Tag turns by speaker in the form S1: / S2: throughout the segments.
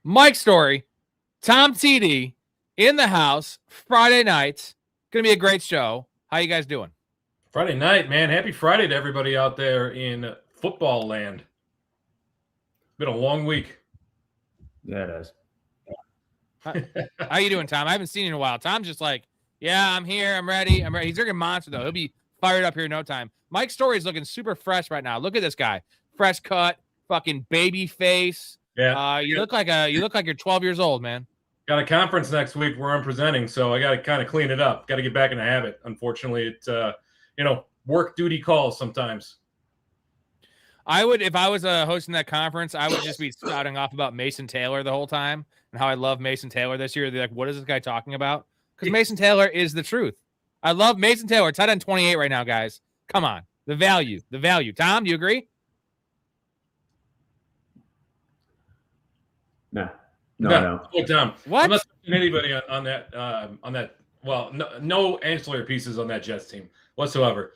S1: Mike Storey, Tom TD in the house Friday night. Going to be a great show. How you guys doing?
S2: Friday night, man. Happy Friday to everybody out there in football land. Been a long week.
S3: Yeah, it is.
S1: How you doing, Tom? I haven't seen you in a while. Tom's just like, yeah, I'm here. I'm ready. He's drinking Monster, though. He'll be fired up here in no time. Mike Storey's looking super fresh right now. Look at this guy. Fresh cut, fucking baby face.
S2: Yeah.
S1: You look like you're 12 years old, man.
S2: Got a conference next week where I'm presenting, so I got to kind of clean it up. Got to get back in the habit. Unfortunately, it's work duty calls sometimes.
S1: I would, if I was hosting that conference, I would just be spouting off about Mason Taylor the whole time and how I love Mason Taylor this year. They're like, what is this guy talking about? Because Mason Taylor is the truth. I love Mason Taylor. Tight end 28 right now, guys. Come on. The value. Tom, do you agree?
S3: No.
S2: Oh, Tom.
S1: What?
S2: I'm not talking to anybody on that. Well, no ancillary pieces on that Jets team whatsoever.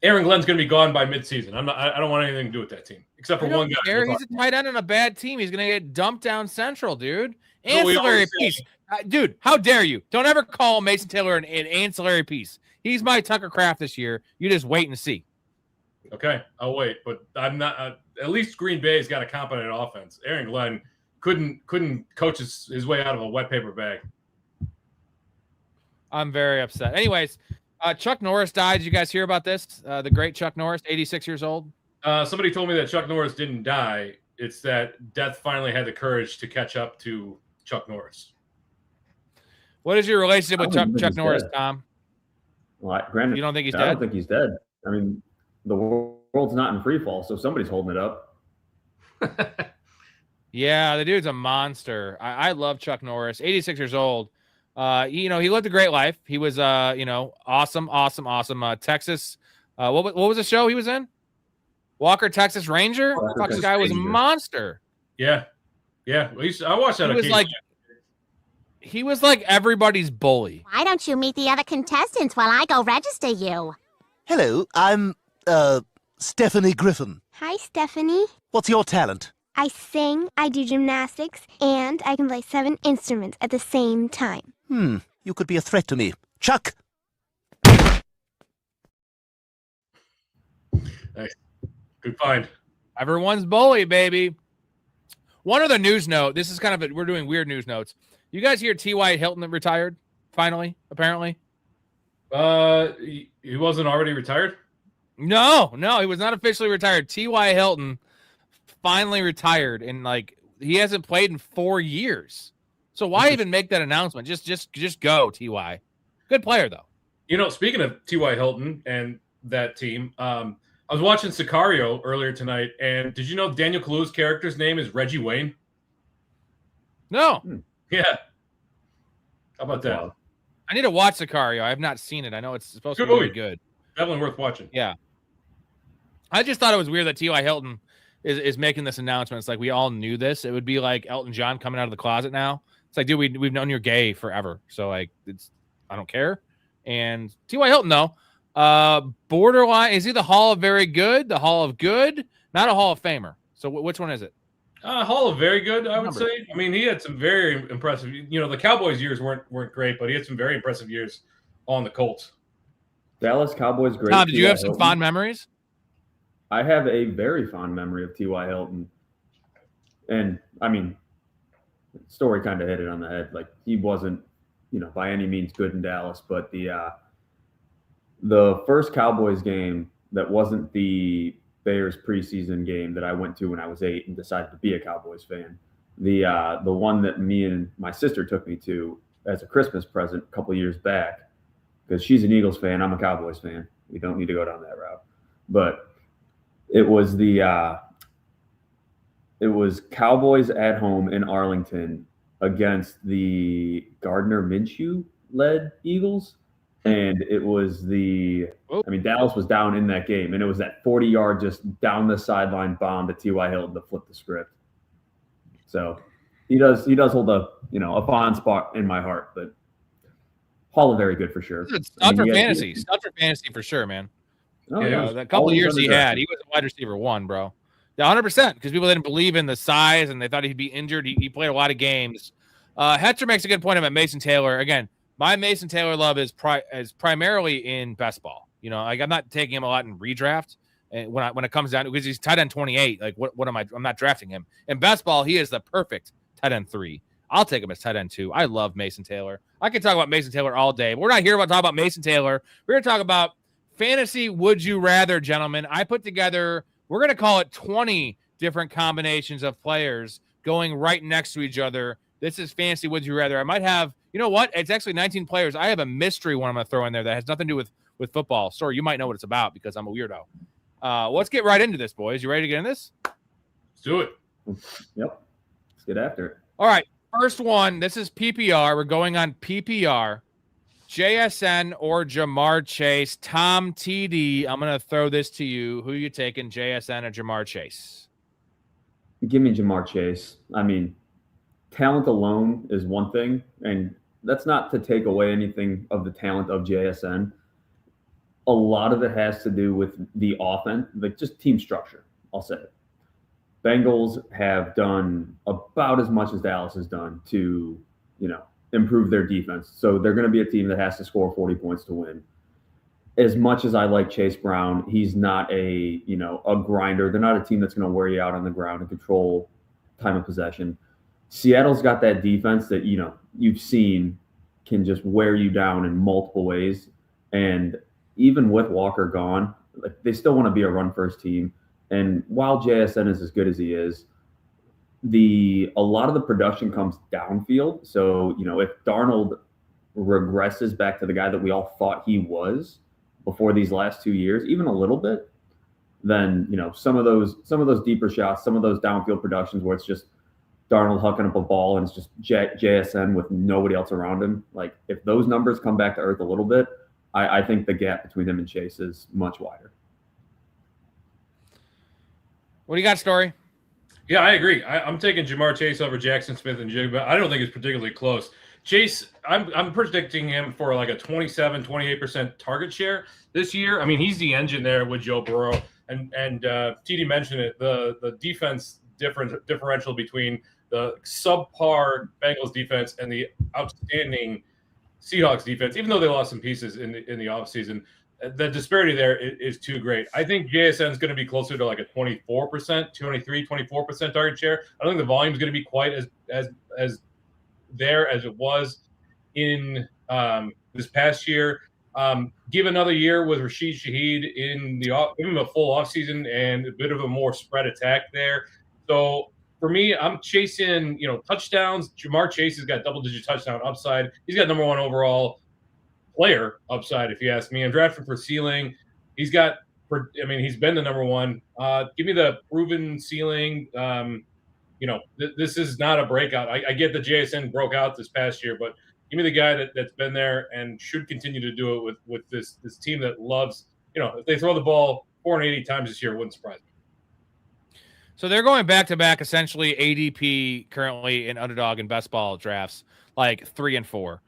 S2: Aaron Glenn's going to be gone by midseason. I don't want anything to do with that team except for one guy.
S1: He's a tight end on a bad team. He's going to get dumped down central, dude. Ancillary piece. Dude, how dare you? Don't ever call Mason Taylor an ancillary piece. He's my Tucker Kraft this year. You just wait and see.
S2: Okay, I'll wait. But I'm not. At least Green Bay's got a competent offense. Aaron Glenn couldn't coach his way out of a wet paper bag.
S1: I'm very upset. Anyways, Chuck Norris died. Did you guys hear about this? The great Chuck Norris, 86 years old.
S2: Somebody told me that Chuck Norris didn't die. It's that death finally had the courage to catch up to Chuck Norris.
S1: What is your relationship with Chuck Norris, dead. Tom?
S3: Well, granted,
S1: you don't think he's dead?
S3: I don't think he's dead. I mean, the world's not in free fall, so somebody's holding it up.
S1: Yeah, the dude's a monster. I love Chuck Norris. 86 years old. He lived a great life. He was, awesome. Texas. What was the show he was in? Walker, Texas Ranger. This guy was a monster.
S2: Yeah. I watched that.
S1: He was like everybody's bully.
S4: Why don't you meet the other contestants while I go register you?
S5: Hello, I'm Stephanie Griffin.
S6: Hi, Stephanie.
S5: What's your talent?
S6: I sing, I do gymnastics, and I can play 7 instruments at the same time.
S5: You could be a threat to me. Chuck!
S2: Nice. Good find.
S1: Everyone's bully, baby. One other news note. This is we're doing weird news notes. You guys hear T.Y. Hilton retired? Finally, apparently.
S2: He wasn't already retired?
S1: No, he was not officially retired. T.Y. Hilton finally retired, and he hasn't played in 4 years. So why even make that announcement? Just go, T.Y. Good player though.
S2: Speaking of T.Y. Hilton and that team, I was watching Sicario earlier tonight, and did you know Daniel Kaluuya's character's name is Reggie Wayne?
S1: No.
S2: Yeah. How about that?
S1: I need to watch Sicario. I have not seen it. I know it's supposed to be really good.
S2: Definitely worth watching.
S1: Yeah. I just thought it was weird that T.Y. Hilton is making this announcement. It's like we all knew this. It would be like Elton John coming out of the closet now. It's like, dude, we've known you're gay forever. So I don't care. And T.Y. Hilton though, borderline. Is he the Hall of Very Good? The Hall of Good? Not a Hall of Famer. So which one is it?
S2: Hall of Very Good, I would say. I mean, he had some very impressive. The Cowboys years weren't great, but he had some very impressive years on the Colts.
S3: Dallas Cowboys great.
S1: Tom, did you have some fond memories?
S3: I have a very fond memory of T.Y. Hilton. And, I mean, Storey kind of hit it on the head. Like, he wasn't, by any means good in Dallas. But the first Cowboys game that wasn't the Bears preseason game that I went to when I was 8 and decided to be a Cowboys fan, the one that me and my sister took me to as a Christmas present a couple of years back, because she's an Eagles fan, I'm a Cowboys fan. We don't need to go down that route. But it was Cowboys at home in Arlington against the Gardner Minshew-led Eagles. And it was Dallas was down in that game, and it was that 40-yard just down the sideline bomb to T.Y. Hilton to flip the script. So he does hold a fond spot in my heart, but Hall of Very Good for sure.
S1: Stud for fantasy for sure, man.
S3: Oh, yeah.
S1: That couple of years he had, he was a wide receiver 1, bro. Yeah, 100%, because people didn't believe in the size and they thought he'd be injured. He played a lot of games. Hetcher makes a good point about Mason Taylor. Again, my Mason Taylor love is primarily in best ball. You know, like I'm not taking him a lot in redraft. And when it comes down to, because he's tight end 28, like what am I? I'm not drafting him. In best ball, he is the perfect tight end 3. I'll take him as tight end 2. I love Mason Taylor. I can talk about Mason Taylor all day, but we're not here to talk about Mason Taylor. We're going to talk about fantasy would you rather, gentlemen. I put together, we're going to call it 20 different combinations of players going right next to each other. This is fantasy would you rather. I might have, you know what? It's actually 19 players. I have a mystery one I'm going to throw in there that has nothing to do with football. Sorry, you might know what it's about because I'm a weirdo. Let's get right into this, boys. You ready to get in this?
S2: Let's do it.
S3: Yep. Let's get after it.
S1: All right. First one. This is PPR. We're going on PPR. JSN or Jamar Chase. Tom TD, I'm going to throw this to you. Who are you taking, JSN or Jamar Chase?
S3: Give me Jamar Chase. I mean, talent alone is one thing, and that's not to take away anything of the talent of JSN. A lot of it has to do with the offense, like just team structure, I'll say it. Bengals have done about as much as Dallas has done to, improve their defense. So they're going to be a team that has to score 40 points to win. As much as I like Chase Brown, he's not a grinder. They're not a team that's going to wear you out on the ground and control time of possession. Seattle's got that defense that, you've seen can just wear you down in multiple ways. And even with Walker gone, like they still want to be a run-first team. And while JSN is as good as he is, a lot of the production comes downfield. So, if Darnold regresses back to the guy that we all thought he was before these last 2 years, even a little bit, then, some of those deeper shots, some of those downfield productions where it's just Darnold hucking up a ball and it's just JSN with nobody else around him. Like if those numbers come back to earth a little bit, I think the gap between him and Chase is much wider.
S1: What do you got, Storey?
S2: Yeah, I agree. I'm taking Jamar Chase over Jackson Smith and Jigba. I don't think it's particularly close. Chase, I'm predicting him for like a 28% target share this year. I mean, he's the engine there with Joe Burrow. And TD mentioned it, the defense differential between the subpar Bengals defense and the outstanding Seahawks defense, even though they lost some pieces in the offseason. The disparity there is too great. I think JSN is going to be closer to like a 24%, 24% target share. I don't think the volume is going to be quite as there as it was in this past year. Give another year with Rashid Shaheed give him a full offseason and a bit of a more spread attack there. So for me, I'm chasing touchdowns. Jamar Chase has got double-digit touchdown upside. He's got number 1 overall player upside, if you ask me. I'm drafting for ceiling. He's been the number 1. Give me the proven ceiling. This is not a breakout. I get that JSN broke out this past year, but give me the guy that's been there and should continue to do it with this team that loves, if they throw the ball 480 times this year, it wouldn't surprise me.
S1: So they're going back-to-back, essentially ADP currently in underdog and best ball drafts, like 3 and 4.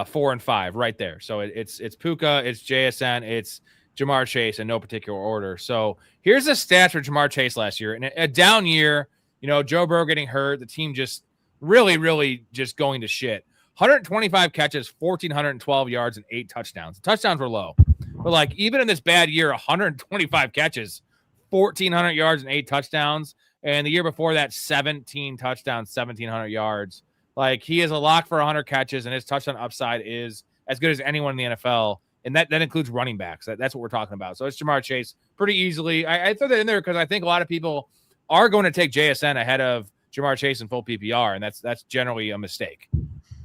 S1: 4 and 5 right there. So it's Puka, it's JSN, it's Jamar Chase in no particular order. So here's the stats for Jamar Chase last year. In a down year, Joe Burrow getting hurt, the team just really, really just going to shit. 125 catches, 1,412 yards, and 8 touchdowns. The touchdowns were low. But like even in this bad year, 125 catches, 1,400 yards, and 8 touchdowns. And the year before that, 17 touchdowns, 1,700 yards. Like he is a lock for 100 catches, and his touchdown upside is as good as anyone in the NFL, and that includes running backs. That's what we're talking about. So it's Jamar Chase pretty easily. I throw that in there because I think a lot of people are going to take JSN ahead of Jamar Chase in full PPR, and that's generally a mistake.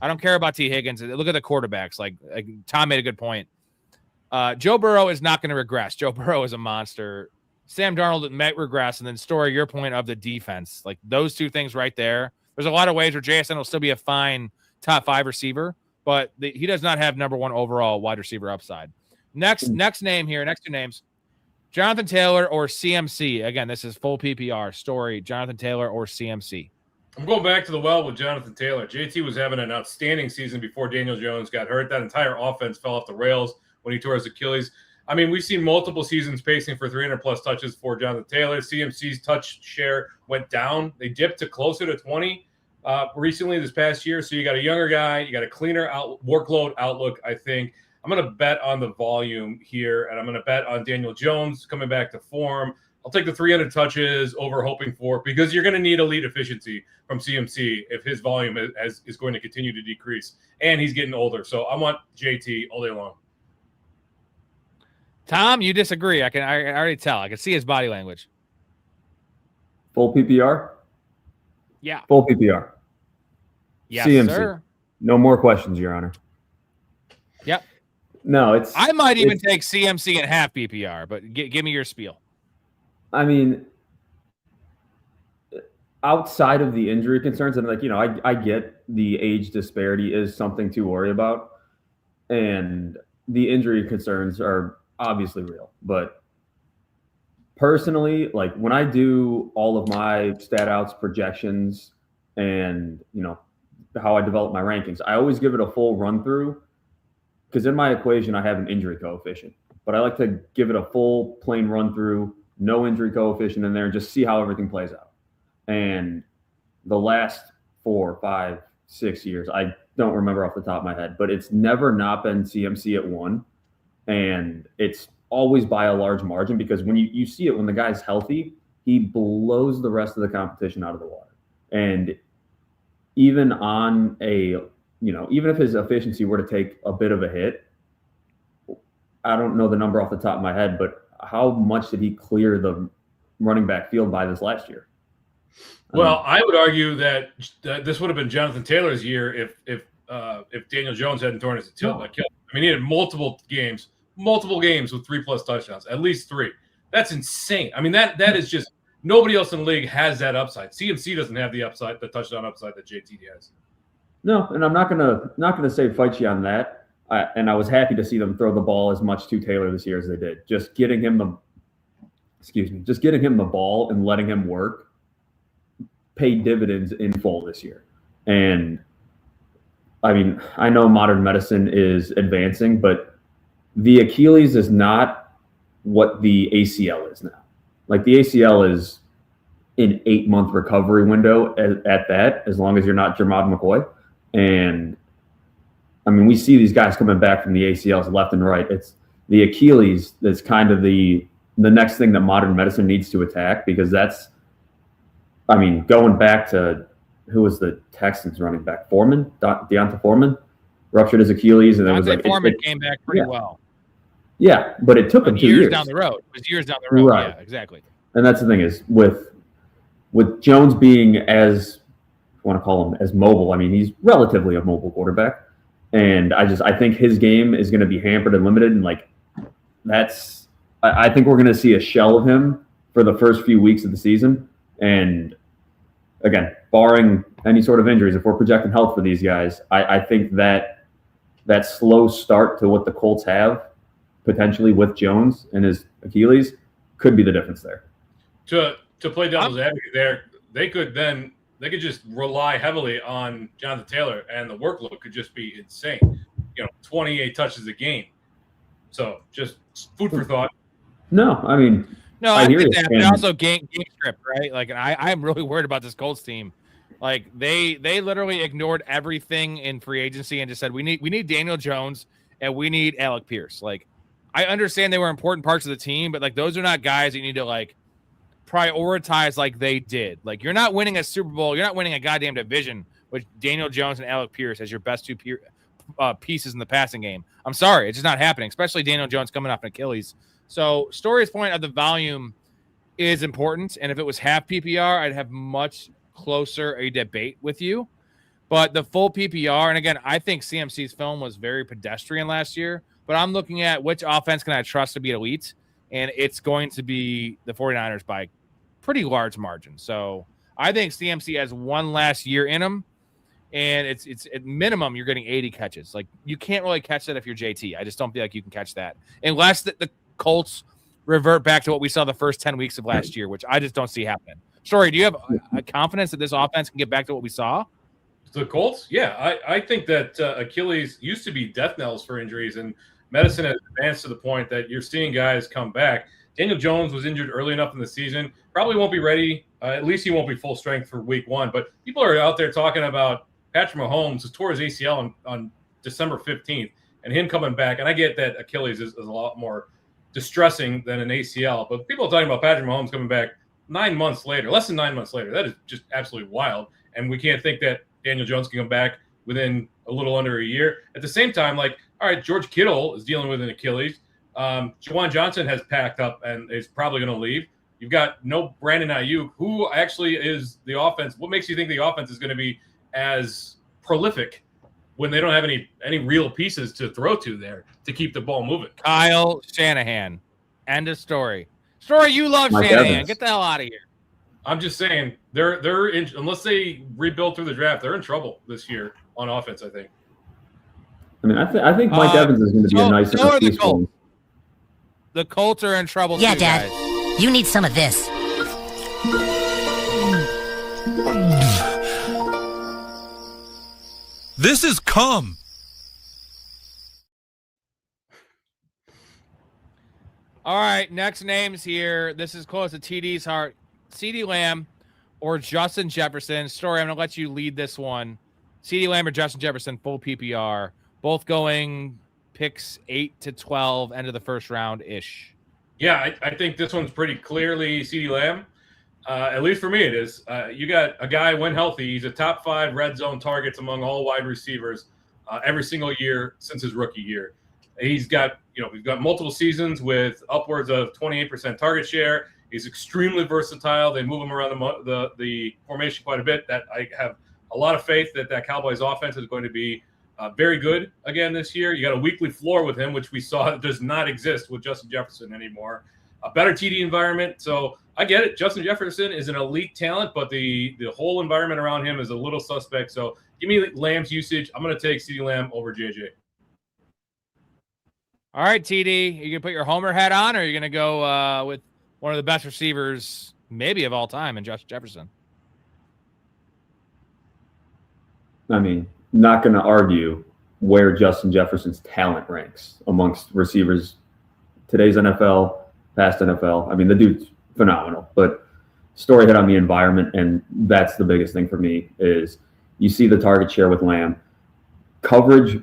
S1: I don't care about T. Higgins. Look at the quarterbacks. Like Tom made a good point. Joe Burrow is not going to regress. Joe Burrow is a monster. Sam Darnold might regress, and then Storey, your point of the defense. Like those two things right there. There's a lot of ways where JSN will still be a fine top 5 receiver, but he does not have number 1 overall wide receiver upside. Next name here, next 2 names, Jonathan Taylor or CMC. Again, this is full PPR. Storey, Jonathan Taylor or CMC.
S2: I'm going back to the well with Jonathan Taylor. JT was having an outstanding season before Daniel Jones got hurt. That entire offense fell off the rails when he tore his Achilles. I mean, we've seen multiple seasons pacing for 300-plus touches for Jonathan Taylor. CMC's touch share went down. They dipped to closer to 20 recently this past year. So you got a younger guy. You got a cleaner workload outlook, I think. I'm going to bet on the volume here, and I'm going to bet on Daniel Jones coming back to form. I'll take the 300 touches over hoping for, because you're going to need elite efficiency from CMC if his volume is going to continue to decrease, and he's getting older. So I want JT all day long.
S1: Tom, you disagree. I already tell. I can see his body language.
S3: Full PPR?
S1: Yeah.
S3: Full PPR.
S1: Yes,
S3: CMC.
S1: sir.
S3: No more questions, Your Honor.
S1: Yep.
S3: No,
S1: I might even take CMC in half PPR, but give me your spiel.
S3: I mean, outside of the injury concerns, and I get the age disparity is something to worry about, and the injury concerns are obviously real. But personally, like when I do all of my stat outs, projections, and how I develop my rankings, I always give it a full run through, because in my equation I have an injury coefficient, but I like to give it a full plain run through, no injury coefficient in there, and just see how everything plays out. And the last 4, 5, 6 years, I don't remember off the top of my head, but it's never not been CMC at 1. And it's always by a large margin, because when you see it, when the guy's healthy, he blows the rest of the competition out of the water. And even on even if his efficiency were to take a bit of a hit, I don't know the number off the top of my head, but how much did he clear the running back field by this last year?
S2: Well, I would argue that this would have been Jonathan Taylor's year if Daniel Jones hadn't torn his Achilles. I mean, he had multiple games with 3+ touchdowns, at least 3. That's insane. I mean, that is just nobody else in the league has that upside. CMC doesn't have the touchdown upside that JT has. No,
S3: and I'm not gonna say fight you on that. And I was happy to see them throw the ball as much to Taylor this year as they did. Just getting him the ball and letting him work paid dividends in full this year. And I mean, I know modern medicine is advancing, but the Achilles is not what the ACL is now. Like the ACL is an 8-month recovery window at that, as long as you're not Jermod McCoy. And I mean, we see these guys coming back from the ACLs left and right. It's the Achilles that's kind of the next thing that modern medicine needs to attack, because that's, I mean, going back to who was the Texans running back? Deonta Foreman ruptured his Achilles, and then
S1: Deonta Foreman came back pretty well.
S3: Yeah, but it took him 2 years.
S1: Down the road. It was years down the road.
S3: Right.
S1: Yeah, exactly.
S3: And that's the thing is with Jones being as, if you want to call him, as mobile. I mean, he's relatively a mobile quarterback. And I think his game is going to be hampered and limited. And I think we're going to see a shell of him for the first few weeks of the season. And again, barring any sort of injuries, if we're projecting health for these guys, I think that slow start to what the Colts have potentially with Jones and his Achilles could be the difference there.
S2: To play devil's advocate there, they could just rely heavily on Jonathan Taylor, and the workload could just be insane. 28 touches a game. So just food for thought.
S3: No, I mean,
S1: no, I hear that, but also game script, right? Like, I'm really worried about this Colts team. Like, they literally ignored everything in free agency and just said we need Daniel Jones and we need Alec Pierce. Like, I understand they were important parts of the team, but like those are not guys you need to like prioritize like they did. Like, you're not winning a Super Bowl, you're not winning a goddamn division with Daniel Jones and Alec Pierce as your best two pieces in the passing game. I'm sorry, it's just not happening, especially Daniel Jones coming off an Achilles. So Storey's point of the volume is important, and if it was half PPR, I'd have much closer a debate with you. But the full PPR, and again, I think CMC's film was very pedestrian last year, but I'm looking at which offense can I trust to be elite, and it's going to be the 49ers by pretty large margin. So I think CMC has one last year in him, and it's at minimum you're getting 80 catches. Like, you can't really catch that if you're JT. I just don't feel like you can catch that unless the Colts revert back to what we saw the first 10 weeks of last year, which I just don't see happening. Storey, do you have a confidence that this offense can get back to what we saw?
S2: The Colts? Yeah, I think that Achilles used to be death knells for injuries, and medicine has advanced to the point that you're seeing guys come back. Daniel Jones was injured early enough in the season. Probably won't be ready. At least he won't be full strength for week 1. But people are out there talking about Patrick Mahomes, who tore his ACL on December 15th, and him coming back. And I get that Achilles is a lot more distressing than an ACL. But people are talking about Patrick Mahomes coming back 9 months later, less than 9 months later. That is just absolutely wild. And we can't think that Daniel Jones can come back within a little under a year. At the same time, like, all right, George Kittle is dealing with an Achilles. Jawan Johnson has packed up and is probably going to leave. You've got no Brandon Ayuk, who actually is the offense. What makes you think the offense is going to be as prolific when they don't have any real pieces to throw to there to keep the ball moving?
S1: Kyle Shanahan. End of story. Story, you love
S3: Mike
S1: Shanahan.
S3: Evans.
S1: Get the hell out of here.
S2: I'm just saying they're in, unless they rebuild through the draft, they're in trouble this year on offense, I think.
S3: I mean, I think Mike Evans is going to be a nice enough piece for him.
S1: The Colts are in trouble
S7: Yeah,
S1: too,
S7: Dad.
S1: guys.
S7: You need some of this.
S8: This is cum.
S1: All right, next names here. This is close to TD's heart. CeeDee Lamb or Justin Jefferson. Story, I'm going to let you lead this one. CeeDee Lamb or Justin Jefferson, full PPR. Both going picks 8 to 12, end of the first round-ish.
S2: Yeah, I think this one's pretty clearly CeeDee Lamb. At least for me it is. You got a guy when healthy. He's a top 5 red zone targets among all wide receivers every single year since his rookie year. He's got, we've got multiple seasons with upwards of 28% target share. He's extremely versatile. They move him around the formation quite a bit. That I have a lot of faith that Cowboys offense is going to be very good again this year. You got a weekly floor with him, which we saw does not exist with Justin Jefferson anymore. A better TD environment. So I get it. Justin Jefferson is an elite talent, but the whole environment around him is a little suspect. So give me Lamb's usage. I'm going to take CeeDee Lamb over JJ.
S1: All right, TD, are you going to put your homer hat on, or are you going to go with one of the best receivers maybe of all time in Justin Jefferson?
S3: I mean, not going to argue where Justin Jefferson's talent ranks amongst receivers today's NFL, past NFL. I mean, the dude's phenomenal, but Story hit on the environment, and that's the biggest thing for me is you see the target share with Lamb. Coverage,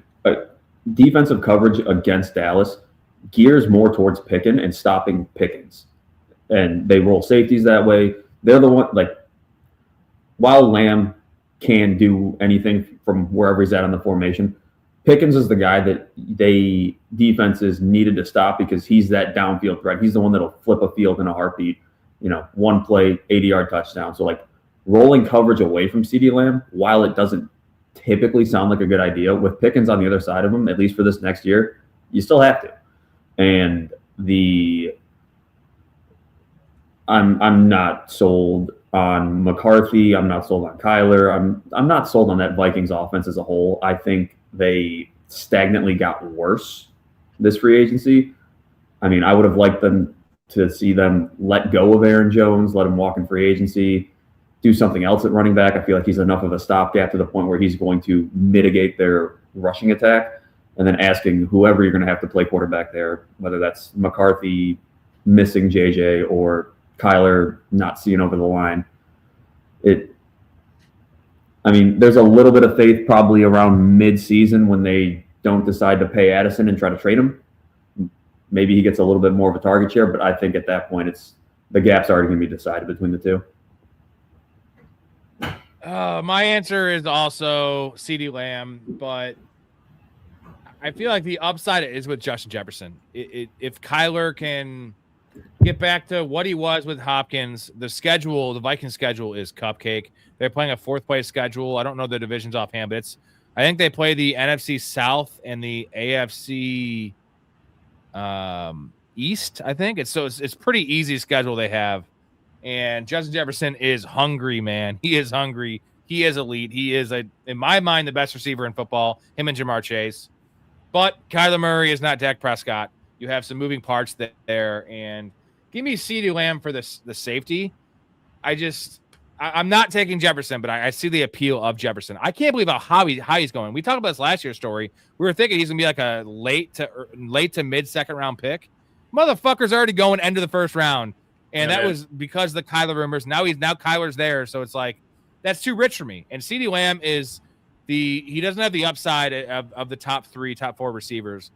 S3: defensive coverage against Dallas gears more towards Pickens and stopping Pickens. And they roll safeties that way. They're the one, like, while Lamb can do anything from wherever he's at on the formation, Pickens is the guy that defenses needed to stop because he's that downfield threat. He's the one that'll flip a field in a heartbeat, one play, 80-yard touchdown. So, like, rolling coverage away from CeeDee Lamb, while it doesn't typically sound like a good idea, with Pickens on the other side of him, at least for this next year, you still have to. And I'm not sold on McCarthy. I'm not sold on Kyler. I'm not sold on that Vikings offense as a whole. I think they stagnantly got worse this free agency. I mean, I would have liked them to see them let go of Aaron Jones, let him walk in free agency, do something else at running back. I feel like he's enough of a stopgap to the point where he's going to mitigate their rushing attack, and then asking whoever you're going to have to play quarterback there, whether that's McCarthy missing JJ or Kyler not seeing over the line. I mean, there's a little bit of faith probably around mid-season when they don't decide to pay Addison and try to trade him. Maybe he gets a little bit more of a target share, but I think at that point the gap's already going to be decided between the two.
S1: My answer is also CeeDee Lamb, but I feel like the upside is with Justin Jefferson. If Kyler can get back to what he was with Hopkins, the Vikings schedule is cupcake. They're playing a 4th place schedule. I don't know the divisions offhand, but I think they play the NFC South and the AFC East. I think it's pretty easy schedule they have. And Justin Jefferson is hungry, man. He is hungry. He is elite. He is, in my mind, the best receiver in football, him and Jamar Chase. But Kyler Murray is not Dak Prescott. You have some moving parts there. And give me CeeDee Lamb for the safety. I'm not taking Jefferson, but I see the appeal of Jefferson. I can't believe how he's going. We talked about this last year's story. We were thinking he's gonna be like a late to mid second round pick. Motherfucker's already going end of the first round, and that was because of the Kyler rumors. Now Kyler's there, so it's like that's too rich for me. And CeeDee Lamb he doesn't have the upside of the top 4 receivers.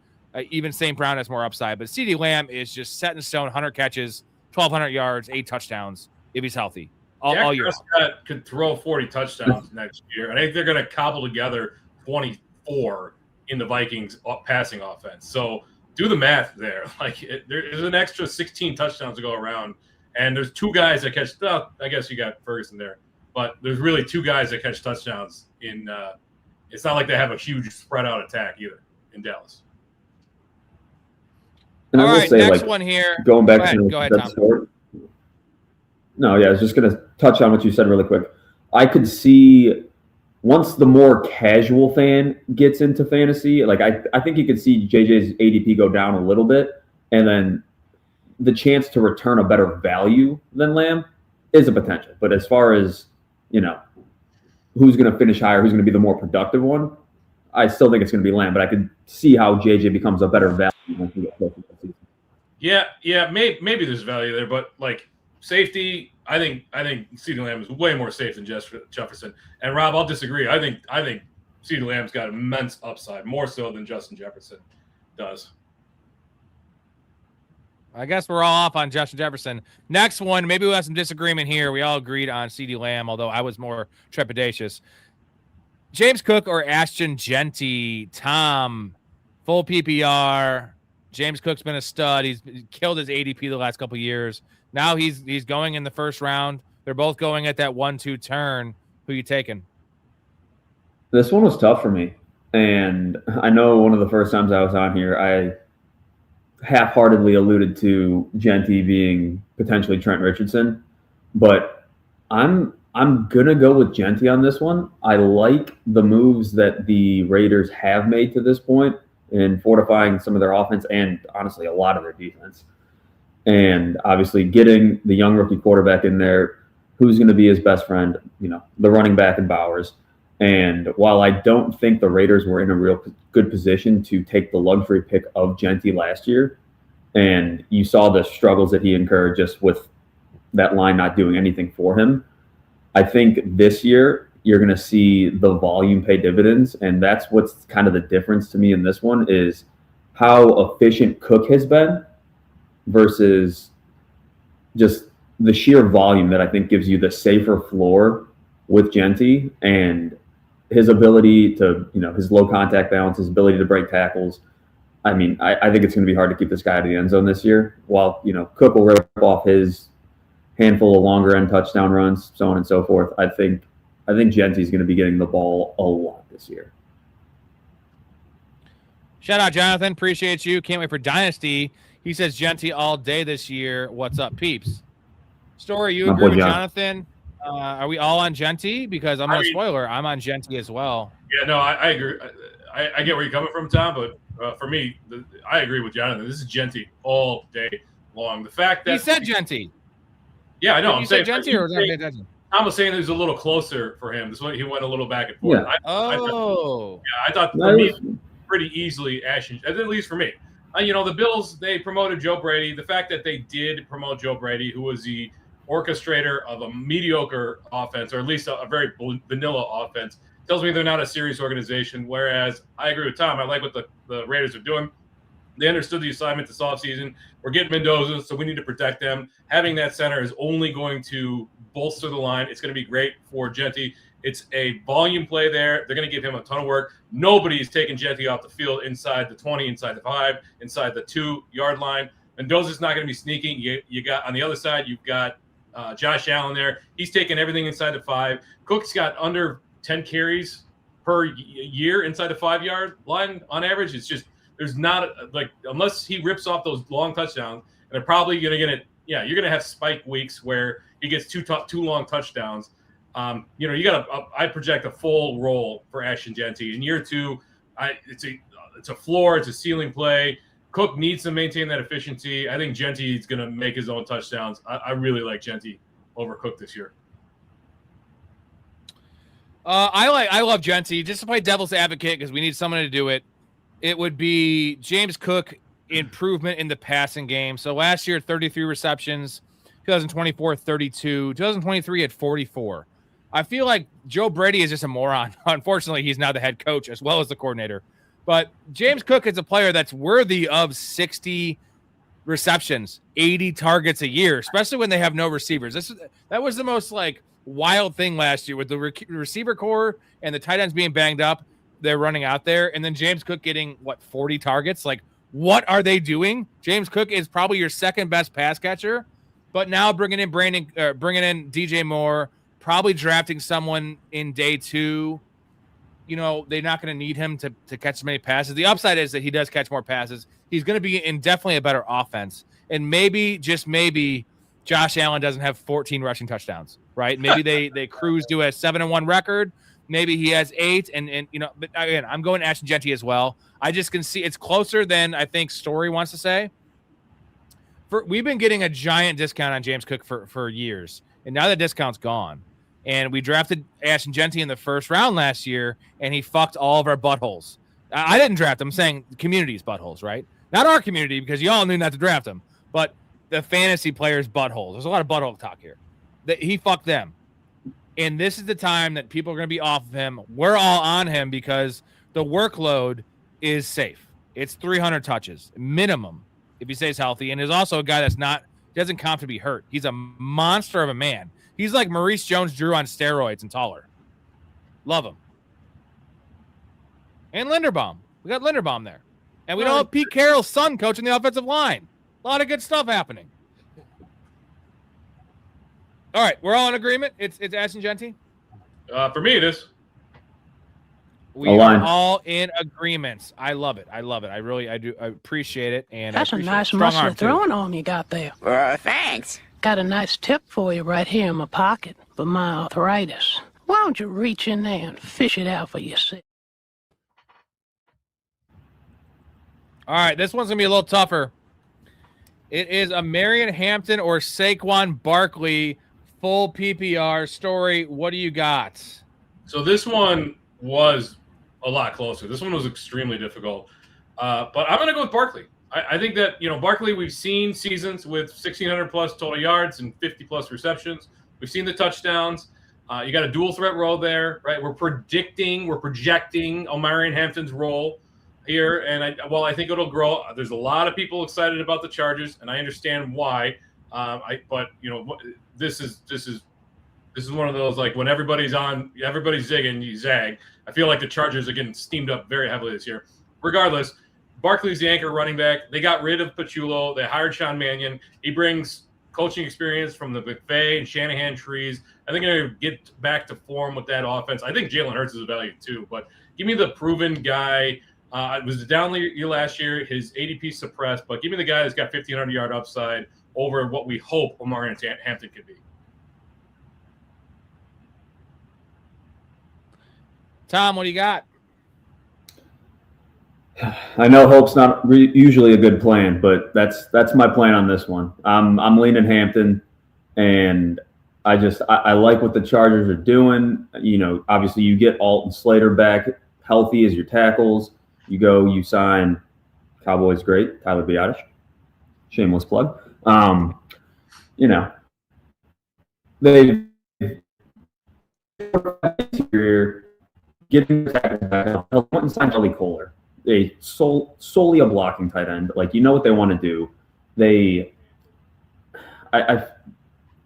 S1: Even St. Brown has more upside, but CeeDee Lamb is just set in stone. 100 catches, 1,200 yards, 8 touchdowns if he's healthy. All year.
S2: Prescott could throw 40 touchdowns next year. I think they're going to cobble together 24 in the Vikings passing offense. So do the math there. Like there's an extra 16 touchdowns to go around, and there's 2 guys that catch. Well, I guess you got Ferguson there, but there's really 2 guys that catch touchdowns in. It's not like they have a huge spread out attack either in Dallas.
S3: And
S1: all
S3: I will
S1: right,
S3: say,
S1: next
S3: like,
S1: one here.
S3: going back
S1: go ahead,
S3: that
S1: Tom.
S3: story. No, yeah, I was just going to touch on what you said really quick. I could see once the more casual fan gets into fantasy, like I think you could see JJ's ADP go down a little bit, and then the chance to return a better value than Lamb is a potential. But as far as, who's going to finish higher, who's going to be the more productive one, I still think it's going to be Lamb, but I could see how JJ becomes a better value once we get closer to the season.
S2: Yeah, maybe there's value there, but like safety, I think CeeDee Lamb is way more safe than Jefferson. And Rob, I'll disagree. I think CeeDee Lamb's got immense upside, more so than Justin Jefferson does.
S1: I guess we're all off on Justin Jefferson. Next one, maybe we have some disagreement here. We all agreed on CeeDee Lamb, although I was more trepidatious. James Cook or Ashton Genty? Tom, full PPR. James Cook's been a stud. He's killed his ADP the last couple of years. Now he's going in the first round. They're both going at that 1-2 turn. Who you taking?
S3: This one was tough for me. And I know one of the first times I was on here, I half-heartedly alluded to Genty being potentially Trent Richardson. But I'm going to go with Genty on this one. I like the moves that the Raiders have made to this point in fortifying some of their offense and, honestly, a lot of their defense. And obviously getting the young rookie quarterback in there, who's going to be his best friend, the running back in Bowers. And while I don't think the Raiders were in a real good position to take the luxury pick of Genty last year, and you saw the struggles that he incurred just with that line not doing anything for him, I think this year you're going to see the volume pay dividends. And that's what's kind of the difference to me in this one is how efficient Cook has been versus just the sheer volume that I think gives you the safer floor with Genty and his ability to, his low contact balance, his ability to break tackles. I mean, I think it's going to be hard to keep this guy out of the end zone this year. While, Cook will rip off his handful of longer end touchdown runs, so on and so forth. I think Genty's going to be getting the ball a lot this year.
S1: Shout out, Jonathan. Appreciate you. Can't wait for Dynasty. He says Genty all day this year. What's up, peeps? Story, you agree with Jonathan? Are we all on Genty? Because I'm a spoiler. I'm on Genty as well.
S2: Yeah, no, I agree. I get where you're coming from, Tom, but for me, I agree with Jonathan. This is Genty all day long. The fact that
S1: he said Genty.
S2: Yeah, I know.
S1: I'm saying Genty or
S2: Tom was saying it was a little closer for him. This one he went a little back and forth.
S3: Yeah.
S2: I thought for me pretty easily Ashton, at least for me. The Bills, they promoted Joe Brady. The fact that they did promote Joe Brady, who was the orchestrator of a mediocre offense, or at least a very vanilla offense, tells me they're not a serious organization. Whereas I agree with Tom. I like what the Raiders are doing. They understood the assignment this offseason. We're getting Mendoza, so we need to protect them. Having that center is only going to bolster the line. It's going to be great for Genty. It's a volume play there. They're going to give him a ton of work. Nobody's taking Genty off the field inside the 20, inside the 5, inside the 2-yard line. Mendoza's not going to be sneaking. You got on the other side, you've got Josh Allen there. He's taking everything inside the 5. Cook's got under 10 carries per year inside the 5-yard line on average. It's just there's not unless he rips off those long touchdowns, and they're probably going to get it. Yeah, you're going to have spike weeks where he gets two long touchdowns. You got I project a full role for Ashton Genty in year 2. It's a floor, it's a ceiling play. Cook needs to maintain that efficiency. I think Genty is going to make his own touchdowns. I really like Genty over Cook this year.
S1: I love Genty. Just to play devil's advocate, because we need someone to do it. It would be James Cook improvement in the passing game. So last year, 33 receptions, 2024, 32, 2023 at 44. I feel like Joe Brady is just a moron. Unfortunately, he's now the head coach as well as the coordinator. But James Cook is a player that's worthy of 60 receptions, 80 targets a year, especially when they have no receivers. That was the most like wild thing last year with the receiver core and the tight ends being banged up. They're running out there, and then James Cook getting 40 targets. Like, what are they doing? James Cook is probably your second best pass catcher, but now bringing in DJ Moore, probably drafting someone in day 2. You know, they're not going to need him to catch as many passes. The upside is that he does catch more passes. He's going to be in definitely a better offense. And maybe, just maybe, Josh Allen doesn't have 14 rushing touchdowns, right? Maybe they cruise to a 7-1 record. Maybe he has 8. And you know, but again, I'm going Ashton Genty as well. I just can see it's closer than I think Storey wants to say. We've been getting a giant discount on James Cook for years. And now the discount's gone. And we drafted Ashton Genty in the first round last year, and he fucked all of our buttholes. I didn't draft him. I'm saying the community's buttholes, right? Not our community, because you all knew not to draft him, but the fantasy players' buttholes. There's a lot of butthole talk here. He fucked them. And this is the time that people are going to be off of him. We're all on him because the workload is safe. It's 300 touches minimum if he stays healthy, and is also a guy doesn't count to be hurt. He's a monster of a man. He's like Maurice Jones-Drew on steroids and taller. Love him. And Linderbaum. We got Linderbaum there. And we don't have Pete Carroll's son coaching the offensive line. A lot of good stuff happening. All right, we're all in agreement. It's Ashton Genty.
S2: For me, it is.
S1: We are all in agreements. I love it. I do. I appreciate it. And
S7: that's a nice muscle throwing arm you got there.
S4: Thanks.
S7: Got a nice tip for you right here in my pocket for my arthritis. Why don't you reach in there and fish it out for yourself?
S1: All right, this one's going to be a little tougher. It is a Marion Hampton or Saquon Barkley full PPR story. What do you got?
S2: So this one was a lot closer. This one was extremely difficult. But I'm going to go with Barkley. I think that, Barkley, we've seen seasons with 1,600 plus total yards and 50 plus receptions. We've seen the touchdowns. You got a dual threat role there, right? We're projecting Marion Hampton's role here. And I think it'll grow. There's a lot of people excited about the Chargers, and I understand why. This is one of those, like, when everybody's zigging, you zag. I feel like the Chargers are getting steamed up very heavily this year. Regardless, Barkley's the anchor running back. They got rid of Pachulo. They hired Sean Mannion. He brings coaching experience from the McVay and Shanahan trees. I think they're going to get back to form with that offense. I think Jalen Hurts is a value too, but give me the proven guy. It was a down year last year. His ADP suppressed, but give me the guy that's got 1,500-yard upside over what we hope Omar Hampton could be.
S1: Tom, what do you got?
S3: I know hope's not usually a good plan, but that's my plan on this one. I'm leaning Hampton, and I like what the Chargers are doing. Obviously you get Alt and Slater back healthy as your tackles. You sign Cowboys great, Tyler Biadasz. Shameless plug. They getting back. Went and signed Ellie Kohler. Solely a blocking tight end. Like, what they want to do.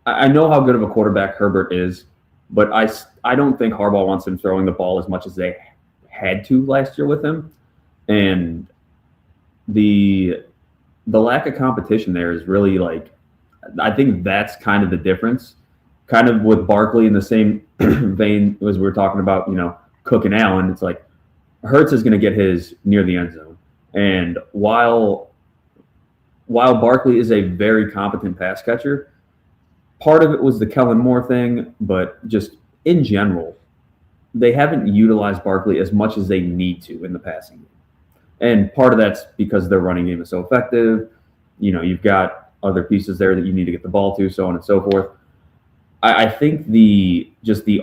S3: I know how good of a quarterback Herbert is, but I don't think Harbaugh wants him throwing the ball as much as they had to last year with him. And the lack of competition there is really, like, I think that's kind of the difference. Kind of with Barkley in the same vein as we were talking about, Cook and Allen. It's like Hurts is going to get his near the end zone. And while Barkley is a very competent pass catcher, part of it was the Kellen Moore thing, but just in general, they haven't utilized Barkley as much as they need to in the passing game. And part of that's because their running game is so effective. You've got other pieces there that you need to get the ball to, so on and so forth. I think the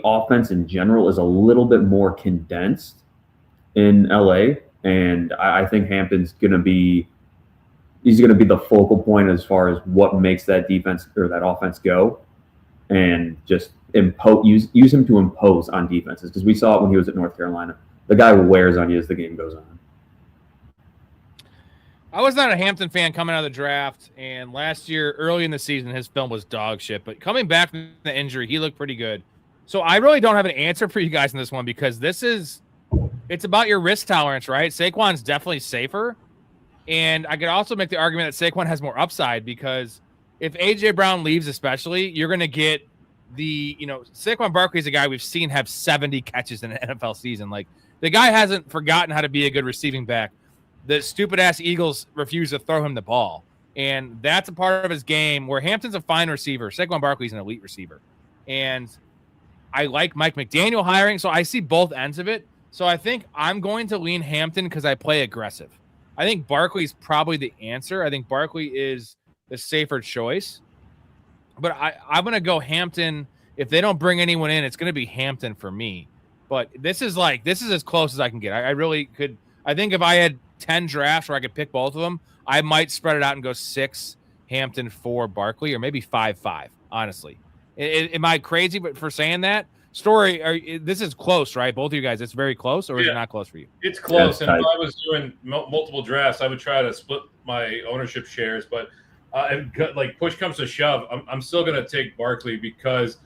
S3: offense in general is a little bit more condensed in LA, and I think Hampton's going to be the focal point as far as what makes that defense or that offense go, and just use him to impose on defenses, because we saw it when he was at North Carolina. The guy wears on you as the game goes on.
S1: I was not a Hampton fan coming out of the draft, and last year, early in the season, his film was dog shit. But coming back from the injury, he looked pretty good. So I really don't have an answer for you guys in this one, because it's about your risk tolerance, right? Saquon's definitely safer. And I could also make the argument that Saquon has more upside, because if A.J. Brown leaves especially, you're going to get Saquon Barkley is a guy we've seen have 70 catches in an NFL season. Like, the guy hasn't forgotten how to be a good receiving back. The stupid-ass Eagles refuse to throw him the ball. And that's a part of his game where Hampton's a fine receiver. Saquon Barkley's an elite receiver. And I like Mike McDaniel hiring, so I see both ends of it. So I think I'm going to lean Hampton because I play aggressive. I think Barkley's probably the answer. I think Barkley is the safer choice. But I'm going to go Hampton. If they don't bring anyone in, it's going to be Hampton for me. But this is as close as I can get. I really could. I think if I had 10 drafts where I could pick both of them, I might spread it out and go 6 Hampton, 4 Barkley, or maybe 5-5, honestly. Am I crazy for saying that? Storey, this is close, right? Both of you guys, it's very close, or is it not close for you?
S2: It's close. And if I was doing multiple drafts, I would try to split my ownership shares. But like push comes to shove, I'm still going to take Barkley because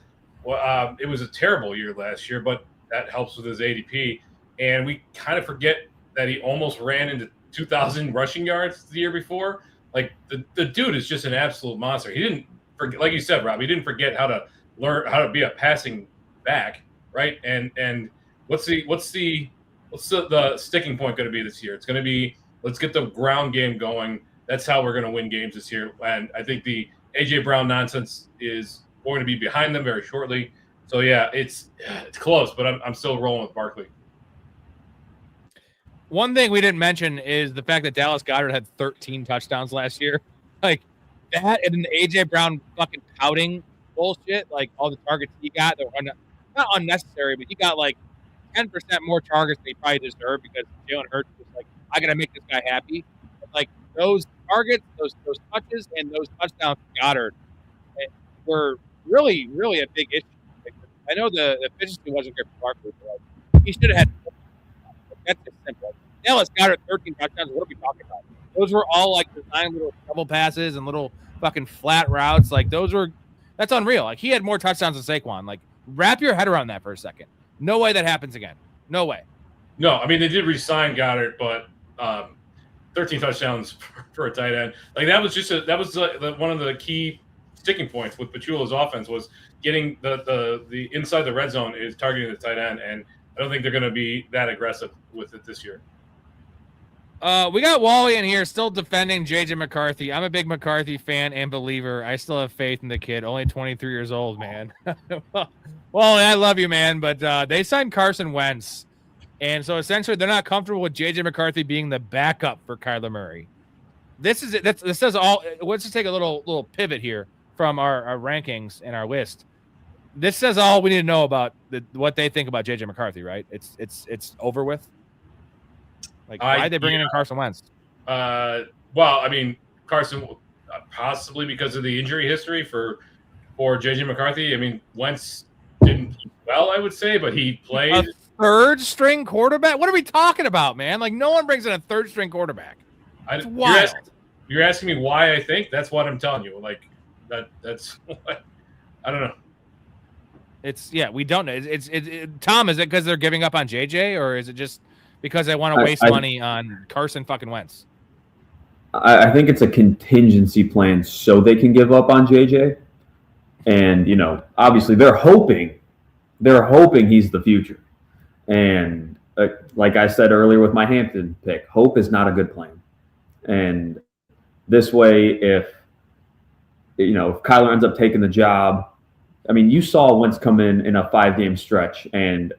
S2: it was a terrible year last year, but that helps with his ADP. And we kind of forget that he almost ran into 2,000 rushing yards the year before. Like the dude is just an absolute monster. He didn't forget, like you said, Rob, he didn't forget how to learn how to be a passing back, right? And what's the sticking point going to be this year? It's going to be, let's get the ground game going. That's how we're going to win games this year. And I think the A.J. Brown nonsense is going to be behind them very shortly. So yeah, it's close, but I'm still rolling with Barkley.
S1: One thing we didn't mention is the fact that Dallas Goedert had 13 touchdowns last year. Like that, and then the A.J. Brown fucking pouting bullshit, like all the targets he got, that were not unnecessary, but he got like 10% more targets than he probably deserved, because Jalen Hurts was like, I got to make this guy happy. But like those targets, those touches, and those touchdowns to Goddard were really, really a big issue. Like, I know the efficiency wasn't great for Barkley, but like, he should have had. That's just simple. Dallas Goedert 13 touchdowns. What are we talking about? Those were all like designed little double passes and little fucking flat routes. Like that's unreal. Like he had more touchdowns than Saquon. Like wrap your head around that for a second. No way that happens again. No way.
S2: No, I mean they did re-sign Goddard, but 13 touchdowns for a tight end. Like that was one of the key sticking points with Pachulo's offense was getting the inside the red zone is targeting the tight end, and I don't think they're going to be that aggressive with it this year.
S1: We got Wally in here still defending J.J. McCarthy. I'm a big McCarthy fan and believer. I still have faith in the kid. Only 23 years old, man. Well, I love you, man, but they signed Carson Wentz. And so essentially they're not comfortable with J.J. McCarthy being the backup for Kyler Murray. This says all. Let's just take a little pivot here from our rankings and our list. This says all we need to know about what they think about J.J. McCarthy, right? It's over with. Like, why are they bringing in Carson Wentz?
S2: Well, I mean, Carson, possibly because of the injury history for J.J. McCarthy. I mean, Wentz didn't play well, I would say, but he played.
S1: A third-string quarterback? What are we talking about, man? Like, no one brings in a third-string quarterback. It's wild.
S2: You're asking me why I think? That's what I'm telling you. Like, that's what, I don't know.
S1: We don't know. Tom, is it because they're giving up on JJ, or is it just because they want to waste money on Carson fucking Wentz?
S3: I think it's a contingency plan so they can give up on JJ. And, obviously they're hoping he's the future. And like I said earlier with my Hampton pick, hope is not a good plan. And this way, if Kyler ends up taking the job, I mean, you saw Wentz come in a 5-game stretch and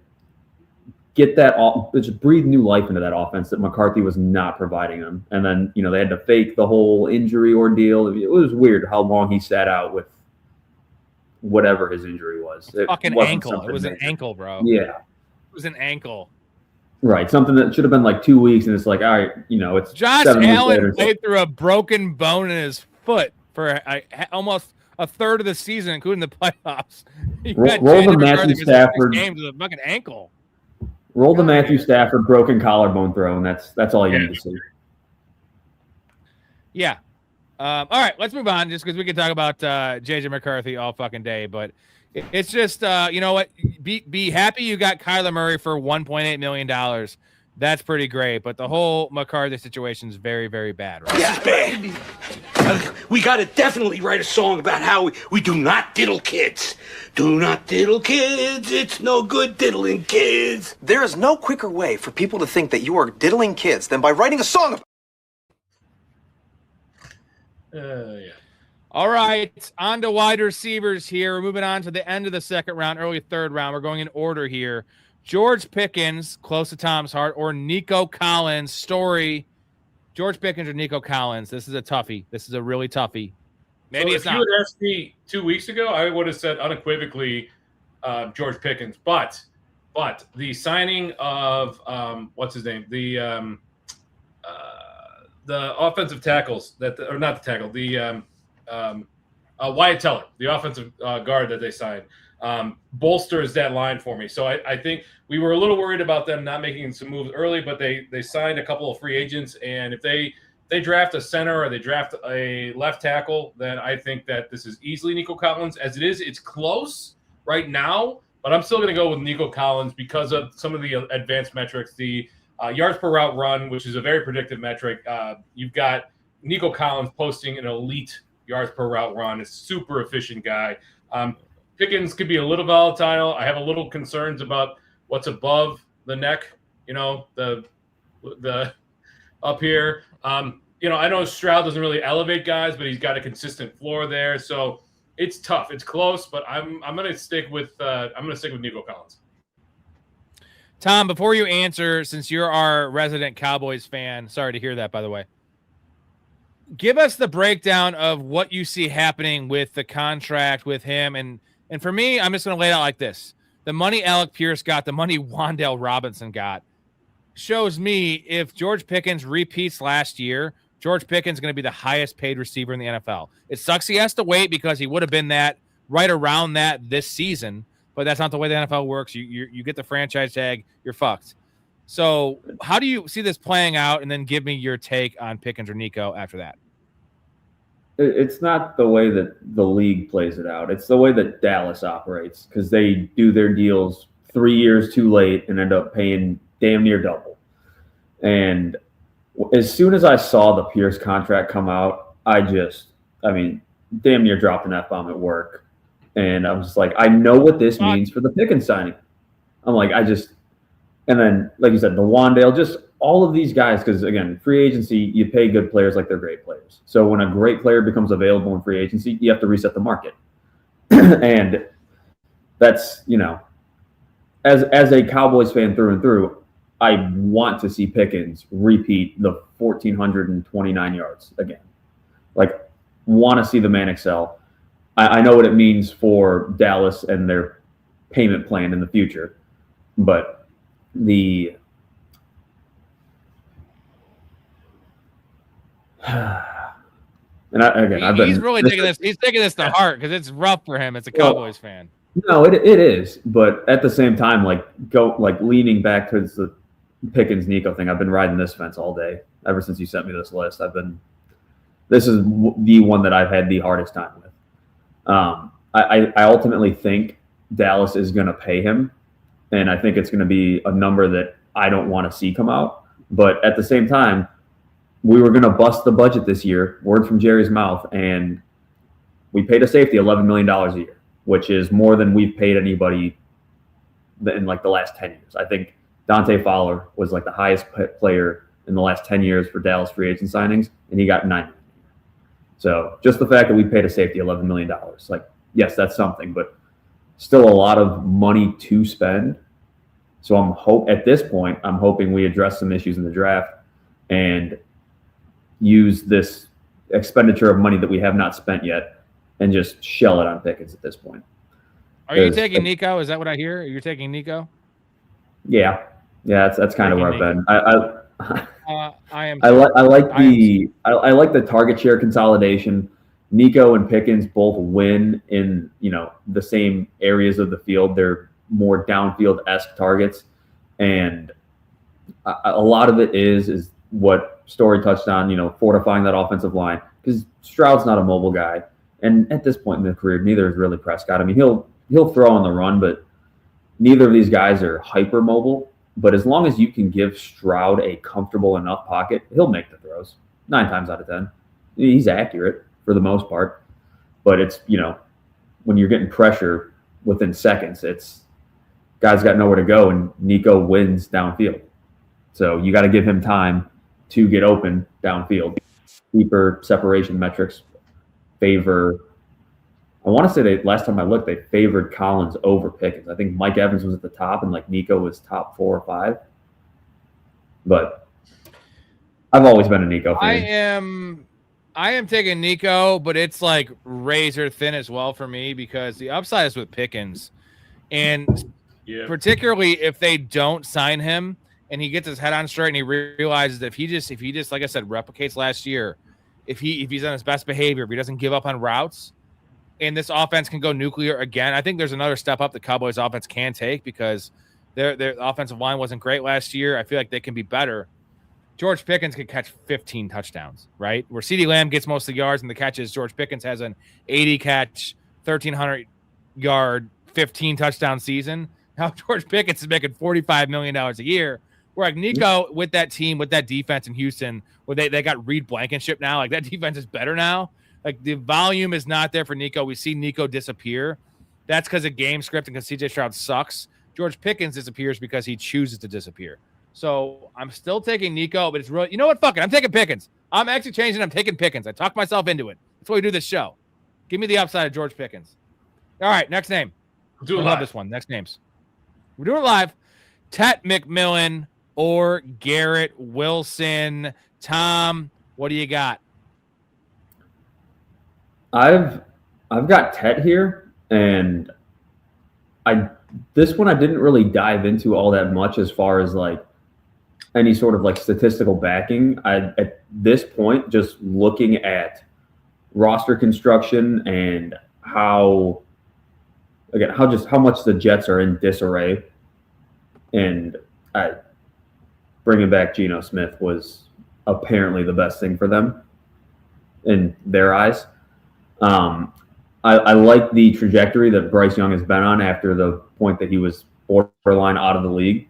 S3: get that just breathe new life into that offense that McCarthy was not providing them. And then, they had to fake the whole injury ordeal. It was weird how long he sat out with whatever his injury was. It
S1: fucking
S3: wasn't
S1: ankle. It
S3: something
S1: was an
S3: major.
S1: ankle, bro.
S3: Yeah.
S1: It was an ankle.
S3: Right. Something that should have been like 2 weeks, and it's like, all right, it's
S1: Josh
S3: 7 weeks
S1: Allen
S3: later.
S1: played through a broken bone in his foot for almost a third of the season, including the playoffs.
S3: Roll the Matthew Stafford
S1: game to the fucking ankle.
S3: Roll the Matthew Stafford broken collarbone throw, and that's all you need to see.
S1: Yeah. All right, let's move on, just because we could talk about JJ McCarthy all fucking day, but it's just you know what? Be happy you got Kyler Murray for $1.8 million. That's pretty great, but the whole McCarthy situation is very, very bad, right?
S8: Yeah, bad. We got to definitely write a song about how we do not diddle kids. Do not diddle kids. It's no good diddling kids.
S9: There is no quicker way for people to think that you are diddling kids than by writing a song about
S2: Yeah.
S1: All right, on to wide receivers here. We're moving on to the end of the second round, early third round. We're going in order here. George Pickens, close to Tom's heart, or Nico Collins. Storey, George Pickens or Nico Collins. This is a toughie. This is a really toughie. Maybe it's not.
S2: If you had asked me 2 weeks ago, I would have said unequivocally George Pickens. But the signing of what's his name? The offensive tackles or not the tackle, the Wyatt Teller, the offensive guard that they signed, bolsters that line for me. So I think we were a little worried about them not making some moves early, but they signed a couple of free agents, and if they draft a center or they draft a left tackle, then I think that this is easily Nico Collins. As it is, it's close right now, but I'm still going to go with Nico Collins because of some of the advanced metrics, the yards per route run, which is a very predictive metric. You've got Nico Collins posting an elite yards per route run. It's a super efficient guy. Pickens could be a little volatile. I have a little concerns about what's above the neck, the up here. I know Stroud doesn't really elevate guys, but he's got a consistent floor there. So it's tough. It's close, but I'm going to stick with Nico Collins.
S1: Tom, before you answer, since you're our resident Cowboys fan, sorry to hear that, by the way, give us the breakdown of what you see happening with the contract with him. And for me, I'm just going to lay it out like this. The money Alec Pierce got, the money Wan'Dale Robinson got, shows me if George Pickens repeats last year, George Pickens is going to be the highest paid receiver in the NFL. It sucks he has to wait because he would have been that right around that this season, but that's not the way the NFL works. You get the franchise tag, you're fucked. So how do you see this playing out? And then give me your take on Pickens or Nico after that.
S3: It's not the way that the league plays it out. It's the way that Dallas operates, because they do their deals 3 years too late and end up paying damn near double. And as soon as I saw the Pierce contract come out, damn near dropped an F-bomb at work. And I was just like, I know what this means for the Pickens signing. I'm like, and then, like you said, the Wan'Dale, just all of these guys, because, again, free agency, you pay good players like they're great players. So when a great player becomes available in free agency, you have to reset the market. And that's, as a Cowboys fan through and through, I want to see Pickens repeat the 1,429 yards again. Like, want to see the man excel. I know what it means for Dallas and their payment plan in the future, but he's
S1: really taking this. He's taking this to heart because it's rough for him as a Cowboys fan.
S3: No, it is, but at the same time, leaning back towards the Pickens Nico thing. I've been riding this fence all day ever since you sent me this list. This is the one that I've had the hardest time with. I ultimately think Dallas is going to pay him, and I think it's going to be a number that I don't want to see come out. But at the same time, we were going to bust the budget this year, word from Jerry's mouth, and we paid a safety $11 million a year, which is more than we've paid anybody in the last 10 years. I think Dante Fowler was the highest player in the last 10 years for Dallas free agent signings, and he got $9 million. So just the fact that we paid a safety $11 million, yes, that's something, but still a lot of money to spend. So at this point, I'm hoping we address some issues in the draft and use this expenditure of money that we have not spent yet and just shell it on Pickens at this point.
S1: Are you taking Nico? Is that what I hear? You're taking Nico?
S3: Yeah, that's kind of where I've been.
S1: I am.
S3: I like the target share consolidation. Nico and Pickens both win in the same areas of the field. They're more downfield-esque targets, and a lot of it is what Storey touched on. Fortifying that offensive line, because Stroud's not a mobile guy, and at this point in their career, neither is really Prescott. I mean, he'll throw on the run, but neither of these guys are hyper mobile. But as long as you can give Stroud a comfortable enough pocket, he'll make the throws 9 times out of 10. He's accurate for the most part, but it's when you're getting pressure within seconds, it's guys got nowhere to go, and Nico wins downfield. So you got to give him time to get open downfield. Deeper separation metrics favor. I want to say last time I looked, they favored Collins over Pickens. I think Mike Evans was at the top, and Nico was top 4 or 5. But I've always been a Nico fan.
S1: I am taking Nico, but it's razor thin as well for me, because the upside is with Pickens, and particularly if they don't sign him and he gets his head on straight and he realizes that if he just like I said, replicates last year, if he's on his best behavior, if he doesn't give up on routes, and this offense can go nuclear again, I think there's another step up the Cowboys offense can take, because their offensive line wasn't great last year. I feel like they can be better. George Pickens could catch 15 touchdowns, right? Where CeeDee Lamb gets most of the yards and the catches, George Pickens has an 80 catch, 1,300 yard, 15 touchdown season. Now George Pickens is making $45 million a year. Where Nico with that team, with that defense in Houston, where they got Reed Blankenship now, that defense is better now. The volume is not there for Nico. We see Nico disappear. That's because of game script and because CJ Stroud sucks. George Pickens disappears because he chooses to disappear. So I'm still taking Nico, but it's really, you know what? Fuck it. I'm taking Pickens. I'm actually changing. I'm taking Pickens. I talked myself into it. That's why we do this show. Give me the upside of George Pickens. All right, next name.
S2: We'll do it
S1: I
S2: live.
S1: love this one. Next names. We're doing it live. Tet McMillan or Garrett Wilson. Tom, what do you got?
S3: I've got Tet here, and this one I didn't really dive into all that much as far as any sort of statistical backing. At this point, just looking at roster construction and how much the Jets are in disarray, and bringing back Geno Smith was apparently the best thing for them in their eyes. I like the trajectory that Bryce Young has been on after the point that he was borderline out of the league.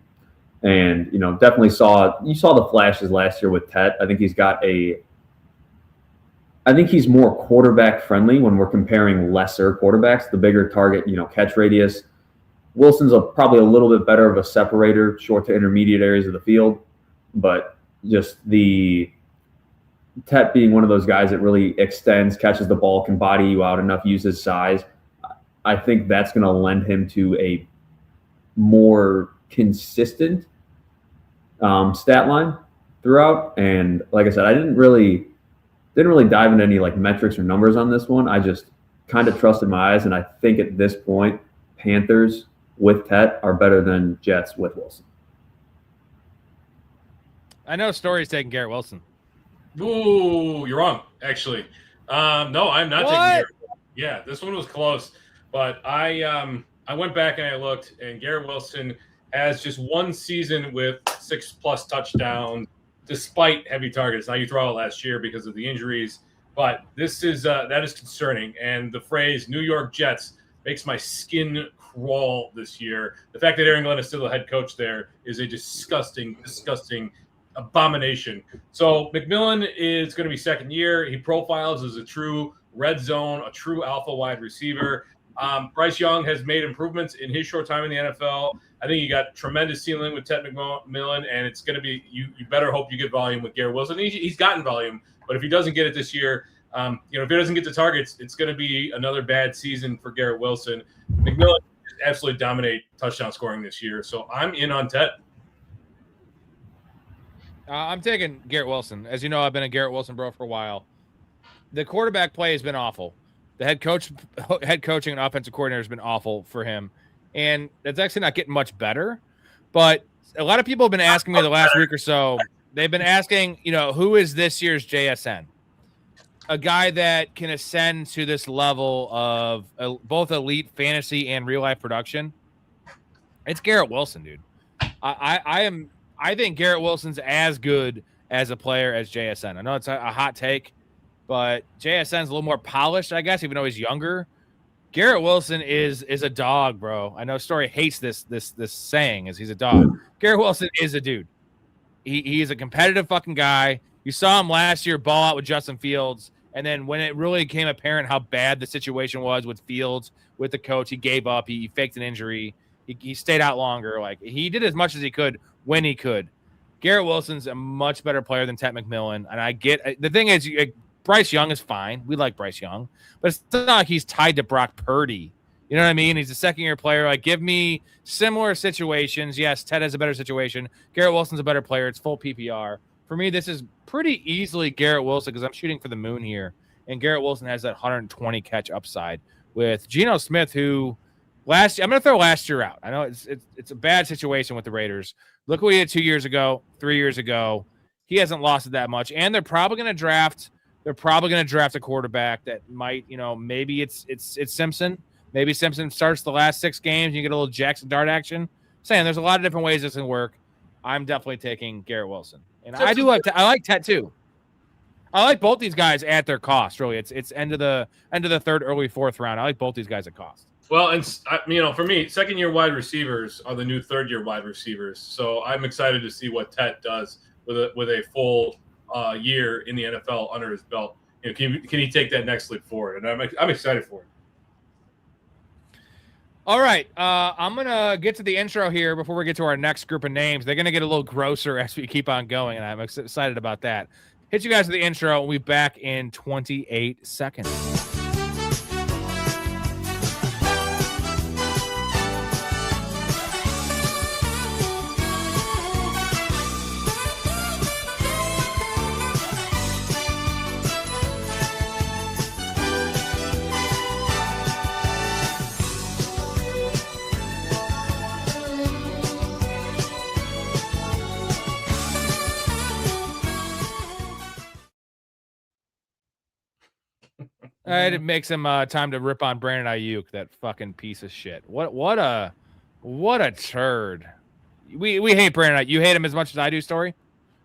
S3: And, definitely saw the flashes last year with Tet. I think he's more quarterback friendly when we're comparing lesser quarterbacks, the bigger target, catch radius. Wilson's probably a little bit better of a separator, short to intermediate areas of the field, but just the Tet being one of those guys that really extends, catches the ball, can body you out enough, uses size. I think that's going to lend him to a more consistent stat line throughout. And like I said, I didn't really dive into any metrics or numbers on this one. I just kind of trusted my eyes, and I think at this point, Panthers with Tet are better than Jets with Wilson.
S1: I know Storey's taking Garrett Wilson.
S2: Ooh, you're wrong, actually. No, I'm not taking Garrett. Yeah, this one was close. But I went back and I looked, and Garrett Wilson has just one season with 6+ touchdowns, despite heavy targets. Now you throw out last year because of the injuries, but that is concerning. And the phrase "New York Jets" makes my skin crawl this year. The fact that Aaron Glenn is still the head coach there is a disgusting abomination. So McMillan is going to be second year. He profiles as a true red zone, a true alpha wide receiver. Bryce Young has made improvements in his short time in the NFL. I think you got tremendous ceiling with Tet McMillan, and it's going to be you better hope you get volume with Garrett Wilson. He's gotten volume, but if he doesn't get it this year, if he doesn't get the targets, it's going to be another bad season for Garrett Wilson. McMillan absolutely dominate touchdown scoring this year, so I'm in on Tet.
S1: I'm taking Garrett Wilson. As you know, I've been a Garrett Wilson bro for a while. The quarterback play has been awful. The head coaching and offensive coordinator has been awful for him, and it's actually not getting much better. But a lot of people have been asking me the last week or so. They've been asking, who is this year's JSN? A guy that can ascend to this level of both elite fantasy and real life production. It's Garrett Wilson, dude. I think Garrett Wilson's as good as a player as JSN. I know it's a hot take, but JSN's a little more polished, I guess, even though he's younger. Garrett Wilson is a dog, bro. I know Storey hates this saying is he's a dog. Garrett Wilson is a dude. He's a competitive fucking guy. You saw him last year ball out with Justin Fields, and then when it really became apparent how bad the situation was with Fields, with the coach, he gave up. He faked an injury. He stayed out longer. Like, he did as much as he could when he could. Garrett Wilson's a much better player than Ted McMillan, and I get the thing is Bryce Young is fine. We like Bryce Young, but it's not like he's tied to Brock Purdy. You know what I mean? He's a second-year player. Like, give me similar situations. Yes, Ted has a better situation. Garrett Wilson's a better player. It's full PPR. For me, this is pretty easily Garrett Wilson because I'm shooting for the moon here, and Garrett Wilson has that 120 catch upside with Geno Smith, who I'm going to throw last year out. I know it's a bad situation with the Raiders. Look what he did 2 years ago, 3 years ago. He hasn't lost it that much, and they're probably going to draft a quarterback that might, maybe it's Simpson. Maybe Simpson starts the last 6 games. And you get a little Jackson Dart action. Saying there's a lot of different ways this can work. I'm definitely taking Garrett Wilson, and I like Tet too. I like both these guys at their cost. Really, it's end of the third, early fourth round. I like both these guys at cost.
S2: Well, and for me, second-year wide receivers are the new third-year wide receivers. So I'm excited to see what Tet does with a full year in the NFL under his belt. Can he take that next leap forward? And I'm excited for it.
S1: All right, I'm gonna get to the intro here before we get to our next group of names. They're gonna get a little grosser as we keep on going, and I'm excited about that. Hit you guys with the intro. We'll be back in 28 seconds. It makes him time to rip on Brandon Ayuk, that fucking piece of shit. What a turd. We hate Brandon Ayuk. You hate him as much as I do, Storey?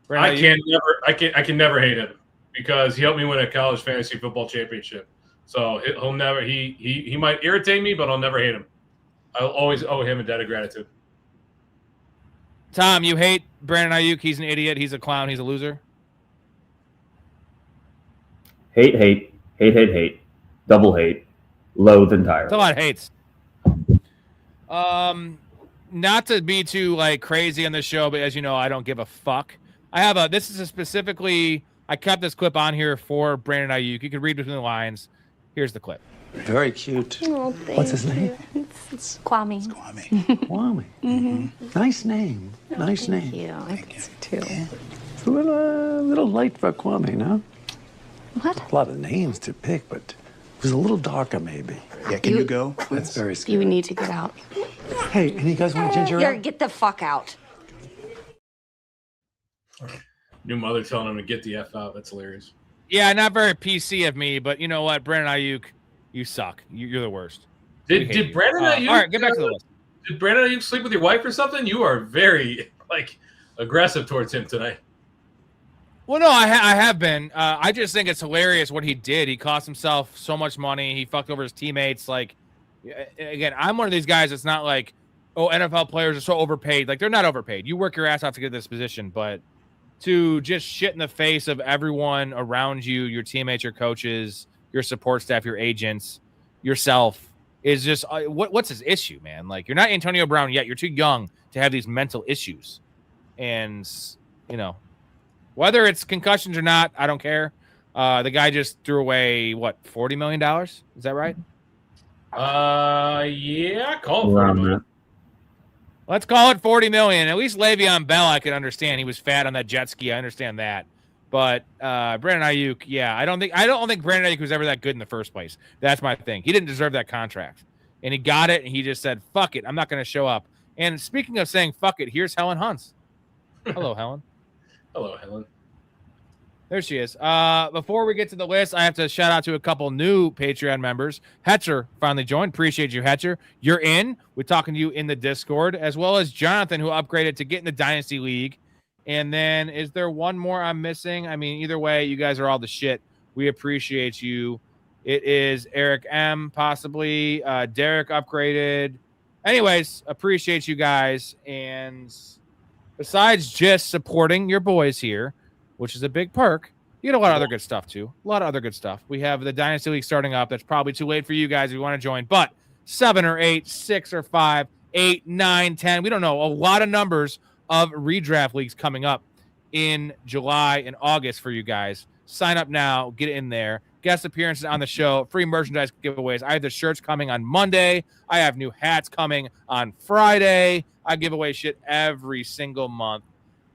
S2: I can never hate him because he helped me win a college fantasy football championship. So he'll never he might irritate me, but I'll never hate him. I'll always owe him a debt of gratitude.
S1: Tom, you hate Brandon Ayuk. He's an idiot. He's a clown. He's a loser.
S3: Hate. Double hate. Loathe entirely.
S1: It's a lot of hates. Not to be too crazy on this show, but as you know, I don't give a fuck. I kept this clip on here for Brandon Ayuk. You can read between the lines. Here's the clip.
S10: Very cute.
S6: Oh,
S10: What's his name?
S6: It's Kwame.
S10: It's Kwame. Kwame. Mm-hmm. Nice name. Nice name.
S6: Thank you. I think so too.
S10: It's a little light for Kwame, no?
S6: What?
S10: A lot of names to pick, but it was a little darker, maybe.
S11: Yeah, can you go?
S10: That's very scary.
S6: You need to get out.
S10: Hey, any guys want ginger ale?
S12: Get the fuck out.
S2: New mother telling him to get the F out. That's hilarious.
S1: Yeah, not very PC of me, but you know what? Brandon Ayuk, you suck. You're the worst.
S2: Did Brandon Ayuk?
S1: All right, get back to the list.
S2: Did Brandon Ayuk sleep with your wife or something? You are very aggressive towards him tonight.
S1: Well, no, I have been. I just think it's hilarious what he did. He cost himself so much money. He fucked over his teammates. Again, I'm one of these guys that's not like, oh, NFL players are so overpaid. They're not overpaid. You work your ass off to get this position, but to just shit in the face of everyone around you, your teammates, your coaches, your support staff, your agents, yourself, is just what's his issue, man? You're not Antonio Brown yet. You're too young to have these mental issues. And, whether it's concussions or not, I don't care. The guy just threw away, $40 million? Is that right?
S2: Yeah, call it 40 million.
S1: Let's call it $40 million. At least Le'Veon Bell, I could understand. He was fat on that jet ski. I understand that. But Brandon Ayuk, yeah, I don't think Brandon Ayuk was ever that good in the first place. That's my thing. He didn't deserve that contract, and he got it, and he just said, "Fuck it, I'm not going to show up." And speaking of saying "fuck it," here's Helen Hunts. Hello, Helen.
S2: Hello, Helen.
S1: There she is. Before we get to the list, I have to shout out to a couple new Patreon members. Hetcher finally joined. Appreciate you, Hetcher. You're in. We're talking to you in the Discord, as well as Jonathan, who upgraded to get in the Dynasty League. And then is there one more I'm missing? I mean, either way, you guys are all the shit. We appreciate you. It is Eric M, possibly. Derek upgraded. Anyways, appreciate you guys. And besides just supporting your boys here, which is a big perk, you get a lot of other good stuff, too. A lot of other good stuff. We have the Dynasty League starting up. That's probably too late for you guys if you want to join. But 7 or 8, 6 or 5, 8, 9, 10. We don't know. A lot of numbers of redraft leagues coming up in July and August for you guys. Sign up now. Get in there. Guest appearances on the show. Free merchandise giveaways. I have the shirts coming on Monday. I have new hats coming on Friday. I give away shit every single month,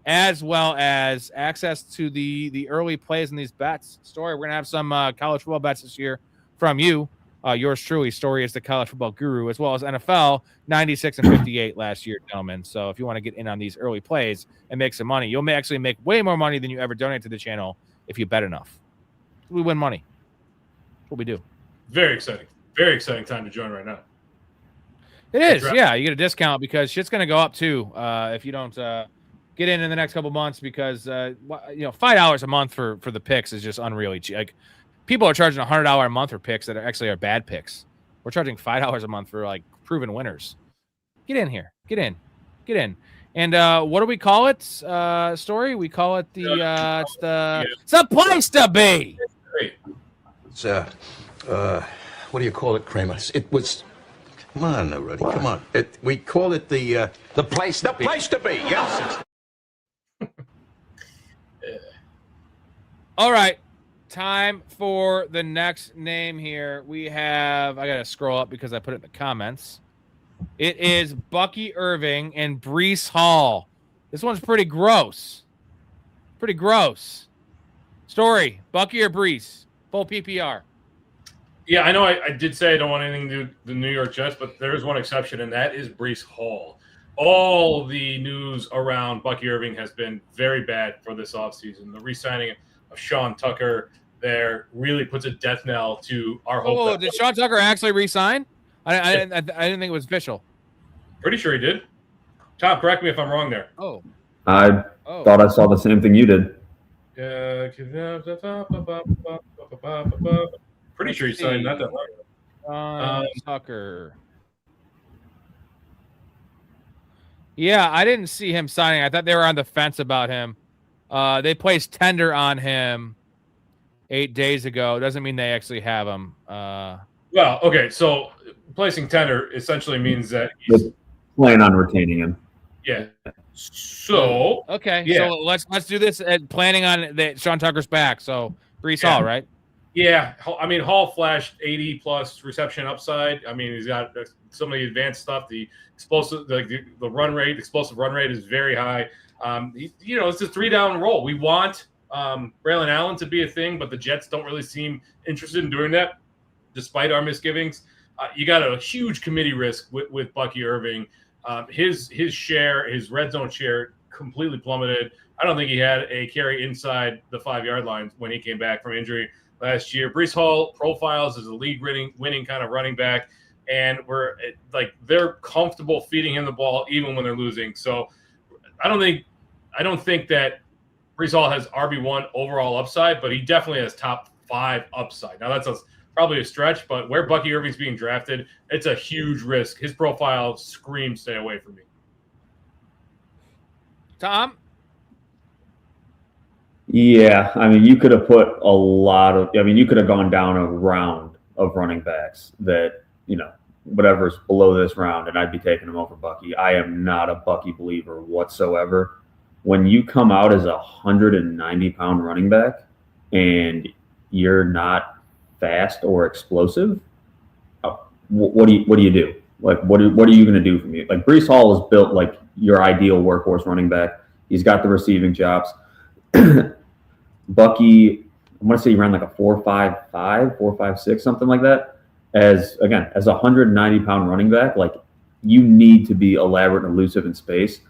S1: as well as access to the early plays in these bets. Storey, we're going to have some college football bets this year from you. Yours truly, Storey is the college football guru, as well as NFL, 96 and 58 last year, gentlemen. So if you want to get in on these early plays and make some money, you'll actually make way more money than you ever donate to the channel if you bet enough. We win money. That's what we do.
S2: Very exciting. Very exciting time to join right now.
S1: It is, yeah. You get a discount because shit's going to go up, too, if you don't get in the next couple months because, $5 a month for the picks is just unreally cheap. Like, people are charging $100 a month for picks that are bad picks. We're charging $5 a month for, like, proven winners. Get in here. Get in. And what do we call it, Storey? We call it it's the place to be.
S8: It's what do you call it, Kramer? It was. Come on, Rudy. Come on. We call it the place. The place to be. Yes.
S1: All right. Time for the next name here. We have, I got to scroll up because I put it in the comments. It is Bucky Irving and Breece Hall. This one's pretty gross. Storey, Bucky or Breece? Full PPR.
S2: Yeah, I know I did say I don't want anything to do with the New York Jets, but there is one exception, and that is Breece Hall. All the news around Bucky Irving has been very bad for this offseason. The re-signing of Sean Tucker there really puts a death knell to our hope.
S1: Oh, did Sean Tucker actually re-sign? I didn't think it was official.
S2: Pretty sure he did. Tom, correct me if I'm wrong there.
S3: I thought I saw the same thing you did.
S2: Pretty sure he signed not that long.
S1: Tucker. Yeah, I didn't see him signing. I thought they were on the fence about him. They placed tender on him 8 days ago. Doesn't mean they actually have him.
S2: Well, okay, so placing tender essentially means that he's
S3: planning on retaining him.
S2: Yeah. So
S1: okay,
S2: yeah.
S1: So let's do this at planning on that Sean Tucker's back. So Breece Hall, right?
S2: Yeah, I mean Hall flashed 80 plus reception upside. I mean he's got some of the advanced stuff. The explosive, the run rate, explosive run rate is very high. It's a 3-down roll. We want Braylon Allen to be a thing, but the Jets don't really seem interested in doing that, despite our misgivings. You got a huge committee risk with Bucky Irving. His share, his red zone share, completely plummeted. I don't think he had a carry inside the 5-yard line when he came back from injury last year. Breece Hall profiles as a league-winning kind of running back, and they're comfortable feeding him the ball even when they're losing. So I don't think that Breece Hall has RB1 overall upside, but he definitely has top 5 upside. Now that's probably a stretch, but where Bucky Irving's being drafted, it's a huge risk. His profile screams stay away from me.
S1: Tom?
S3: Yeah, I mean, you could have put you could have gone down a round of running backs that, whatever's below this round, and I'd be taking them over Bucky. I am not a Bucky believer whatsoever. When you come out as a 190-pound running back and you're not fast or explosive, what do you do? Like, what are you going to do for me? Like, Breece Hall is built like your ideal workhorse running back. He's got the receiving chops. Bucky, I want to say he ran like a 4.55, 4.56, something like that. As a 190-pound running back, like you need to be elaborate and elusive in space.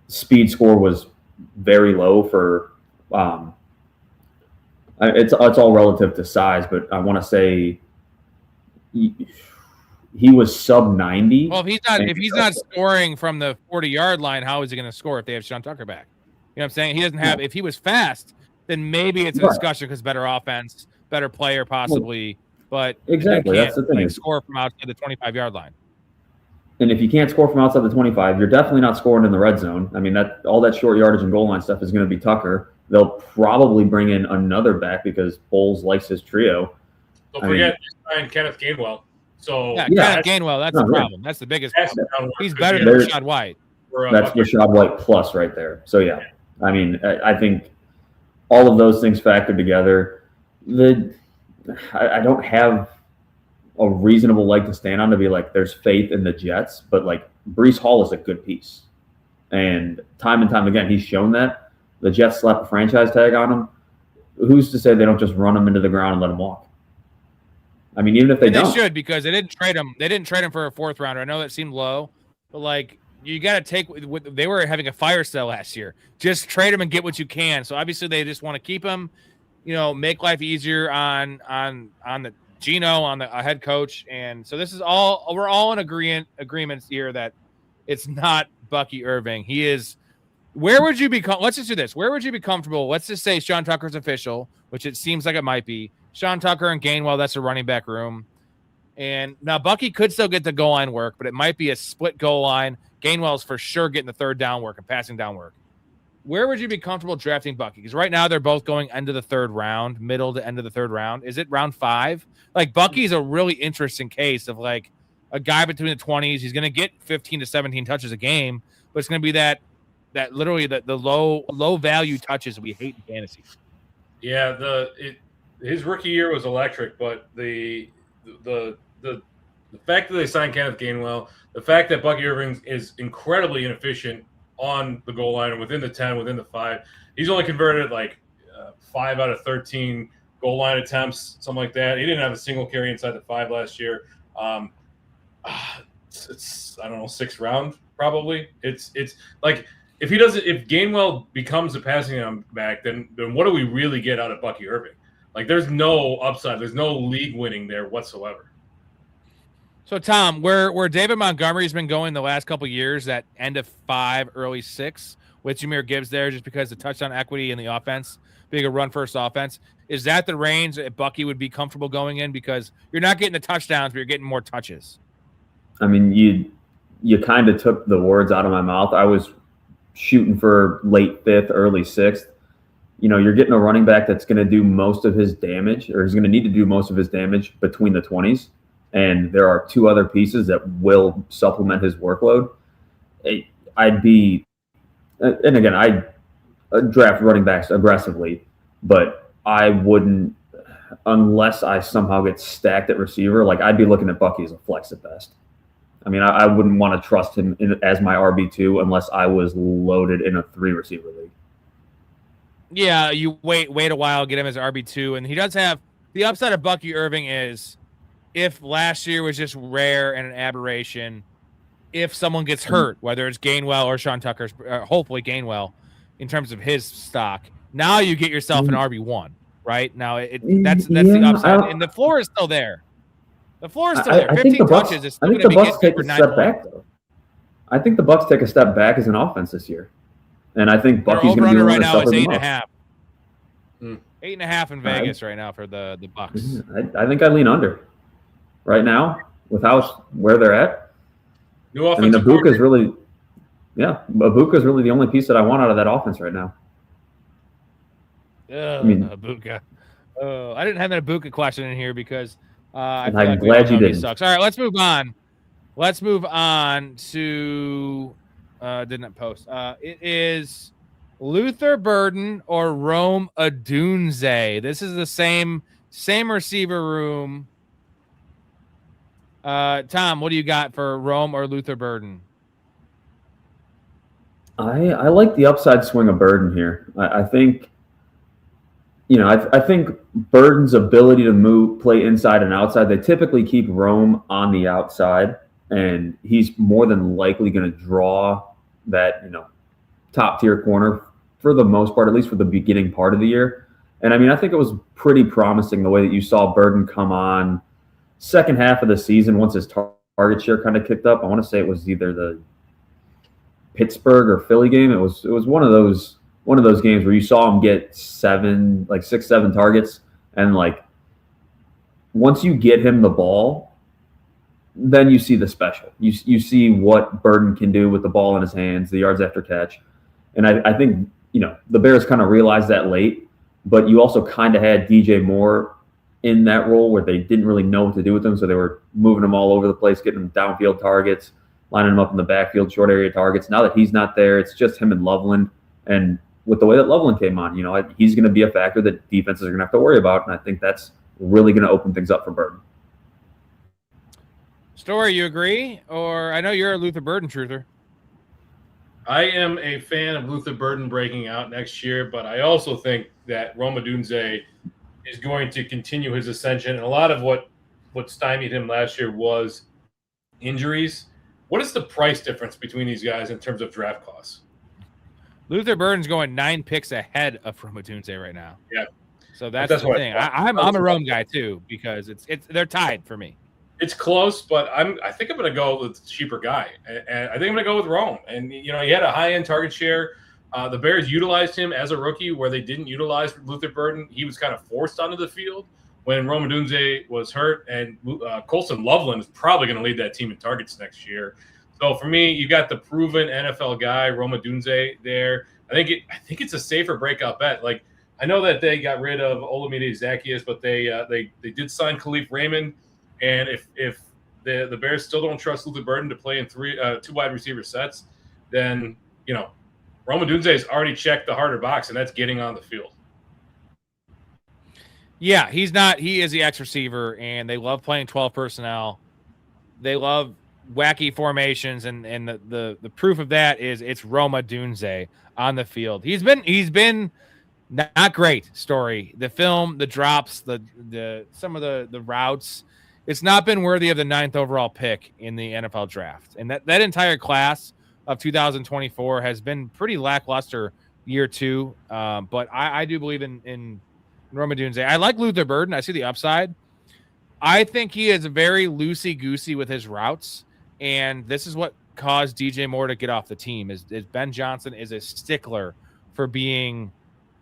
S3: Speed score was very low for. It's all relative to size, but I want to say he was sub 90.
S1: Well, if he's not scoring from the 40-yard line, how is he going to score if they have Sean Tucker back? You know what I'm saying? He doesn't have. If he was fast, then maybe it's a discussion because better offense, better player possibly. But
S3: exactly, that's the thing.
S1: Score from outside the 25-yard line.
S3: And if you can't score from outside the 25, you're definitely not scoring in the red zone. I mean, all that short yardage and goal line stuff is going to be Tucker. They'll probably bring in another back because Bowles likes his trio.
S2: Don't forget, Kenneth Gainwell. So
S1: Kenneth Gainwell, that's the problem. That's the biggest problem. He's better than Rashad White.
S3: That's Rashad White plus right there. So, yeah. I mean, I think all of those things factored together. I don't have a reasonable leg to stand on to be like, there's faith in the Jets, but like Breece Hall is a good piece. And time again, he's shown that. The Jets slap a franchise tag on him. Who's to say they don't just run him into the ground and let him walk? I mean, even if they don't.
S1: They should, because they didn't trade him. They didn't trade him for a fourth rounder. I know that seemed low, but like you got to take. They were having a fire sale last year. Just trade him and get what you can. So obviously they just want to keep him. You know, make life easier on the Gino, on the head coach, and so this is all. We're all in agreements here that it's not Bucky Irving. He is. Where would you be? Let's just do this. Where would you be comfortable? Let's just say Sean Tucker's official, which it seems like it might be. Sean Tucker and Gainwell, that's a running back room. And now Bucky could still get the goal line work, but it might be a split goal line. Gainwell's for sure getting the third down work and passing down work. Where would you be comfortable drafting Bucky? Because right now they're both going end of the third round, middle to end of the third round. Is it round 5? Like Bucky's a really interesting case of like a guy between the 20s. He's going to get 15 to 17 touches a game, but it's going to be that literally the low value touches we hate in fantasy.
S2: Yeah, his rookie year was electric, but the fact that they signed Kenneth Gainwell, the fact that Bucky Irving is incredibly inefficient on the goal line and within the 10, within the 5, he's only converted like 5 out of 13 goal line attempts, something like that. He didn't have a single carry inside the 5 last year. It's I don't know, 6th round probably. It's like if Gainwell becomes a passing back, then what do we really get out of Bucky Irving? Like, there's no upside. There's no league winning there whatsoever.
S1: So, Tom, where David Montgomery's been going the last couple of years, that end of 5, early 6, with Jahmyr Gibbs there, just because the touchdown equity in the offense, being a run-first offense, is that the range that Bucky would be comfortable going in? Because you're not getting the touchdowns, but you're getting more touches.
S3: I mean, you kind of took the words out of my mouth. I was shooting for late 5th, early 6th. You know, you're getting a running back that's going to do most of his damage, or he's going to need to do most of his damage between the 20s. And there are 2 other pieces that will supplement his workload. I'd be, and again, I draft running backs aggressively, but I wouldn't, unless I somehow get stacked at receiver, like I'd be looking at Bucky as a flex at best. I mean, I wouldn't want to trust him as my RB2 unless I was loaded in a 3 receiver league.
S1: Yeah, you wait a while, get him as RB2, and he does have the upside of Bucky Irving is if last year was just rare and an aberration, if someone gets hurt, whether it's Gainwell or Sean Tucker's, hopefully Gainwell, in terms of his stock, now you get yourself an RB1, right? Now that's the upside, and the floor is still there. The floor is still there. 15 touches is still going to be getting for 9 points.
S3: I think the Bucks take a step back as an offense this year. And I think Bucky's going to be
S1: right now is 8.5. 8.5 in Vegas right now for the Bucks.
S3: I think I lean under right now with where they're at.
S2: New offense.
S3: I mean, Ibuka's really the only piece that I want out of that offense right now.
S1: Ibuka. I didn't have that Ibuka question in here because I'm
S3: glad you didn't.
S1: Sucks. All right, let's move on. Let's move on to. Didn't post. It is Luther Burden or Rome Odunze. This is the same receiver room. Tom, what do you got for Rome or Luther Burden?
S3: I like the upside swing of Burden here. I think I think Burden's ability to play inside and outside, they typically keep Rome on the outside, and he's more than likely going to draw that, top tier corner for the most part, at least for the beginning part of the year. And I think it was pretty promising the way that you saw Burden come on second half of the season once his target share kind of kicked up. I want to say it was either the Pittsburgh or Philly game. It was one of those games where you saw him get 6, 7 targets, and once you get him the ball, then you see the special. You see what Burden can do with the ball in his hands, the yards after catch. And I think, the Bears kind of realized that late, but you also kind of had DJ Moore in that role where they didn't really know what to do with him. So they were moving him all over the place, getting him downfield targets, lining him up in the backfield, short area targets. Now that he's not there, it's just him and Loveland. And with the way that Loveland came on, he's going to be a factor that defenses are going to have to worry about. And I think that's really going to open things up for Burden.
S1: Storey, you agree? Or I know you're a Luther Burden truther.
S2: I am a fan of Luther Burden breaking out next year, but I also think that Rome Odunze is going to continue his ascension. And a lot of what stymied him last year was injuries. What is the price difference between these guys in terms of draft costs?
S1: Luther Burden's going 9 picks ahead of Rome Odunze right now.
S2: Yeah.
S1: So that's the thing. I'm a Rome guy too, because they're tied for me.
S2: It's close, but I think I'm going to go with the cheaper guy, and I think I'm going to go with Rome. And he had a high-end target share. The Bears utilized him as a rookie where they didn't utilize Luther Burden. He was kind of forced onto the field when Rome Odunze was hurt, and Colson Loveland is probably going to lead that team in targets next year. So for me, you got the proven NFL guy, Rome Odunze, there. I think it's a safer breakout bet. I know that they got rid of Olamide Zaccheaus, but they did sign Khalif Raymond. And if the Bears still don't trust Luther Burden to play in 2 wide receiver sets, then Rome Odunze has already checked the harder box, and that's getting on the field.
S1: Yeah, he's not. He is the X receiver, and they love playing 12 personnel. They love wacky formations, and the proof of that is it's Rome Odunze on the field. He's been not great. Storey, the film, the drops, the some of the routes. It's not been worthy of the 9th overall pick in the NFL draft. And that entire class of 2024 has been pretty lackluster year 2. But I do believe in Rome Odunze. I like Luther Burden. I see the upside. I think he is very loosey-goosey with his routes. And this is what caused DJ Moore to get off the team is Ben Johnson is a stickler for being,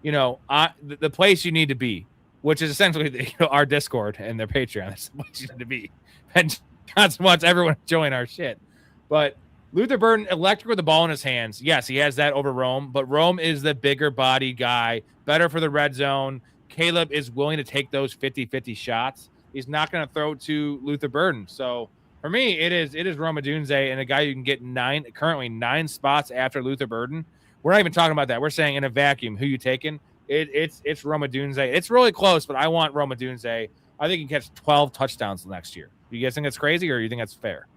S1: the place you need to be, which is essentially our Discord and their Patreon. That's the place you need to be. And Johnson wants everyone to join our shit. But Luther Burden, electric with the ball in his hands. Yes, he has that over Rome, but Rome is the bigger body guy, better for the red zone. Caleb is willing to take those 50-50 shots. He's not going to throw to Luther Burden. So for me, it is Rome Odunze and a guy you can get currently 9 spots after Luther Burden. We're not even talking about that. We're saying in a vacuum, who you taking? It's Rome Odunze. It's really close, but I want Rome Odunze. I think he can catch 12 touchdowns next year. Do you guys think that's crazy, or you think that's fair?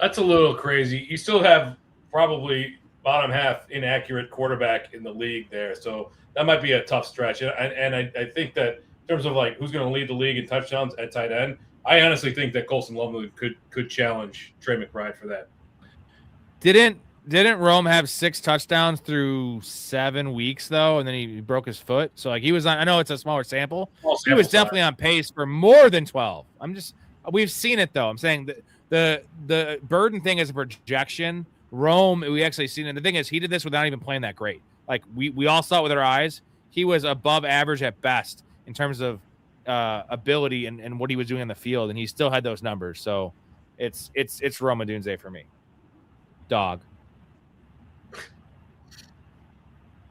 S2: That's a little crazy. You still have probably bottom half inaccurate quarterback in the league there, so that might be a tough stretch. And I think that in terms of who's going to lead the league in touchdowns at tight end, I honestly think that Colson Loveland could challenge Trey McBride for that.
S1: Didn't Rome have 6 touchdowns through 7 weeks though, and then he broke his foot? So he was on. I know it's a smaller sample. He was definitely on pace for more than 12. We've seen it though. I'm saying the Burden thing is a projection. Rome, we actually seen it. The thing is, he did this without even playing that great. We all saw it with our eyes. He was above average at best in terms of ability and what he was doing on the field, and he still had those numbers. So it's Rome Odunze for me. Dog.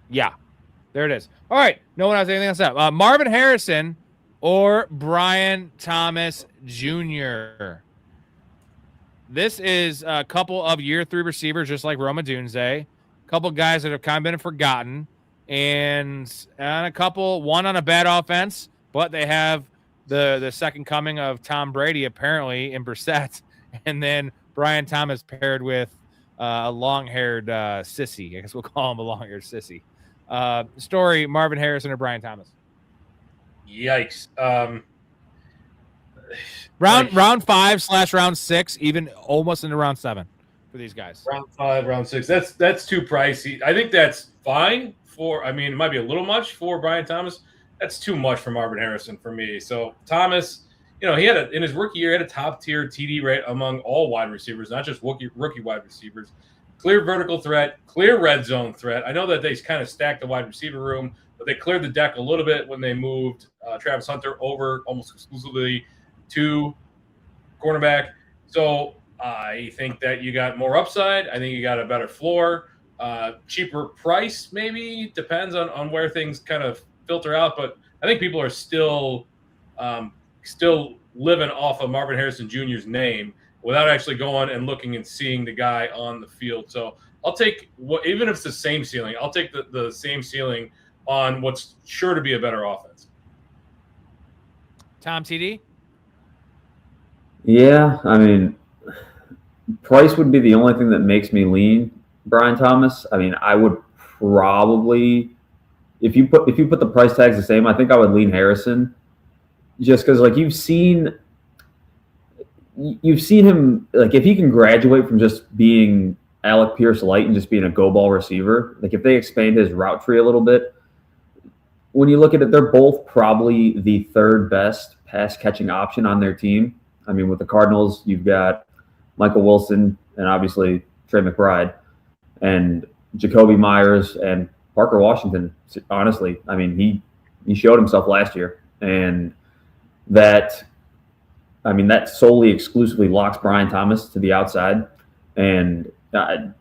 S1: Yeah, there it is. All right. No one has anything else up. Marvin Harrison or Brian Thomas Jr. This is a couple of year 3 receivers, just like Rome Odunze. A couple guys that have kind of been forgotten, and one on a bad offense, but they have the second coming of Tom Brady apparently in Brissett, and then Brian Thomas paired with a long-haired sissy. I guess we'll call him a long-haired sissy. Storey, Marvin Harrison or Brian Thomas?
S2: Yikes.
S1: Round 5/round 6, even almost into round 7 for these guys.
S2: Round 5, round 6. That's too pricey. I think that's fine for. I mean, it might be a little much for Brian Thomas. That's too much for Marvin Harrison for me. So Thomas, he had in his rookie year, he had a top tier TD rate among all wide receivers, not just rookie wide receivers. Clear vertical threat, clear red zone threat. I know that they kind of stacked the wide receiver room, but they cleared the deck a little bit when they moved Travis Hunter over almost exclusively to cornerback. So I think that you got more upside. I think you got a better floor, cheaper price, maybe depends on where things kind of filter out. But I think people are still living off of Marvin Harrison Jr.'s name without actually going and looking and seeing the guy on the field. So I'll take even if it's the same ceiling, I'll take the same ceiling on what's sure to be a better offense.
S1: Tom, TD?
S3: Yeah, I mean, price would be the only thing that makes me lean Brian Thomas. I mean, I would probably, if you put the price tags the same, I think I would lean Harrison, just because like you've seen him, like if he can graduate from just being Alec Pierce light and just being a go ball receiver, like if they expand his route tree a little bit, when you look at it, they're both probably the third best pass catching option on their team. I mean, with the Cardinals, you've got Michael Wilson and obviously Trey McBride and Jacoby Myers and Parker Washington. Honestly, I mean, he showed himself last year, and that solely exclusively locks Brian Thomas to the outside. And I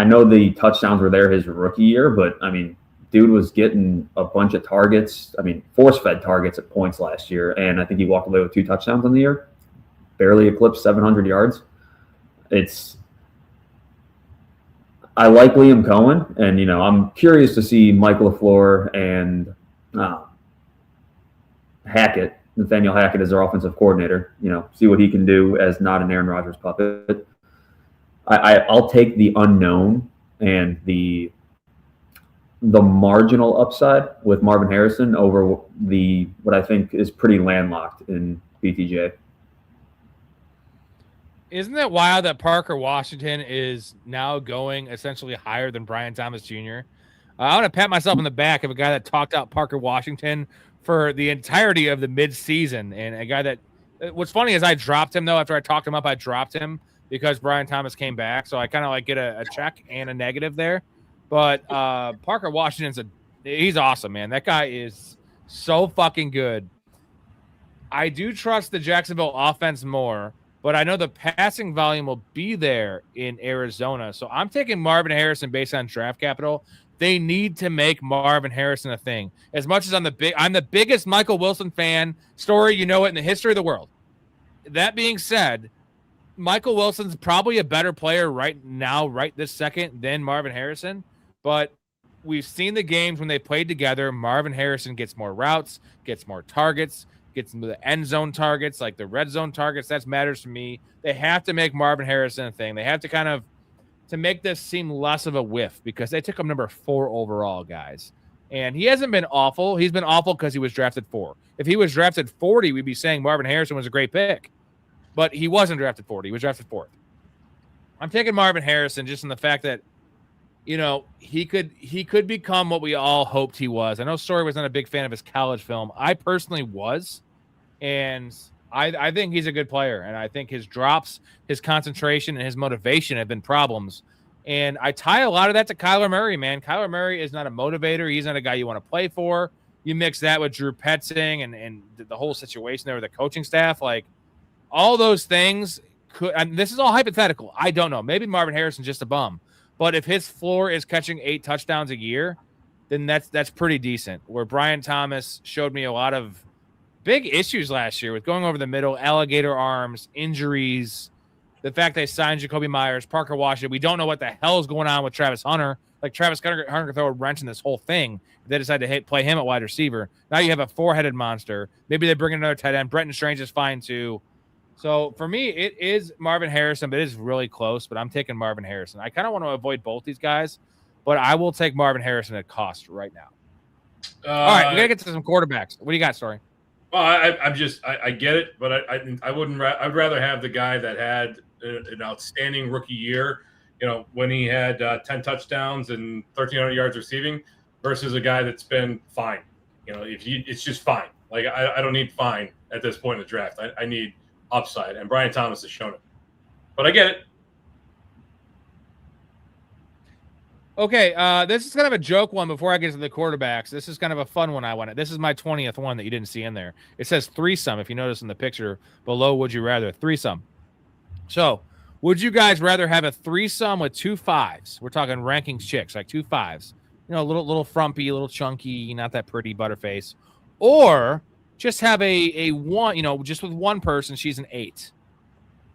S3: know the touchdowns were there his rookie year, but I mean, dude was getting a bunch of targets. I mean, force-fed targets at points last year, and I think he walked away with 2 touchdowns on the year. Barely eclipsed 700 yards. I like Liam Cohen, and I'm curious to see Mike LaFleur and Nathaniel Hackett as their offensive coordinator. See what he can do as not an Aaron Rodgers puppet. I'll take the unknown and the marginal upside with Marvin Harrison over what I think is pretty landlocked in BTJ.
S1: Isn't it wild that Parker Washington is now going essentially higher than Brian Thomas Jr.? I want to pat myself on the back of a guy that talked out Parker Washington for the entirety of the midseason, and a guy that what's funny is I dropped him, though. After I talked him up, I dropped him because Brian Thomas came back. So I kind of like get a check and a negative there. But Parker Washington's he's awesome, man. That guy is so fucking good. I do trust the Jacksonville offense more, but I know the passing volume will be there in Arizona. So I'm taking Marvin Harrison based on draft capital. They need to make Marvin Harrison a thing. As much as I'm the biggest Michael Wilson fan, Storey, in the history of the world. That being said, Michael Wilson's probably a better player right now, right this second, than Marvin Harrison. But we've seen the games when they played together. Marvin Harrison gets more routes, gets more targets, gets into the end zone targets, like the red zone targets. That matters to me. They have to make Marvin Harrison a thing. They have to to make this seem less of a whiff, because they took him number 4 overall, guys. And he hasn't been awful. He's been awful because he was drafted 4. If he was drafted 40, we'd be saying Marvin Harrison was a great pick. But he wasn't drafted 40. He was drafted 4th. I'm taking Marvin Harrison just in the fact that, he could become what we all hoped he was. I know Storey was not a big fan of his college film. I personally was. And I think he's a good player. And I think his drops, his concentration, and his motivation have been problems. And I tie a lot of that to Kyler Murray, man. Kyler Murray is not a motivator. He's not a guy you want to play for. You mix that with Drew Petzing and the whole situation there with the coaching staff. Like, all those things and this is all hypothetical. I don't know. Maybe Marvin Harrison's just a bum. But if his floor is catching 8 touchdowns a year, then that's pretty decent. Where Brian Thomas showed me a lot of big issues last year with going over the middle, alligator arms, injuries, the fact they signed Jacoby Myers, Parker Washington. We don't know what the hell is going on with Travis Hunter. Like, Travis Hunter could throw a wrench in this whole thing. They decide to play him at wide receiver. Now you have a 4-headed monster. Maybe they bring in another tight end. Brenton Strange is fine too. So for me, it is Marvin Harrison, but it is really close. But I'm taking Marvin Harrison. I kind of want to avoid both these guys, but I will take Marvin Harrison at cost right now. All right, we gotta get to some quarterbacks. What do you got, Storey?
S2: Well, I get it, but I wouldn't. I'd rather have the guy that had an outstanding rookie year. When he had 10 touchdowns and 1,300 yards receiving, versus a guy that's been fine. It's just fine. Like I don't need fine at this point in the draft. I need upside, and Brian Thomas has shown it. But I get it.
S1: Okay, this is kind of a joke one before I get to the quarterbacks. This is kind of a fun one I wanted. This is my 20th one that you didn't see in there. It says threesome, if you notice in the picture below, would you rather? Threesome. So, would you guys rather have a threesome with 2 5s? We're talking rankings chicks, like 2 5s. A little frumpy, a little chunky, not that pretty butterface. Or just have a one, just with one person, she's an 8.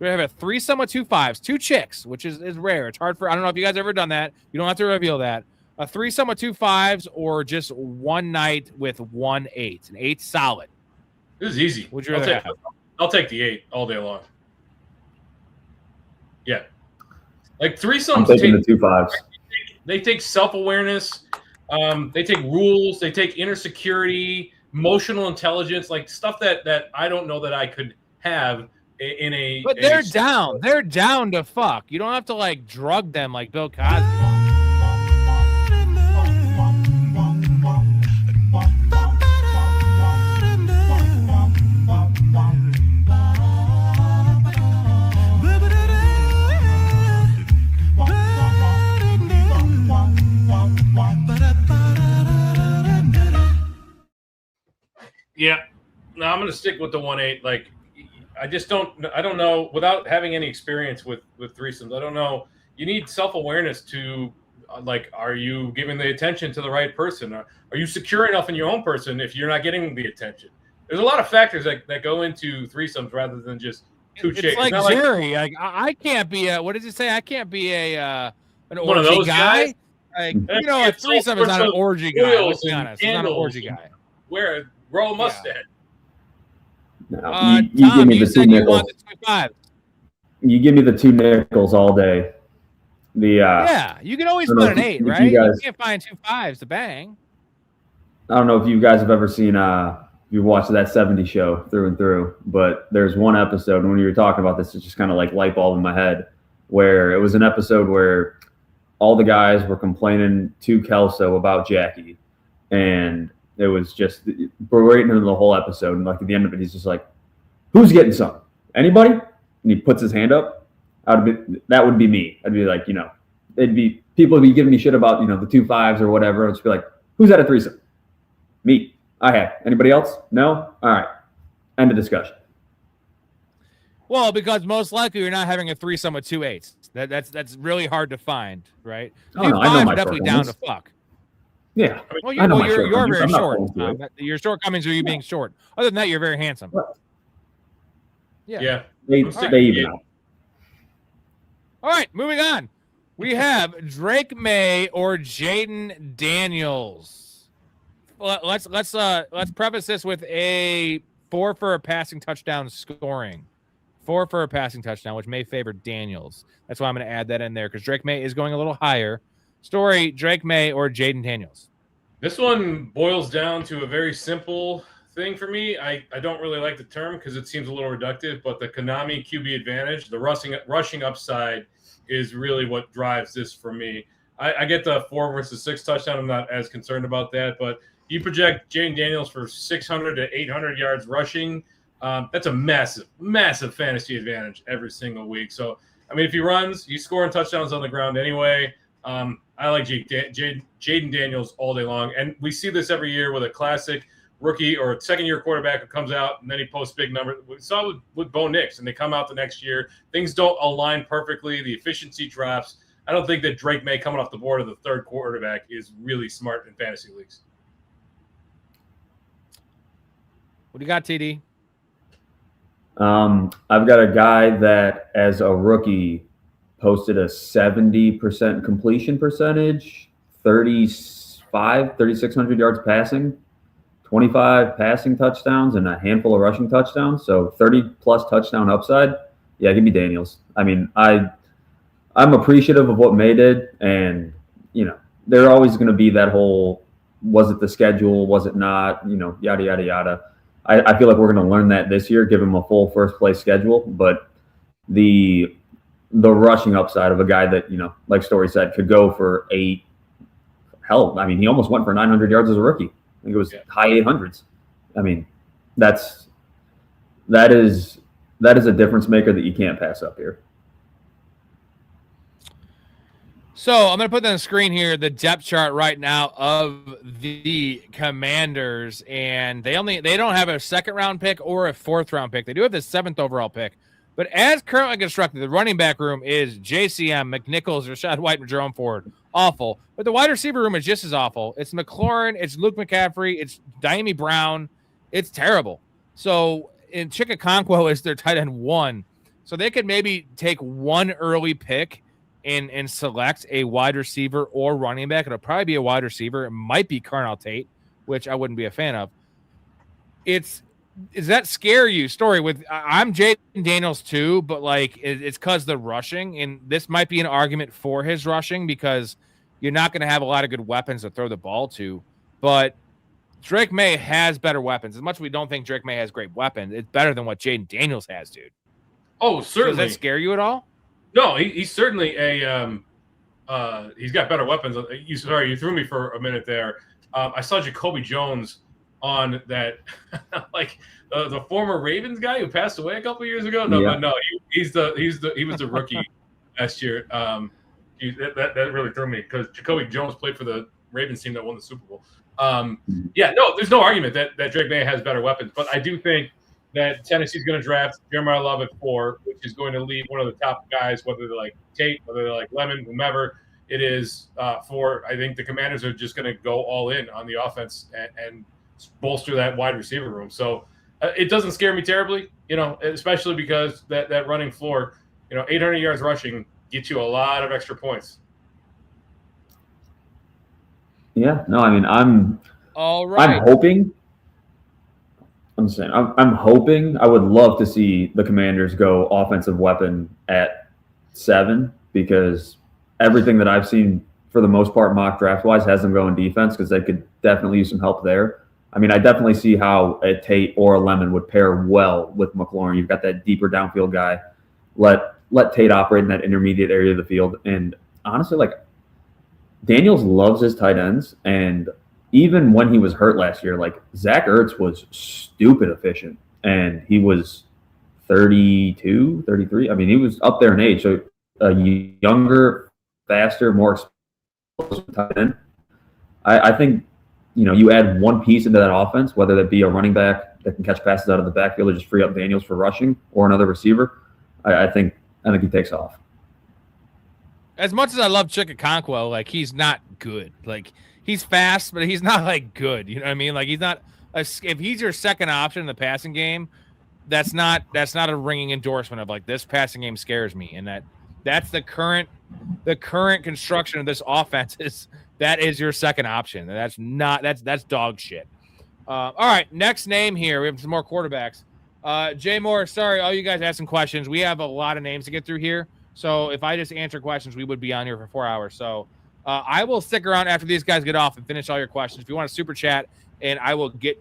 S1: We have a threesome with 2 5s, 2 chicks, which is rare. It's hard I don't know if you guys ever done that. You don't have to reveal that. A threesome with 2 5s, or just one night with 1 8, an 8 solid.
S2: This is easy.
S1: Would you rather have?
S2: I'll take the 8 all day long. Yeah, like threesomes.
S3: I'm taking the 2 5s.
S2: They take self-awareness. They take rules. They take inner security, emotional intelligence, like stuff that I don't know that I could have.
S1: But they're down. They're down to fuck. You don't have to like drug them like Bill Cosby.
S2: Yeah, no, I'm gonna stick with the 1-8. Like, I don't know, without having any experience with threesomes, I don't know. You need self-awareness to, like, are you giving the attention to the right person? Are you secure enough in your own person if you're not getting the attention? There's a lot of factors that go into threesomes rather than just 2 chicks.
S1: It's like Jerry. I can't be a, what did you say? I can't be an
S2: one of
S1: orgy
S2: those
S1: guy. Like, a threesome is not an orgy guy. Let's be honest. It's not an orgy guy.
S2: Grow a mustache.
S3: No, you
S1: Tom,
S3: give me the 2 nickels. You give me the 2 nickels all day.
S1: Yeah, you can always put an 8, right? You can't find 2 5s to bang.
S3: I don't know if you guys have ever seen you watched that 70s show through and through, but there's one episode, and when you were talking about this, it's just kind of like light bulb in my head, where it was an episode where all the guys were complaining to Kelso about Jackie, and it was just berating him the whole episode. And like at the end of it, he's just like, "Who's getting some? Anybody?" And he puts his hand up. That would be me. I'd be like, people would be giving me shit about the 2 5s or whatever. I'd just be like, "Who's at a threesome?" Me. I have. Anybody else? No. All right. End of discussion.
S1: Well, because most likely you're not having a threesome with 2 8s. That's really hard to find, right? 2 5s are definitely down to fuck.
S3: Yeah.
S1: Well, you're very short. Your shortcomings are you being short. Other than that, you're very handsome.
S2: Yeah.
S3: They even out.
S1: All right, moving on. We have Drake May or Jaden Daniels. Well, let's preface this with a 4 for a passing touchdown scoring. 4 for a passing touchdown, which may favor Daniels. That's why I'm going to add that in there because Drake May is going a little higher. Storey, Drake May or Jaden Daniels?
S2: This one boils down to a very simple thing for me. I don't really like the term because it seems a little reductive, but the Konami QB advantage, the rushing upside is really what drives this for me. I get the 4 versus 6 touchdown. I'm not as concerned about that, but you project Jaden Daniels for 600 to 800 yards rushing. That's a massive, massive fantasy advantage every single week. So, I mean, if he runs, he's scoring touchdowns on the ground anyway. I like Jaden Daniels all day long. And we see this every year with a classic rookie or second-year quarterback who comes out and then he posts big numbers. We saw it with Bo Nix, and they come out the next year. Things don't align perfectly. The efficiency drops. I don't think that Drake May coming off the board of the 3rd quarterback is really smart in fantasy leagues.
S1: What do you got, TD?
S3: I've got a guy that, as a rookie, posted a 70% completion percentage, 3,600 yards passing, 25 passing touchdowns, and a handful of rushing touchdowns. So 30-plus touchdown upside. Yeah, give me Daniels. I mean, I'm appreciative of what May did, and, they're always going to be that whole was it the schedule? Was it not? Yada, yada, yada. I feel like we're going to learn that this year, give him a full first place schedule. But the rushing upside of a guy that, like Storey said, could go for 8. Hell, I mean, he almost went for 900 yards as a rookie. I think it was high 800s. I mean, that is a difference maker that you can't pass up here.
S1: So I'm going to put on the screen here the depth chart right now of the Commanders, and they don't have a second round pick or a fourth round pick. They do have the 7th overall pick, but as currently constructed, the running back room is JCM, McNichols, Rashad White, and Jerome Ford. Awful. But the wide receiver room is just as awful. It's McLaurin, it's Luke McCaffrey, it's Diami Brown. It's terrible. So in Chikakonkwo is their tight end 1. So they could maybe take one early pick and select a wide receiver or running back. It'll probably be a wide receiver. It might be Carnell Tate, which I wouldn't be a fan of. Does that scare you? Storey, I'm Jaden Daniels too, but like it's because the rushing, and this might be an argument for his rushing because you're not going to have a lot of good weapons to throw the ball to. But Drake May has better weapons. As much as we don't think Drake May has great weapons, it's better than what Jaden Daniels has, dude.
S2: Oh, certainly.
S1: Does that scare you at all?
S2: No, he's certainly he's got better weapons. You threw me for a minute there. I saw Jacoby Jones on that, like the former Ravens guy who passed away a couple years ago. No,
S3: yeah.
S2: no, he was the rookie last year. That really threw me because Jacoby Jones played for the Ravens team that won the Super Bowl. There's no argument that Drake May has better weapons, but I do think that Tennessee's going to draft Jeremiah Love at 4, which is going to leave one of the top guys, whether they're like Tate, whether they're like Lemon, whomever it is, for. I think the Commanders are just going to go all in on the offense and bolster that wide receiver room. So it doesn't scare me terribly, especially because that running floor, 800 yards rushing gets you a lot of extra points.
S3: Yeah, no, I mean, I'm hoping. I would love to see the Commanders go offensive weapon at 7 because everything that I've seen for the most part mock draft wise has them going defense because they could definitely use some help there. I mean, I definitely see how a Tate or a Lemon would pair well with McLaurin. You've got that deeper downfield guy. Let Tate operate in that intermediate area of the field. And honestly, like Daniels loves his tight ends, and even when he was hurt last year, like Zach Ertz was stupid efficient, and he was 32, 33. I mean, he was up there in age. So a younger, faster, more explosive tight end. I think, you add one piece into that offense, whether that be a running back that can catch passes out of the backfield or just free up Daniels for rushing or another receiver. I think he takes off.
S1: As much as I love Chikakonkwo, like he's not good. Like he's fast, but he's not like good. You know what I mean? Like he's not. If he's your second option in the passing game, that's not a ringing endorsement of like this passing game scares me, and that's the current construction of this offense that is your second option. And that's dog shit. All right, next name here. We have some more quarterbacks. Jay Moore, sorry, all you guys asking questions. We have a lot of names to get through here. So if I just answer questions, we would be on here for 4 hours. So I will stick around after these guys get off and finish all your questions. If you want to super chat, and we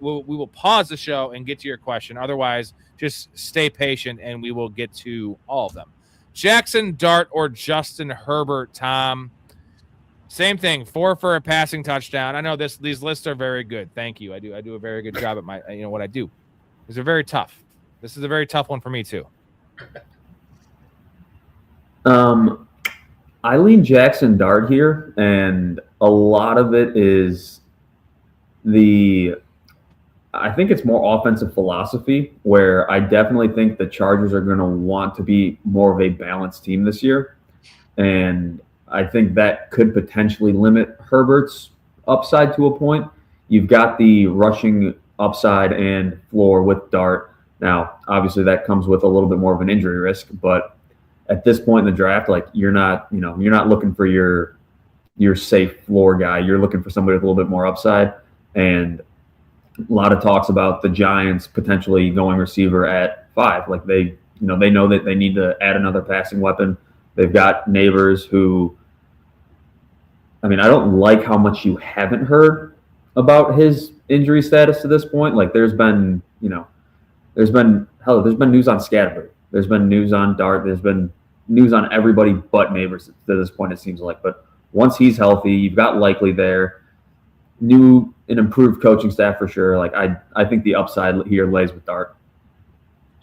S1: will pause the show and get to your question. Otherwise, just stay patient and we will get to all of them. Jackson Dart or Justin Herbert, Tom. Same thing, 4 for a passing touchdown. I know these lists are very good. Thank you. I do a very good job at my what I do. These are very tough. This is a very tough one for me too.
S3: I lean Jackson Dart here, and a lot of it is I think it's more offensive philosophy, where I definitely think the Chargers are going to want to be more of a balanced team this year. And I think that could potentially limit Herbert's upside to a point. You've got the rushing upside and floor with Dart. Now, obviously that comes with a little bit more of an injury risk, but at this point in the draft, like you're not looking for your safe floor guy. You're looking for somebody with a little bit more upside. And a lot of talks about the Giants potentially going receiver at 5. Like they know that they need to add another passing weapon. They've got Neighbors who, I mean, I don't like how much you haven't heard about his injury status to this point. Like there's been news on Scatterbury. There's been news on Dart. There's been news on everybody but Neighbors to this point, it seems like. But once he's healthy, you've got Likely there, an improved coaching staff for sure. Like I think the upside here lays with Dart.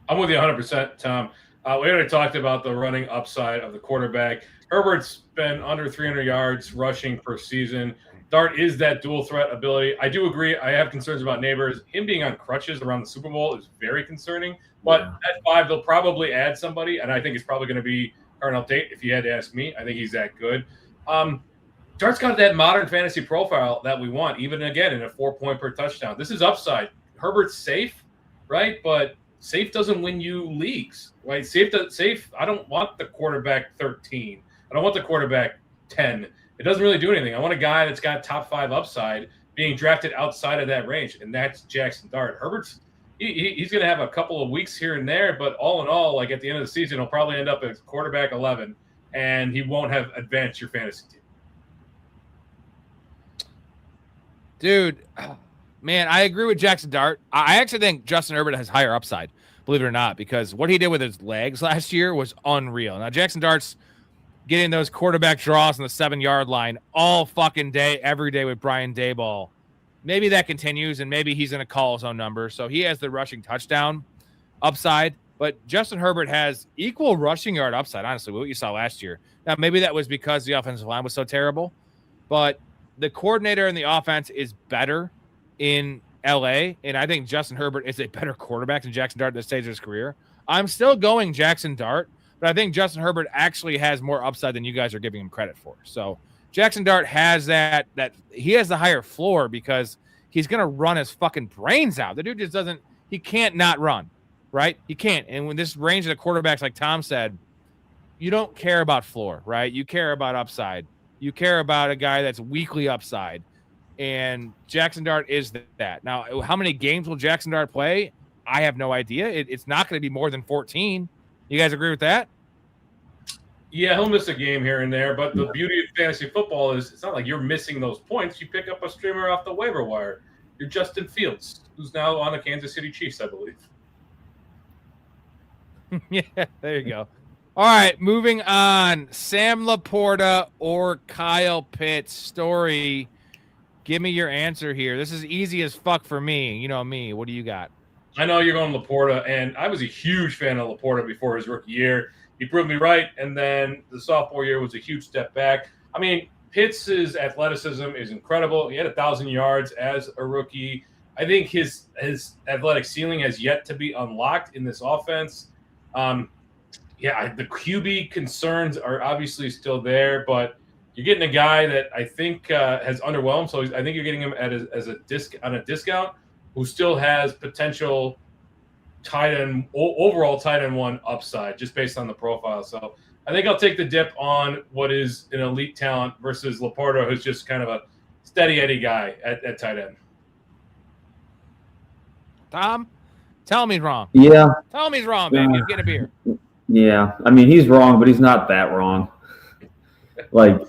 S2: I'm with you 100%, Tom. We already talked about the running upside of the quarterback. Herbert's been under 300 yards rushing per season. Dart is that dual threat ability. I do agree. I have concerns about Neighbors. Him being on crutches around the Super Bowl is very concerning. But at 5, they'll probably add somebody, and I think it's probably going to be Darnell Tate. If you had to ask me, I think he's that good. Dart's got that modern fantasy profile that we want, even again in a 4-point per touchdown. This is upside. Herbert's safe, right? But safe doesn't win you leagues, right? Safe. I don't want the quarterback 13. I don't want the quarterback 10. It doesn't really do anything. I want a guy that's got top 5 upside being drafted outside of that range, and that's Jackson Dart. Herbert's he's going to have a couple of weeks here and there, but all in all, like at the end of the season, he'll probably end up at quarterback 11, and he won't have advanced your fantasy team.
S1: Dude, man, I agree with Jackson Dart. I actually think Justin Herbert has higher upside, believe it or not, because what he did with his legs last year was unreal. Now, Jackson Dart's getting those quarterback draws on the 7-yard line all fucking day, every day with Brian Daboll. Maybe that continues, and maybe he's going to call his own number. So he has the rushing touchdown upside, but Justin Herbert has equal rushing yard upside, honestly, what you saw last year. Now, maybe that was because the offensive line was so terrible, but the coordinator in the offense is better in LA, and I think Justin Herbert is a better quarterback than Jackson Dart at this stage of his career. I'm still going Jackson Dart, but I think Justin Herbert actually has more upside than you guys are giving him credit for. So Jackson Dart has that he has the higher floor because he's going to run his fucking brains out. The dude just he can't not run, right? He can't. And when this range of the quarterbacks, like Tom said, you don't care about floor, right? You care about upside. You care about a guy that's weekly upside. And Jackson Dart is that. Now, how many games will Jackson Dart play? I have no idea. It's not going to be more than 14. You guys agree with that?
S2: Yeah, he'll miss a game here and there, but the beauty of fantasy football is it's not like you're missing those points. You pick up a streamer off the waiver wire. You're Justin Fields, who's now on the Kansas City Chiefs, I believe.
S1: Yeah, there you go. All right, moving on. Sam Laporta or Kyle Pitts? Storey, give me your answer here. This is easy as fuck for me. You know me. What do you got?
S2: I know you're going Laporta, and I was a huge fan of Laporta before his rookie year. He proved me right, and then the sophomore year was a huge step back. I mean, Pitts' athleticism is incredible. He had 1,000 yards as a rookie. I think his athletic ceiling has yet to be unlocked in this offense. The QB concerns are obviously still there, but you're getting a guy that I think has underwhelmed. So I think you're getting him on a discount, who still has potential overall tight end 1 upside just based on the profile. So I think I'll take the dip on what is an elite talent versus Laporta, who's just kind of a steady Eddie guy at tight end.
S1: Tom, tell me he's wrong.
S3: Yeah.
S1: Tell me he's wrong, baby. Get a beer.
S3: Yeah. I mean, he's wrong, but he's not that wrong. Like,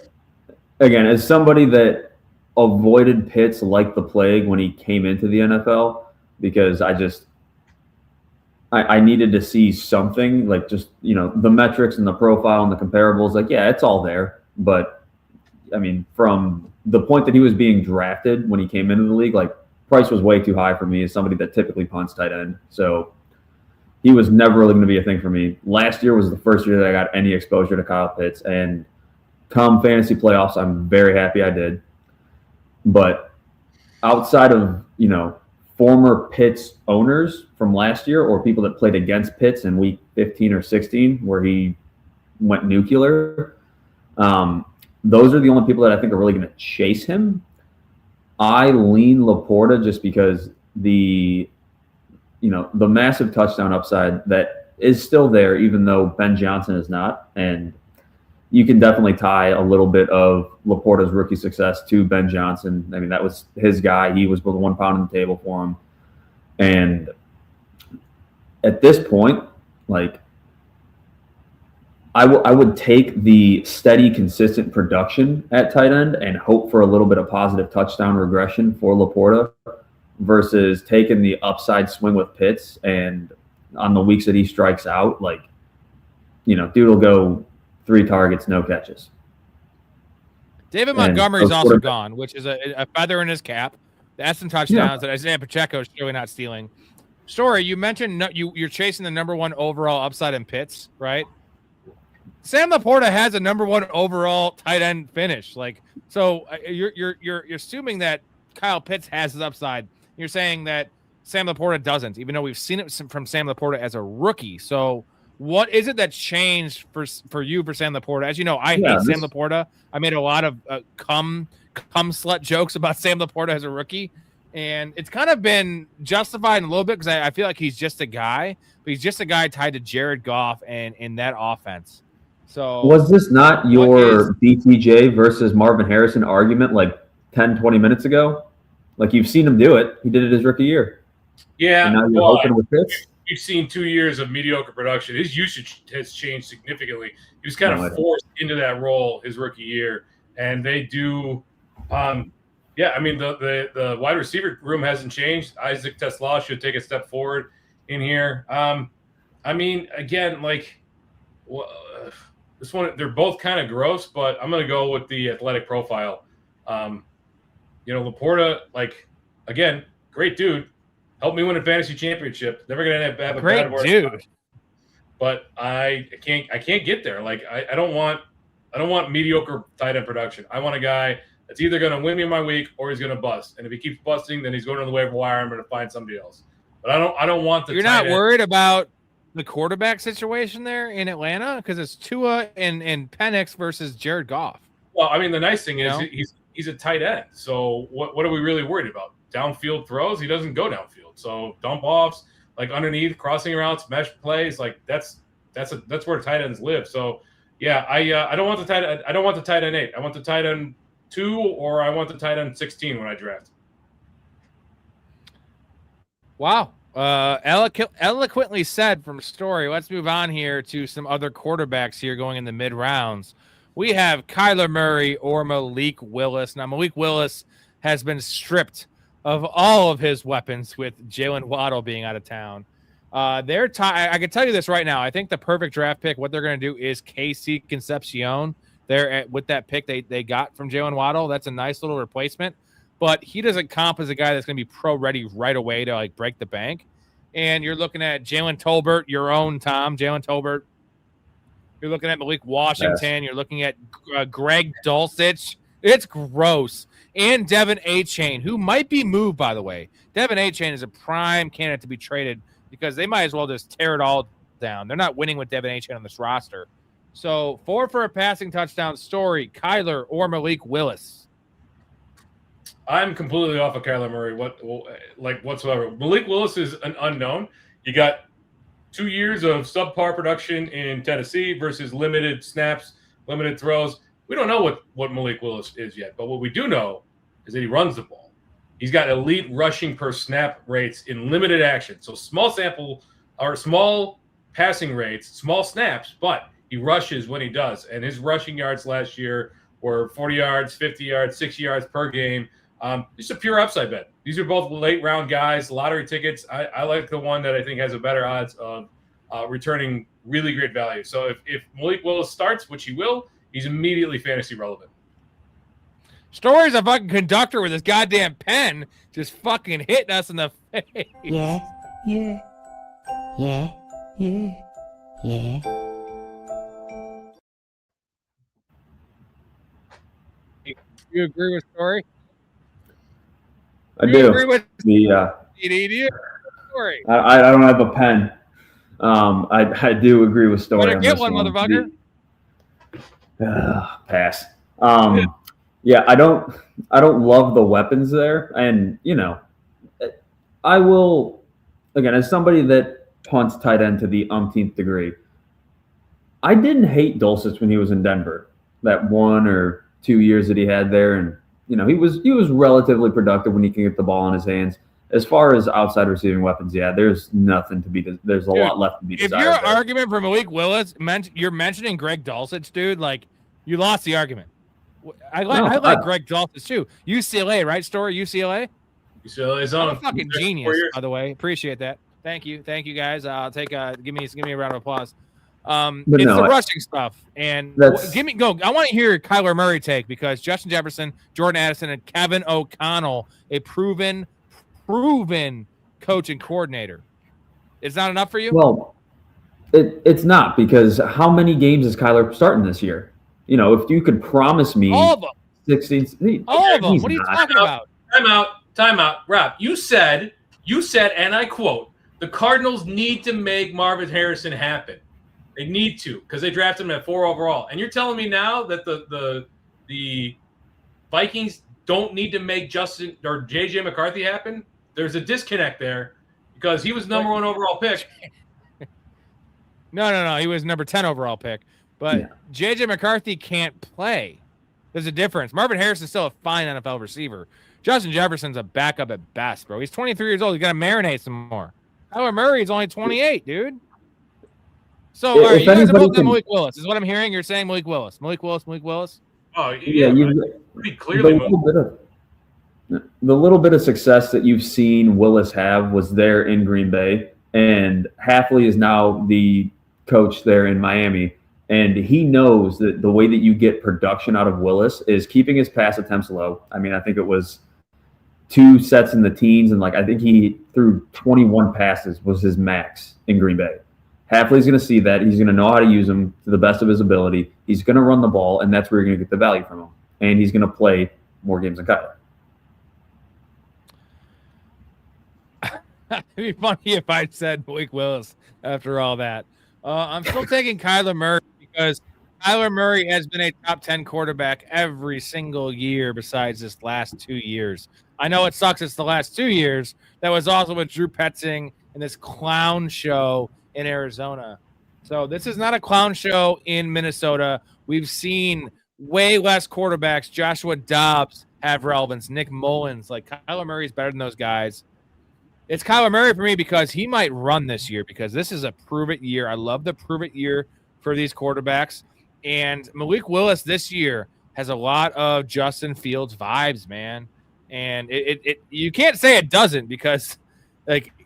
S3: again, as somebody that avoided Pitts like the plague when he came into the NFL, because I needed to see something, like just, the metrics and the profile and the comparables. Like, yeah, it's all there. But, I mean, from the point that he was being drafted when he came into the league, like, price was way too high for me as somebody that typically punts tight end. So he was never really going to be a thing for me. Last year was the first year that I got any exposure to Kyle Pitts. And come fantasy playoffs, I'm very happy I did. But outside of, former Pitts owners from last year or people that played against Pitts in week 15 or 16 where he went nuclear, those are the only people that I think are really going to chase him. I lean Laporta just because the massive touchdown upside that is still there, even though Ben Johnson is not. And you can definitely tie a little bit of Laporta's rookie success to Ben Johnson. I mean, that was his guy. He was the one pounding the table for him. And at this point, like, I would take the steady, consistent production at tight end and hope for a little bit of positive touchdown regression for Laporta versus taking the upside swing with Pitts. And on the weeks that he strikes out, like, dude will go 3 targets, no catches.
S1: David Montgomery's also gone, which is a feather in his cap. That's some touchdowns that Isaiah Pacheco is surely not stealing. Storey, you mentioned you're chasing the number 1 overall upside in Pitts, right? Sam Laporta has a number 1 overall tight end finish. Like, so you're assuming that Kyle Pitts has his upside. You're saying that Sam Laporta doesn't, even though we've seen it from Sam Laporta as a rookie. So what is it that changed for you for Sam Laporta? As you know, I hate Sam Laporta. I made a lot of cum slut jokes about Sam Laporta as a rookie, and it's kind of been justified in a little bit because I feel like he's just a guy, but he's just a guy tied to Jared Goff and in that offense. So
S3: was this not your BTJ versus Marvin Harrison argument like 10, 20 minutes ago? Like, you've seen him do it. He did it his rookie year.
S2: Yeah.
S3: And now you're hoping with this?
S2: You've seen 2 years of mediocre production. His usage has changed significantly. He was kind of forced into that role his rookie year. And they do I mean, the wide receiver room hasn't changed. Isaac Tesla should take a step forward in here. I mean, again, like, this one, they're both kind of gross, but I'm going to go with the athletic profile. Laporta, like, again, great dude. Helped me win a fantasy championship. Never going to have a
S1: great
S2: bad word.
S1: Dude.
S2: But I can't get there. Like, I don't want mediocre tight end production. I want a guy that's either going to win me my week or he's going to bust. And if he keeps busting, then he's going to the waiver wire. I'm going to find somebody else. But I don't want the.
S1: You're not worried about the quarterback situation there in Atlanta because it's Tua and Penix versus Jared Goff.
S2: Well, I mean, the nice thing is he's a tight end. So what are we really worried about? Downfield throws? He doesn't go downfield. So dump offs, like underneath, crossing routes, mesh plays, like that's where tight ends live. So yeah, I don't want the tight end. I don't want the tight end 8. I want the tight end 2, or I want the tight end 16 when I draft.
S1: Wow. Eloquently said from Storey. Let's move on here to some other quarterbacks here going in the mid rounds. We have Kyler Murray or Malik Willis. Now, Malik Willis has been stripped of all of his weapons with Jalen Waddle being out of town. I can tell you this right now. I think the perfect draft pick, what they're going to do is KC Concepcion. With that pick they got from Jalen Waddle. That's a nice little replacement. But he doesn't comp as a guy that's going to be pro-ready right away to, like, break the bank. And you're looking at Jalen Tolbert, your own Tom, Jalen Tolbert. You're looking at Malik Washington. Yes. You're looking at Greg Dulcich. It's gross. And Devin Achane, who might be moved, by the way. Devin Achane is a prime candidate to be traded because they might as well just tear it all down. They're not winning with Devin Achane on this roster. So 4 for a passing touchdown. Storey, Kyler, or Malik Willis.
S2: I'm completely off of Kyler Murray, whatsoever. Malik Willis is an unknown. You got 2 years of subpar production in Tennessee versus limited snaps, limited throws. We don't know what Malik Willis is yet, but what we do know is that he runs the ball. He's got elite rushing per snap rates in limited action. So small sample or small passing rates, small snaps, but he rushes when he does. And his rushing yards last year were 40 yards, 50 yards, 60 yards per game. Just a pure upside bet. These are both late round guys, lottery tickets. I like the one that I think has a better odds of returning really great value. So if Malik Willis starts, which he will, he's immediately fantasy relevant.
S1: Storey's a fucking conductor with his goddamn pen just fucking hitting us in the face.
S4: Yeah.
S1: You agree with Storey?
S3: I do.
S1: Agree with Storey?
S3: I don't have a pen. I do agree with Storey.
S1: Better get one, motherfucker.
S3: Pass. Yeah, I don't love the weapons there, and I will again as somebody that punts tight end to the umpteenth degree. I didn't hate Dulcich when he was in Denver. That 1 or 2 years that he had there, and he was relatively productive when he can get the ball in his hands. as far as outside receiving weapons, yeah, there's nothing to be. There's a lot left to be desired.
S1: If your
S3: there.
S1: argument for Malik Willis, you're mentioning Greg Dulcich, dude, like you lost the argument. I like Greg Dulcich too. UCLA, right? Storey, UCLA.
S2: UCLA is on
S1: I'm a fucking genius, by the way. Appreciate that. Thank you, guys. I'll take give me a round of applause. It's the rushing stuff, and go. I want to hear Kyler Murray take, because Justin Jefferson, Jordan Addison, and Kevin O'Connell, a proven coach and coordinator. It's not enough for you?
S3: Well, it's not, because how many games is Kyler starting this year? You know, if you could promise me
S1: all of them,
S3: 16,
S1: all of them. What are you talking about?
S2: Time out, Rob. You said, and I quote, the Cardinals need to make Marvin Harrison happen. They need to, because they drafted him at 4 overall. And you're telling me now that the Vikings don't need to make Justin or JJ McCarthy happen? There's a disconnect there, because he was number 1 overall pick.
S1: No. He was number 10 overall pick. But JJ McCarthy can't play. There's a difference. Marvin Harrison's still a fine NFL receiver. Justin Jefferson's a backup at best, bro. He's 23 years old. He's got to marinate some more. Kyler Murray's only 28, dude. So, all right, you guys are both Malik Willis. Is what I'm hearing. You're saying Malik Willis.
S2: Oh, yeah. Pretty clearly.
S3: The little bit of success that you've seen Willis have was there in Green Bay, and Hafley is now the coach there in Miami. And he knows that the way that you get production out of Willis is keeping his pass attempts low. I mean, I think it was 2 sets in the teens, and I think he threw 21 passes was his max in Green Bay. Hafley's going to see that. He's going to know how to use them to the best of his ability. He's going to run the ball, and that's where you're going to get the value from him. And he's going to play more games than Kyler.
S1: It'd be funny if I said Malik Willis after all that. I'm still taking Kyler Murray, because Kyler Murray has been a top 10 quarterback every single year besides this last 2 years. I know it sucks it's the last 2 years. That was also with Drew Petzing and this clown show in Arizona. So this is not a clown show in Minnesota. We've seen way less quarterbacks. Joshua Dobbs have relevance. Nick Mullins. Kyler Murray's better than those guys. It's Kyler Murray for me, because he might run this year, because this is a prove-it year. I love the prove-it year for these quarterbacks. And Malik Willis this year has a lot of Justin Fields vibes, man. And it you can't say it doesn't, because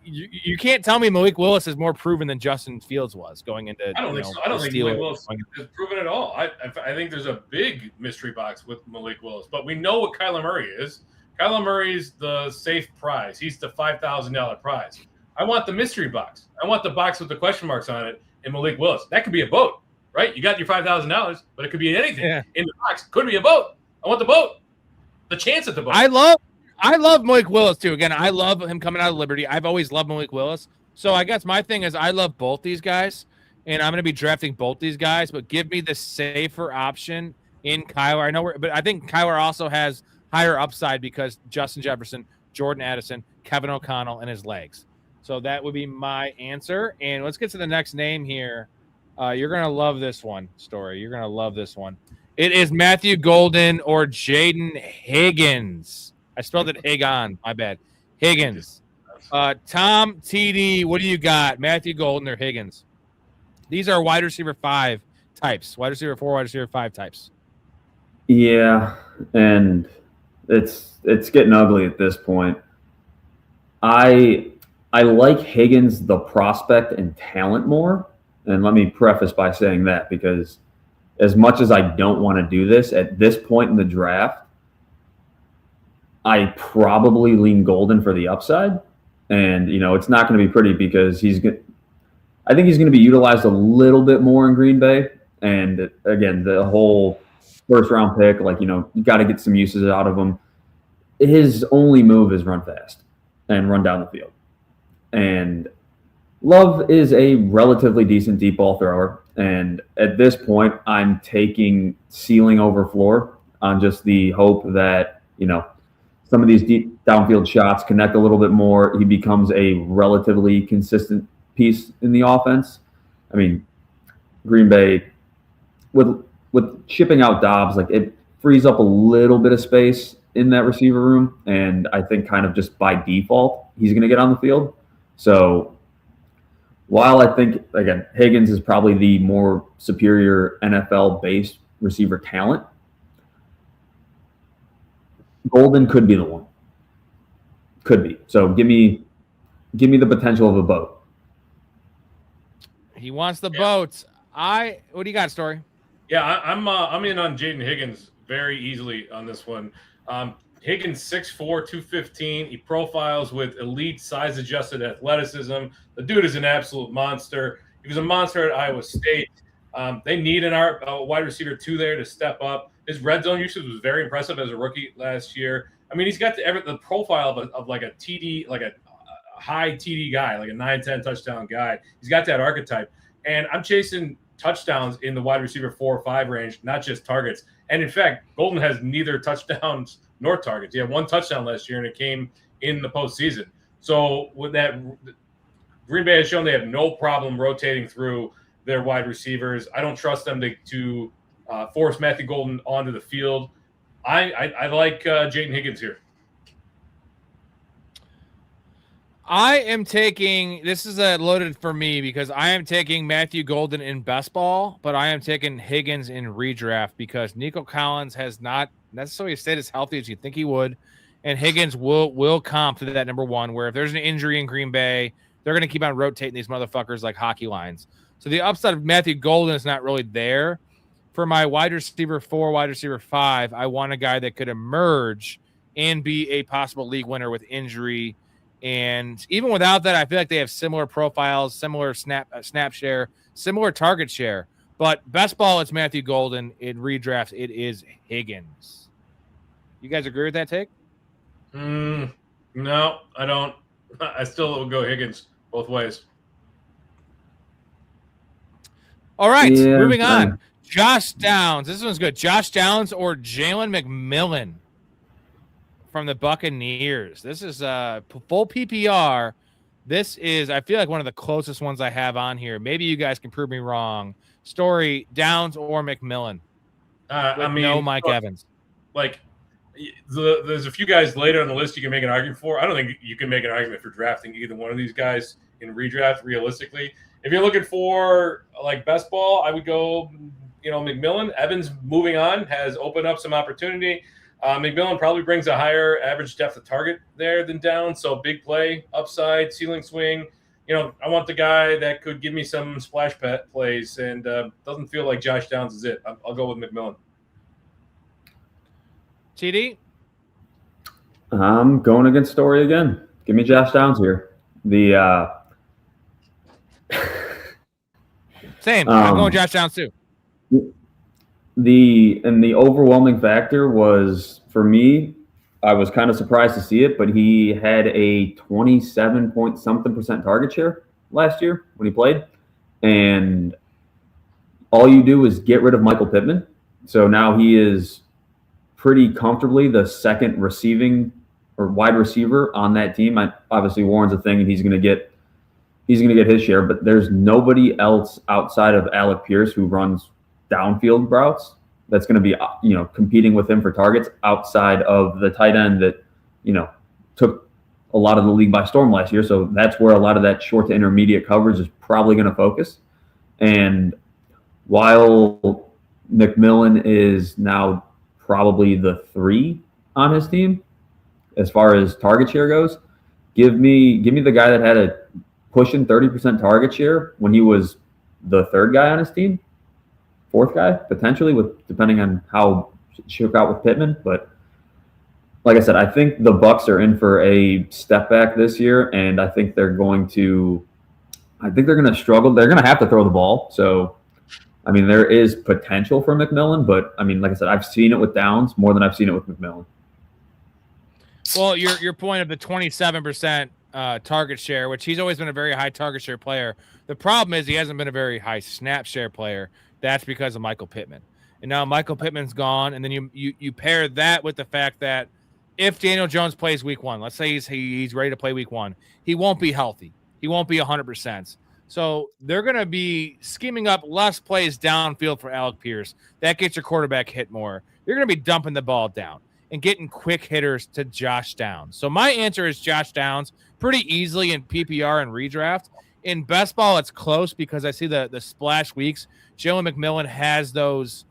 S1: you can't tell me Malik Willis is more proven than Justin Fields was going into.
S2: I don't think so. I don't think Malik Willis is proven at all. I think there's a big mystery box with Malik Willis, but we know what Kyler Murray is. Kyler Murray's the safe prize. He's the $5,000 prize. I want the mystery box. I want the box with the question marks on it in Malik Willis. That could be a boat, right? You got your $5,000, but it could be anything in the box. Could be a boat. I want the boat. The chance at the boat.
S1: I love Malik Willis too. Again, I love him coming out of Liberty. I've always loved Malik Willis. So I guess my thing is I love both these guys, and I'm going to be drafting both these guys, but give me the safer option in Kyler. But I think Kyler also has higher upside because Justin Jefferson, Jordan Addison, Kevin O'Connell, and his legs. So that would be my answer. And let's get to the next name here. You're going to love this one, Storey. You're going to love this one. It is Matthew Golden or Jaden Higgins. I spelled it Hagon. My bad. Higgins. Tom, TD, what do you got? Matthew Golden or Higgins? These are wide receiver 5 types. Wide receiver 4, wide receiver 5 types.
S3: Yeah, and it's getting ugly at this point. I like Higgins, the prospect and talent, more. And let me preface by saying that, because as much as I don't want to do this at this point in the draft, I probably lean Golden for the upside. And, it's not going to be pretty, because I think he's going to be utilized a little bit more in Green Bay. And again, the whole first round pick, you got to get some uses out of him. His only move is run fast and run down the field. And Love is a relatively decent deep ball thrower. And at this point, I'm taking ceiling over floor on just the hope that, some of these deep downfield shots connect a little bit more. He becomes a relatively consistent piece in the offense. I mean, Green Bay, with shipping out Dobbs, it frees up a little bit of space in that receiver room, and I think kind of just by default, he's going to get on the field. So while I think, again, Higgins is probably the more superior NFL-based receiver talent, Golden could be the one. Could be. So give me the potential of a boat.
S1: He wants the boats. What do you got, Storey?
S2: Yeah, I'm in on Jaden Higgins very easily on this one. Higgins 6'4", 215. He profiles with elite size-adjusted athleticism. The dude is an absolute monster. He was a monster at Iowa State. They need a wide receiver 2 there to step up. His red zone usage was very impressive as a rookie last year. I mean, he's got the profile of like a TD, like a high TD guy, like a 9-10 touchdown guy. He's got that archetype. And I'm chasing touchdowns in the wide receiver 4 or 5 range, not just targets. And in fact, Golden has neither touchdowns nor targets. He had 1 touchdown last year, and it came in the postseason. So with that, Green Bay has shown they have no problem rotating through their wide receivers. I don't trust them to force Matthew Golden onto the field. I like Jaden Higgins here.
S1: I am taking, this is a loaded for me because I am taking Matthew Golden in best ball, but I am taking Higgins in redraft because Nico Collins has not necessarily stayed as healthy as you think he would. And Higgins will comp to that number 1, where if there's an injury in Green Bay, they're going to keep on rotating these motherfuckers like hockey lines. So the upside of Matthew Golden is not really there. For my wide receiver 4, wide receiver 5, I want a guy that could emerge and be a possible league winner with injury. And even without that, I feel like they have similar profiles, similar snap share, similar target share. But best ball, it's Matthew Golden. In redraft, it is Higgins. You guys agree with that take?
S2: No, I don't. I still will go Higgins both ways.
S1: All right, moving on. Josh Downs. This one's good. Josh Downs or Jalen McMillan from the Buccaneers. This is full PPR. This is, I feel like, one of the closest ones I have on here. Maybe you guys can prove me wrong. Storey, Downs or McMillan? No Mike Evans.
S2: Like, there's a few guys later on the list you can make an argument for. I don't think you can make an argument for drafting either one of these guys in redraft realistically. If you're looking for like best ball, I would go, McMillan. Evans moving on has opened up some opportunity. McMillan probably brings a higher average depth of target there than Downs. So big play, upside, ceiling swing. I want the guy that could give me some splash pad plays, and doesn't feel like Josh Downs is it. I'll go with McMillan.
S1: TD?
S3: I'm going against Storey again. Give me Josh Downs here.
S1: Same. I'm going Josh Downs too.
S3: The overwhelming factor was, for me, I was kind of surprised to see it, but he had a 27-point-something% target share last year when he played. And all you do is get rid of Michael Pittman. So now he is pretty comfortably the second receiving or wide receiver on that team. Obviously, Warren's a thing, and he's going to get his share, but there's nobody else outside of Alec Pierce who runs downfield routes that's going to be, competing with him for targets outside of the tight end that, took a lot of the league by storm last year. So that's where a lot of that short to intermediate coverage is probably going to focus. And while McMillan is now probably the 3 on his team as far as target share goes, give me the guy that had a pushing 30% target share when he was the 3rd guy on his team, 4th guy potentially, depending on how it shook out with Pittman. But like I said, I think the Bucs are in for a step back this year, and I think they're going to struggle. They're going to have to throw the ball. So, there is potential for McMillan, but like I said, I've seen it with Downs more than I've seen it with McMillan.
S1: Well, your point of the 27% target share, which he's always been a very high target share player. The problem is he hasn't been a very high snap share player. That's because of Michael Pittman. And now Michael Pittman's gone, and then you pair that with the fact that if Daniel Jones plays week 1, let's say he's ready to play week 1, he won't be healthy. He won't be 100%. So they're going to be scheming up less plays downfield for Alec Pierce. That gets your quarterback hit more. You're going to be dumping the ball down. and getting quick hitters to Josh Downs. So my answer is Josh Downs pretty easily in PPR and redraft. In best ball, it's close because I see the splash weeks. Jalen McMillan has those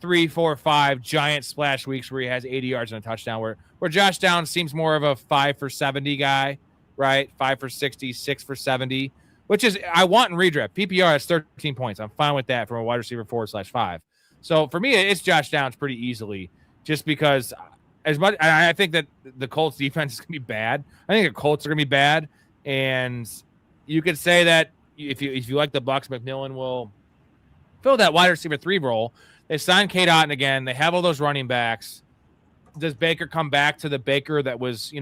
S1: 3, 4, 5 giant splash weeks where he has 80 yards and a touchdown, where Josh Downs seems more of a 5 for 70 guy, right? 5 for 60, 6 for 70, which is I want in redraft. PPR has 13 points. I'm fine with that from a wide receiver 4/5. So for me, it's Josh Downs pretty easily, just because as much I think that the Colts defense is going to be bad. I think the Colts are going to be bad, and you could say that if you like the Bucs, McMillan will fill that wide receiver 3 role. They signed Kate Otten again. They have all those running backs. Does Baker come back to the Baker that was,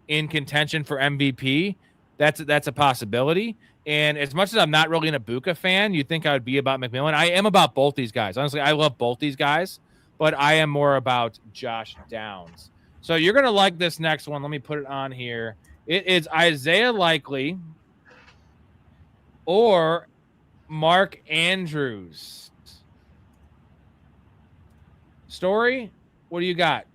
S1: in contention for MVP? That's a possibility. And as much as I'm not really an Ibuka fan, you'd think I would be about McMillan. I am about both these guys. Honestly, I love both these guys, but I am more about Josh Downs. So you're going to like this next one. Let me put it on here. It is Isaiah Likely or Mark Andrews. Storey, what do you got?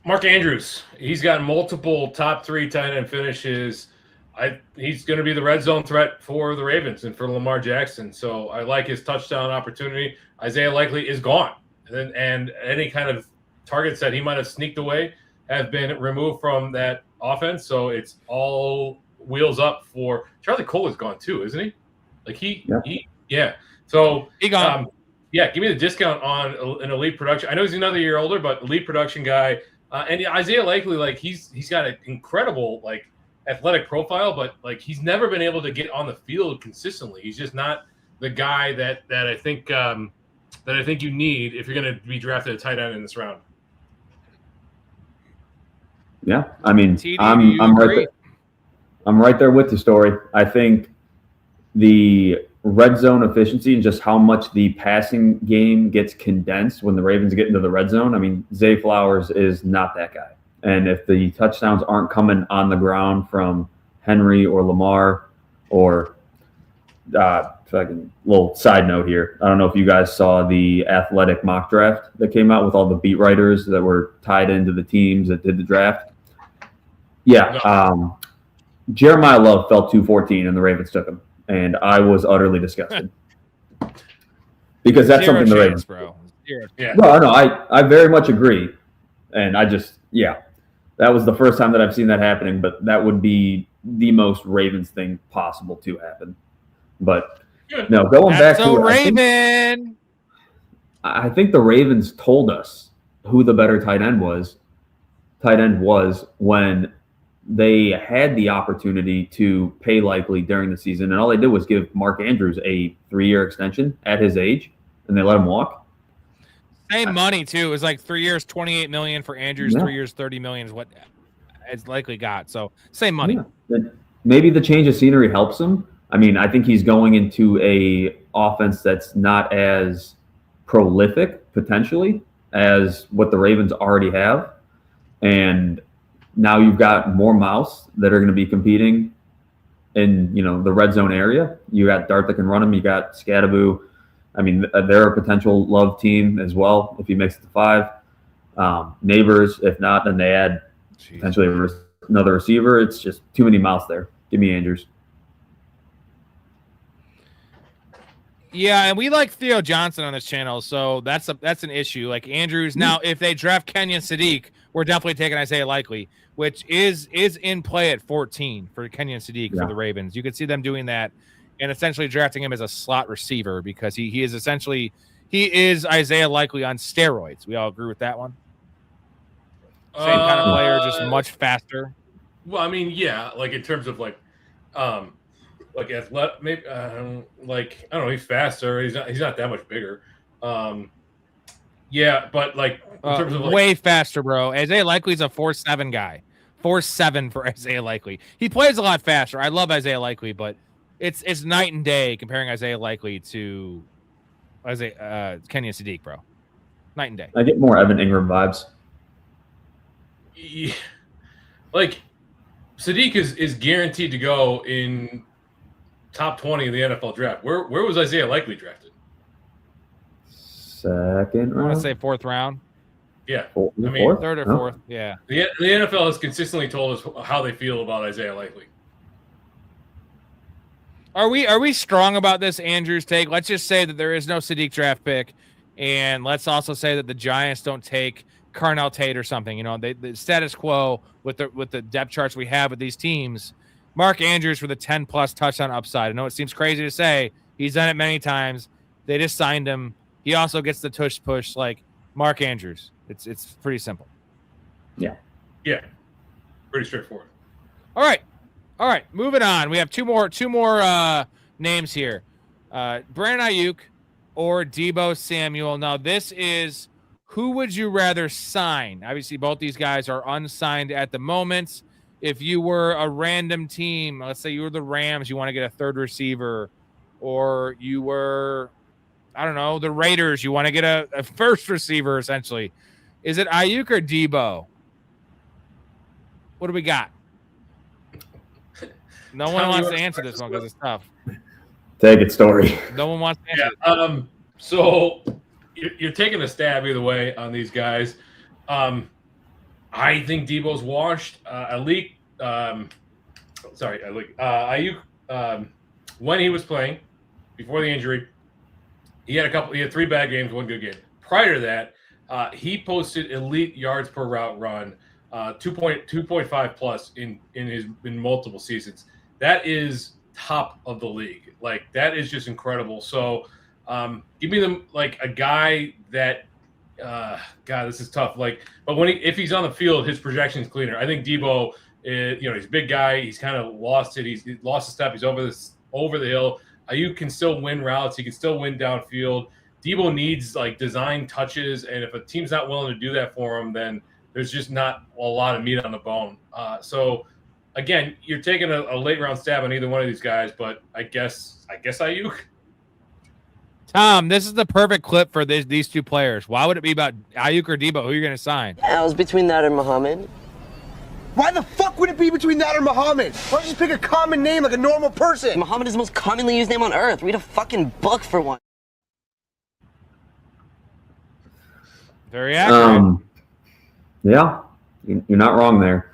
S2: Mark Andrews. He's got multiple top 3 tight end finishes. He's going to be the red zone threat for the Ravens and for Lamar Jackson. So I like his touchdown opportunity. Isaiah Likely is gone. And any kind of targets that he might have sneaked away have been removed from that offense. So it's all wheels up for Charlie Cole is gone too, isn't he? Like yeah. So
S1: he gone.
S2: Give me the discount on an elite production. I know he's another year older, but elite production guy. And Isaiah Likely, like he's got an incredible athletic profile, but he's never been able to get on the field consistently. He's just not the guy that I think you need if you're going to be drafted a tight end in this round.
S3: Yeah, I mean,
S1: TD,
S3: I'm right there. I'm right there with the Story. I think the red zone efficiency and just how much the passing game gets condensed when the Ravens get into the red zone. I mean, Zay Flowers is not that guy. And if the touchdowns aren't coming on the ground from Henry or Lamar or little side note here. I don't know if you guys saw the Athletic mock draft that came out with all the beat writers that were tied into the teams that did the draft. Yeah. Jeremiah Love fell 214 and the Ravens took him. And I was utterly disgusted. Because that's something the Ravens,
S1: bro.
S2: Yeah.
S3: No, I very much agree. And that was the first time that I've seen that happening, but that would be the most Ravens thing possible to happen. But no, going back to
S1: Raven.
S3: I think the Ravens told us who the better tight end was when they had the opportunity to pay Likely during the season, and all they did was give Mark Andrews a 3-year extension at his age, and they let him walk.
S1: Same money too. It was like 3 years, $28 million for Andrews. 3 years, $30 million is what it's Likely got. So same money.
S3: Yeah. Maybe the change of scenery helps him. I mean, I think he's going into a offense that's not as prolific potentially as what the Ravens already have, and now you've got more mouths that are going to be competing in, the red zone area. You got Dart that can run them. You got Scadaboo. I mean, they're a potential Love team as well if he makes it to 5. Neighbors, if not, then they add potentially another receiver. It's just too many mouths there. Give me Andrews.
S1: Yeah, and we like Theo Johnson on this channel, so that's an issue. Like Andrews, now if they draft Kenyon Sadiq, we're definitely taking Isaiah Likely, which is in play at 14 for Kenyon Sadiq for the Ravens. You could see them doing that and essentially drafting him as a slot receiver because he is Isaiah Likely on steroids. We all agree with that one? Same kind of player, just much faster.
S2: Well, I mean, yeah, in terms of athletic, maybe I don't know. He's faster. He's not that much bigger. Yeah, but in terms of
S1: way faster, bro. Isaiah Likely's a 4.7 guy. 4.7 for Isaiah Likely. He plays a lot faster. I love Isaiah Likely, but it's night and day comparing Isaiah Likely to Kenyon Sadiq, bro. Night and day.
S3: I get more Evan Ingram vibes.
S2: Yeah. Sadiq is guaranteed to go in top 20 of the NFL draft. Where was Isaiah Likely drafted?
S3: Second round.
S1: I want to say 4th round.
S2: Yeah.
S3: Fourth?
S2: I mean,
S1: third or
S3: No?
S1: fourth. Yeah.
S2: The NFL has consistently told us how they feel about Isaiah Likely.
S1: Are we strong about this Andrews take? Let's just say that there is no Sadiq draft pick, and let's also say that the Giants don't take Carnell Tate or something. You know, the status quo with the depth charts we have with these teams. Mark Andrews for the 10+ touchdown upside. I know it seems crazy to say. He's done it many times. They just signed him. He also gets the tush push like Mark Andrews. It's pretty simple.
S2: Yeah. Pretty straightforward.
S1: All right. Moving on. We have two more names here. Brandon Ayuk or Deebo Samuel. Now, this is who would you rather sign? Obviously, both these guys are unsigned at the moment. If you were a random team, let's say you were the Rams, you want to get a third receiver, or you were, I don't know, the Raiders, you want to get a first receiver, essentially. Is it Ayuk or Deebo? What do we got? No one wants to answer this one because it's tough.
S3: Take it, Storey.
S1: No one wants to answer it.
S2: So you're taking a stab either way on these guys. I think Deebo's washed. Ayuk, when he was playing before the injury, he had 3 bad games, 1 good game. Prior to that, he posted elite yards per route run, 2.5 plus in multiple seasons. That is top of the league. Like, that is just incredible. So give me them like a guy that God, this is tough. Like, but if he's on the field, his projection is cleaner. I think Deebo is, he's a big guy. He's kind of lost it. He's lost the step. He's over the hill. Ayuk can still win routes. He can still win downfield. Deebo needs like design touches, and if a team's not willing to do that for him, then there's just not a lot of meat on the bone. So again, you're taking a late round stab on either one of these guys, but I guess Ayuk.
S1: Tom, this is the perfect clip for these two players. Why would it be about Ayuk or Deebo? Who are you going to sign?
S11: I was between that and Muhammad.
S12: Why the fuck would it be between that or Muhammad? Why don't you just pick a common name like a normal person?
S11: Muhammad is the most commonly used name on earth. Read a fucking book for one.
S1: Very accurate.
S3: Yeah, you're not wrong there.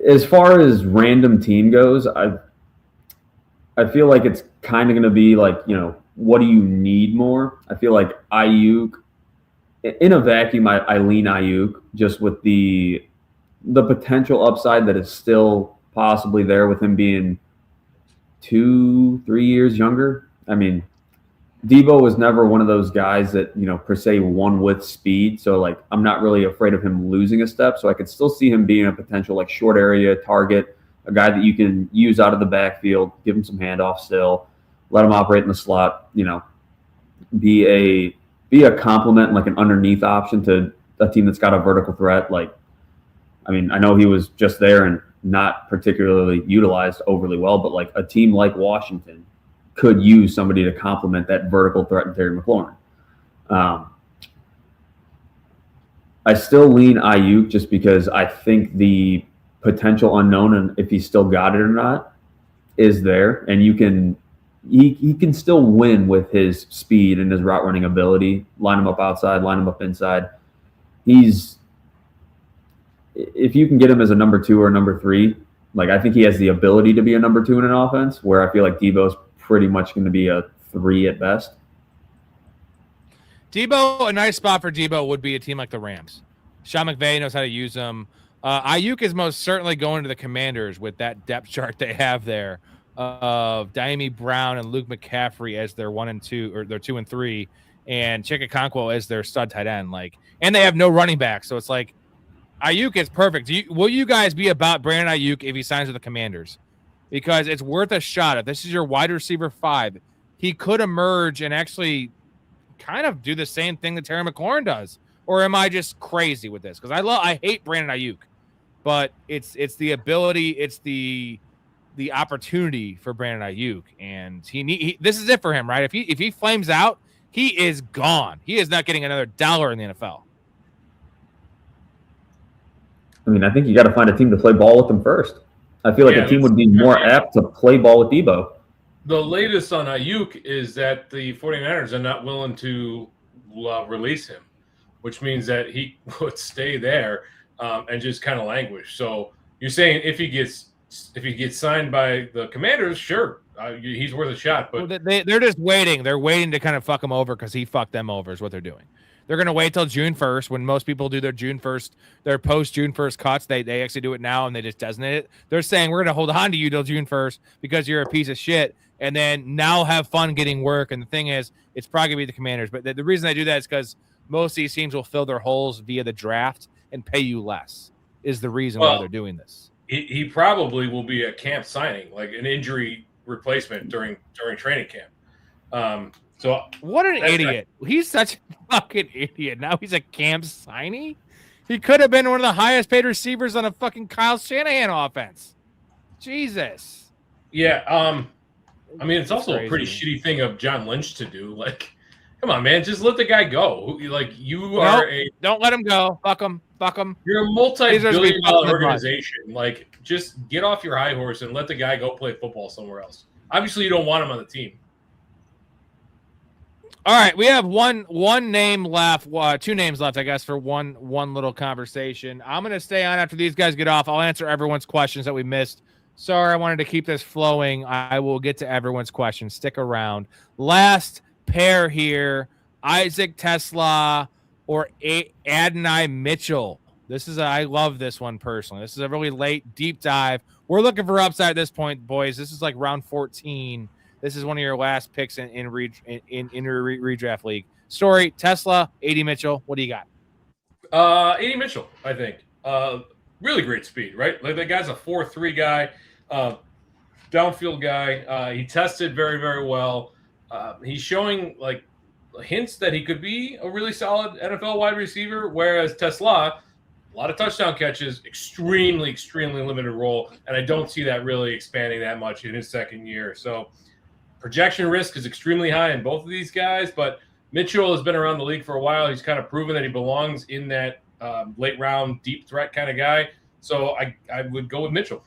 S3: As far as random team goes, I feel like it's kind of going to be like, what do you need more? I feel like Ayuk, in a vacuum, I lean Ayuk just with the potential upside that is still possibly there with him being 2-3 years younger. I mean, Deebo was never one of those guys that, per se won with speed. So, like, I'm not really afraid of him losing a step. So I could still see him being a potential, like, short area target, a guy that you can use out of the backfield, give him some handoff still, let him operate in the slot, be a complement, like an underneath option to a team that's got a vertical threat. Like, I mean, I know he was just there and not particularly utilized overly well, but like a team like Washington could use somebody to complement that vertical threat in Terry McLaurin. I still lean Ayuk just because I think the potential unknown and if he still got it or not is there, and he can still win with his speed and his route running ability. Line him up outside, line him up inside. If you can get him as a number 2 or number 3, like I think he has the ability to be a number 2 in an offense, where I feel like Deebo's pretty much going to be a 3 at best.
S1: Deebo, a nice spot for Deebo would be a team like the Rams. Sean McVay knows how to use them. Ayuk is most certainly going to the Commanders with that depth chart they have there of Diami Brown and Luke McCaffrey as their 1 and 2, or their 2 and 3, and Chikakonkwo as their stud tight end. Like, and they have no running back, so it's like Ayuk is perfect. Will you guys be about Brandon Ayuk if he signs with the Commanders? Because it's worth a shot. If this is your wide receiver 5, he could emerge and actually kind of do the same thing that Terry McLaurin does. Or am I just crazy with this? Because I hate Brandon Ayuk, but it's the ability, it's the opportunity for Brandon Ayuk, and this is it for him, right? If he flames out, he is gone. He is not getting another dollar in the NFL.
S3: I mean, I think you got to find a team to play ball with him first. I feel like a team would be more apt to play ball with Deebo.
S2: The latest on Ayuk is that the 49ers are not willing to release him. which means that he would stay there and just kind of languish. So you're saying if he gets signed by the Commanders, sure, he's worth a shot. But
S1: they're just waiting. They're waiting to kind of fuck him over because he fucked them over is what they're doing. They're going to wait till June 1st when most people do their their post June 1st cuts. They actually do it now and they just designate it. They're saying we're going to hold on to you till June 1st because you're a piece of shit. And then now have fun getting work. And the thing is, it's probably going to be the Commanders. But the reason they do that is because most of these teams will fill their holes via the draft and pay you less is the reason why they're doing this.
S2: He probably will be a camp signing, like an injury replacement during training camp. So
S1: what an idiot. He's such a fucking idiot. Now he's a camp signee. He could have been one of the highest paid receivers on a fucking Kyle Shanahan offense. Jesus.
S2: Yeah. I mean, it's also a pretty shitty thing of John Lynch to do. Like, come on, man, just let the guy go. Like,
S1: don't let him go. Fuck him. Fuck him.
S2: You're a multi-billion-dollar organization. Like, just get off your high horse and let the guy go play football somewhere else. Obviously, you don't want him on the team.
S1: All right, we have one name left, 2 names left, I guess, for one little conversation. I'm going to stay on after these guys get off. I'll answer everyone's questions that we missed. Sorry, I wanted to keep this flowing. I will get to everyone's questions. Stick around. Last pair here, Isaac Tesla or Adonai Mitchell. I love this one personally. This is a really late deep dive. We're looking for upside at this point, boys. This is like round 14. This is one of your last picks in your redraft league. Storey, Tesla, AD Mitchell. What do you got?
S2: AD Mitchell, I think. Really great speed, right? Like that guy's a 4.3 guy, downfield guy. He tested very, very well. He's showing like hints that he could be a really solid NFL wide receiver, whereas Tesla, a lot of touchdown catches, extremely, extremely limited role, and I don't see that really expanding that much in his second year. So projection risk is extremely high in both of these guys, but Mitchell has been around the league for a while. He's kind of proven that he belongs in that late round deep threat kind of guy. So I would go with Mitchell.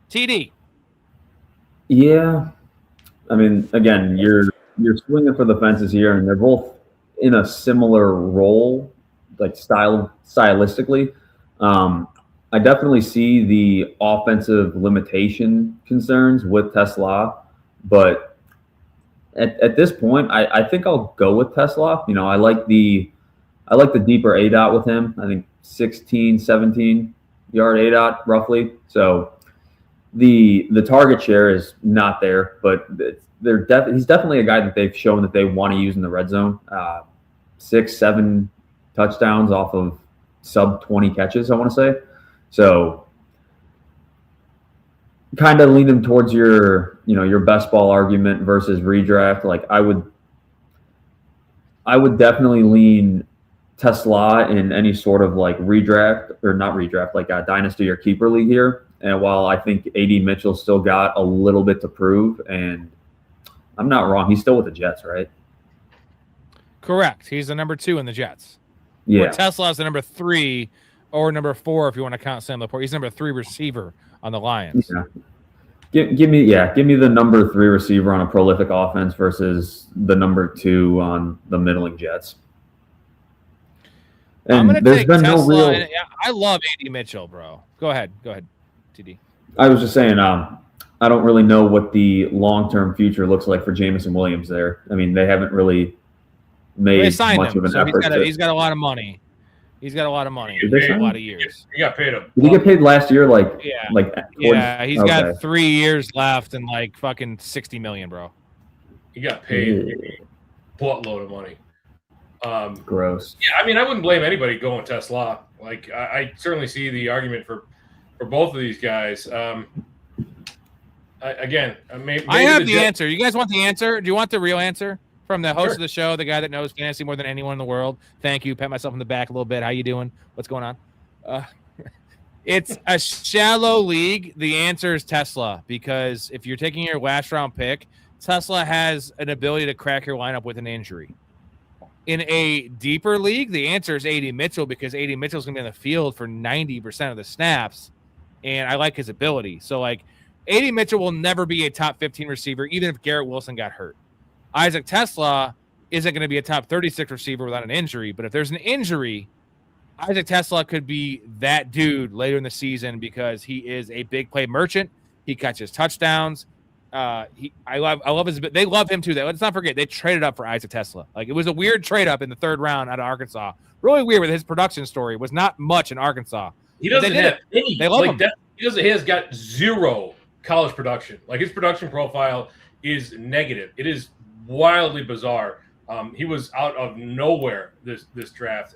S1: TD.
S3: Yeah. I mean, again, you're swinging for the fences here, and they're both in a similar role, like stylistically. I definitely see the offensive limitation concerns with Tesla, but at this point, I think I'll go with Tesla. You know, I like the deeper ADOT with him. I think 16, 17 yard ADOT roughly. So the target share is not there, but he's definitely a guy that they've shown that they want to use in the red zone. 6-7 touchdowns off of sub 20 catches, I want to say. So kind of lean him towards your best ball argument versus redraft. Like I would definitely lean Tesla in any sort of like redraft or not redraft, like a dynasty or keeper league here. And while I think AD Mitchell still got a little bit to prove, and I'm not wrong, he's still with the Jets, right?
S1: Correct. He's the number 2 in the Jets.
S3: Yeah.
S1: Where Tesla's the number 3 or number 4 if you want to count Sam Laporte. He's number 3 receiver on the Lions.
S3: Yeah. Give me the number 3 receiver on a prolific offense versus the number 2 on the middling Jets. And
S1: I'm going to take Tesla.
S3: No
S1: I love AD Mitchell, bro. Go ahead, TD.
S3: I was just saying, I don't really know what the long-term future looks like for Jameson Williams there. I mean, they haven't really made much of an effort.
S1: He's got a lot of money. He's got a lot of money. A lot of years.
S2: He got paid
S3: Did he get paid last year?
S1: He's got 3 years left and like fucking $60 million, bro.
S2: He got paid a buttload of money.
S3: Gross.
S2: Yeah, I mean, I wouldn't blame anybody going Tesla. Like, I certainly see the argument for both of these guys. I have
S1: the answer. You guys want the answer? Do you want the real answer from the host of the show, the guy that knows fantasy more than anyone in the world? Thank you. Pat myself in the back a little bit. How you doing? What's going on? It's a shallow league. The answer is Tesla, because if you're taking your last round pick, Tesla has an ability to crack your lineup with an injury. In a deeper league, the answer is AD Mitchell, because AD Mitchell's going to be in the field for 90% of the snaps, and I like his ability. So, like, AD Mitchell will never be a top 15 receiver, even if Garrett Wilson got hurt. Isaac Tesla isn't going to be a top 36 receiver without an injury. But if there's an injury, Isaac Tesla could be that dude later in the season because he is a big play merchant. He catches touchdowns. I love his. They love him too. Let's not forget they traded up for Isaac Tesla. Like it was a weird trade up in the 3rd round out of Arkansas. Really weird with his production story. Was not much in Arkansas.
S2: He doesn't have any.
S1: They love him.
S2: He has got 0 college production. Like his production profile is negative. It is wildly bizarre. He was out of nowhere this draft,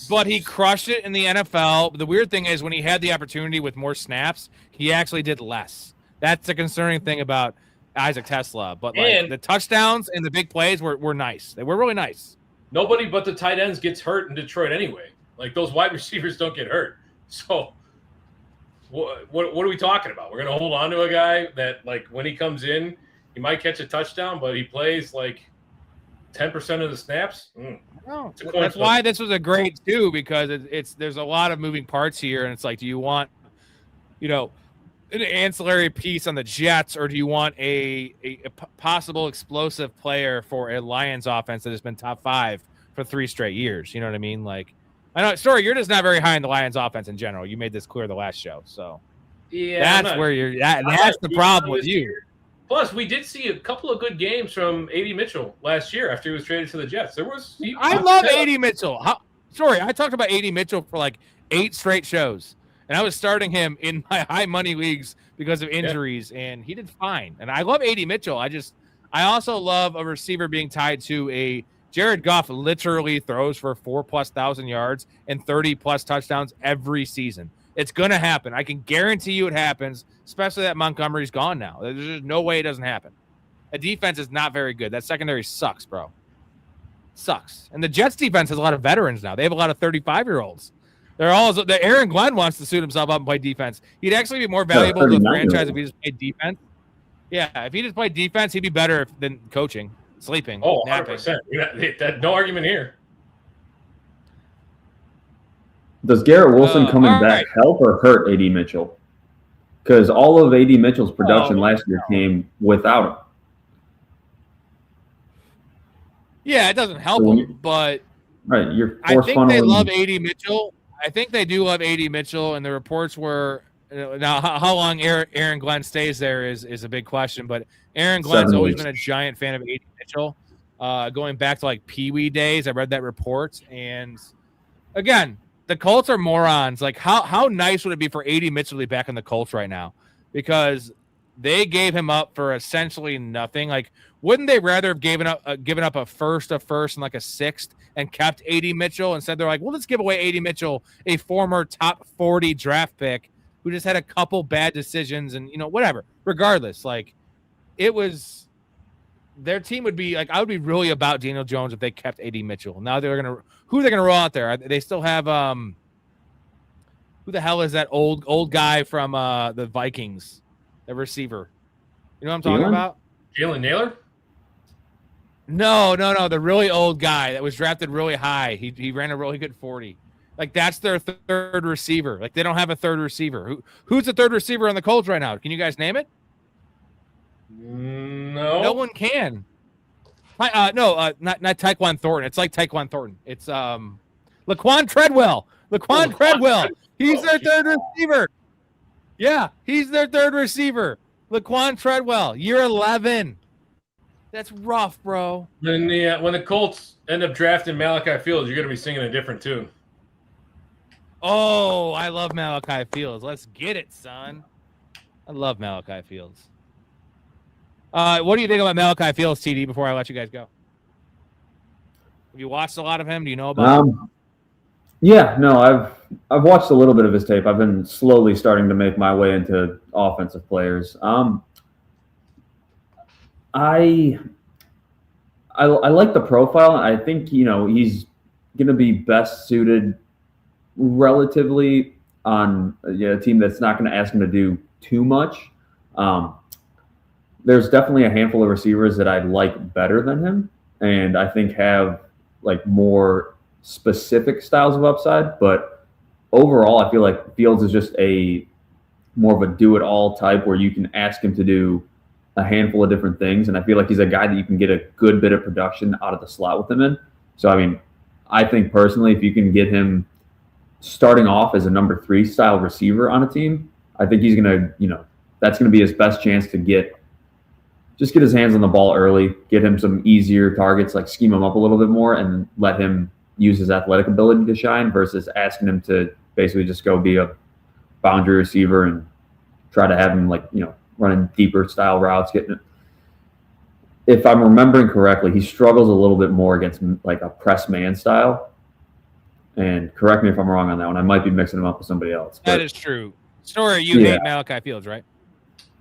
S1: but he crushed it in the NFL. The weird thing is when he had the opportunity with more snaps, he actually did less. That's the concerning thing about Isaac Tesla. But the touchdowns and the big plays were nice. They were really nice.
S2: Nobody but the tight ends gets hurt in Detroit anyway. Like those wide receivers don't get hurt. So what are we talking about? We're going to hold on to a guy that like when he comes in, he might catch a touchdown, but he plays like 10% of the snaps.
S1: That's why this was a great too, because there's a lot of moving parts here, and it's like, do you want, an ancillary piece on the Jets, or do you want a possible explosive player for a Lions offense that has been top 5 for 3 straight years? You know what I mean? Like, I know, Storey, you're just not very high in the Lions offense in general. You made this clear the last show, so
S2: yeah,
S1: that's where you're at. That's the problem with you.
S2: Plus, we did see a couple of good games from A.D. Mitchell last year after he was traded to the Jets.
S1: I love A.D. Mitchell. Sorry, I talked about A.D. Mitchell for like 8 straight shows, and I was starting him in my high money leagues because of injuries, and he did fine. And I love A.D. Mitchell. I also love a receiver being tied to a Jared Goff. Literally throws for 4,000+ yards and 30+ touchdowns every season. It's going to happen. I can guarantee you it happens, especially that Montgomery's gone now. There's just no way it doesn't happen. The defense is not very good. That secondary sucks, bro. Sucks. And the Jets defense has a lot of veterans now. They have a lot of 35-year-olds. Aaron Glenn wants to suit himself up and play defense. He'd actually be more valuable to the franchise if he just played defense. Yeah, if he just played defense, he'd be better than coaching, sleeping, napping.
S2: 100%. No argument here.
S3: Does Garrett Wilson coming back help or hurt A.D. Mitchell? Because all of A.D. Mitchell's production last year came without him.
S1: Yeah, it doesn't help him, but
S3: right,
S1: I think they love A.D. Mitchell. I think they do love A.D. Mitchell, and the reports were now how long Aaron Glenn stays there is a big question. But Aaron Glenn's always been a giant fan of A.D. Mitchell, going back to like Pee Wee days. I read that report, and again, the Colts are morons. Like how nice would it be for A.D. Mitchell to be back in the Colts right now? Because they gave him up for essentially nothing. Like, wouldn't they rather have given up a first, and like a 6th and kept A.D. Mitchell? Instead, they're like, well, let's give away A.D. Mitchell, a former top 40 draft pick who just had a couple bad decisions and, whatever. Regardless, like, it was their team would be like, I would be really about Daniel Jones if they kept A.D. Mitchell. Now they're going to – who are they going to roll out there? They still have who the hell is that old guy from the Vikings, the receiver? You know what I'm talking about?
S2: Jalen Naylor?
S1: No. The really old guy that was drafted really high. He ran a really good 40. Like, that's their third receiver. Like, they don't have a third receiver. Who's the third receiver on the Colts right now? Can you guys name it?
S2: No.
S1: No one can. Not Tyquan Thornton. It's like Tyquan Thornton. It's Laquan Treadwell. Treadwell. He's their third receiver. Yeah, he's their third receiver. Laquan Treadwell, year 11. That's rough, bro.
S2: When the Colts end up drafting Malachi Fields, you're going to be singing a different tune.
S1: Oh, I love Malachi Fields. Let's get it, son. I love Malachi Fields. What do you think about Malachi Fields, TD, before I let you guys go? Have you watched a lot of him? Do you know about him?
S3: Yeah, no, I've watched a little bit of his tape. I've been slowly starting to make my way into offensive players. I like the profile. I think, he's going to be best suited relatively on a team that's not going to ask him to do too much. There's definitely a handful of receivers that I like better than him, and I think have like more specific styles of upside. But overall, I feel like Fields is just a more of a do-it-all type where you can ask him to do a handful of different things, and I feel like he's a guy that you can get a good bit of production out of the slot with him in. So, I mean, I think personally, if you can get him starting off as a number 3 style receiver on a team, I think he's going to, that's going to be his best chance to get his hands on the ball early, get him some easier targets, like scheme him up a little bit more, and let him use his athletic ability to shine versus asking him to basically just go be a boundary receiver and try to have him running deeper style routes, getting it. If I'm remembering correctly, he struggles a little bit more against like a press man style. And correct me if I'm wrong on that one. I might be mixing him up with somebody else.
S1: That is true. Story, you hate Malachi Fields, right?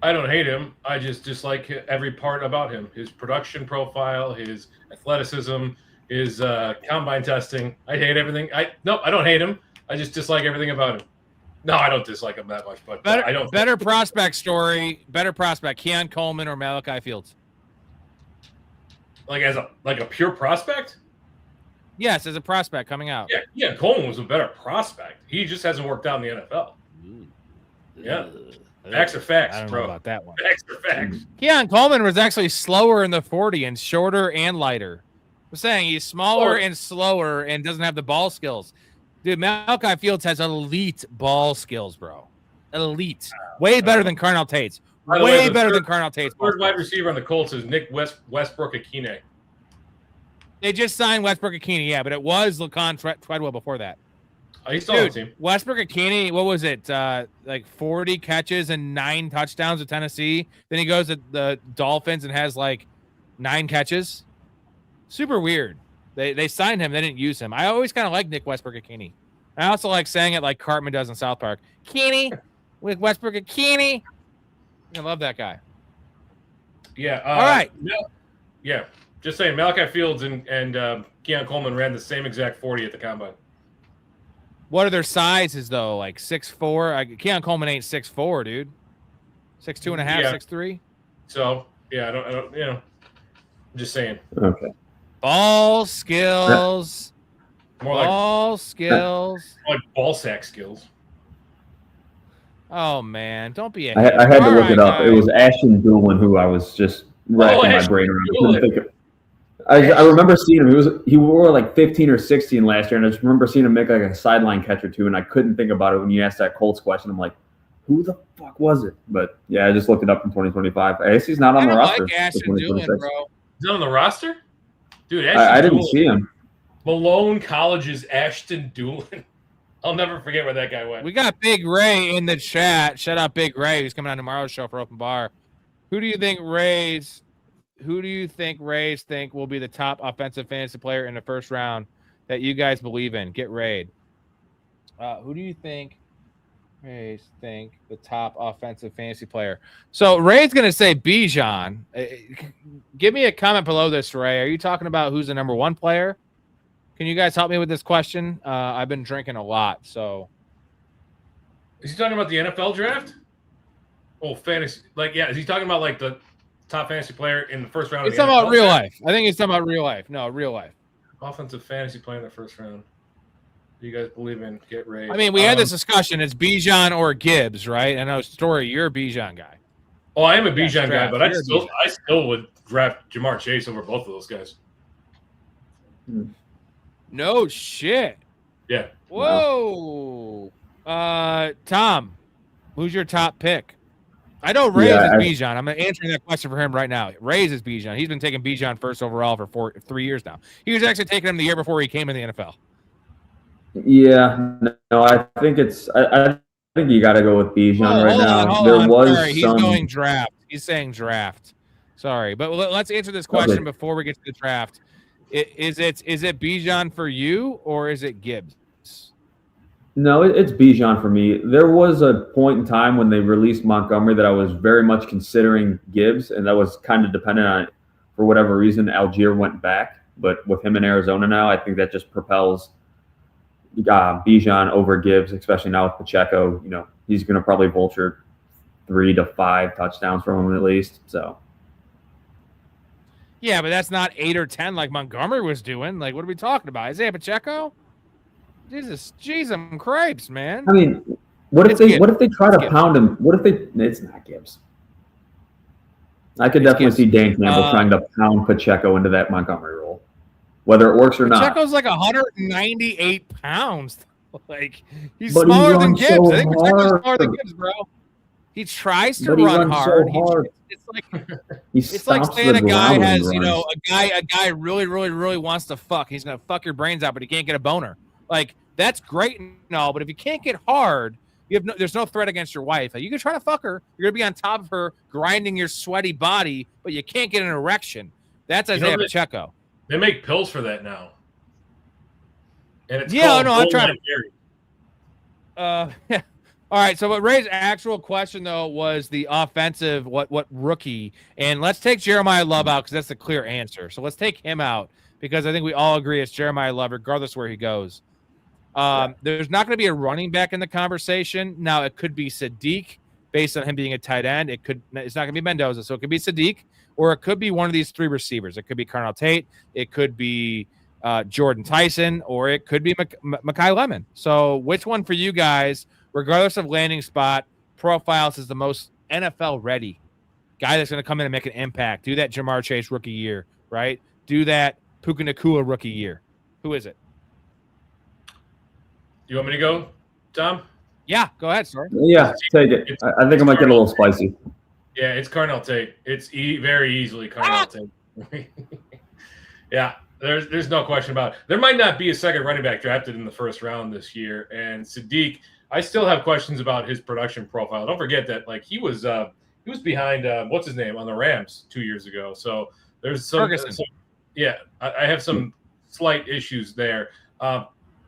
S2: I don't hate him. I just dislike every part about him. His production profile, his athleticism, his combine testing. I hate everything. I don't hate him. I just dislike everything about him. No, I don't dislike him that much, but I don't.
S1: Better prospect, Story. Better prospect, Keon Coleman or Malachi Fields?
S2: Like a pure prospect?
S1: Yes, as a prospect coming out.
S2: Yeah, Coleman was a better prospect. He just hasn't worked out in the NFL. Yeah. Facts are facts,
S1: I don't
S2: bro.
S1: know about that one.
S2: Facts are facts.
S1: Keon Coleman was actually slower in the 40 and shorter and lighter. I'm saying he's smaller and slower and doesn't have the ball skills. Dude, Malachi Fields has elite ball skills, bro. Elite. Way better than Carnell Tate's. Way better than Carnell Tate's.
S2: Third wide receiver on the Colts is Nick Westbrook-Akine.
S1: They just signed Westbrook-Akine, yeah, but it was Laquan Treadwell before that.
S2: He's still on the team.
S1: Westbrook-Akine, what was it? Like 40 catches and 9 touchdowns with Tennessee. Then he goes to the Dolphins and has like 9 catches. Super weird. They signed him. They didn't use him. I always kind of like Nick Westbrook-Akine. I also like saying it like Cartman does in South Park. Keeney with Westbrook-Akine. I love that guy.
S2: Yeah.
S1: All right.
S2: Yeah. Just saying, Malachi Fields and Keon Coleman ran the same exact 40 at the combine.
S1: What are their sizes though? Like 6'4"? Keon Coleman ain't 6'4", dude. 6'2" and a half, 6'3".
S2: So yeah, I don't. I'm just saying.
S3: Okay.
S1: Ball skills.
S2: More
S1: skills.
S2: Like ball sack skills.
S1: Oh man, don't be.
S3: I had to look it up. Guys. It was Ashton Doolin who I was just racking my brain around. I remember seeing him. He wore like 15 or 16 last year, and I just remember seeing him make like a sideline catch or two, and I couldn't think about it when you asked that Colts question. I'm like, who the fuck was it? But yeah, I just looked it up from 2025. I guess he's not on the roster.
S1: Like Ashton Doolin, bro.
S2: He's not on the roster, dude.
S3: I didn't see him.
S2: Malone College's Ashton Doolin. I'll never forget where that guy went.
S1: We got Big Ray in the chat. Shout out Big Ray, who's coming on tomorrow's show for Open Bar. Who do you think Rays think will be the top offensive fantasy player in the first round that you guys believe in? Get Raid. Who do you think Rays think the top offensive fantasy player? So Ray's going to say Bijan. Give me a comment below this, Ray. Are you talking about who's the number 1 player? Can you guys help me with this question? I've been drinking a lot, so.
S2: Is he talking about the NFL draft? Oh, fantasy. Is he talking about like the top fantasy player in the first round?
S1: He's talking about real life. I think he's talking about real life. No, real life.
S2: Offensive fantasy player in the first round. Do you guys believe in? Get Ray.
S1: I mean, we had this discussion. It's Bijan or Gibbs, right? I know, Story, you're a Bijan guy.
S2: Oh, I am a Bijan guy, but I still would draft Jamar Chase over both of those guys.
S1: No shit.
S2: Yeah.
S1: Whoa. Tom, who's your top pick? I know Rays is Bijan. I'm answering that question for him right now. Rays is Bijan. He's been taking Bijan first overall for 3 years now. He was actually taking him the year before he came in the NFL.
S3: Yeah, no, I think I think you got to go with Bijan right now.
S1: He's going draft. He's saying draft. Sorry, but let's answer this question before we get to the draft. Is it Bijan for you or is it Gibbs?
S3: No, it's Bijan for me. There was a point in time when they released Montgomery that I was very much considering Gibbs, and that was kind of dependent on, for whatever reason, Algier went back. But with him in Arizona now, I think that just propels Bijan over Gibbs, especially now with Pacheco. He's going to probably vulture 3 to 5 touchdowns from him at least. So.
S1: Yeah, but that's not 8 or 10 like Montgomery was doing. Like, what are we talking about? Isaiah Pacheco? Jesus cripes, man.
S3: I mean, what if they try to pound him? What if they? It's not Gibbs. I could definitely see Dan Campbell trying to pound Pacheco into that Montgomery role, whether it works or not.
S1: Pacheco's like 198 pounds. Like he's smaller than Gibbs. I think Pacheco's smaller than Gibbs, bro. He tries to run hard. It's like saying a guy has, a guy really wants to fuck. He's gonna fuck your brains out, but he can't get a boner. Like that's great and all, but if you can't get hard, there's no threat against your wife. You can try to fuck her. You're gonna be on top of her, grinding your sweaty body, but you can't get an erection. That's Isaiah Pacheco.
S2: They make pills for that now. And it's
S1: I'm trying to. Yeah. All right. So what Ray's actual question though was the offensive what rookie, and let's take Jeremiah Love out because that's the clear answer. So let's take him out because I think we all agree it's Jeremiah Love regardless where he goes. There's not going to be a running back in the conversation. Now it could be Sadiq based on him being a tight end. It's not going to be Mendoza, so it could be Sadiq, or it could be one of these three receivers. It could be Carnell Tate, it could be Jordan Tyson, or it could be Mekhi Lemon. So which one for you guys, regardless of landing spot, profiles is the most NFL ready guy that's going to come in and make an impact? Do that Jamar Chase rookie year, right? Do that Puka Nacua rookie year. Who is it?
S2: You want me to go, Tom?
S1: Yeah, go ahead, sir.
S3: Yeah, take it. I think I might get a little spicy.
S2: Yeah, it's Carnell Tate. It's very easily Carnell Tate. Yeah, there's no question about it. There might not be a second running back drafted in the first round this year. And Sadiq, I still have questions about his production profile. Don't forget that he was behind what's his name on the Rams 2 years ago. So there's some I have some slight issues there.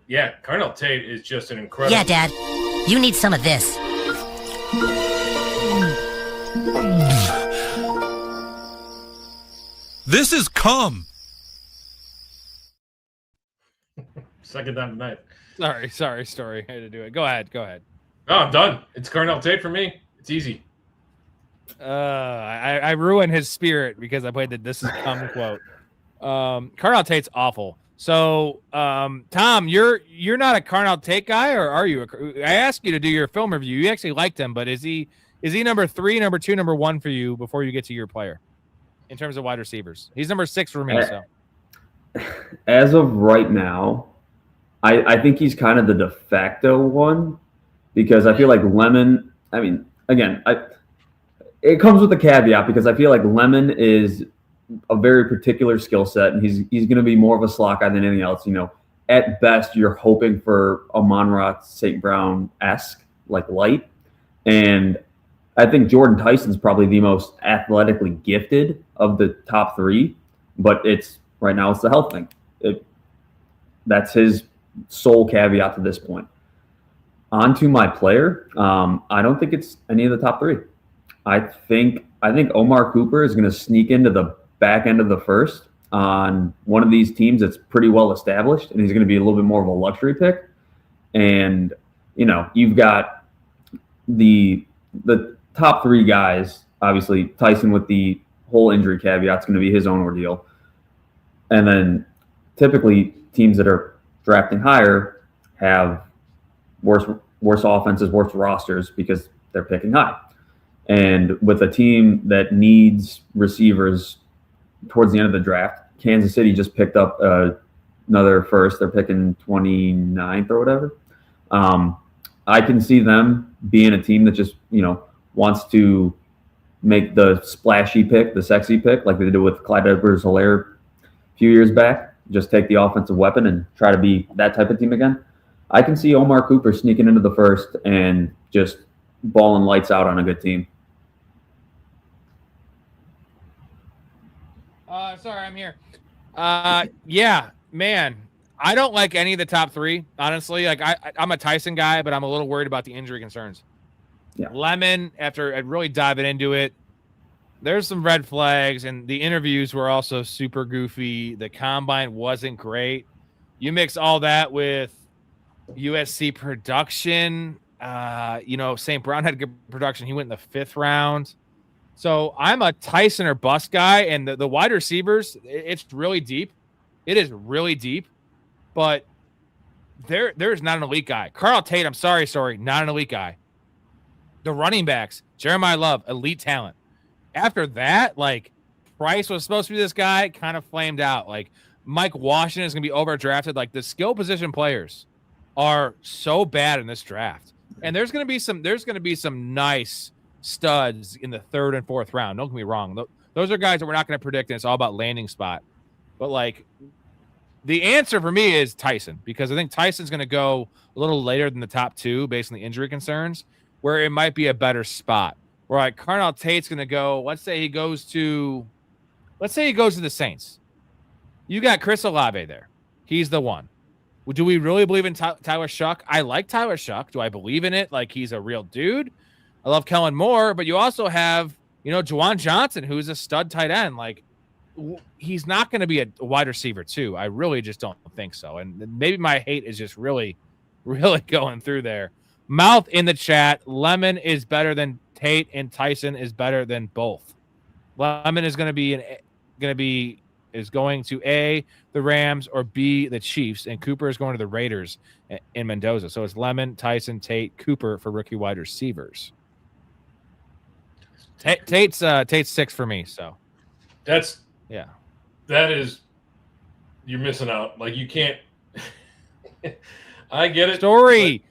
S2: Yeah, Carnell Tate is just an incredible.
S13: Yeah, Dad, you need some of this.
S14: This is cum.
S2: Second time tonight.
S1: Sorry, Storey. I had to do it. Go ahead.
S2: No, I'm done. It's Carnell Tate for me. It's easy.
S1: I ruined his spirit because I played the "This is cum" quote. Carnell Tate's awful. So, Tom, you're not a Carnell Tate guy, or are you? I asked you to do your film review. You actually liked him, but is he number 3, number 2, number 1 for you before you get to your player in terms of wide receivers? He's number 6 for me. So,
S3: as of right now, I think he's kind of the de facto one because I feel like Lemon. I mean, again, it comes with a caveat because I feel like Lemon is a very particular skill set, and he's going to be more of a slot guy than anything else. At best, you're hoping for a Monroe St. Brown-esque, light. And I think Jordan Tyson's probably the most athletically gifted of the top 3, but right now it's the health thing. That's his sole caveat to this point. On to my player. I don't think it's any of the top 3. I think Omar Cooper is going to sneak into the back end of the first on one of these teams that's pretty well established, and he's going to be a little bit more of a luxury pick. And you've got the top 3 guys. Obviously, Tyson with the whole injury caveat is going to be his own ordeal. And then typically teams that are drafting higher have worse offenses, worse rosters because they're picking high. And with a team that needs receivers towards the end of the draft, Kansas City just picked up another first. They're picking 29th or whatever. I can see them being a team that just, wants to make the splashy pick, the sexy pick, like they did with Clyde Edwards-Helaire a few years back. Just take the offensive weapon and try to be that type of team again. I can see Omar Cooper sneaking into the first and just balling lights out on a good team.
S1: Sorry, I'm here. Yeah, man. I don't like any of the top 3, honestly. I'm a Tyson guy, but I'm a little worried about the injury concerns.
S3: Yeah.
S1: Lemon, after really diving into it, there's some red flags, and the interviews were also super goofy. The combine wasn't great. You mix all that with USC production. St. Brown had good production. He went in the 5th round. So I'm a Tyson or bust guy, and the wide receivers, it's really deep. It is really deep, but there's not an elite guy. Carnell Tate, I'm sorry, not an elite guy. The running backs, Jeremiah Love, elite talent. after that, like Price was supposed to be this guy, kind of flamed out. Like Mike Washington is going to be overdrafted. Like the skill position players are so bad in this draft, and there's going to be some nice studs in the 3rd and 4th round. Don't get me wrong; those are guys that we're not going to predict, and it's all about landing spot. But like the answer for me is Tyson, because I think Tyson's going to go a little later than the top 2 based on the injury concerns, where it might be a better spot. Where like Carnell Tate's going to go. Let's say he goes to the Saints. You got Chris Olave there. He's the one. Do we really believe in Tyler Shuck? I like Tyler Shuck. Do I believe in it? Like he's a real dude. I love Kellen Moore, but you also have, Juwan Johnson, who's a stud tight end. Like he's not going to be a wide receiver too. I really just don't think so. And maybe my hate is just really, really going through there. Mouth in the chat. Lemon is better than Tate, and Tyson is better than both. Lemon is going to A, the Rams, or B, the Chiefs, and Cooper is going to the Raiders in Mendoza. So it's Lemon, Tyson, Tate, Cooper for rookie wide receivers. Tate's 6 for me. So
S2: that is, you're missing out. Like you can't. I get it.
S1: Storey,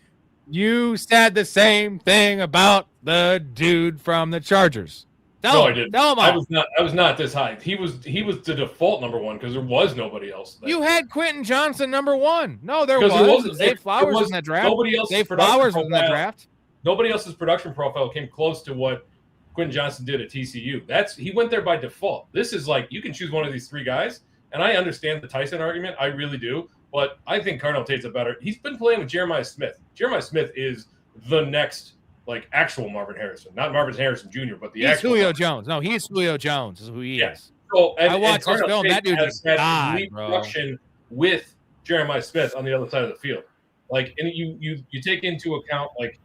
S1: you said the same thing about the dude from the Chargers.
S2: I didn't. I was not this high. He was the default number 1 because there was nobody else.
S1: You had Quentin Johnson number 1. No, there was. Dave Flowers was in that draft. Dave Flowers was in that draft.
S2: Nobody else's production profile came close to what Quentin Johnson did at TCU. He went there by default. This is like you can choose one of these 3 guys, and I understand the Tyson argument. I really do, but I think Carnell Tate's a better. He's been playing with Jeremiah Smith. Jeremiah Smith is the next. Like actual Marvin Harrison, not Marvin Harrison Jr., but the actual
S1: Julio Jones. No, he's Julio Jones. Is who he is.
S2: So
S1: I watched this film. That dude just died,
S2: production with Jeremiah Smith on the other side of the field. Like, and you take into account like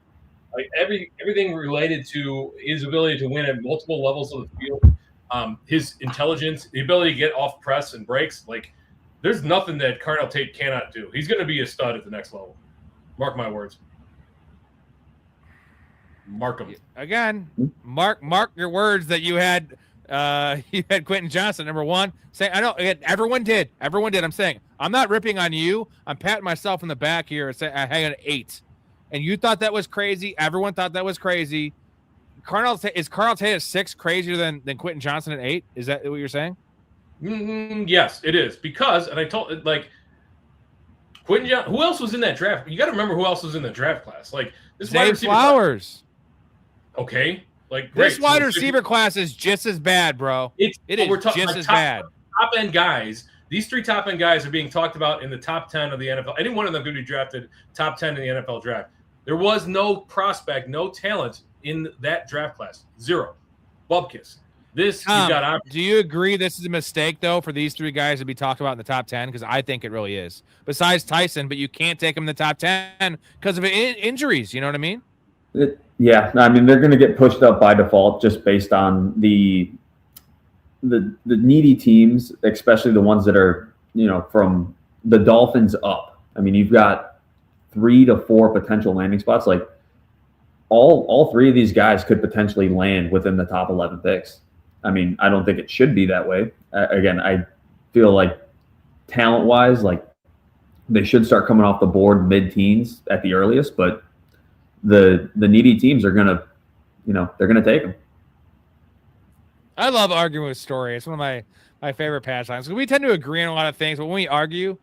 S2: everything related to his ability to win at multiple levels of the field, his intelligence, the ability to get off press and breaks. Like, there's nothing that Carnell Tate cannot do. He's going to be a stud at the next level. Mark my words. Mark them
S1: again. Mark your words that you had Quentin Johnson number 1. Saying I know everyone did. I'm saying I'm not ripping on you. I'm patting myself in the back here and saying I had an 8, and you thought that was crazy. Everyone thought that was crazy. Carnell Tate at 6 crazier than Quentin Johnson at 8? Is that what you're saying?
S2: Yes, it is because, and I told like Quentin Johnson. Who else was in that draft? You got to remember who else was in the draft class. Like this
S1: Dave Flowers.
S2: Okay, like
S1: this wide receiver class is just as bad, bro. It is just as bad.
S2: Top end guys. These 3 top end guys are being talked about in the top 10 of the NFL. Any one of them could be drafted top 10 in the NFL draft. There was no prospect, no talent in that draft class. 0. Bubkiss. This you got.
S1: Do you agree this is a mistake though for these 3 guys to be talked about in the top 10? Because I think it really is. Besides Tyson, but you can't take him in the top 10 because of injuries. You know what I mean?
S3: Yeah, I mean they're going to get pushed up by default just based on the needy teams, especially the ones that are from the Dolphins up. I mean you've got 3 to 4 potential landing spots. Like all 3 of these guys could potentially land within the top 11 picks. I mean I don't think it should be that way. Again, I feel like talent wise, like they should start coming off the board mid-teens at the earliest, but the needy teams are gonna, they're gonna take them.
S1: I love arguing with Storey. It's one of my favorite pastimes. We tend to agree on a lot of things, but when we argue,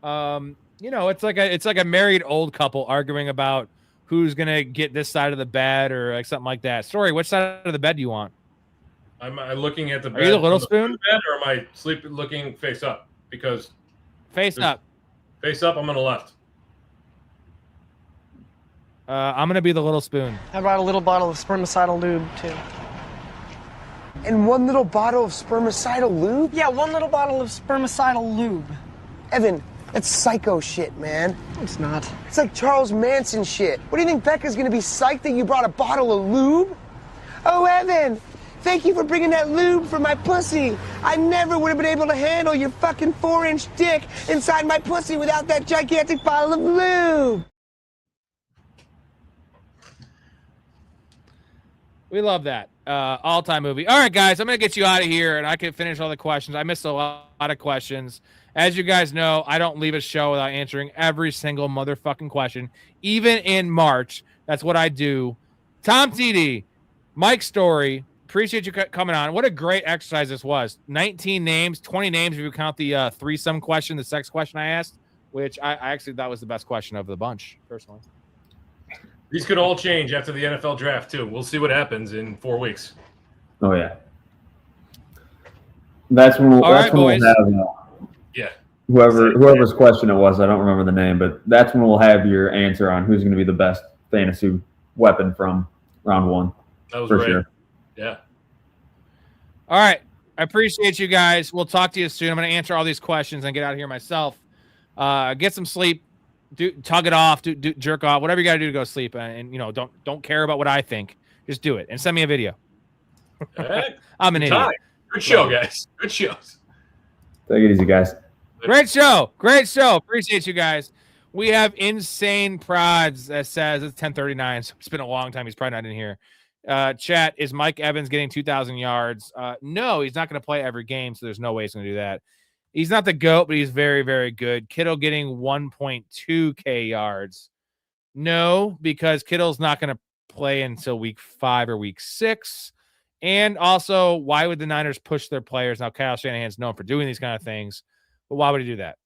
S1: it's like a married old couple arguing about who's gonna get this side of the bed or like something like that. Storey, which side of the bed do you want?
S2: Am I looking at the bed?
S1: Are you the little spoon?
S2: Bed, or am I looking face up? Because
S1: face up.
S2: Face up. I'm on the left.
S1: I'm going to be the little spoon.
S14: I brought a little bottle of spermicidal lube, too.
S12: And 1 little bottle of spermicidal lube?
S14: Yeah, 1 little bottle of spermicidal lube.
S12: Evan, that's psycho shit, man.
S14: It's not.
S12: It's like Charles Manson shit. What do you think Becca's gonna be psyched that you brought a bottle of lube? Oh, Evan, thank you for bringing that lube for my pussy. I never would have been able to handle your fucking 4-inch dick inside my pussy without that gigantic bottle of lube.
S1: We love that. All-time movie. All right, guys, I'm going to get you out of here, and I can finish all the questions. I missed a lot of questions. As you guys know, I don't leave a show without answering every single motherfucking question, even in March. That's what I do. Tom TD, Mike Storey, appreciate you coming on. What a great exercise this was. 19 names, 20 names if you count the threesome question, the sex question I asked, which I actually thought was the best question of the bunch, personally.
S2: These could all change after the NFL draft, too. We'll see what happens in 4 weeks.
S3: Oh, yeah. That's when we'll have whoever's question it was. I don't remember the name, but that's when we'll have your answer on who's going to be the best fantasy weapon from round 1.
S2: That was
S3: for
S2: right.
S3: sure.
S2: Yeah.
S1: All right. I appreciate you guys. We'll talk to you soon. I'm going to answer all these questions and get out of here myself. Get some sleep. Tug it off. Jerk off. Whatever you got to do to go sleep. And don't care about what I think. Just do it and send me a video.
S2: Right.
S1: I'm an idiot.
S2: Good show, guys. Good shows.
S3: Take it easy, guys.
S1: Great show. Appreciate you guys. We have Insane Prods that says it's 10:39. So it's been a long time. He's probably not in here. Chat, is Mike Evans getting 2,000 yards? No, he's not going to play every game, so there's no way he's going to do that. He's not the GOAT, but he's very, very good. Kittle getting 1.2K yards. No, because Kittle's not going to play until week 5 or week 6. And also, why would the Niners push their players? Now, Kyle Shanahan's known for doing these kind of things, but why would he do that?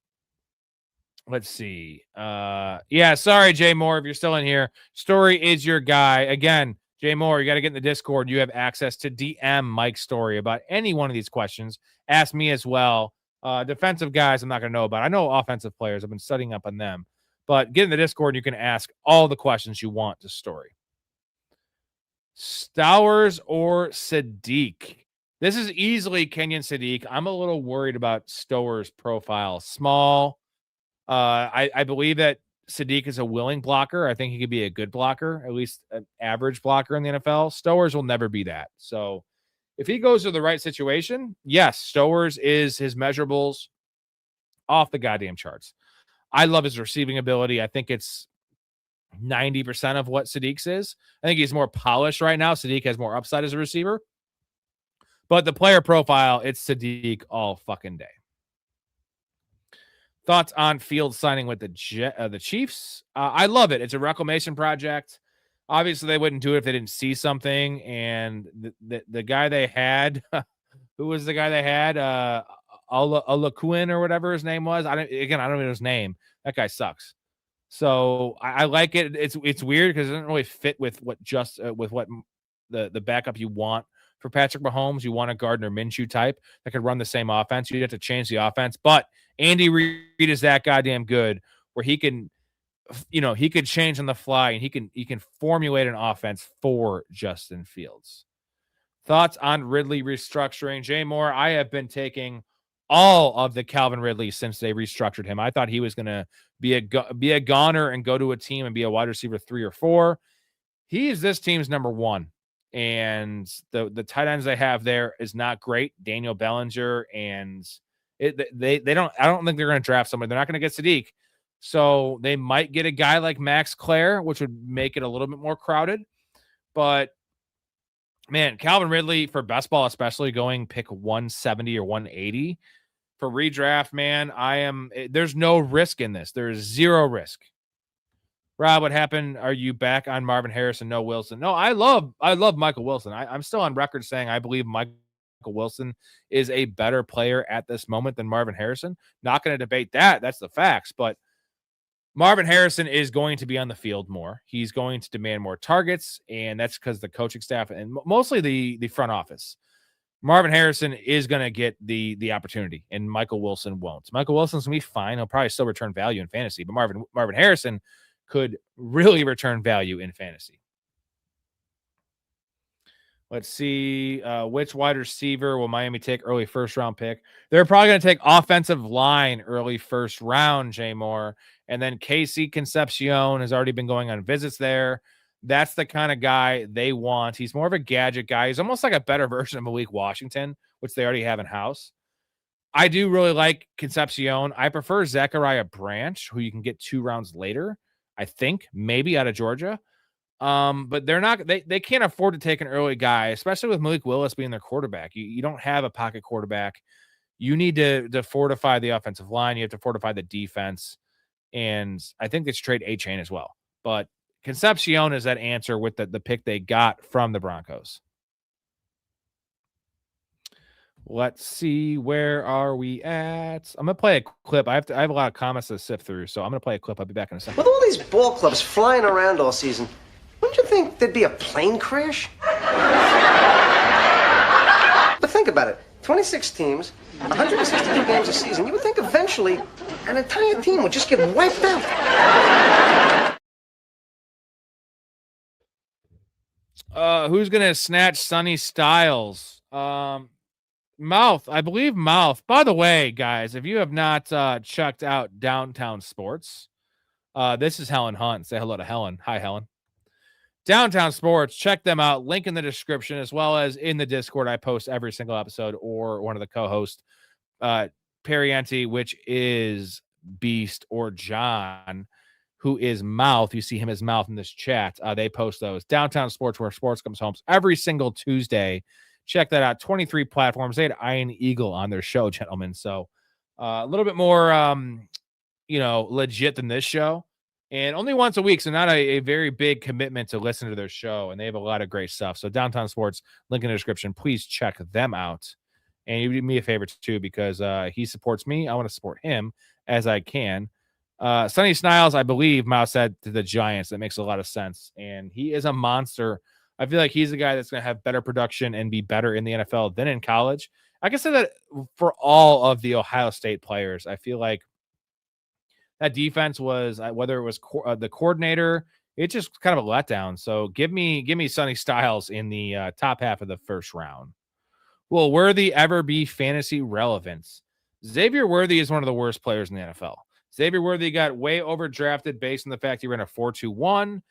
S1: Let's see. Yeah, sorry, Jay Moore, if you're still in here. Storey is your guy. Again, Jay Moore, you got to get in the Discord. You have access to DM Mike Storey about any one of these questions. Ask me as well. Defensive guys, I'm not going to know about. I know offensive players. I've been studying up on them. But get in the Discord, and you can ask all the questions you want to Storey. Stowers or Sadiq? This is easily Kenyon Sadiq. I'm a little worried about Stowers' profile. Small. I believe that Sadiq is a willing blocker. I think he could be a good blocker, at least an average blocker in the NFL. Stowers will never be that. So if he goes to the right situation, yes, Stowers is his measurables off the goddamn charts. I love his receiving ability. I think it's 90% of what Sadiq's is. I think he's more polished right now. Sadiq has more upside as a receiver. But the player profile, it's Sadiq all fucking day. Thoughts on Fields signing with the Chiefs? I love it. It's a reclamation project. Obviously, they wouldn't do it if they didn't see something. And the guy they had, who was the guy they had? Olaquin or whatever his name was. I don't know his name. That guy sucks. So I like it. It's weird because it doesn't really fit with what the backup you want for Patrick Mahomes. You want a Gardner Minshew type that could run the same offense. You'd have to change the offense, but Andy Reid is that goddamn good where he can, he could change on the fly and he can formulate an offense for Justin Fields. Thoughts on Ridley restructuring? Jay Moore, I have been taking all of the Calvin Ridley since they restructured him. I thought he was going to be a goner and go to a team and be a wide receiver 3 or 4. He is this team's number 1. And the tight ends they have there is not great. Daniel Bellinger and I don't think they're going to draft somebody. They're not going to get Sadiq. So they might get a guy like Max Clare, which would make it a little bit more crowded. But man, Calvin Ridley for best ball, especially going pick 170 or 180 for redraft, man, there's no risk in this. There is zero risk. Rob, what happened? Are you back on Marvin Harrison? No Wilson. No, I love Michael Wilson. I'm still on record saying I believe Michael Wilson is a better player at this moment than Marvin Harrison. Not going to debate that. That's the facts. But Marvin Harrison is going to be on the field more. He's going to demand more targets, and that's because the coaching staff and mostly the front office. Marvin Harrison is going to get the opportunity, and Michael Wilson won't. Michael Wilson's going to be fine. He'll probably still return value in fantasy, but Marvin Harrison could really return value in fantasy. Let's see. Which wide receiver will Miami take early first-round pick? They're probably going to take offensive line early first round, Jay Moore. And then Casey Concepcion has already been going on visits there. That's the kind of guy they want. He's more of a gadget guy. He's almost like a better version of Malik Washington, which they already have in-house. I do really like Concepcion. I prefer Zachariah Branch, who you can get 2 rounds later, I think, maybe out of Georgia. But they're not, they can't afford to take an early guy, especially with Malik Willis being their quarterback. You don't have a pocket quarterback. You need to fortify the offensive line. You have to fortify the defense. And I think they should trade A-Chain as well. But Concepcion is that answer with the pick they got from the Broncos. Let's see, where are we at? I'm gonna play a clip. I have a lot of comments to sift through, so I'm gonna play a clip. I'll be back in a second.
S15: With all these ball clubs flying around all season, wouldn't you think there'd be a plane crash? But think about it. 26 teams, 162 games a season. You would think eventually an entire team would just get wiped out.
S1: Who's gonna snatch Sonny Styles? Mouth, I believe Mouth. By the way, guys, if you have not checked out Downtown Sports, this is Helen Hunt. Say hello to Helen. Hi, Helen. Downtown Sports, check them out. Link in the description, as well as in the Discord. I post every single episode, or one of the co-hosts, Perienti, which is Beast, or John, who is Mouth. You see him as Mouth in this chat. They post those. Downtown Sports, where sports comes home, every single Tuesday. Check that out. 23 platforms. They had Iron Eagle on their show, gentlemen. So a little bit more, legit than this show. And only once a week, so not a very big commitment to listen to their show. And they have a lot of great stuff. So Downtown Sports, link in the description. Please check them out. And you do me a favor, too, because he supports me. I want to support him as I can. Sonny Styles, I believe, Mao said to the Giants. That makes a lot of sense. And he is a monster. I feel like he's a guy that's going to have better production and be better in the NFL than in college. I can say that for all of the Ohio State players. I feel like that defense was, whether it was the coordinator, it's just kind of a letdown. So give me Sonny Styles in the top half of the first round. Will Worthy ever be fantasy relevant? Xavier Worthy is one of the worst players in the NFL. Xavier Worthy got way overdrafted based on the fact he ran a 4.21.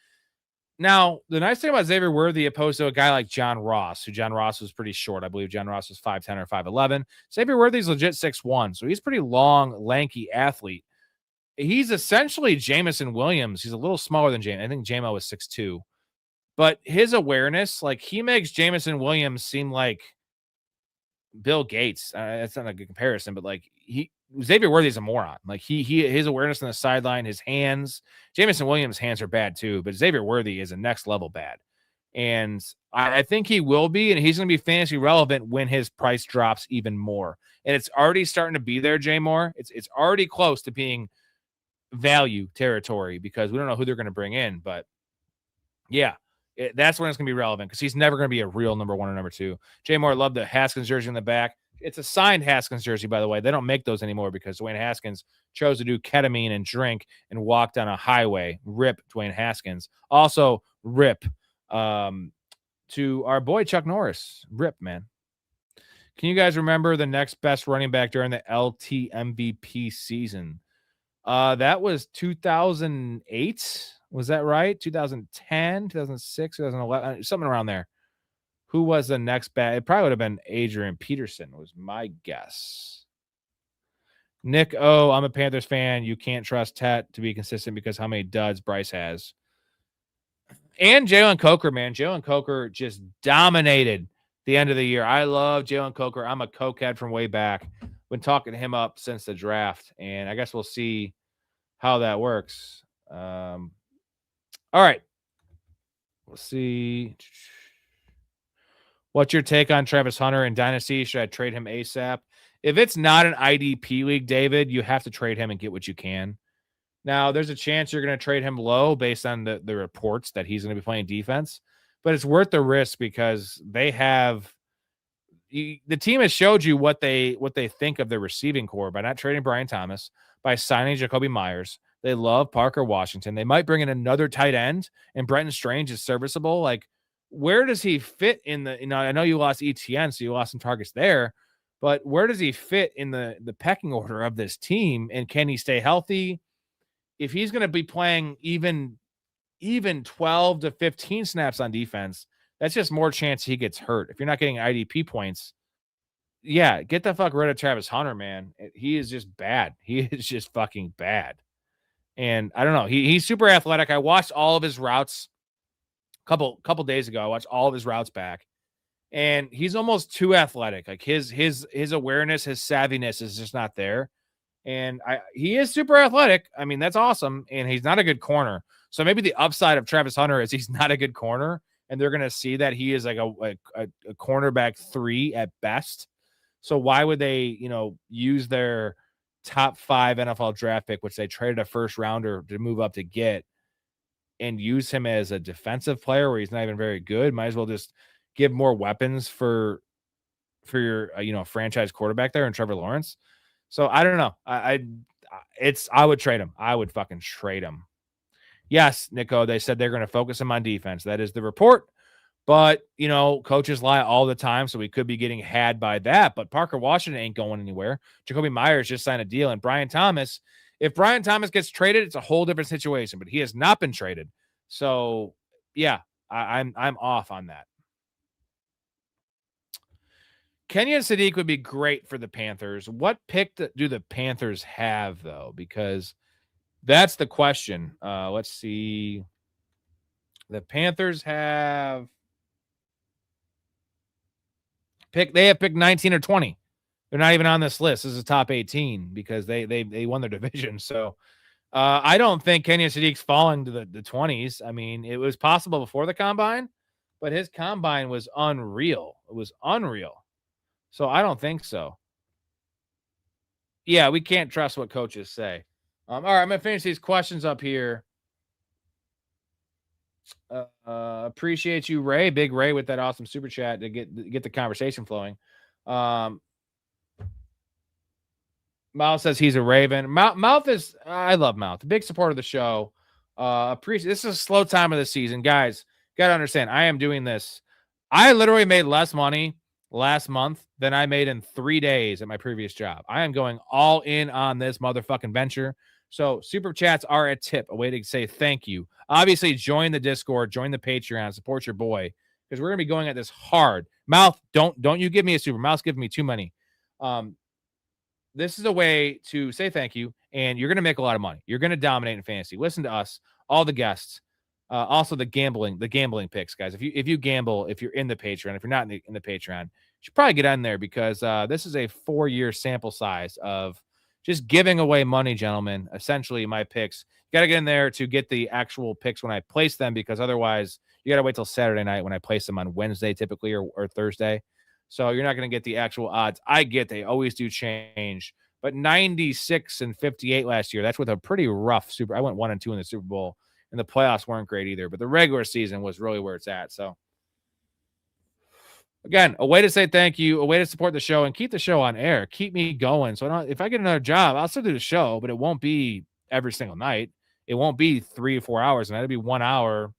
S1: Now, the nice thing about Xavier Worthy, opposed to a guy like John Ross, who John Ross was pretty short. I believe John Ross was 5'10 or 5'11. Xavier Worthy's legit 6'1, so he's a pretty long, lanky athlete. He's essentially Jamison Williams. He's a little smaller than James. I think Jamo was 6'2. But his awareness, like, he makes Jamison Williams seem like Bill Gates. That's not a good comparison, but like Xavier Worthy is a moron. Like his awareness on the sideline, his hands. Jamison Williams' hands are bad too, but Xavier Worthy is a next level bad. And I think he will be, and he's going to be fantasy relevant when his price drops even more. And it's already starting to be there, Jay Moore. It's already close to being value territory because we don't know who they're going to bring in. But yeah, that's when it's going to be relevant because he's never going to be a real number one or number two. Jay Moore, loved the Haskins jersey in the back. It's a signed Haskins jersey, by the way. They don't make those anymore because Dwayne Haskins chose to do ketamine and drink and walk down a highway. Rip Dwayne Haskins. Also, rip to our boy Chuck Norris. Rip, man. Can you guys remember the next best running back during the LT MVP season? That was 2008. Was that right? 2010, 2006, 2011, something around there. Who was the next best? It probably would have been Adrian Peterson, was my guess. Nick O, I'm a Panthers fan. You can't trust Tet to be consistent because how many duds Bryce has. And Jalen Coker, man. Jalen Coker just dominated the end of the year. I love Jalen Coker. I'm a cokehead from way back. Been talking to him up since the draft, and I guess we'll see how that works. All right. We'll see. What's your take on Travis Hunter in Dynasty? Should I trade him ASAP? If it's not an IDP league, David, you have to trade him and get what you can. Now, there's a chance you're going to trade him low based on the reports that he's going to be playing defense, but it's worth the risk because they have the team has showed you what they think of their receiving core by not trading Brian Thomas, by signing Jacoby Myers. They love Parker Washington. They might bring in another tight end, and Brenton Strange is serviceable. Like, where does he fit in the, I know you lost ETN, so you lost some targets there, but where does he fit in the pecking order of this team? And can he stay healthy? If he's going to be playing even 12 to 15 snaps on defense, that's just more chance he gets hurt. If you're not getting IDP points, yeah, get the fuck rid of Travis Hunter, man. He is just bad. He is just fucking bad. And I don't know. He's super athletic. I watched all of his routes couple days ago. I watched all of his routes back, and he's almost too athletic. Like his awareness, his savviness is just not there. And he is super athletic. I mean, that's awesome. And he's not a good corner. So maybe the upside of Travis Hunter is he's not a good corner, and they're going to see that he is like a cornerback 3 at best. So why would they, use their top 5 NFL draft pick, which they traded a first rounder to move up to get, and use him as a defensive player where he's not even very good? Might as well just give more weapons for your, franchise quarterback there and Trevor Lawrence. So I don't know. I would trade him. I would fucking trade him. Yes, Nico, they said they're going to focus him on defense. That is the report. But, coaches lie all the time, so we could be getting had by that. But Parker Washington ain't going anywhere. Jacoby Myers just signed a deal. And Brian Thomas, if Brian Thomas gets traded, it's a whole different situation. But he has not been traded. So, yeah, I'm off on that. Kenyon Sadiq would be great for the Panthers. What pick do the Panthers have, though? Because that's the question. Let's see. The Panthers have pick 19 or 20. They're not even on this list. This is top 18 because they won their division. So I don't think Kenyon Sadiq's falling to the 20s. I mean, it was possible before the combine, but his combine was unreal. It was unreal. So I don't think so. Yeah, we can't trust what coaches say. All right, I'm going to finish these questions up here. Appreciate you, Ray. Big Ray with that awesome super chat to get the conversation flowing. Mouth says he's a Raven. Mouth is, I love Mouth. A big supporter of the show. Appreciate. This is a slow time of the season. Guys, got to understand, I am doing this. I literally made less money last month than I made in 3 days at my previous job. I am going all in on this motherfucking venture. So super chats are a tip, a way to say thank you. Obviously, join the Discord, join the Patreon, support your boy, because we're gonna be going at this hard. Mouth, don't you give me a super. Mouth's giving me too many. This is a way to say thank you, and you're gonna make a lot of money. You're gonna dominate in fantasy. Listen to us, all the guests. Also the gambling picks, guys. If you gamble, if you're in the Patreon, if you're not in the Patreon, you should probably get on there because this is a 4-year sample size of just giving away money, gentlemen. Essentially, my picks. You got to get in there to get the actual picks when I place them, because otherwise you got to wait till Saturday night when I place them on Wednesday typically or Thursday. So you're not going to get the actual odds. I get they always do change, but 96 and 58 last year. That's with a pretty rough Super. I went 1-2 in the Super Bowl. And the playoffs weren't great either, but the regular season was really where it's at. So, again, a way to say thank you, a way to support the show and keep the show on air, keep me going. So, if I get another job, I'll still do the show, but it won't be every single night. It won't be 3 or 4 hours, and it'll be 1 hour,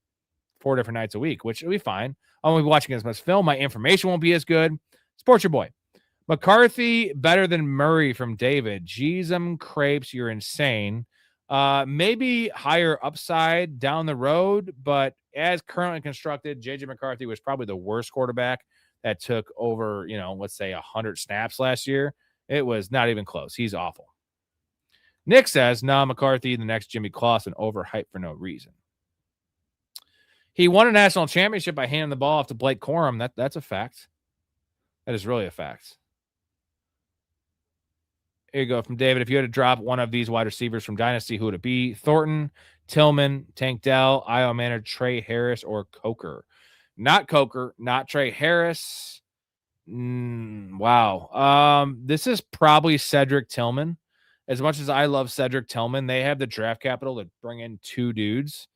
S1: 4 different nights a week, which will be fine. I won't be watching as much film. My information won't be as good. Support your boy. McCarthy better than Murray from David. Jeez, crepes, you're insane. Maybe higher upside down the road, but as currently constructed, JJ McCarthy was probably the worst quarterback that took over, let's say 100 snaps last year. It was not even close. He's awful. Nick says, McCarthy, the next Jimmy Clausen, overhyped for no reason. He won a national championship by handing the ball off to Blake Corum. That's a fact. That is really a fact. Here you go from David. If you had to drop one of these wide receivers from Dynasty, who would it be? Thornton, Tillman, Tank Dell, Iowa Manor, Trey Harris, or Coker? Not Coker, not Trey Harris. Wow. This is probably Cedric Tillman. As much as I love Cedric Tillman, they have the draft capital to bring in 2 dudes.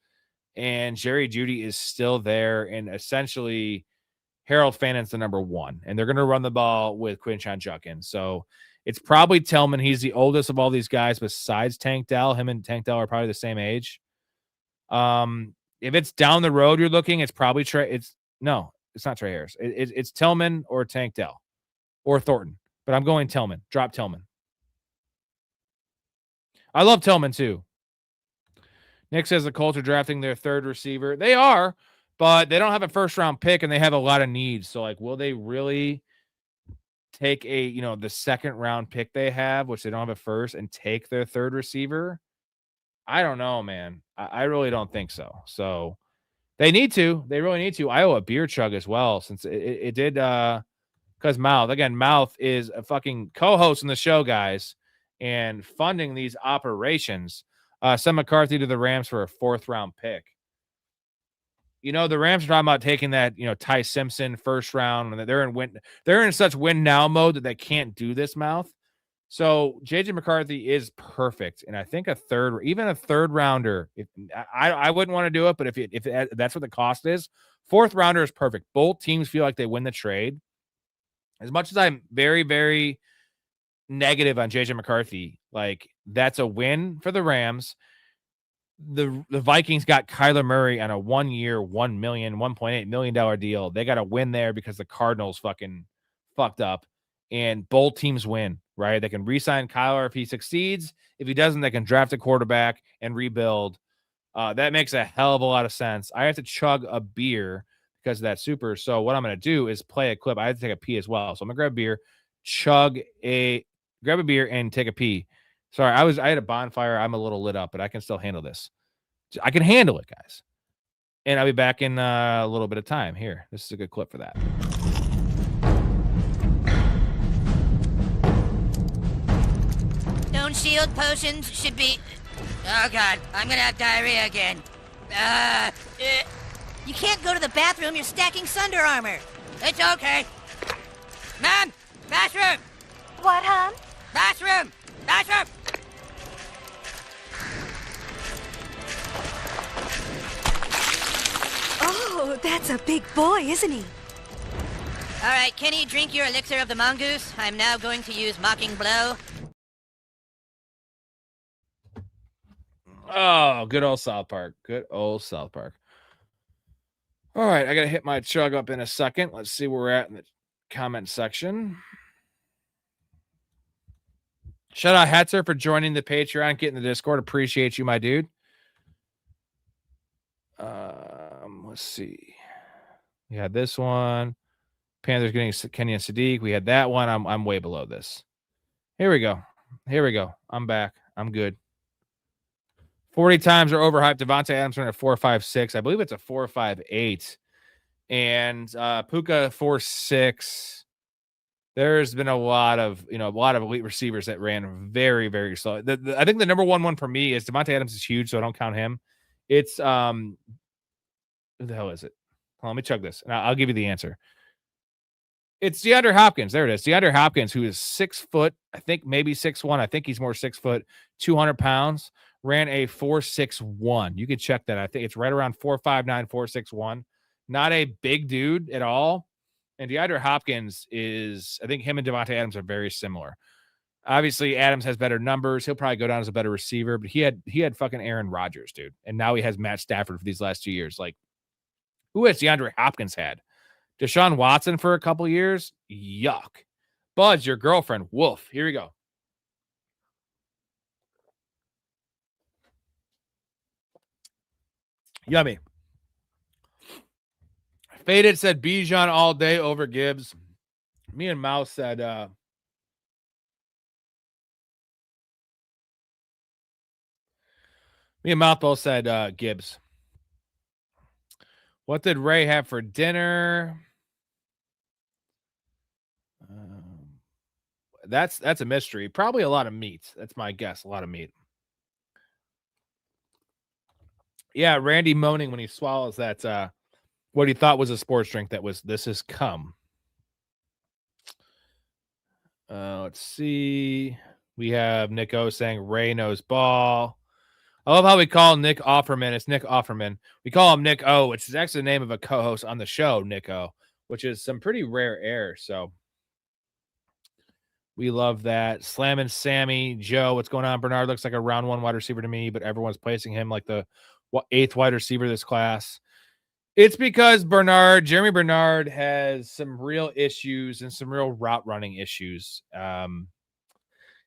S1: And Jerry Jeudy is still there. And essentially, Harold Fannon's the number 1. And they're going to run the ball with Quinshon Judkins. So it's probably Tillman. He's the oldest of all these guys besides Tank Dell. Him and Tank Dell are probably the same age. If it's down the road you're looking, it's probably Trey. It's not Trey Harris. It's Tillman or Tank Dell or Thornton. But I'm going Tillman. Drop Tillman. I love Tillman too. Nick says the Colts are drafting their 3rd receiver. They are, but they don't have a first-round pick, and they have a lot of needs. So, will they really take the 2nd-round pick they have, which they don't have a first, and take their 3rd receiver? I don't know, man. I really don't think so. So, They need to. They really need to. I owe a beer chug as well, since it did because Mouth is a fucking co-host in the show, guys, and funding these operations. Send McCarthy to the Rams for a 4th round pick. You know, the Rams are talking about taking that, Ty Simpson 1st round, and they're in such win now mode that they can't do this, Mouth. So JJ McCarthy is perfect, and I think even a third rounder. I wouldn't want to do it, but if that's what the cost is, 4th rounder is perfect. Both teams feel like they win the trade. As much as I'm very, very negative on JJ McCarthy, like that's a win for the Rams. The Vikings got Kyler Murray on a 1-year, $1.8 million deal. They got a win there because the Cardinals fucking fucked up, and both teams win. Right? They can re-sign Kyler if he succeeds. If he doesn't, they can draft a quarterback and rebuild. That makes a hell of a lot of sense. I have to chug a beer because of that super. So what I'm going to do is play a clip. I have to take a pee as well. So I'm going to grab a beer, grab a beer and take a pee. Sorry, I had a bonfire. I'm a little lit up, but I can still handle this. I can handle it, guys. And I'll be back in a little bit of time. Here, this is a good clip for that.
S13: Shield potions should be... Oh, God. I'm gonna have diarrhea again. You can't go to the bathroom. You're stacking Sunder armor. It's okay. Mom! Bathroom!
S16: What, hon?
S13: Bathroom! Bathroom!
S16: Oh, that's a big boy, isn't he?
S13: All right, Kenny, drink your elixir of the mongoose. I'm now going to use Mocking Blow.
S1: Oh, good old South Park. Good old South Park. All right, I got to hit my chug up in a second. Let's see where we're at in the comment section. Shout out Hetzer for joining the Patreon, getting the Discord. Appreciate you, my dude. Let's see. We had this one. Panthers getting Kenny and Sadiq. We had that one. I'm way below this. Here we go. I'm back. I'm good. 40 times are overhyped. Devontae Adams running a 4.56. I believe it's a 4.58. And Puka 4.6. There's been a lot of elite receivers that ran very, very slow. I think the number one for me is Devontae Adams is huge, so I don't count him. It's who the hell is it? Let me check this, and I'll give you the answer. It's DeAndre Hopkins. There it is. DeAndre Hopkins, who is 6 foot, I think maybe 6'1". I think he's more 6 foot, 200 pounds. Ran a 4.61. You can check that. I think it's right around 4.59, 4.61. Not a big dude at all. And DeAndre Hopkins is, I think him and Devontae Adams are very similar. Obviously, Adams has better numbers. He'll probably go down as a better receiver, but he had fucking Aaron Rodgers, dude. And now he has Matt Stafford for these last 2 years. Like, who has DeAndre Hopkins had? Deshaun Watson for a couple years? Yuck. Buzz, your girlfriend. Woof. Here we go. Yummy. Faded said Bijan all day over Gibbs. Me and Mouse said me and Mouth both said Gibbs. What did Ray have for dinner? That's a mystery. Probably a lot of meat. That's my guess. A lot of meat. Yeah, Randy moaning when he swallows that what he thought was a sports drink that was this is cum. Let's see. We have Nick O saying Ray knows ball. I love how we call Nick Offerman. It's Nick Offerman. We call him Nick O, which is actually the name of a co-host on the show, Nick O, which is some pretty rare air. So we love that. Slamming Sammy, Joe, what's going on? Bernard looks like a round one wide receiver to me, but everyone's placing him like the 8th wide receiver this class. It's because Jeremy Bernard has some real issues and some real route running issues.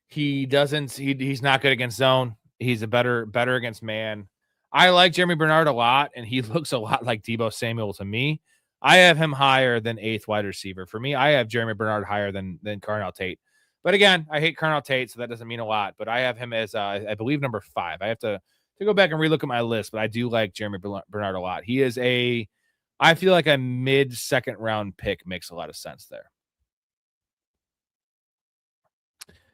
S1: He's not good against zone. He's a better against man. I like Jeremy Bernard a lot, and he looks a lot like Deebo Samuel to me. I have him higher than 8th wide receiver. For me, I have Jeremy Bernard higher than Carnell Tate. But again, I hate Carnell Tate, so that doesn't mean a lot. But I have him as, I believe, number 5. I have to to go back and relook at my list, but I do like Jeremy Bernard a lot. He is I feel like a mid-second round pick makes a lot of sense there.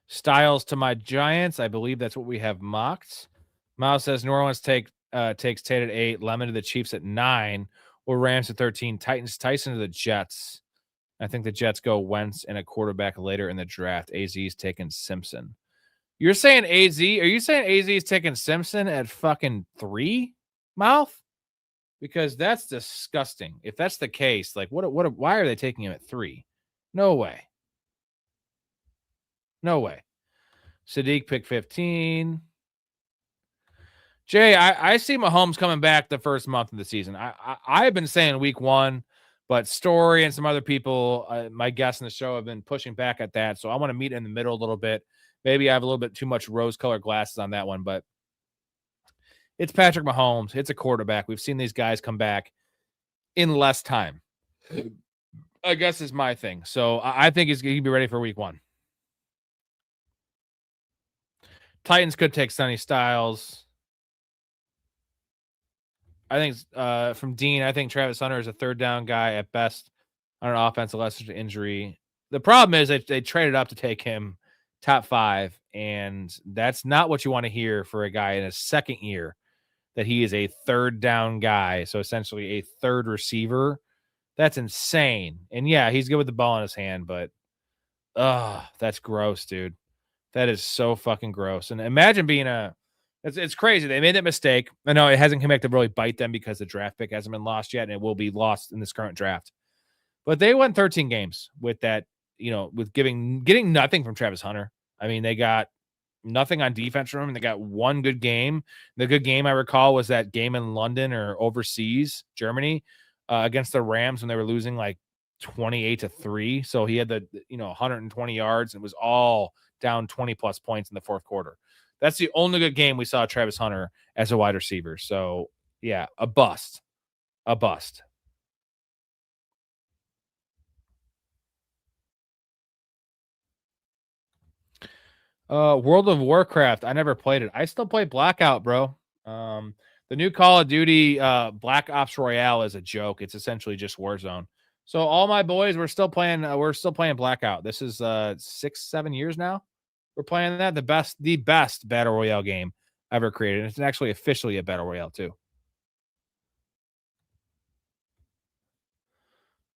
S1: Styles to my Giants. I believe that's what we have mocked. Miles says New Orleans takes Tate at 8, Lemon to the Chiefs at 9, or Rams at 13, Tyson to the Jets. I think the Jets go Wentz and a quarterback later in the draft. AZ's taking Simpson. You're saying AZ? Are you saying AZ is taking Simpson at fucking 3, Mouth? Because that's disgusting. If that's the case, like why are they taking him at 3? No way. No way. Sadiq pick 15. Jay, I see Mahomes coming back the first month of the season. I've been saying week 1, but Storey and some other people, my guests in the show, have been pushing back at that. So I want to meet in the middle a little bit. Maybe I have a little bit too much rose-colored glasses on that one, but it's Patrick Mahomes. It's a quarterback. We've seen these guys come back in less time, I guess is my thing. So I think he'd be ready for week 1. Titans could take Sonny Styles. I think from Dean, I think Travis Hunter is a third down guy at best on an offense unless there's an injury. The problem is they traded up to take him top 5, and that's not what you want to hear for a guy in his second year, that he is a third down guy. So essentially a third receiver. That's insane. And yeah, he's good with the ball in his hand, but that's gross, dude. That is so fucking gross. And imagine being it's crazy. They made that mistake. I know it hasn't come back to really bite them because the draft pick hasn't been lost yet, and it will be lost in this current draft. But they won 13 games with that, with getting nothing from Travis Hunter. I mean, they got nothing on defense from him. They got one good game. The good game I recall was that game in London or overseas, Germany, against the Rams when they were losing like 28-3. So he had the 120 yards and it was all down 20 plus points in the fourth quarter. That's the only good game we saw Travis Hunter as a wide receiver. So yeah, a bust. World of Warcraft. I never played it. I still play Blackout, bro. The new Call of Duty Black Ops Royale is a joke. It's essentially just Warzone. So all my boys, we're still playing Blackout. This is 6-7 years now. We're playing that. The best battle royale game ever created. It's actually officially a battle royale too.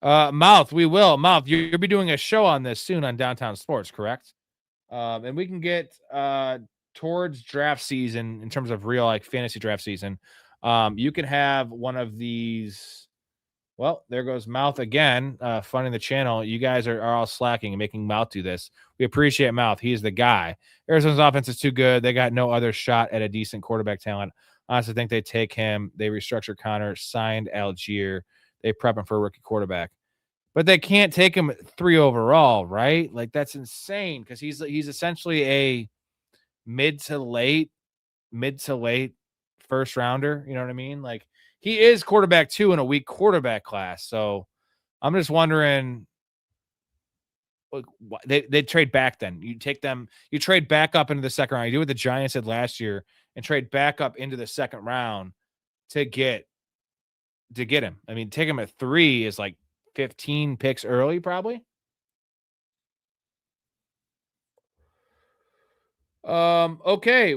S1: Mouth, we will. Mouth, you'll be doing a show on this soon on Downtown Sports, correct? And we can get towards draft season in terms of real fantasy draft season. You can have one of these. Well, there goes Mouth again, funding the channel. You guys are all slacking and making Mouth do this. We appreciate Mouth. He's the guy. Arizona's offense is too good. They got no other shot at a decent quarterback talent. I honestly think they take him. They restructure Connor, signed Algier. They prep him for a rookie quarterback. But they can't take him at 3 overall, right? Like, that's insane because he's essentially a mid to late first rounder. You know what I mean? Like, he is quarterback 2 in a weak quarterback class. So I'm just wondering, like, they trade back then. You trade back up into the second round. You do what the Giants did last year and trade back up into the second round to get him. I mean, take him at 3 is like 15 picks early, probably. Okay,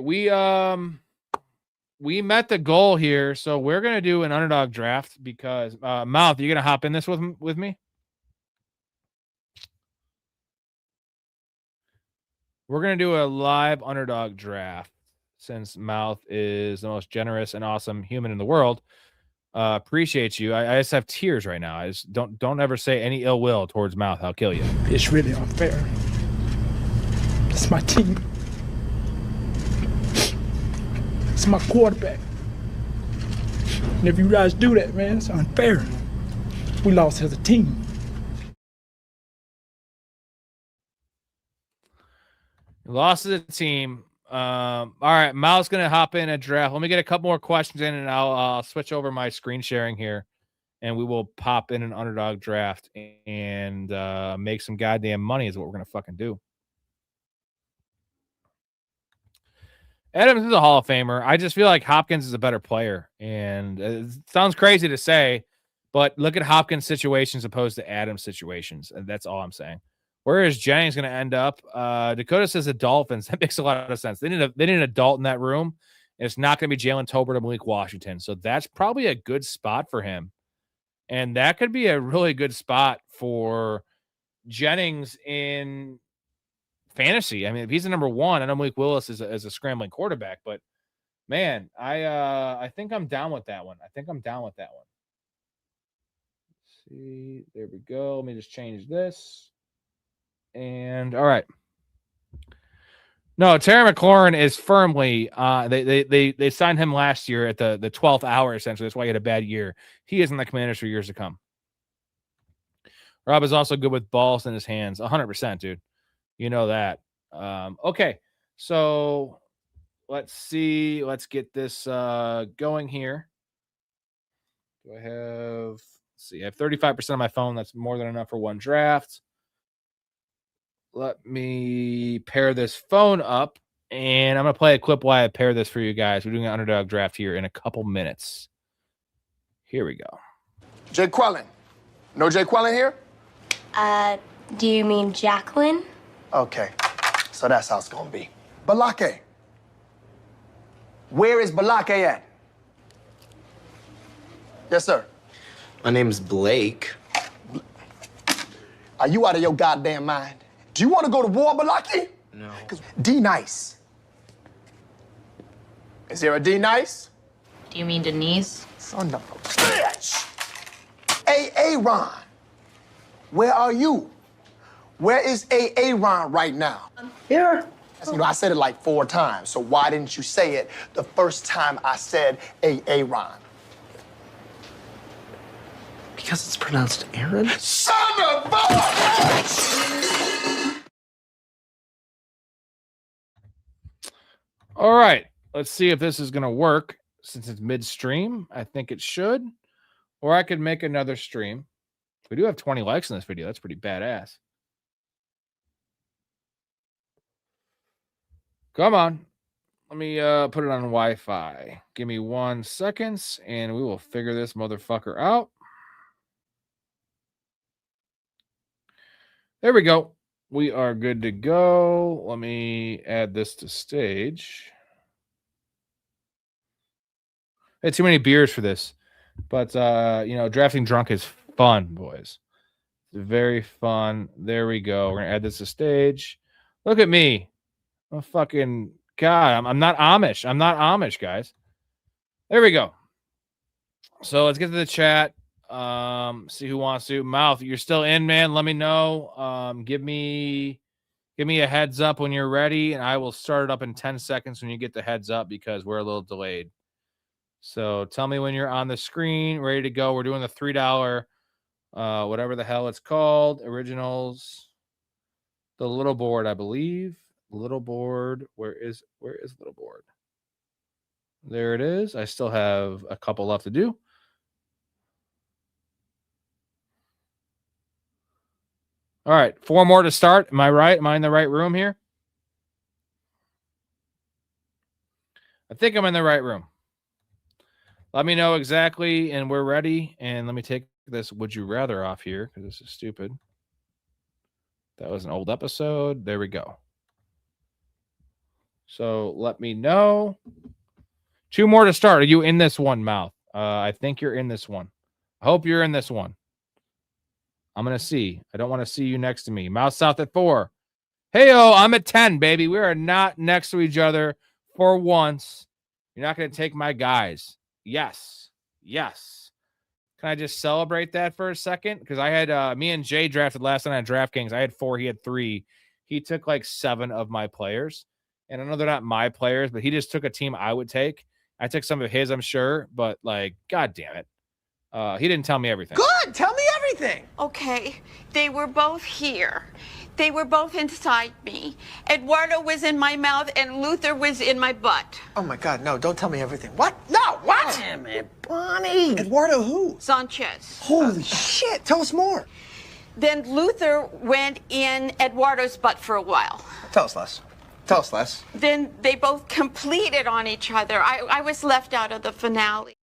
S1: we met the goal here, so we're gonna do an underdog draft because Mouth, you're gonna hop in this with me. We're gonna do a live underdog draft since Mouth is the most generous and awesome human in the world. Appreciate you. I just have tears right now. I just don't ever say any ill will towards Mouth. I'll kill you.
S17: It's really unfair. It's my team. It's my quarterback. And if you guys do that, man, it's unfair. We lost as a team.
S1: Lost as a team. All right, Mal's gonna hop in a draft. Let me get a couple more questions in, and I'll switch over my screen sharing here, and we will pop in an underdog draft and make some goddamn money. Is what we're gonna fucking do. Adams is a Hall of Famer. I just feel like Hopkins is a better player. And it sounds crazy to say, but look at Hopkins' situations opposed to Adams' situations. And that's all I'm saying. Where is Jennings going to end up? Dakota says the Dolphins. That makes a lot of sense. They need an adult in that room. And it's not going to be Jalen Tolbert or Malik Washington. So that's probably a good spot for him. And that could be a really good spot for Jennings in fantasy. I mean, if he's the number one, I know Malik Willis is a scrambling quarterback, but man, I think I'm down with that one. Let's see, there we go. Let me just change this. And all right. No, Terry McLaurin is firmly they signed him last year at the 12th hour, essentially. That's why he had a bad year. He is in the Commanders for years to come. Rob is also good with balls in his hands. 100%, dude. You know that. Okay. So let's see. Let's get this going here. Do I have, let's see, I have 35% on my phone. That's more than enough for one draft. Let me pair this phone up, and I'm going to play a clip while I pair this for you guys. We're doing an underdog draft here in a couple minutes. Here we go.
S18: Jay Quellen. No Jay Quellen here?
S6: Do you mean Jacqueline?
S18: Okay, so that's how it's gonna be. Balake. Where is Balake at? Yes, sir.
S19: My name's Blake.
S18: Are you out of your goddamn mind? Do you want to go to war, Balake?
S19: No.
S18: D Nice. Is there a D Nice?
S20: Do you mean Denise?
S18: Son of a bitch. A Ron. Where are you? Where is A Ron right now?
S14: Here.
S18: You know, I said it like 4 times, so why didn't you say it the first time I said A Ron?
S19: Because it's pronounced Aaron?
S18: Son of a bitch!
S1: All right. Let's see if this is going to work since it's midstream. I think it should. Or I could make another stream. We do have 20 likes in this video. That's pretty badass. Come on. Let me put it on Wi-Fi. Give me 1 second, and we will figure this motherfucker out. There we go. We are good to go. Let me add this to stage. I had too many beers for this. But, you know, drafting drunk is fun, boys. It's very fun. There we go. We're going to add this to stage. Look at me. I'm fucking God. I'm not Amish. I'm not Amish, guys. There we go. So let's get to the chat. See who wants to. Mouth, you're still in, man. Let me know. Give me a heads up when you're ready, and I will start it up in 10 seconds when you get the heads up because we're a little delayed. So tell me when you're on the screen, ready to go. We're doing the $3, whatever the hell it's called, originals. The little board, I believe. Little board. Where is little board? There it is. I still have a couple left to do. All right, 4 more to start. Am I right? Am I in the right room here? I think I'm in the right room. Let me know exactly, and we're ready. And let me take this would you rather off here because this is stupid. That was an old episode. There we go. So let me know. 2 more to start. Are you in this one, Mouth? I think you're in this one. I hope you're in this one. I'm going to see. I don't want to see you next to me. Mouth South at 4. Hey-oh, I'm at 10, baby. We are not next to each other for once. You're not going to take my guys. Yes. Yes. Can I just celebrate that for a second? Because I had me and Jay drafted last night on DraftKings. I had 4. He had 3. He took like 7 of my players. And I know they're not my players, but he just took a team I would take. I took some of his, I'm sure. But like, God damn it. He didn't tell me everything.
S12: Good. Tell me everything.
S21: Okay. They were both here. They were both inside me. Eduardo was in my mouth and Luther was in my butt.
S12: Oh my God, no, don't tell me everything. What? No, what?
S21: Damn it, Bonnie.
S12: Eduardo who?
S21: Sanchez.
S12: Holy shit, tell us more.
S21: Then Luther went in Eduardo's butt for a while.
S12: Tell us less.
S15: Tell us, Les.
S21: Then they both completed on each other. I was left out of the finale.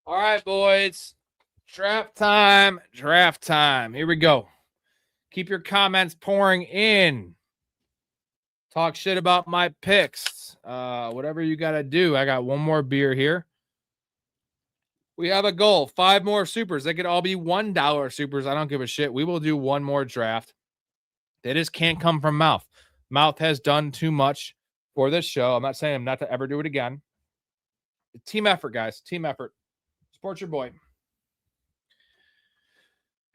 S1: All right, boys. Draft time. Draft time. Here we go. Keep your comments pouring in. Talk shit about my picks. Whatever you got to do. I got one more beer here. We have a goal. 5 more supers. They could all be $1 supers. I don't give a shit. We will do one more draft. They just can't come from Mouth. Mouth has done too much for this show. I'm not saying I'm not to ever do it again. Team effort, guys. Team effort. Support your boy.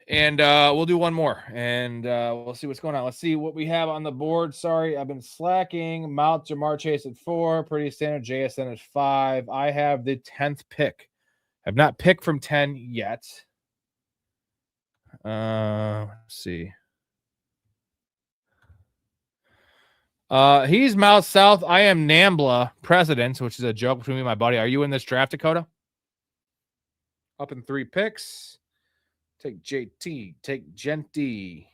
S1: And we'll do one more. And we'll see what's going on. Let's see what we have on the board. Sorry, I've been slacking. Mouth, Jamar Chase at 4. Pretty standard. JSN at 5. I have the 10th pick. I've not picked from 10 yet. Let's see. He's Mouth South. I am Nambla President, which is a joke between me and my buddy. Are you in this draft, Dakota? Up in 3 picks. Take JT. Take Genty.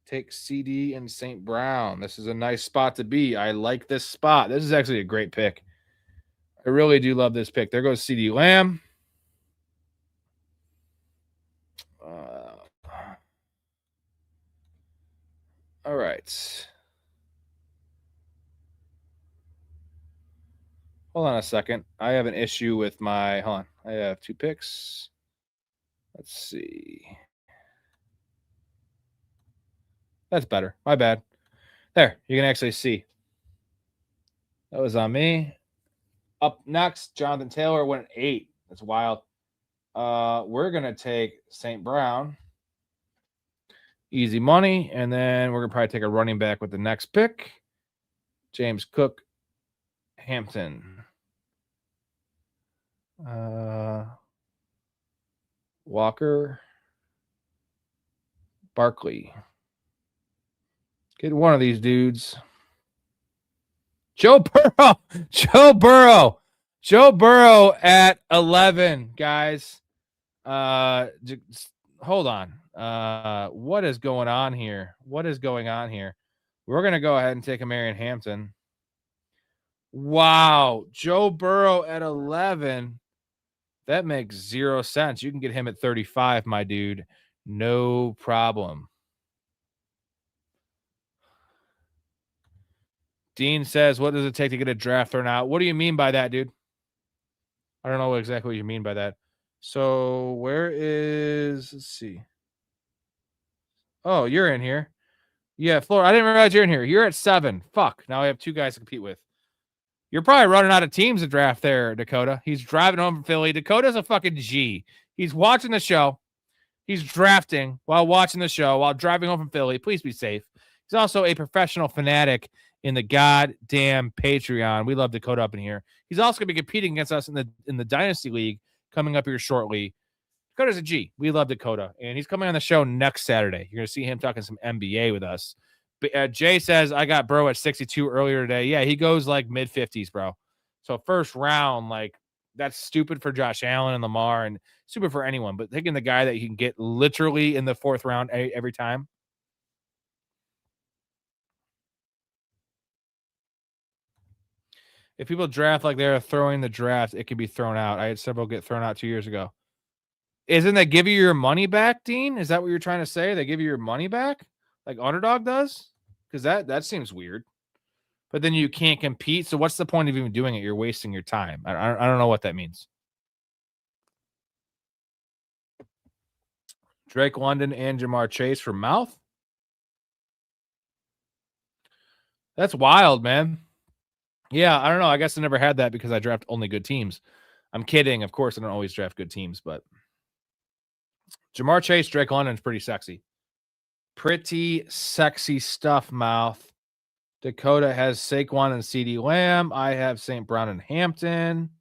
S1: Take CD and St. Brown. This is a nice spot to be. I like this spot. This is actually a great pick. I really do love this pick. There goes CD Lamb. All right. Hold on a second. I have an issue with my... Hold on. I have 2 picks. Let's see. That's better. My bad. There. You can actually see. That was on me. Up next, Jonathan Taylor went at 8. That's wild. We're going to take St. Brown. Easy money. And then we're going to probably take a running back with the next pick. James Cook, Hampton. Walker, Barkley. Get one of these dudes. Joe Burrow. Joe Burrow. Joe Burrow at 11, guys. Hold on. What is going on here? What is going on here? We're going to go ahead and take a Marion Hampton. Wow. Joe Burrow at 11. That makes 0 sense. You can get him at 35, my dude. No problem. Dean says, what does it take to get a draft thrown out? What do you mean by that, dude? I don't know exactly what you mean by that. So where is, let's see. Oh, you're in here. Yeah, Florida. I didn't realize you're in here. You're at 7. Fuck. Now I have 2 guys to compete with. You're probably running out of teams to draft there, Dakota. He's driving home from Philly. Dakota's a fucking G. He's watching the show. He's drafting while watching the show, while driving home from Philly. Please be safe. He's also a professional fanatic in the goddamn Patreon. We love Dakota up in here. He's also going to be competing against us in the Dynasty League coming up here shortly. Dakota's a G. We love Dakota. And he's coming on the show next Saturday. You're going to see him talking some NBA with us. Jay says, I got Bro at 62 earlier today. Yeah, he goes like mid-50s, bro. So first round, like, that's stupid for Josh Allen and Lamar and stupid for anyone. But taking the guy that you can get literally in the 4th round every time. If people draft like they're throwing the draft, it can be thrown out. I had several get thrown out 2 years ago. Isn't they give you your money back, Dean? Is that what you're trying to say? They give you your money back? Like Underdog does? Because that seems weird. But then you can't compete. So what's the point of even doing it? You're wasting your time. I don't know what that means. Drake London and Jamar Chase for Mouth. That's wild, man. Yeah, I don't know. I guess I never had that because I draft only good teams. I'm kidding. Of course, I don't always draft good teams, but Jamar Chase, Drake London is pretty sexy. Pretty sexy stuff, Mouth. Dakota has Saquon and CD Lamb. I have St. Brown and Hampton.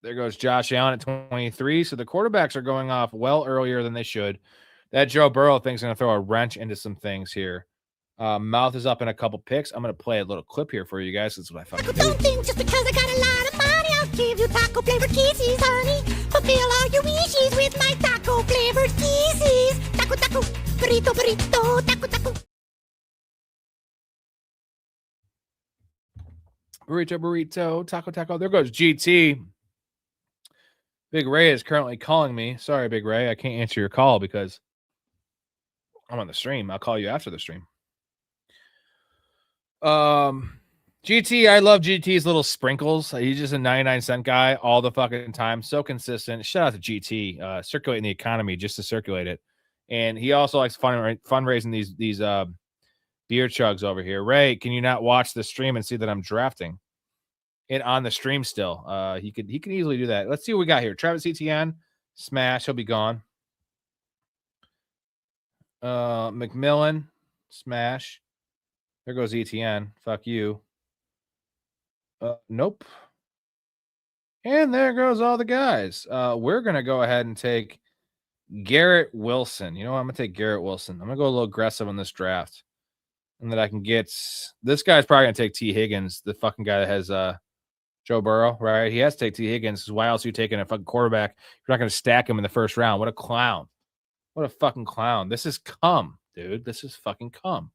S1: There goes Josh Allen at 23. So the quarterbacks are going off well earlier than they should. That Joe Burrow thing's going to throw a wrench into some things here. Mouth is up in a couple picks. I'm going to play a little clip here for you guys. This is what I fucking do.
S5: Don't think just because I got a lot of money, I'll give you taco flavored kisses, honey.
S4: Fulfill all your wishes with my taco flavored kisses. Taco, taco, burrito, burrito, taco, taco.
S1: Burrito, burrito, taco, taco. There goes GT. Big Ray is currently calling me. Sorry, Big Ray. I can't answer your call because I'm on the stream. I'll call you after the stream. GT, I love GT's little sprinkles. He's just a 99-cent guy all the fucking time. So consistent. Shout out to GT. Circulating the economy just to circulate it. And he also likes fundraising these beer chugs over here. Ray, can you not watch the stream and see that I'm drafting it on the stream still? He can easily do that. Let's see what we got here. Travis Etienne, smash. He'll be gone. McMillan, smash. There goes Etienne. Fuck you. Nope. And there goes all the guys. We're going to go ahead and take Garrett Wilson. You know what? I'm going to take Garrett Wilson. I'm going to go a little aggressive on this draft. And that I can get... This guy's probably going to take T. Higgins, the fucking guy that has Joe Burrow, right? He has to take T. Higgins. Why else are you taking a fucking quarterback? You're not going to stack him in the first round. What a clown. What a fucking clown. This is cum, dude. This is fucking cum.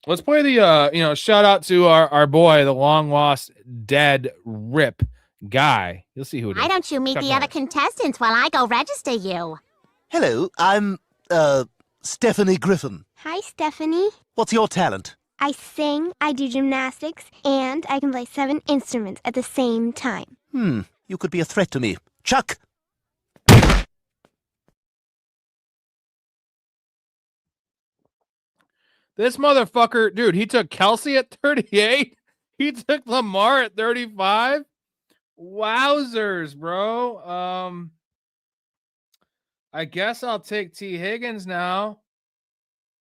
S1: Let's play the, shout out to our boy, the long lost dead Rip guy. You'll see who it is.
S4: Why don't you meet the other contestants while I go register you?
S5: Hello, I'm, Stephanie Griffin.
S6: Hi, Stephanie.
S5: What's your talent?
S6: I sing, I do gymnastics, and I can play 7 instruments at the same time.
S5: You could be a threat to me. Chuck!
S1: This motherfucker, dude, he took Kelsey at 38. He took Lamar at 35. Wowzers, bro. I guess I'll take T. Higgins now.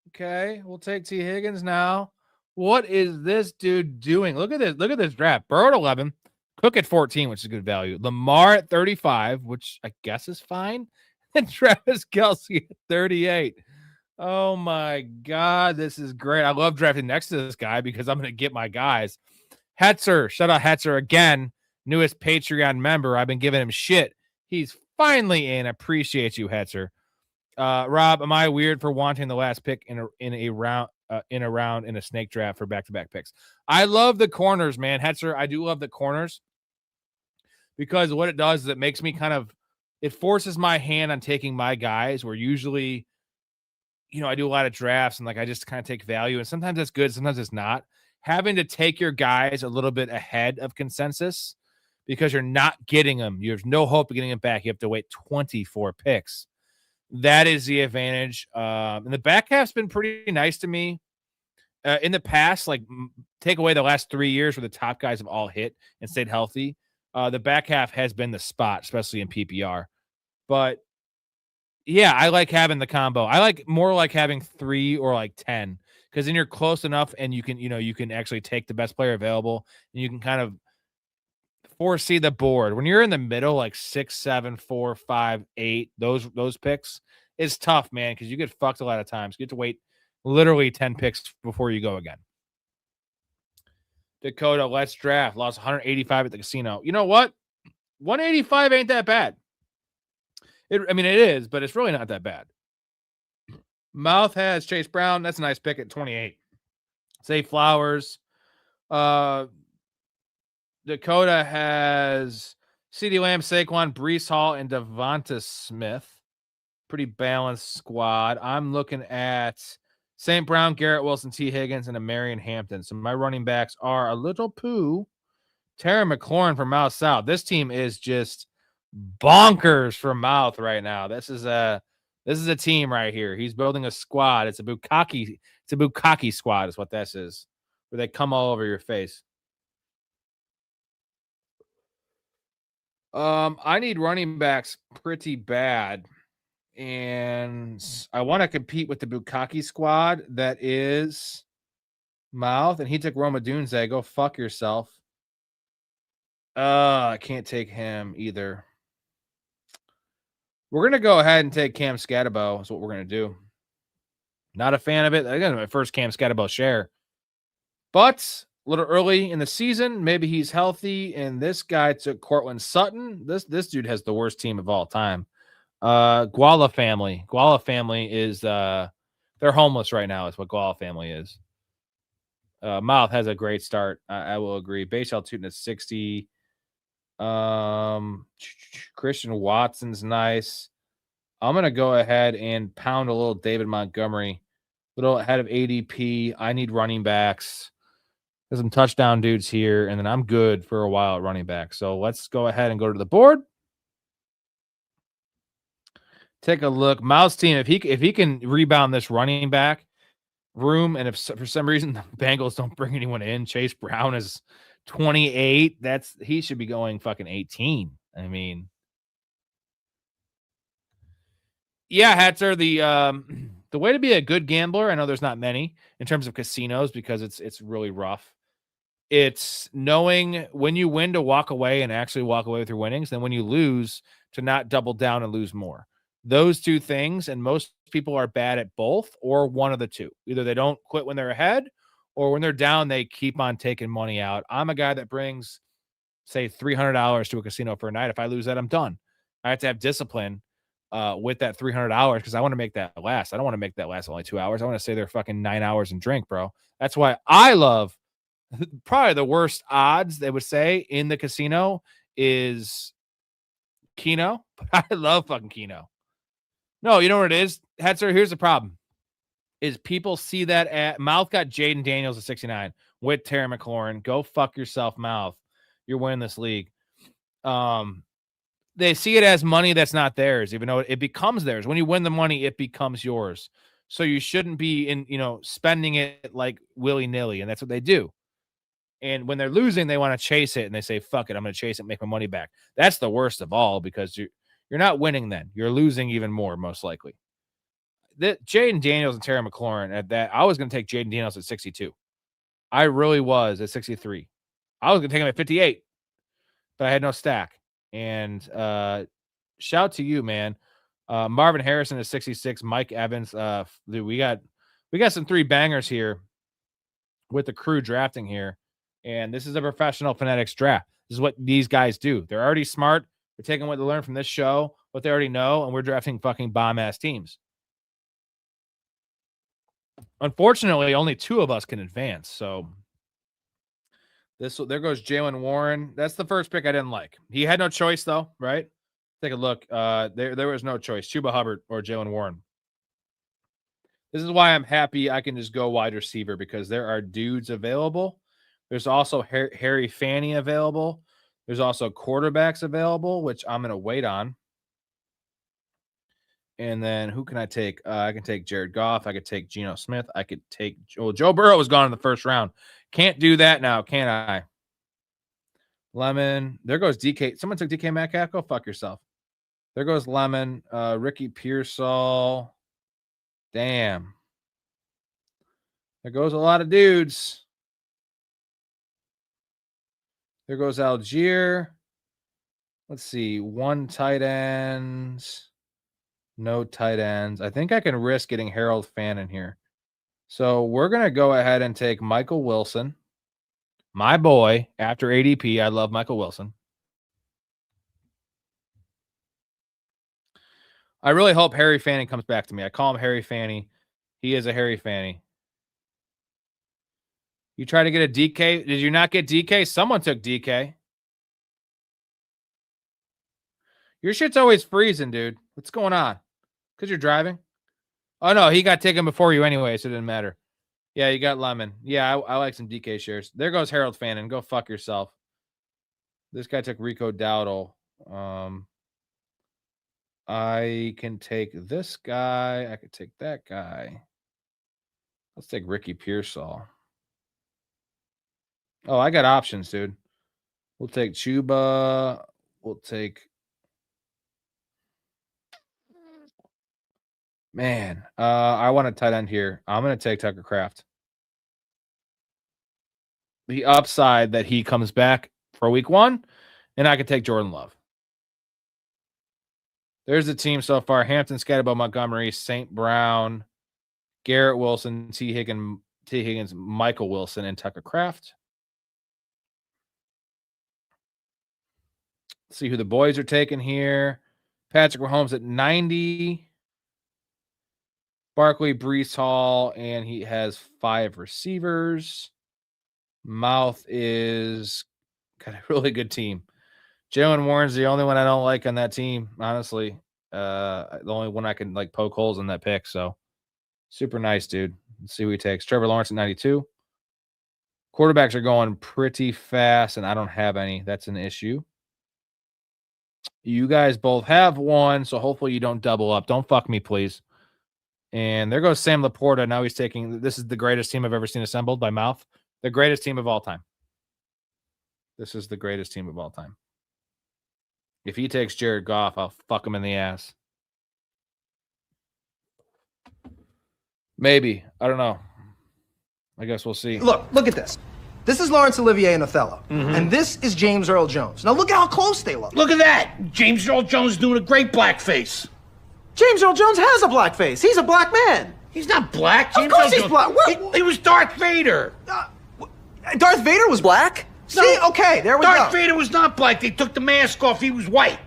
S1: Okay, we'll take T. Higgins now. What is this dude doing? Look at this. Look at this draft. Burrow at 11. Cook at 14, which is good value. Lamar at 35, which I guess is fine. And Travis Kelsey at 38. Oh my God, this is great. I love drafting next to this guy because I'm going to get my guys. Hetzer, shout out Hetzer again, newest Patreon member. I've been giving him shit. He's finally in. Appreciate you, Hetzer. Rob, am I weird for wanting the last pick in a round in a snake draft for back-to-back picks? I love the corners, man. Hetzer, I do love the corners because what it does is it makes me it forces my hand on taking my guys where usually I do a lot of drafts and I just kind of take value, and sometimes that's good, sometimes it's not. Having to take your guys a little bit ahead of consensus because you're not getting them. You have no hope of getting them back. You have to wait 24 picks. That is the advantage. And the back half's been pretty nice to me. In the past, take away the last 3 years where the top guys have all hit and stayed healthy. The back half has been the spot, especially in PPR. But yeah, I like having the combo. I like more like having 3 or 10 because then you're close enough and you can actually take the best player available and you can kind of foresee the board. When you're in the middle, 6, 7, 4, 5, 8, those picks, it's tough, man, because you get fucked a lot of times. You get to wait literally 10 picks before you go again. Dakota, let's draft. Lost 185 at the casino. You know what? 185 ain't that bad. It is, but it's really not that bad. Mouth has Chase Brown. That's a nice pick at 28. Zay Flowers. Dakota has CeeDee Lamb, Saquon, Breece Hall, and Devonta Smith. Pretty balanced squad. I'm looking at St. Brown, Garrett Wilson, T. Higgins, and a Marion Hampton. So my running backs are a little poo. Terry McLaurin from Mouth South. This team is just bonkers for Mouth right now. This is a team right here. He's building a squad. It's a bukkake squad is what this is, where they come all over your face. I need running backs pretty bad, and I want to compete with the bukkake squad that is Mouth, and he took Roma Dunze. Go fuck yourself. I can't take him either. We're going to go ahead and take Cam Scatterbo. Is what we're going to do. Not a fan of it. Again, my first Cam Scatterbo share. But little early in the season. Maybe he's healthy. And this guy took Cortland Sutton. This dude has the worst team of all time. Guala family. Guala family is they're homeless right now, is what Guala family is. Mouth has a great start. I will agree. Base Tootin at 60. Christian Watson's nice. I'm gonna go ahead and pound a little David Montgomery, a little ahead of ADP. I need running backs. There's some touchdown dudes here, and then I'm good for a while at running back. So let's go ahead and go to the board. Take a look. Mouth's team, if he can rebound this running back room, and if for some reason the Bengals don't bring anyone in, Chase Brown is 28. He should be going fucking 18. I mean, yeah, Hatzer, the way to be a good gambler, I know there's not many in terms of casinos because it's really rough. It's knowing when you win to walk away and actually walk away with your winnings, then when you lose to not double down and lose more. Those two things, and most people are bad at both or one of the two. Either they don't quit when they're ahead, or when they're down, they keep on taking money out. I'm a guy that brings, say, $300 to a casino for a night. If I lose that, I'm done. I have to have discipline with that $300 because I want to make that last. I don't want to make that last only 2 hours. I want to stay there fucking 9 hours and drink, bro. That's why I love probably the worst odds they would say in the casino is Keno. I love fucking Keno. No, you know what it is? Hetzer, here's the problem. Is people see that at Mouth got Jaden Daniels at 69 with Terry McLaurin. Go fuck yourself, Mouth. You're winning this league. They see it as money that's not theirs, even though it becomes theirs. When you win the money, it becomes yours. So you shouldn't be spending it like willy-nilly, and that's what they do. And when they're losing, they want to chase it, and they say, fuck it, I'm going to chase it and make my money back. That's the worst of all because you're not winning then. You're losing even more, most likely. Jaden Daniels and Terry McLaurin at that, I was going to take Jaden Daniels at 62. I really was at 63. I was going to take him at 58, but I had no stack. And shout to you, man. Marvin Harrison is 66. Mike Evans. Dude, we got some 3 bangers here with the crew drafting here. And this is a professional Fanatics draft. This is what these guys do. They're already smart. They're taking what they learned from this show, what they already know, and we're drafting fucking bomb-ass teams. Unfortunately, only 2 of us can advance. So there goes Jalen Warren. That's the first pick I didn't like. He had no choice, though, right? Take a look. There was no choice. Chuba Hubbard or Jalen Warren. This is why I'm happy I can just go wide receiver because there are dudes available. There's also Harry Fanny available. There's also quarterbacks available, which I'm going to wait on. And then who can I take? I can take Jared Goff. I could take Geno Smith. I could take Joe Burrow was gone in the first round. Can't do that now, can I? Lemon. There goes DK. Someone took DK Metcalf. Go fuck yourself. There goes Lemon. Ricky Pearsall. Damn. There goes a lot of dudes. There goes Algier. Let's see. 1 tight end. No tight ends. I think I can risk getting Harold Fannin here. So we're going to go ahead and take Michael Wilson. My boy, after ADP. I love Michael Wilson. I really hope Harry Fanning comes back to me. I call him Harry Fanny. He is a Harry Fanny. You try to get a DK. Did you not get DK? Someone took DK. Your shit's always freezing, dude. What's going on? Because you're driving? Oh, no. He got taken before you anyway, so it didn't matter. Yeah, you got Lemon. Yeah, I like some DK shares. There goes Harold Fannin. Go fuck yourself. This guy took Rico Dowdle. I can take this guy. I could take that guy. Let's take Ricky Pearsall. Oh, I got options, dude. We'll take Chuba. We'll take... Man, I want a tight end here. I'm going to take Tucker Kraft. The upside that he comes back for week 1, and I can take Jordan Love. There's the team so far. Hampton, Scatterbo, Montgomery, St. Brown, Garrett Wilson, T. Higgins, Michael Wilson, and Tucker Kraft. See who the boys are taking here. Patrick Mahomes at 90. Barkley, Breece Hall, and he has 5 receivers. Mouth is got a really good team. Jalen Warren's the only one I don't like on that team, honestly. The only one I can like poke holes in that pick. So super nice, dude. Let's see who he takes. Trevor Lawrence at 92. Quarterbacks are going pretty fast, and I don't have any. That's an issue. You guys both have one, so hopefully you don't double up. Don't fuck me, please. And there goes Sam Laporta. Now he's taking, this is the greatest team I've ever seen assembled by mouth. The greatest team of all time. This is the greatest team of all time. If he takes Jared Goff, I'll fuck him in the ass. Maybe. I don't know. I guess we'll see.
S15: Look at this. This is Laurence Olivier and Othello. And this is James Earl Jones. Now look at how close they look.
S10: Look at that! James Earl Jones doing a great blackface.
S15: James Earl Jones has a black face. He's a black man.
S10: He's not black. James
S15: Of course
S10: Earl
S15: he's
S10: Jones-
S15: black.
S10: He was Darth Vader.
S15: Darth Vader was black?
S10: No,
S15: See? Okay, there we go.
S10: Darth Vader was not black. They took the mask off. He was white.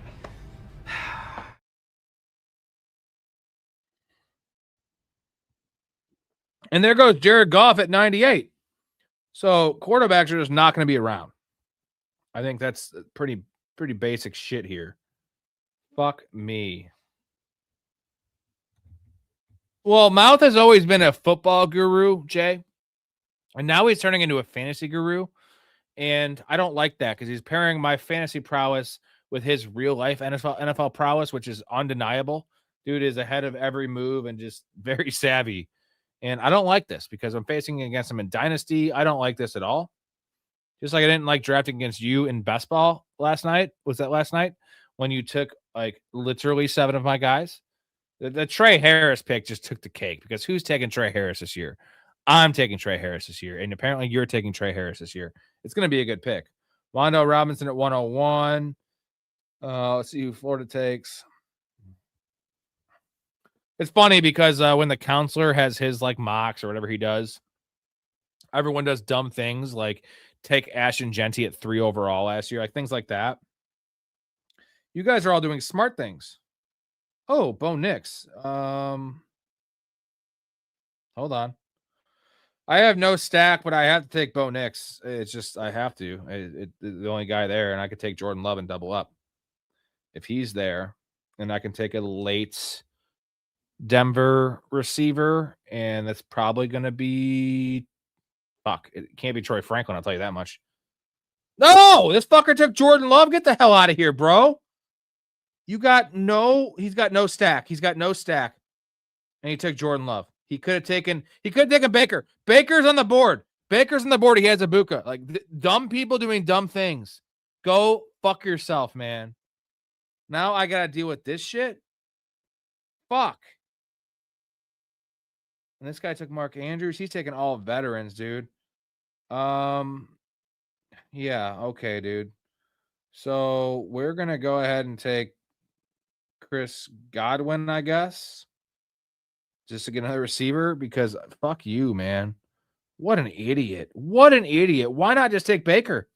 S1: And there goes Jared Goff at 98. So quarterbacks are just not going to be around. I think that's pretty basic shit here. Fuck me. Well, Mouth has always been a football guru, Jay. And now he's turning into a fantasy guru. And I don't like that because he's pairing my fantasy prowess with his real life NFL prowess, which is undeniable. Dude is ahead of every move and just very savvy. And I don't like this because I'm facing against him in Dynasty. I don't like this at all. Just like I didn't like drafting against you in best ball last night. Was that last night? When you took like literally 7 of my guys? The Trey Harris pick just took the cake because who's taking Trey Harris this year? I'm taking Trey Harris this year. And apparently you're taking Trey Harris this year. It's going to be a good pick. Wando Robinson at 101. Let's see who Florida takes. It's funny because when the counselor has his like mocks or whatever he does, everyone does dumb things like take Ashton Genty at 3 overall last year, like things like that. You guys are all doing smart things. Oh, Bo Nix. Hold on. I have no stack, but I have to take Bo Nix. It's just I have to. The only guy there, and I could take Jordan Love and double up if he's there, and I can take a late Denver receiver, and that's probably going to be it can't be Troy Franklin, I'll tell you that much. No, this fucker took Jordan Love. Get the hell out of here, bro. He's got no stack. He's got no stack. And he took Jordan Love. He could have taken Baker. Baker's on the board. He has a Ibuka. Like dumb people doing dumb things. Go fuck yourself, man. Now I gotta deal with this shit. Fuck. And this guy took Mark Andrews. He's taking all veterans, dude. Yeah, okay, dude. So we're gonna go ahead and take Chris Godwin, I guess. Just to get another receiver because fuck you, man. What an idiot. Why not just take Baker?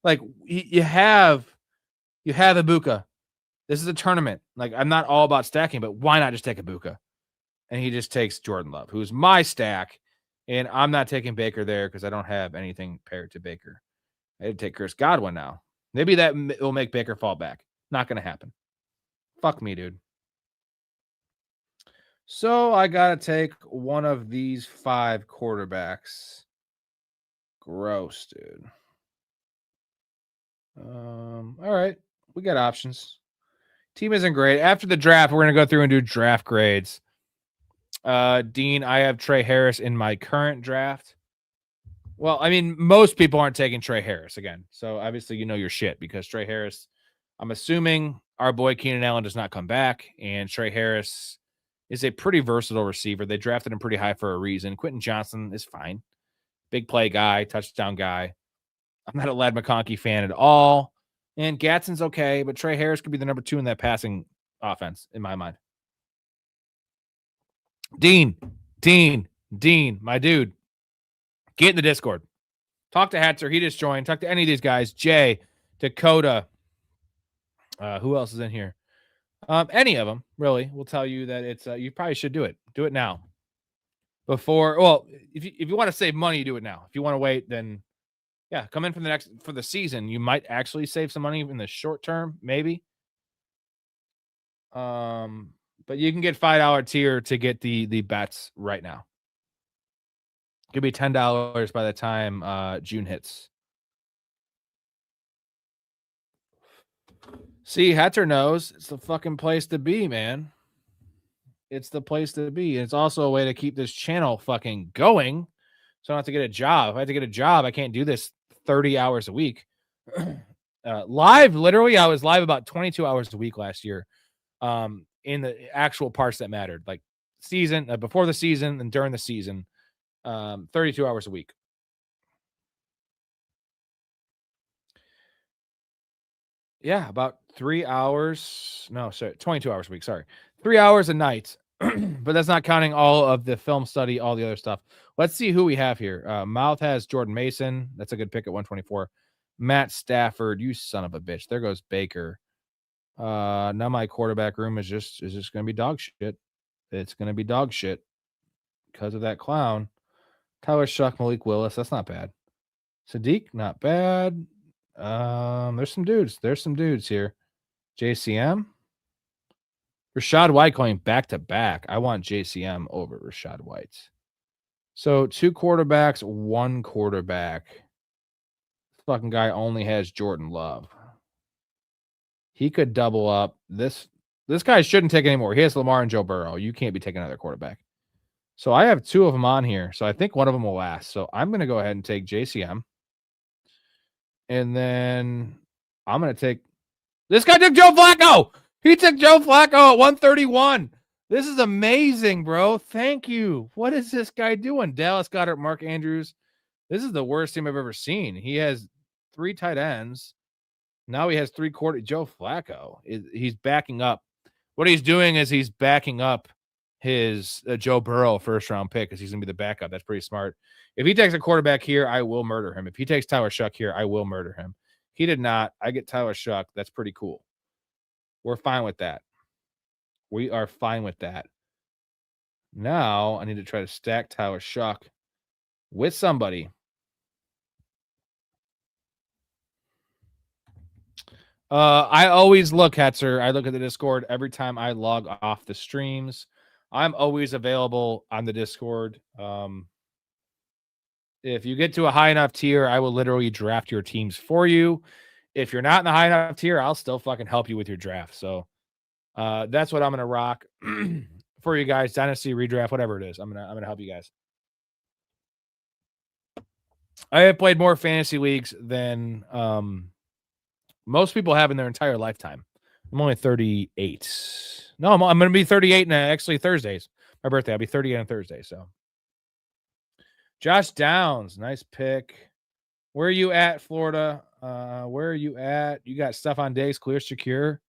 S1: Like you have Ibuka. This is a tournament. Like I'm not all about stacking, but why not just take Ibuka? And he just takes Jordan Love, who's my stack. And I'm not taking Baker there because I don't have anything paired to Baker. I had to take Chris Godwin now. Maybe that will make Baker fall back. Not going to happen. Fuck me, dude. So I got to take one of these 5 quarterbacks. Gross, dude. All right. We got options. Team isn't great. After the draft, we're going to go through and do draft grades. Dean, I have Trey Harris in my current draft. Well, I mean, most people aren't taking Trey Harris again. So obviously you know your shit because Trey Harris, I'm assuming our boy Keenan Allen does not come back, and Trey Harris is a pretty versatile receiver. They drafted him pretty high for a reason. Quentin Johnson is fine. Big play guy, touchdown guy. I'm not a Ladd McConkey fan at all. And Gadsden's okay, but Trey Harris could be the number 2 in that passing offense, in my mind. Dean, my dude. Get in the Discord. Talk to Hatzer. He just joined. Talk to any of these guys. Jay, Dakota, Who else is in here? Any of them, really, will tell you that it's you probably should do it. Do it now. Before, if you want to save money, do it now. If you want to wait, then yeah, come in for the season. You might actually save some money in the short term, maybe. But you can get $5 tier to get the bets right now. Could be $10 by the time June hits. See, Hetter knows it's the fucking place to be, man. It's the place to be. And it's also a way to keep this channel fucking going. So I don't have to get a job. If I have to get a job, I can't do this 30 hours a week. Live, literally, I was live about 22 hours a week last year. In the actual parts that mattered, like season, before the season and during the season, 32 hours a week. Yeah, about 3 hours. No, sorry, 22 hours a week. Sorry, 3 hours a night. But that's not counting all of the film study, all the other stuff. Let's see who we have here. Mouth has Jordan Mason. That's a good pick at 124. Matt Stafford, you son of a bitch. There goes Baker. Now my quarterback room is just going to be dog shit. It's going to be dog shit because of that clown. Tyler Shuck, Malik Willis. That's not bad. Sadiq, not bad. There's some dudes. There's some dudes here. JCM. Rashad White going back to back. I want JCM over Rashad White. So 2 quarterbacks, 1 quarterback. This fucking guy only has Jordan Love. He could double up. This guy shouldn't take anymore. He has Lamar and Joe Burrow. You can't be taking another quarterback. So I have 2 of them on here. So I think one of them will last. So I'm going to go ahead and take JCM. And then I'm going to take... This guy took Joe Flacco! He took Joe Flacco at 131. This is amazing, bro. Thank you. What is this guy doing? Dallas Goedert, Mark Andrews. This is the worst team I've ever seen. He has 3 tight ends. Now he has 3 quarter. Joe Flacco. He's backing up. What he's doing is he's backing up his Joe Burrow first-round pick because he's going to be the backup. That's pretty smart. If he takes a quarterback here, I will murder him. If he takes Tyler Shuck here, I will murder him. He did not. I get Tyler Shuck. That's pretty cool. We're fine with that. We are fine with that. Now I need to try to stack Tyler Shuck with somebody. I always look, Hetzer. I look at the Discord every time I log off the streams. I'm always available on the Discord. If you get to a high enough tier, I will literally draft your teams for you. If you're not in the high enough tier, I'll still fucking help you with your draft. So that's what I'm gonna rock for you guys. Dynasty, redraft, whatever it is. I'm gonna help you guys. I have played more fantasy leagues than most people have in their entire lifetime. I'm only 38. No, I'm gonna be 38 actually Thursdays. My birthday. I'll be 38 on Thursday. So Josh Downs, nice pick. Where are you at, Florida? Where are you at? You got stuff on days, clear, secure.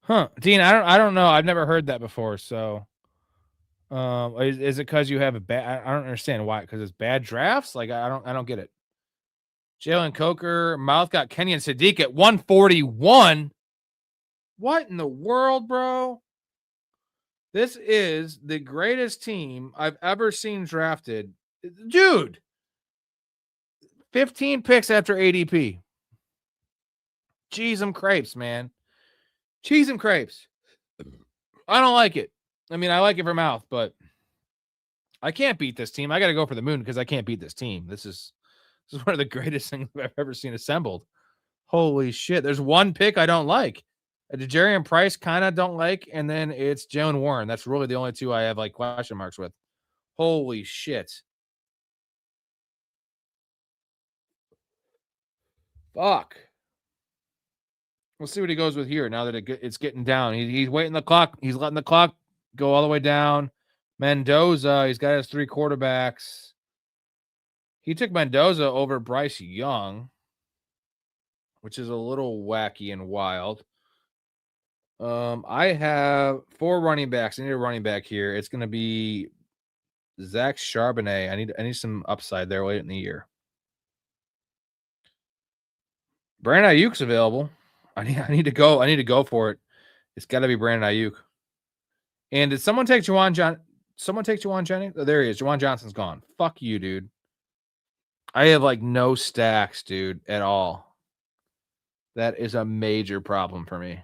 S1: Huh, Dean? I don't know. I've never heard that before. So, is it because you have a bad? I don't understand why. Because it's bad drafts. Like I don't get it. Jalen Coker, Mouth got Kenyon Sadiq at 141. What in the world, bro? This is the greatest team I've ever seen drafted. Dude, 15 picks after ADP. Cheese and crepes, man. Cheese and crepes. I don't like it. I mean, I like it for Mouth, but I can't beat this team. I got to go for the moon because I can't beat this team. This is one of the greatest things I've ever seen assembled. Holy shit. There's one pick I don't like. A DeJarian Price kind of don't like, and then it's Jalen Warren. That's really the only 2 I have like question marks with. Holy shit. Fuck. We'll see what he goes with here now that it's getting down. He's waiting the clock. He's letting the clock go all the way down. Mendoza, he's got his 3 quarterbacks. He took Mendoza over Bryce Young, which is a little wacky and wild. I have 4 running backs. I need a running back here. It's going to be Zach Charbonnet. I need some upside there late in the year. Brandon Ayuk's available. I need to go for it. It's got to be Brandon Ayuk. And did someone take Juwan Jennings? Oh, there he is. Juwan Johnson's gone. Fuck you, dude. I have like no stacks, dude, at all. That is a major problem for me.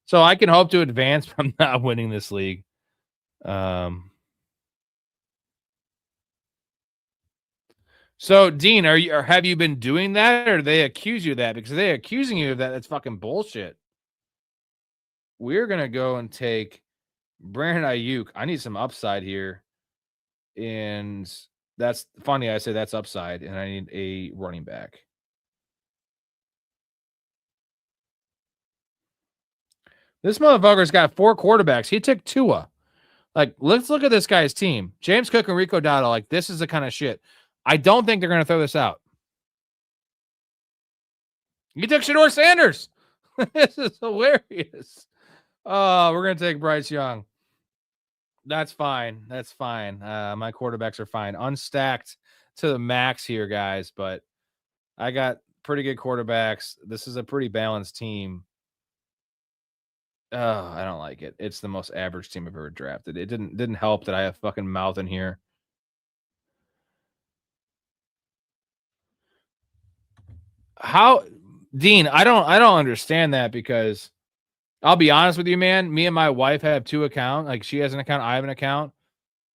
S1: So I can hope to advance from not winning this league. So Dean, have you been doing that, or do they accuse you of that? Because if they're accusing you of that, that's fucking bullshit. We're gonna go and take Brandon Ayuk. I need some upside here. And that's funny. I say that's upside, and I need a running back. This motherfucker's got 4 quarterbacks. He took Tua. Like, let's look at this guy's team. James Cook and Rico Dowdle. Like, this is the kind of shit. I don't think they're going to throw this out. He took Shador Sanders. This is hilarious. Oh, we're going to take Bryce Young. That's fine. That's fine. My quarterbacks are fine. Unstacked to the max here, guys, but I got pretty good quarterbacks. This is a pretty balanced team. Oh, I don't like it. It's the most average team I've ever drafted. It didn't help that I have fucking mouth in here. How, Dean, I don't understand that, because I'll be honest with you, man. Me and my wife have 2 accounts. Like, she has an account, I have an account.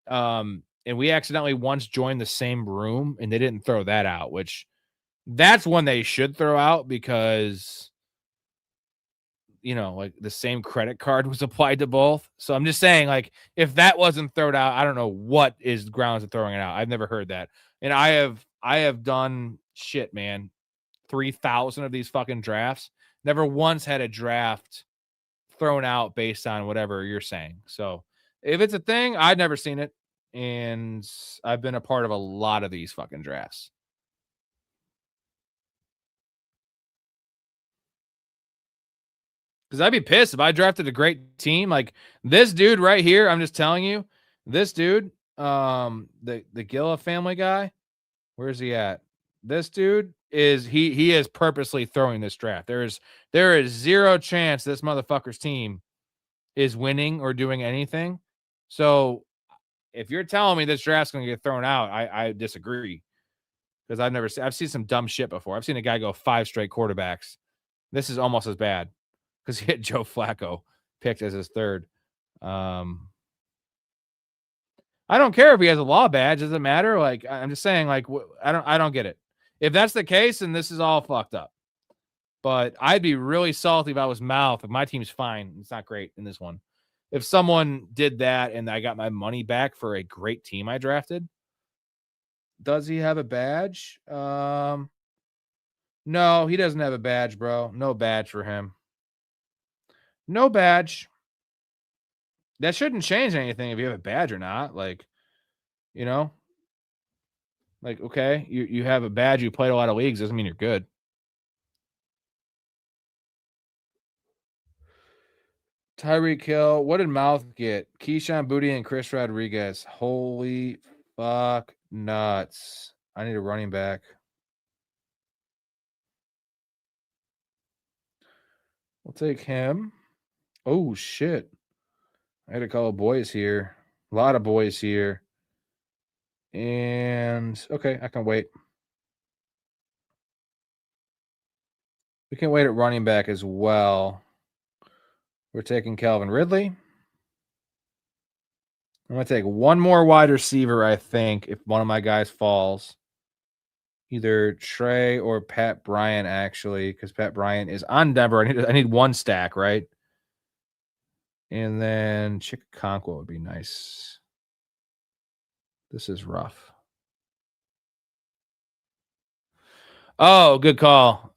S1: And we accidentally once joined the same room, and they didn't throw that out, which that's one they should throw out, because, you know, like, the same credit card was applied to both. So I'm just saying, like, if that wasn't thrown out, I don't know what is grounds of throwing it out. I've never heard that. And I have done shit, man. 3,000 of these fucking drafts. Never once had a draft thrown out based on whatever you're saying. So if it's a thing, I've never seen it. And I've been a part of a lot of these fucking drafts. Because I'd be pissed if I drafted a great team. Like this dude right here, I'm just telling you, this dude, the Gilla family guy, where's he at? This dude is he is purposely throwing this draft. There is zero chance this motherfucker's team is winning or doing anything. So if you're telling me this draft's gonna get thrown out, I disagree. Because I've seen some dumb shit before. I've seen a guy go 5 straight quarterbacks. This is almost as bad, because he had Joe Flacco picked as his third. I don't care if he has a law badge. Doesn't matter. Like, I'm just saying, like, I don't get it. If that's the case, then this is all fucked up. But I'd be really salty if I was Mouth. If my team's fine, it's not great in this one. If someone did that and I got my money back for a great team I drafted, does he have a badge? No, he doesn't have a badge, bro. No badge for him. No badge. That shouldn't change anything if you have a badge or not. Like, you know, like, okay, you have a badge, you played a lot of leagues, doesn't mean you're good. Tyreek Hill. What did Mouth get? Keyshawn Boutte and Chris Rodriguez. Holy fuck nuts. I need a running back. We'll take him. Oh, shit. I had a couple of boys here. A lot of boys here. And, okay, I can wait. We can wait at running back as well. We're taking Calvin Ridley. I'm going to take one more wide receiver, I think, if one of my guys falls. Either Trey or Pat Bryant, actually, because Pat Bryant is on Denver. I need one stack, right? And then Chikakonkwo would be nice. This is rough. Oh, good call.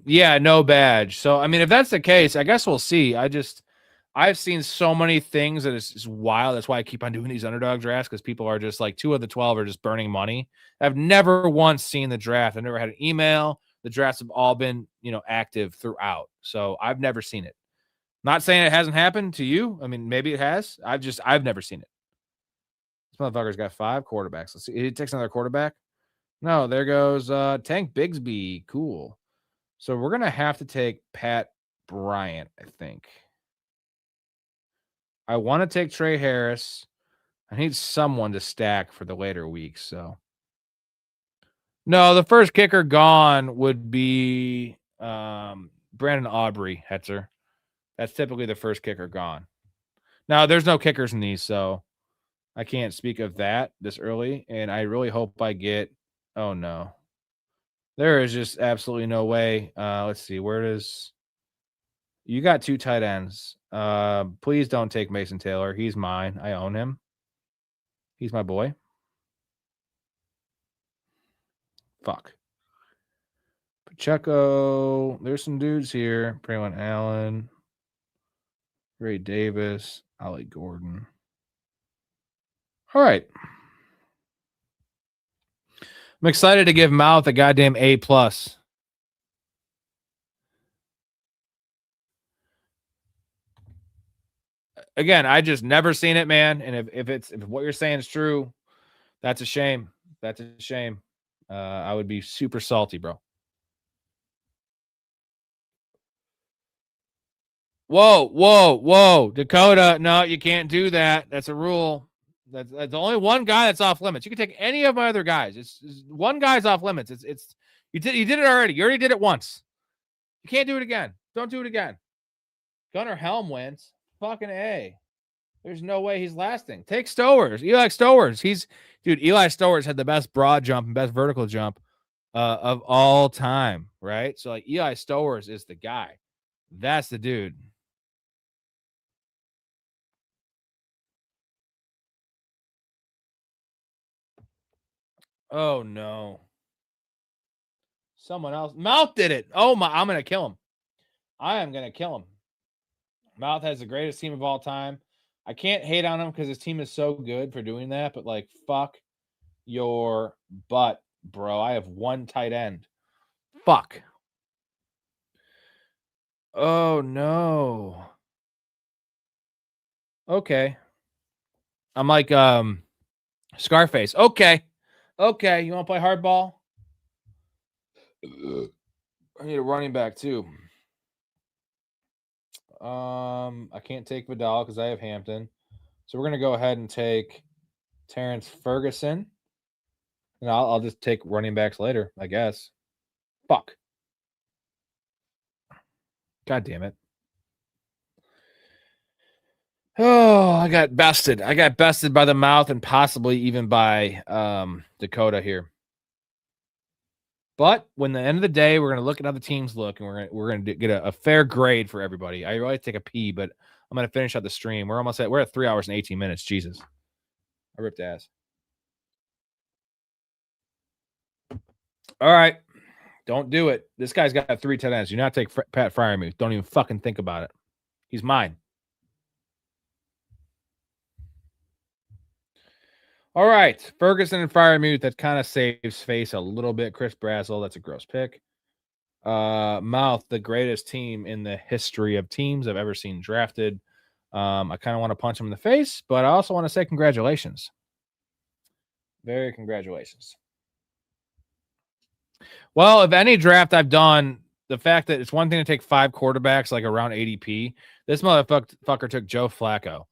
S1: Yeah, no badge. So, I mean, if that's the case, I guess we'll see. I've seen so many things that it's just wild. That's why I keep on doing these underdog drafts, because people are just like 2 of the 12 are just burning money. I've never once seen the draft. I've never had an email. The drafts have all been, active throughout. So I've never seen it. Not saying it hasn't happened to you. I mean, maybe it has. I've never seen it. This motherfucker's got 5 quarterbacks. Let's see. He takes another quarterback. No, there goes Tank Bigsby. Cool. So we're gonna have to take Pat Bryant, I think. I want to take Trey Harris. I need someone to stack for the later weeks. So no, the first kicker gone would be Brandon Aubrey, Hetzer. That's typically the first kicker gone. Now, there's no kickers in these, so I can't speak of that this early. And I really hope I get. Oh no, there is just absolutely no way. Let's see, where does you got 2 tight ends? Please don't take Mason Taylor. He's mine. I own him. He's my boy. Fuck. Pacheco. There's some dudes here. Braylon Allen. Ray Davis. Ollie Gordon. All right. I'm excited to give Mouth a goddamn A+. Again, I just never seen it, man. And if what you're saying is true, that's a shame. That's a shame. I would be super salty, bro. Whoa. Dakota, no, you can't do that. That's a rule. That's only one guy that's off limits. You can take any of my other guys. It's one guy's off limits. You did it already. You already did it once. You can't do it again. Don't do it again. Gunnar Helm wins. Fucking A. There's no way he's lasting. Take Stowers. Eli Stowers. Eli Stowers had the best broad jump and best vertical jump of all time, right? So like Eli Stowers is the guy. That's the dude. Oh no. Someone else. Mouth did it. Oh my, I'm gonna kill him. I am gonna kill him. Mouth has the greatest team of all time. I can't hate on him because his team is so good for doing that, but like, fuck your butt, bro. I have 1 tight end. Fuck. Oh no. Okay. I'm like Scarface. Okay. You want to play hardball? I need a running back too. I can't take Vidal because I have Hampton. So we're gonna go ahead and take Terrence Ferguson. And I'll just take running backs later, I guess. Fuck. God damn it. Oh, I got bested. I got bested by the Mouth and possibly even by Dakota here. But when the end of the day, we're going to look at how the teams look, and we're going to get a fair grade for everybody. I really take a pee, but I'm going to finish out the stream. We're at 3 hours and 18 minutes. Jesus. I ripped ass. All right. Don't do it. This guy's got 3 tight ends. Do not take Pat Freiermuth. Don't even fucking think about it. He's mine. All right. Ferguson and Freiermuth. That kind of saves face a little bit. Chris Brazzell. That's a gross pick. Mouth, the greatest team in the history of teams I've ever seen drafted. I kind of want to punch him in the face, but I also want to say congratulations. Very congratulations. Well, if any draft I've done, the fact that it's one thing to take 5 quarterbacks like around ADP, this motherfucker took Joe Flacco,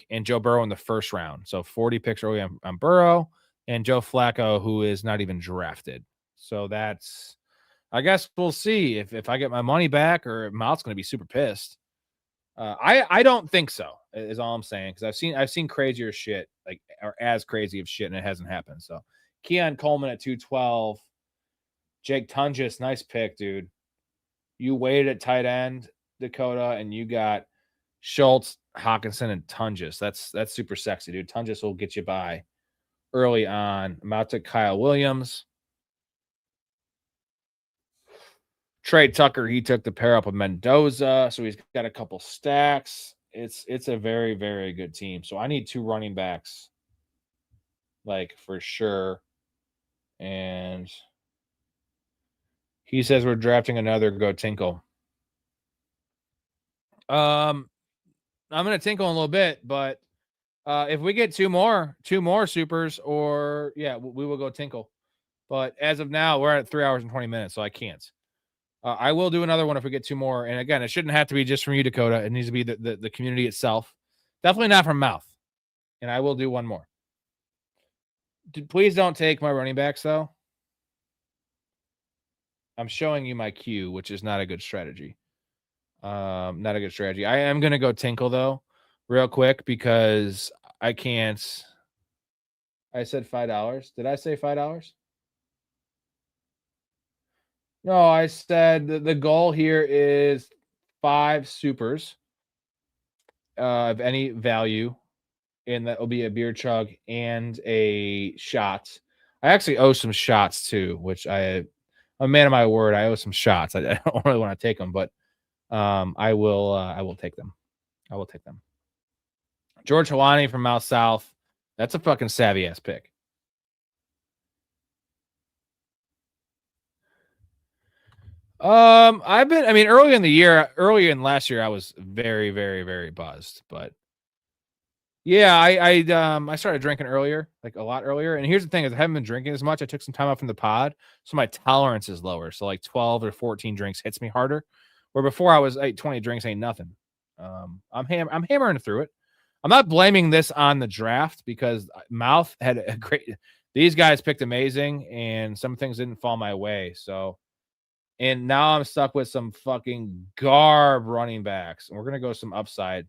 S1: and Joe Burrow in the first round. So 40 picks early on Burrow and Joe Flacco, who is not even drafted. So that's, I guess we'll see if I get my money back or if Mouth's going to be super pissed. I don't think so, is all I'm saying, because I've seen crazier shit, or as crazy of shit, and it hasn't happened. So Keon Coleman at 212. Jake Tunges, nice pick, dude. You waited at tight end, Dakota, and you got Schultz, Hawkinson, and Tunges. That's super sexy, dude. Tunges will get you by early on. I'm out to Kyle Williams. Trey Tucker, he took the pair up with Mendoza, so he's got a couple stacks. It's a very, very good team. So I need 2 running backs, for sure. And he says we're drafting another Go Tinkle. I'm going to tinkle in a little bit, but If we get two more supers, or we will go tinkle. But as of now, we're at 3 hours and 20 minutes, so I can't. I will do another one if we get two more. And again, it shouldn't have to be just from you, Dakota. It needs to be the community itself. Definitely not from Mouth. And I will do one more. Please don't take my running backs, though. I'm showing you my queue, which is not a good strategy. Not a good strategy. I am going to go tinkle, though, real quick, because I can't. I said $5. Did I say $5? No, I said the goal here is 5 supers of any value, and that will be a beer chug and a shot. I actually owe some shots too, which I'm a man of my word. I owe some shots. I don't really want to take them, but I will take them. I will take them. George Helani from Mouth South. That's a fucking savvy ass pick. Early in last year, I was very, very, very buzzed, but yeah, I started drinking earlier, like a lot earlier. And here's the thing is I haven't been drinking as much. I took some time off from the pod, so my tolerance is lower. So like 12 or 14 drinks hits me harder. Where before I was 20 drinks ain't nothing. I'm hammering through it. I'm not blaming this on the draft because Mouth had a great, these guys picked amazing and some things didn't fall my way. So, and now I'm stuck with some fucking garb running backs. And we're going to go some upside.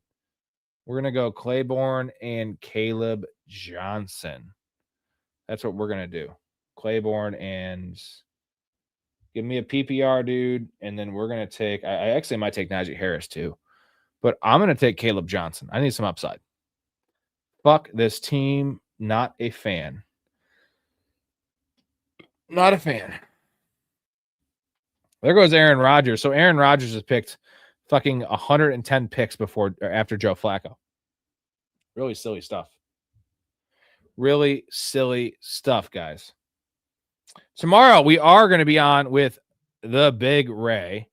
S1: We're going to go Claiborne and Caleb Johnson. That's what we're going to do. Claiborne and give me a PPR, dude. And then we're going to take, I actually might take Najee Harris too. But I'm going to take Caleb Johnson. I need some upside. Fuck this team. Not a fan. Not a fan. There goes Aaron Rodgers. So Aaron Rodgers has picked fucking 110 picks before or after Joe Flacco. Really silly stuff. Really silly stuff, guys. Tomorrow we are going to be on with the Big Ray.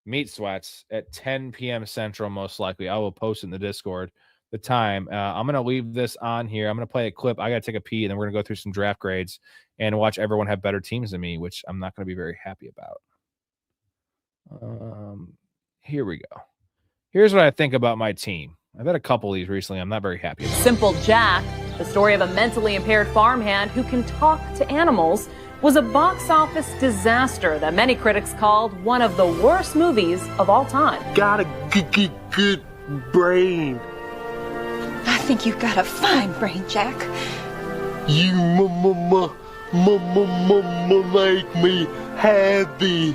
S1: Meat Sweats at 10 p.m. Central, most likely. I will post in the Discord the time. I'm going to leave this on here. I'm going to play a clip. I got to take a pee, and then we're going to go through some draft grades and watch everyone have better teams than me, which I'm not going to be very happy about. Here we go. Here's what I think about my team. I've had a couple of these recently. I'm not very happy about.
S7: Simple Jack, the story of a mentally impaired farmhand who can talk to animals, was a box office disaster that many critics called one of the worst movies of all time.
S12: Got a good brain.
S16: I think you've got a fine brain, Jack.
S12: You make me happy.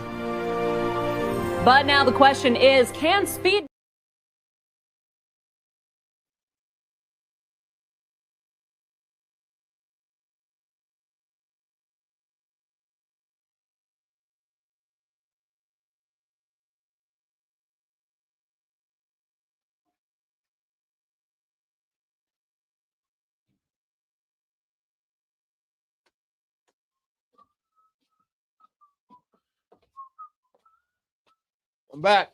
S7: But now the question is, can speed...
S1: I'm back.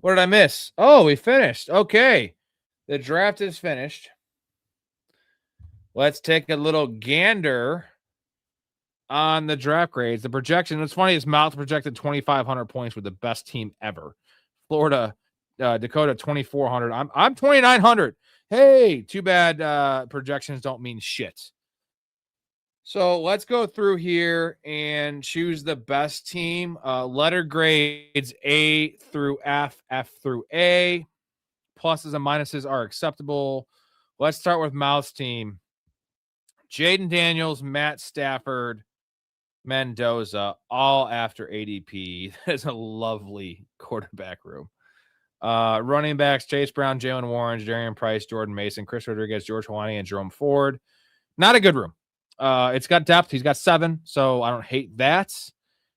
S1: What did I miss? Oh, we finished. Okay. The draft is finished. Let's take a little gander on the draft grades. The projection, what's funny is Mouth projected 2,500 points with the best team ever. Florida, Dakota, 2,400. I'm 2,900. Hey, too bad projections don't mean shit. So let's go through here and choose the best team. Letter grades A through F, F through A. Pluses and minuses are acceptable. Let's start with Mouth's team. Jaden Daniels, Matt Stafford, Mendoza, all after ADP. That's a lovely quarterback room. Running backs, Chase Brown, Jalen Warren, Darian Price, Jordan Mason, Chris Rodriguez, George Helani, and Jerome Ford. Not a good room. It's got depth. He's got 7, so I don't hate that.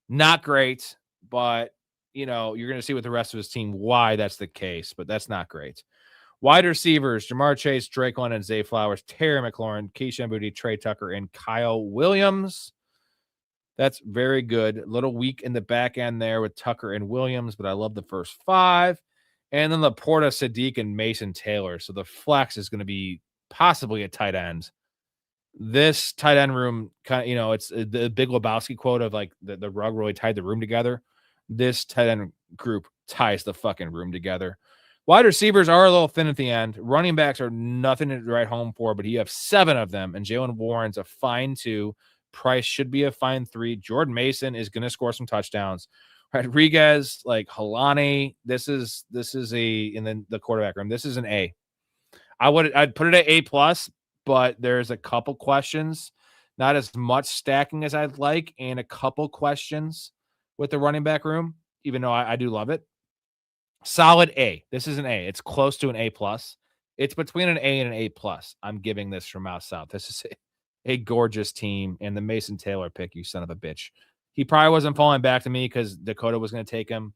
S1: Not great, but, you're going to see with the rest of his team why that's the case, but that's not great. Wide receivers, Jamar Chase, Drake London, Zay Flowers, Terry McLaurin, Keyshawn Boutte, Trey Tucker, and Kyle Williams. That's very good. A little weak in the back end there with Tucker and Williams, but I love the first 5. And then Laporta, Sadiq, and Mason Taylor. So the flex is going to be possibly a tight end. This tight end room kind of, you know, it's the Big Lebowski quote of like the rug really tied the room together. This tight end group ties the fucking room together. Wide receivers are a little thin at the end. Running backs are nothing to write home for, but you have 7 of them, and Jalen Warren's a fine 2. Price should be a fine 3. Jordan Mason is going to score some touchdowns. Rodriguez, like Halani, this is a, and then the quarterback room, this is an A. I'd put it at A+, but there's a couple questions, not as much stacking as I'd like, and a couple questions with the running back room, even though I do love it. Solid A. This is an A. It's close to an A+. It's between an A and an A+. I'm giving this from Mouse South. This is a gorgeous team, and the Mason Taylor pick, you son of a bitch. He probably wasn't falling back to me because Dakota was going to take him.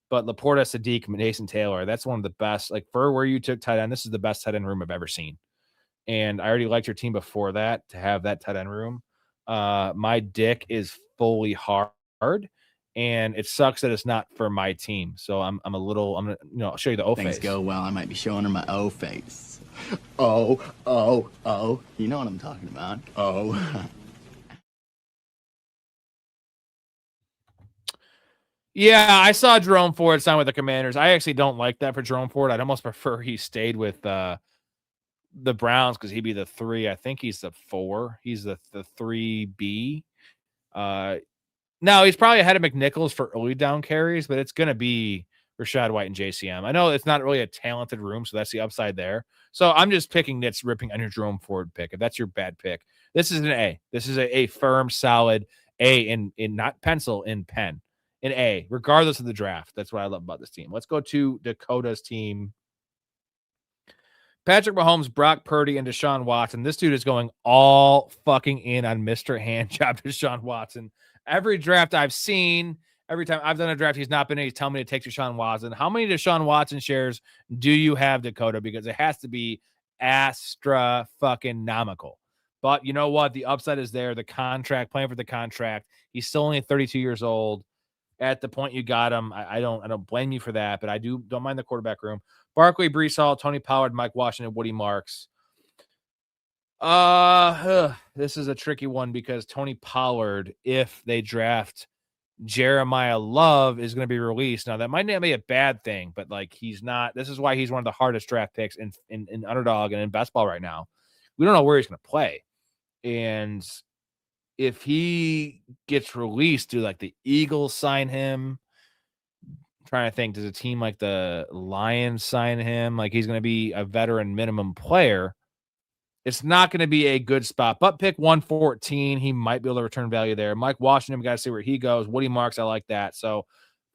S1: But Laporta, Sadiq, Mason Taylor, that's one of the best. Like, for where you took tight end, this is the best tight end room I've ever seen. And I already liked your team before that to have that tight end room. My dick is fully hard, and it sucks that it's not for my team. So I'm gonna, I'll show you the O face.
S9: Things go well, I might be showing her my O face. Oh, you know what I'm talking about. Oh.
S1: Yeah, I saw Jerome Ford sign with the Commanders. I actually don't like that for Jerome Ford. I'd almost prefer he stayed with the Browns because he'd be the 3. I think he's the 4. He's the 3B. Now he's probably ahead of McNichols for early down carries, but it's going to be Rachaad White and JCM. I know it's not really a talented room, so that's the upside there. So I'm just picking nits, ripping on your Jerome Ford pick. If that's your bad pick, this is an A. This is a firm, solid A in not pencil, in pen. An A, regardless of the draft. That's what I love about this team. Let's go to Dakota's team. Patrick Mahomes, Brock Purdy, and Deshaun Watson. This dude is going all fucking in on Mr. Handjob Deshaun Watson. Every draft I've seen, every time I've done a draft, he's not been in. He's telling me to take Deshaun Watson. How many Deshaun Watson shares do you have, Dakota? Because it has to be astra fucking nomical. But you know what? The upside is there. The contract, playing for the contract. He's still only 32 years old. At the point you got him, I don't blame you for that, but I don't mind the quarterback room. Barkley, Breece Hall, Tony Pollard, Mike Washington, Woody Marks. This is a tricky one because Tony Pollard, if they draft Jeremiah Love, is going to be released. Now, that might not be a bad thing, but like he's not. This is why he's one of the hardest draft picks in Underdog and in best ball right now. We don't know where he's going to play. And if he gets released, do like the Eagles sign him? I'm trying to think, does a team like the Lions sign him? Like he's going to be a veteran minimum player. It's not going to be a good spot, but pick 114. He might be able to return value there. Mike Washington, we got to see where he goes. Woody Marks, I like that. So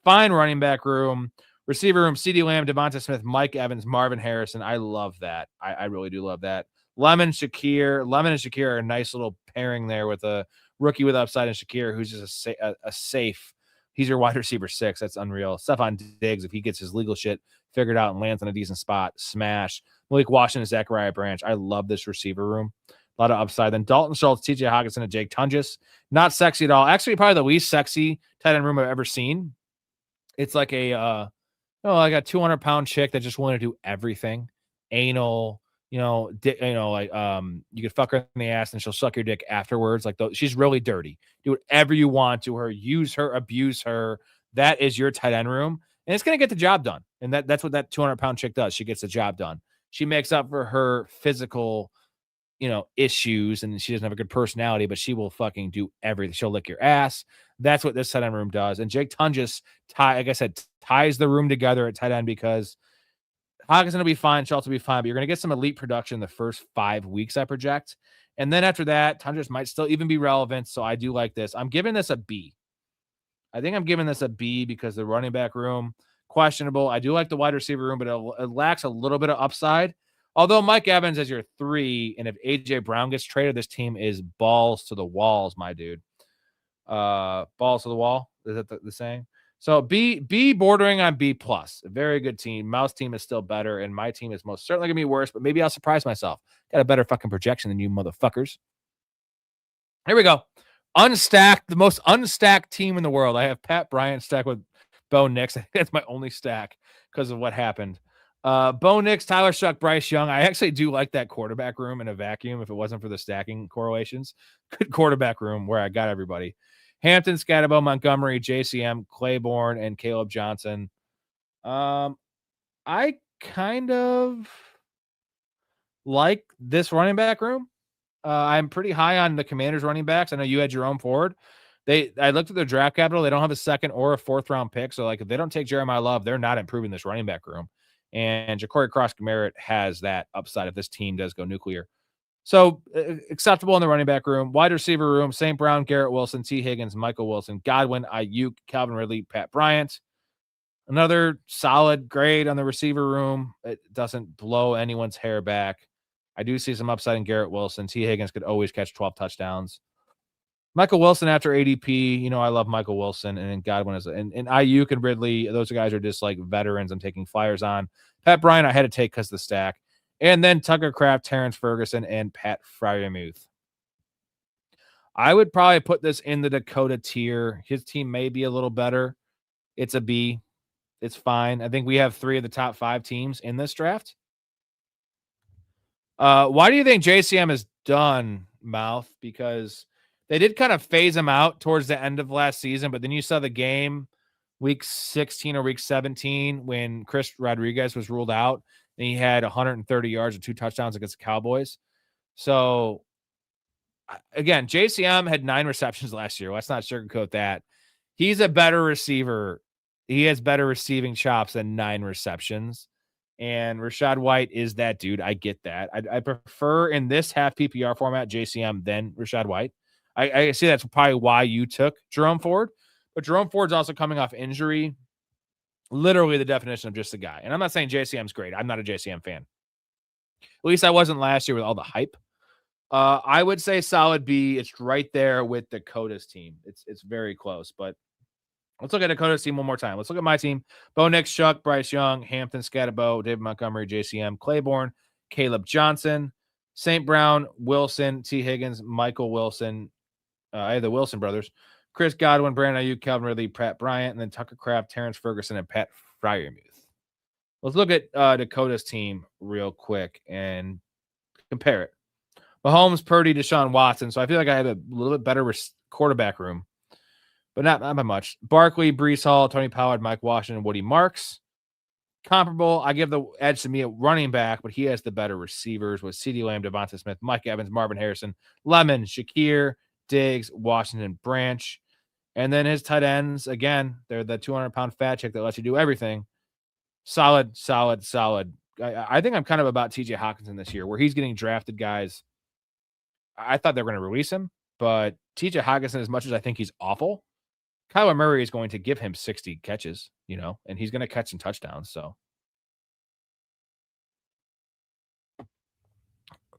S1: fine running back room. Receiver room, CeeDee Lamb, Devonta Smith, Mike Evans, Marvin Harrison. I love that. I really do love that. Lemon and Shakir are a nice little pairing there with a rookie with upside and Shakir, who's just a safe. He's your wide receiver 6. That's unreal. Stephon Diggs, if he gets his legal shit figured out and lands on a decent spot, smash. Malik Washington, Zachariah Branch. I love this receiver room. A lot of upside. Then Dalton Schultz, TJ Hockenson, and Jake Tunges. Not sexy at all. Actually, probably the least sexy tight end room I've ever seen. It's like a 200-pound chick that just wanted to do everything. Anal, you could fuck her in the ass and she'll suck your dick afterwards. Like she's really dirty. Do whatever you want to her. Use her, abuse her. That is your tight end room. And it's going to get the job done. And that's what that 200-pound chick does. She gets the job done. She makes up for her physical, issues, and she doesn't have a good personality, but she will fucking do everything. She'll lick your ass. That's what this tight end room does. And Jake Tunges, like I said, ties the room together at tight end because Hockenson will be fine. Schultz will be fine, but you're going to get some elite production the first 5 weeks, I project. And then after that, Tunges might still even be relevant. So I do like this. I'm giving this a B. I think I'm giving this a B because the running back room, questionable. I do like the wide receiver room, but it lacks a little bit of upside. Although Mike Evans is your 3, and if A.J. Brown gets traded, this team is balls to the walls, my dude. Balls to the wall. Is that the saying? So B bordering on B+. A very good team. Mouse team is still better, and my team is most certainly going to be worse, but maybe I'll surprise myself. Got a better fucking projection than you motherfuckers. Here we go. Unstacked, the most unstacked team in the world. I have Pat Bryant stacked with Bo Nix. I think that's my only stack because of what happened. Bo Nix, Tyler Shuck, Bryce Young. I actually do like that quarterback room in a vacuum if it wasn't for the stacking correlations. Good quarterback room where I got everybody. Hampton, Scatterbo, Montgomery, JCM, Claiborne, and Caleb Johnson. I kind of like this running back room. I'm pretty high on the Commanders running backs. I know you had Jerome Ford. I looked at their draft capital. They don't have a second or a fourth round pick. So like if they don't take Jeremiah Love, they're not improving this running back room. And Ja'Cory Cross-Merritt has that upside if this team does go nuclear. So acceptable in the running back room. Wide receiver room, St. Brown, Garrett Wilson, T. Higgins, Michael Wilson, Godwin, Ayuk, Calvin Ridley, Pat Bryant. Another solid grade on the receiver room. It doesn't blow anyone's hair back. I do see some upside in Garrett Wilson. T. Higgins could always catch 12 touchdowns. Michael Wilson after ADP, you know, I love Michael Wilson, and Godwin is, and Ayuk and Ridley, those guys are just like veterans I'm taking flyers on. Pat Bryant, I had to take because of the stack. And then Tucker Kraft, Terrence Ferguson, and Pat Freiermuth. I would probably put this in the Dakota tier. His team may be a little better. It's a B. It's fine. I think we have 3 of the top 5 teams in this draft. Why do you think JCM is done, Mouth? Because they did kind of phase him out towards the end of last season, but then you saw the game week 16 or week 17 when Chris Rodriguez was ruled out and he had 130 yards and 2 touchdowns against the Cowboys. So again, JCM had 9 receptions last year. Let's not sugarcoat that. He's a better receiver. He has better receiving chops than 9 receptions. And Rachaad White is that dude. I get that. I prefer in this half PPR format JCM than Rachaad White. I see that's probably why you took Jerome Ford. But Jerome Ford's also coming off injury. Literally the definition of just a guy. And I'm not saying JCM's great. I'm not a JCM fan. At least I wasn't last year with all the hype. I would say solid B. It's right there with Dakota's team. It's very close. But let's look at Dakota's team one more time. Let's look at my team. Bo Nix, Shuck, Bryce Young, Hampton, Scatterbo, David Montgomery, JCM, Claiborne, Caleb Johnson, St. Brown, Wilson, T. Higgins, Michael Wilson. I have the Wilson brothers. Chris Godwin, Brandon Ayuk, Calvin Ridley, Pat Bryant, and then Tucker Kraft, Terrence Ferguson, and Pat Freiermuth. Let's look at Dakota's team real quick and compare it. Mahomes, Purdy, Deshaun Watson. So I feel like I have a little bit better quarterback room, but not by much. Barkley, Breece Hall, Tony Pollard, Mike Washington, Woody Marks. Comparable. I give the edge to me at running back, but he has the better receivers with CeeDee Lamb, Devonta Smith, Mike Evans, Marvin Harrison, Lemon, Shakir, Diggs, Washington, Branch. And then his tight ends, again, they're the 200-pound fat chick that lets you do everything. Solid. I think I'm kind of about TJ Hawkinson this year, where he's getting drafted guys. I thought they were going to release him, but TJ Hawkinson, as much as I think he's awful, Kyler Murray is going to give him 60 catches, you know, and he's going to catch some touchdowns. So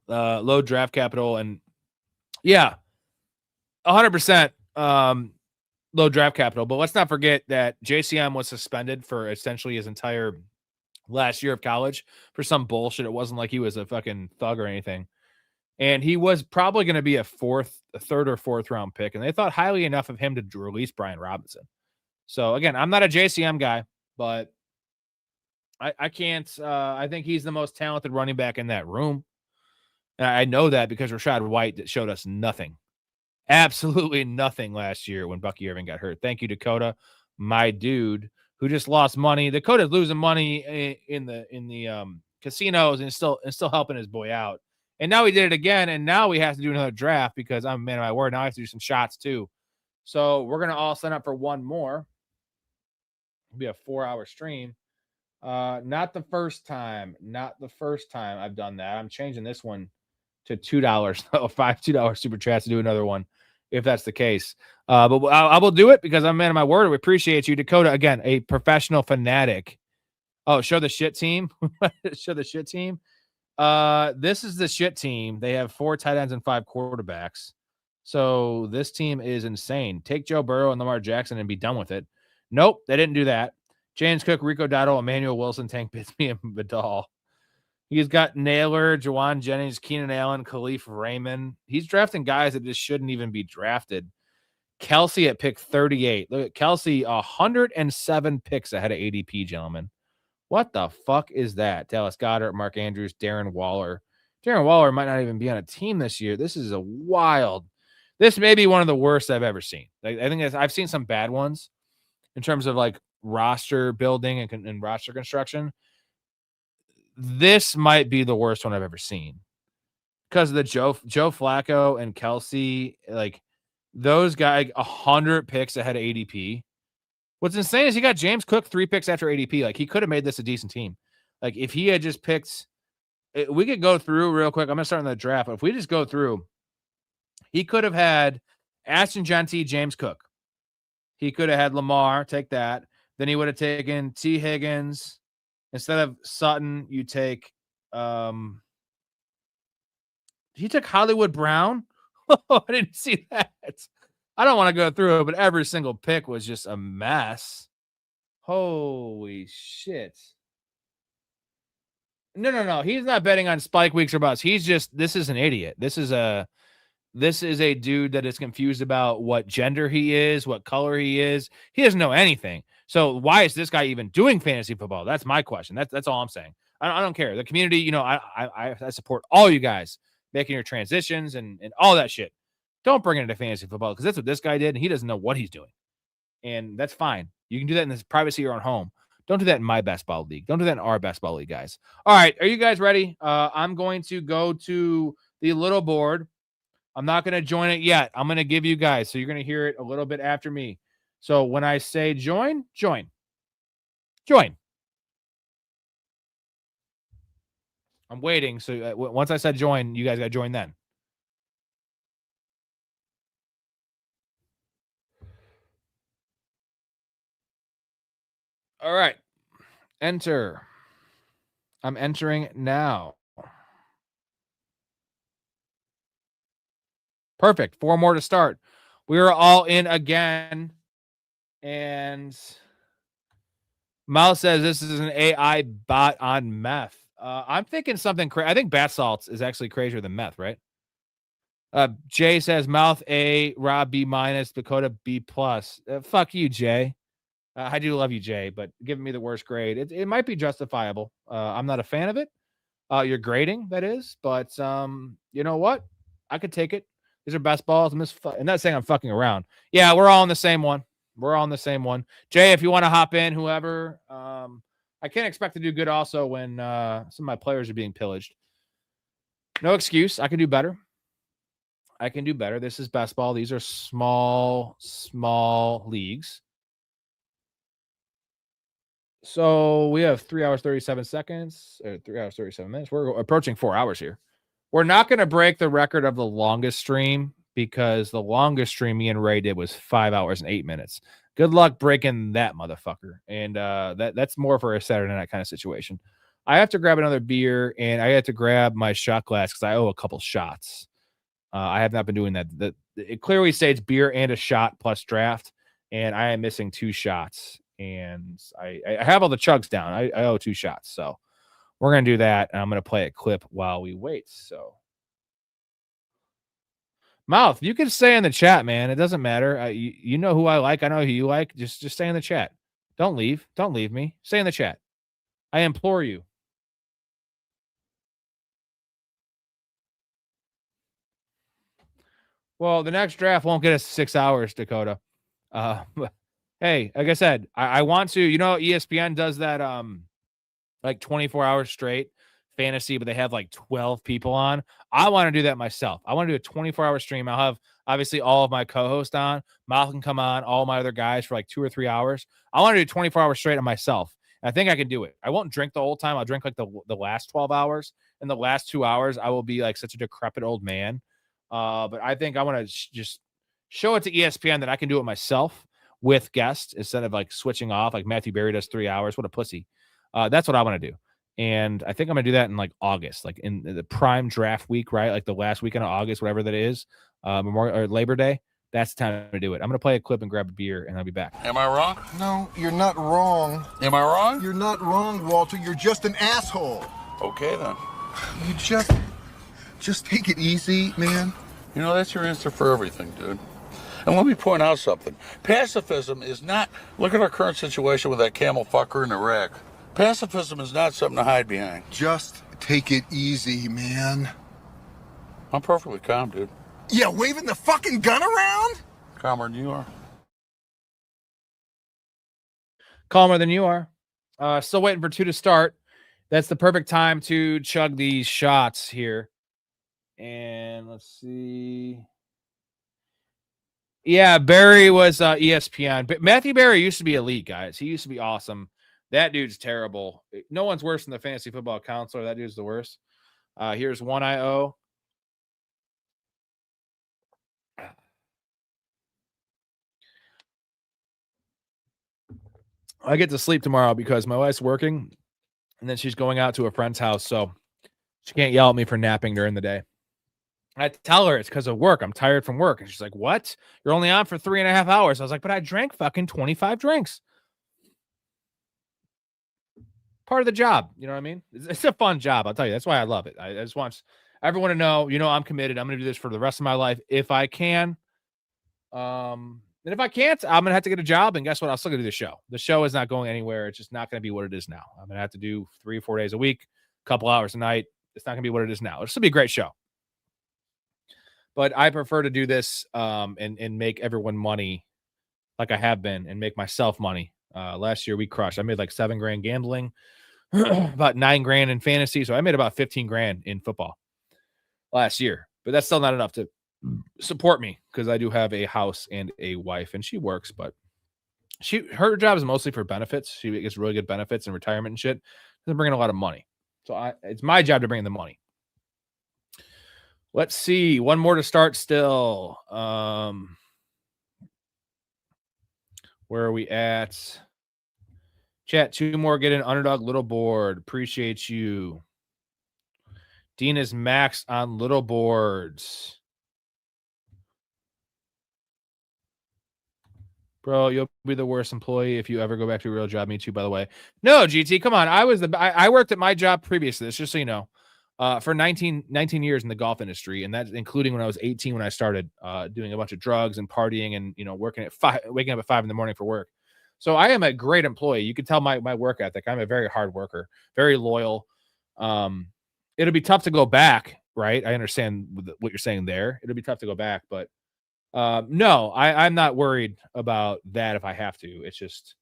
S1: low draft capital and yeah, 100% low draft capital. But let's not forget that JCM was suspended for essentially his entire last year of college for some bullshit. It wasn't like he was a fucking thug or anything. And he was probably going to be a third or fourth round pick. And they thought highly enough of him to release Brian Robinson. So again, I'm not a JCM guy, but I can't, I think he's the most talented running back in that room. And I know that because Rachaad White showed us nothing. Absolutely nothing last year when Bucky Irving got hurt. Thank you, Dakota, my dude, who just lost money. Dakota's losing money in the casinos and still helping his boy out. And now he did it again, and now we have to do another draft because I'm a man of my word. Now I have to do some shots too. So we're gonna all sign up for one more. It'll be a 4-hour stream. Not the first time I've done that. I'm changing this one to $2, though. $2 super chats to do another one if that's the case. But I will do it because I'm a man of my word. We appreciate you, Dakota. Again, a professional fanatic. Oh, show the shit team. Show the shit team. This is the shit team. They have 4 tight ends and 5 quarterbacks. So this team is insane. Take Joe Burrow and Lamar Jackson and be done with it. Nope, they didn't do that. James Cook, Rico Dowdle, Emmanuel Wilson, Tank Bigsby, and Vidal. He's got Naylor, Jawan Jennings, Keenan Allen, Khalif Raymond. He's drafting guys that just shouldn't even be drafted. Kelsey at pick 38. Look at Kelsey, 107 picks ahead of ADP, gentlemen. What the fuck is that? Dallas Goedert, Mark Andrews, Darren Waller. Darren Waller might not even be on a team this year. This is a wild. This may be one of the worst I've ever seen. Like, I think I've seen some bad ones in terms of like roster building and roster construction. This might be the worst one I've ever seen because of the Joe Flacco and Kelsey, like those guys, 100 picks ahead of ADP. What's insane is he got James Cook 3 picks after ADP. Like he could have made this a decent team. Like if he had just picked, we could go through real quick. I'm going to start on the draft. But if we just go through, he could have had Ashton Genty, James Cook. He could have had Lamar, take that. Then he would have taken T. Higgins. Instead of Sutton, you take he took Hollywood Brown. I didn't see that. I don't want to go through it, but every single pick was just a mess. Holy shit. No. He's not betting on spike weeks or busts. This is an idiot. This is a dude that is confused about what gender he is, what color he is. He doesn't know anything. So why is this guy even doing fantasy football? That's my question. That's all I'm saying. I don't care. The community, I support all you guys making your transitions and all that shit. Don't bring it into fantasy football because that's what this guy did, and he doesn't know what he's doing. And that's fine. You can do that in the privacy of your own home. Don't do that in my best ball league. Don't do that in our best ball league, guys. All right, are you guys ready? I'm going to go to the little board. I'm not going to join it yet. I'm going to give you guys, so you're going to hear it a little bit after me. So when I say join. I'm waiting. So once I said join, you guys got to join then. All right. Enter. I'm entering now. Perfect. 4 more to start. We are all in again. And Miles says this is an AI bot on meth. I'm thinking something crazy. I think bath salts is actually crazier than meth, right? Jay says Mouth A, Rob B minus, Dakota B plus. Fuck you, Jay. I do love you, Jay, but giving me the worst grade. It might be justifiable. I'm not a fan of it. Your grading, that is. But you know what? I could take it. These are best balls. I'm not saying I'm fucking around. Yeah, we're all on the same one. Jay, if you want to hop in, whoever. I can't expect to do good also when some of my players are being pillaged. No excuse. I can do better. This is best ball. These are small leagues. So we have 3 hours, 37 seconds, or 3 hours, 37 minutes. We're approaching 4 hours here. We're not going to break the record of the longest stream because the longest stream me and Ray did was 5 hours and 8 minutes. Good luck breaking that motherfucker. And that's more for a Saturday night kind of situation. I have to grab another beer and I have to grab my shot glass because I owe a couple shots. I have not been doing that. It clearly states beer and a shot plus draft, and I am missing 2 shots. And I have all the chugs down. I owe 2 shots. So we're going to do that. And I'm going to play a clip while we wait. So Mouth, you can stay in the chat, man. It doesn't matter. You know who I like. I know who you like. Just stay in the chat. Don't leave. Don't leave me. Stay in the chat. I implore you. Well, the next draft won't get us 6 hours, Dakota. Hey, like I said, I want to, ESPN does that like 24 hours straight fantasy, but they have like 12 people on. I want to do that myself. I want to do a 24-hour stream. I'll have obviously all of my co-hosts on. Mal can come on, all my other guys for like 2 or 3 hours. I want to do 24 hours straight on myself. And I think I can do it. I won't drink the whole time. I'll drink like the last 12 hours. In the last 2 hours, I will be like such a decrepit old man. But I think I want to just show it to ESPN that I can do it myself with guests instead of like switching off like Matthew Berry does 3 hours. What a pussy. That's what I want to do. And I think I'm going to do that in like August, like in the prime draft week, right? Like the last weekend of August, whatever that is, Memorial or Labor Day. That's the time to do it. I'm going to play a clip and grab a beer and I'll be back.
S8: Am I wrong?
S22: No, you're not wrong.
S8: Am I wrong?
S22: You're not wrong, Walter. You're just an asshole.
S8: Okay, then.
S22: You just take it easy, man.
S8: You know, that's your answer for everything, dude. And let me point out something. Pacifism is not, look at our current situation with that camel fucker in Iraq. Pacifism is not something to hide behind.
S22: Just take it easy, man.
S8: I'm perfectly calm, dude.
S22: Yeah, waving the fucking gun around?
S8: Calmer than you are.
S1: Calmer than you are. Still waiting for 2 to start. That's the perfect time to chug these shots here. And let's see. Yeah, Barry was ESPN. But Matthew Barry used to be elite, guys. He used to be awesome. That dude's terrible. No one's worse than the fantasy football counselor. That dude's the worst. Here's 1IO. I get to sleep tomorrow because my wife's working and then she's going out to a friend's house. So she can't yell at me for napping during the day. I tell her it's because of work. I'm tired from work. And she's like, what? You're only on for 3.5 hours. I was like, but I drank fucking 25 drinks. Part of the job. You know what I mean? It's a fun job. I'll tell you. That's why I love it. I just want everyone to know, I'm committed. I'm going to do this for the rest of my life if I can. And if I can't, I'm going to have to get a job. And guess what? I'll still going to do the show. The show is not going anywhere. It's just not going to be what it is now. I'm going to have to do 3 or 4 days a week, a couple hours a night. It's not going to be what it is now. It'll still be a great show. But I prefer to do this and make everyone money like I have been and make myself money. Last year we crushed. I made like $7,000 gambling, about $9,000 in fantasy. So I made about $15,000 in football last year. But that's still not enough to support me because I do have a house and a wife and she works, but her job is mostly for benefits. She gets really good benefits and retirement and shit. Doesn't bring in a lot of money. So it's my job to bring in the money. Let's see. One more to start still. Where are we at? Chat, 2 more. Get an underdog little board. Appreciate you. Dean is max on little boards. Bro, you'll be the worst employee if you ever go back to a real job. Me too, by the way. No, GT, come on. I worked at my job previous to this, just so you know, for 19 years in the golf industry, and that's including when I was 18 when I started doing a bunch of drugs and partying and waking up at 5 a.m. for work. So I am a great employee. You can tell my work ethic. I'm a very hard worker, very loyal. It'll be tough to go back, right? I understand what you're saying there. It'll be tough to go back, but no, I'm not worried about that if I have to. It's just,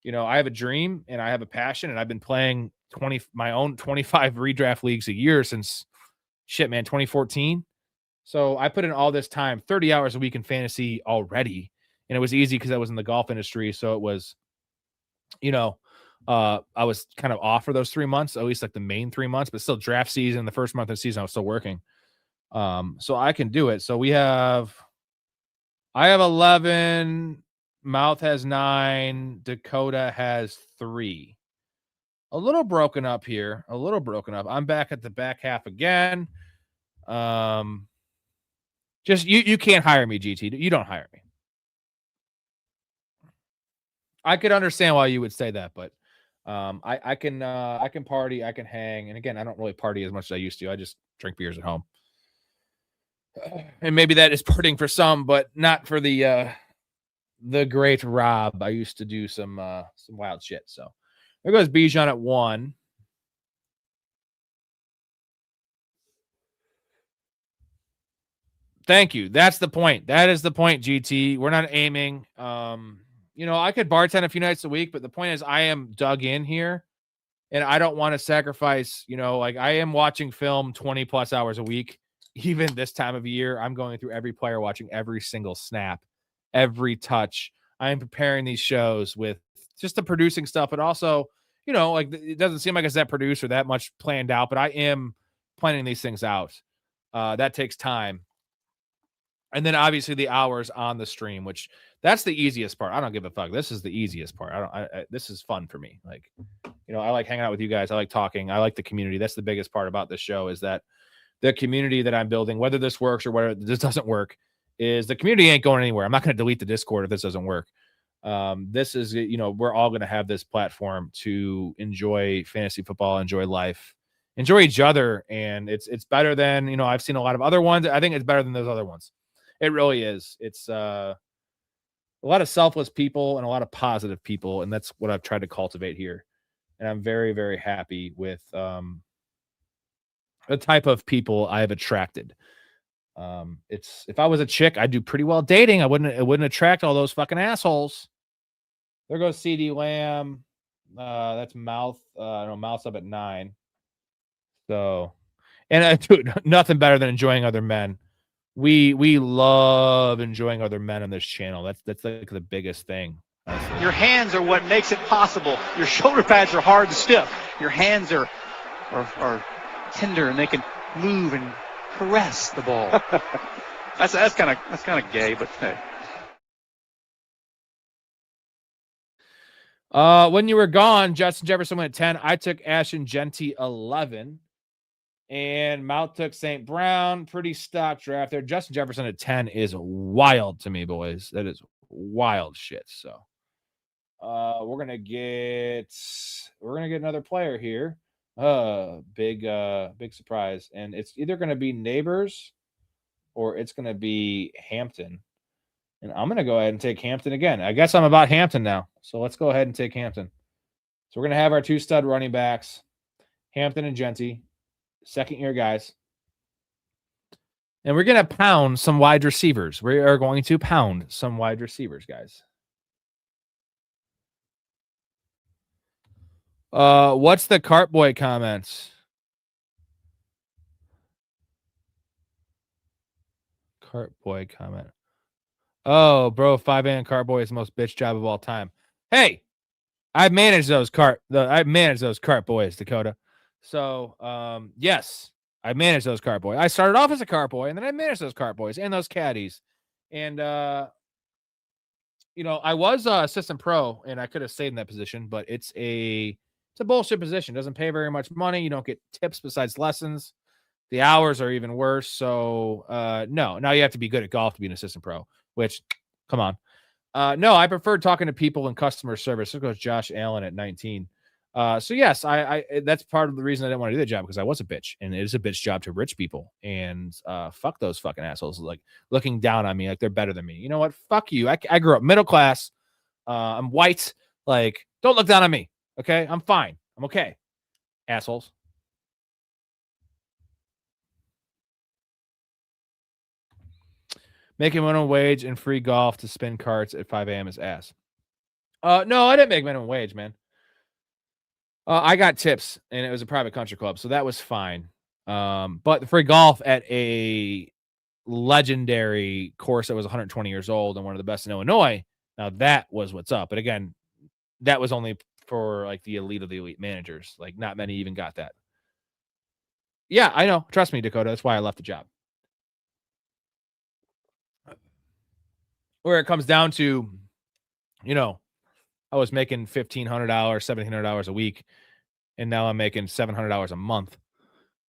S1: I have a dream and I have a passion, and I've been playing my own 25 redraft leagues a year since 2014. So I put in all this time, 30 hours a week in fantasy already. And it was easy because I was in the golf industry. So it was, I was kind of off for those 3 months, at least like the main 3 months, but still draft season, the first month of the season, I was still working. So I can do it. So I have 11, Mouth has 9, Dakota has 3. A little broken up here. I'm back at the back half again. Just you can't hire me, GT. You don't hire me. I could understand why you would say that, but I can party, I can hang, and again, I don't really party as much as I used to. I just drink beers at home. And maybe that is partying for some, but not for the great Rob. I used to do some wild shit. So there goes Bijan at 1. Thank you. That's the point. That is the point, GT. We're not aiming. I could bartend a few nights a week, but the point is I am dug in here and I don't want to sacrifice, I am watching film 20 plus hours a week. Even this time of year, I'm going through every player, watching every single snap, every touch. I am preparing these shows with just the producing stuff, but also, it doesn't seem like it's that produced or that much planned out, but I am planning these things out. That takes time. And then obviously the hours on the stream, which that's the easiest part. I don't give a fuck. This is the easiest part. This is fun for me. Like, I like hanging out with you guys. I like talking. I like the community. That's the biggest part about this show, is that the community that I'm building, whether this works or whether this doesn't work, is the community ain't going anywhere. I'm not going to delete the Discord if this doesn't work. This is, we're all going to have this platform to enjoy fantasy football, enjoy life, enjoy each other. And it's better than, I've seen a lot of other ones. I think it's better than those other ones. It really is. It's a lot of selfless people and a lot of positive people. And that's what I've tried to cultivate here. and I'm very, very happy with the type of people I have attracted. It's if I was a chick, I'd do pretty well dating. It wouldn't attract all those fucking assholes. There goes CD Lamb. That's Mouth. No, Mouth's up at 9. So, and dude, nothing better than enjoying other men. We love enjoying other men on this channel. That's like the biggest thing. Honestly.
S2: Your hands are what makes it possible. Your shoulder pads are hard and stiff. Your hands are tender and they can move and caress the ball. that's kind of gay, but hey.
S1: When you were gone, Justin Jefferson went 10. I took Ashton Genty 11. And Mouth took St. Brown. Pretty stock draft there. Justin Jefferson at 10 is wild to me, boys. That is wild shit. So we're gonna get another player here. Big surprise. And it's either gonna be Neighbors or it's gonna be Hampton. And I'm gonna go ahead and take Hampton again. I guess I'm about Hampton now. So let's go ahead and take Hampton. So we're gonna have our 2 stud running backs, Hampton and Genty. Second-year guys. And we're going to pound some wide receivers. We are going to pound some wide receivers, guys. What's the Cartboy comments? Cartboy comment. Oh, bro, 5 a.m. Cartboy is the most bitch job of all time. Hey, I manage those cart boys, Dakota. So, yes, I manage those cart boys. I started off as a cart boy, and then I managed those cart boys and those caddies. And, I was assistant pro, and I could have stayed in that position, but it's a bullshit position. It doesn't pay very much money. You don't get tips besides lessons. The hours are even worse. So, no. Now you have to be good at golf to be an assistant pro, which, come on. No, I prefer talking to people in customer service. There goes Josh Allen at 19. So yes, I that's part of the reason I didn't want to do that job, because I was a bitch, and it is a bitch job to rich people. And fuck those fucking assholes, like looking down on me like they're better than me. You know what? Fuck you. I grew up middle class. I'm white. Like, don't look down on me. Okay, I'm fine. I'm okay. Assholes. Making minimum wage and free golf to spin carts at 5 a.m. is ass. No, I didn't make minimum wage, man. I got tips, and it was a private country club, so that was fine. But the free golf at a legendary course that was 120 years old and one of the best in Illinois, now that was what's up. But again, that was only for like the elite of the elite managers. Like, not many even got that. Yeah, I know. Trust me, Dakota. That's why I left the job. Where it comes down to, I was making $1,500, $1,700 a week, and now I'm making $700 a month.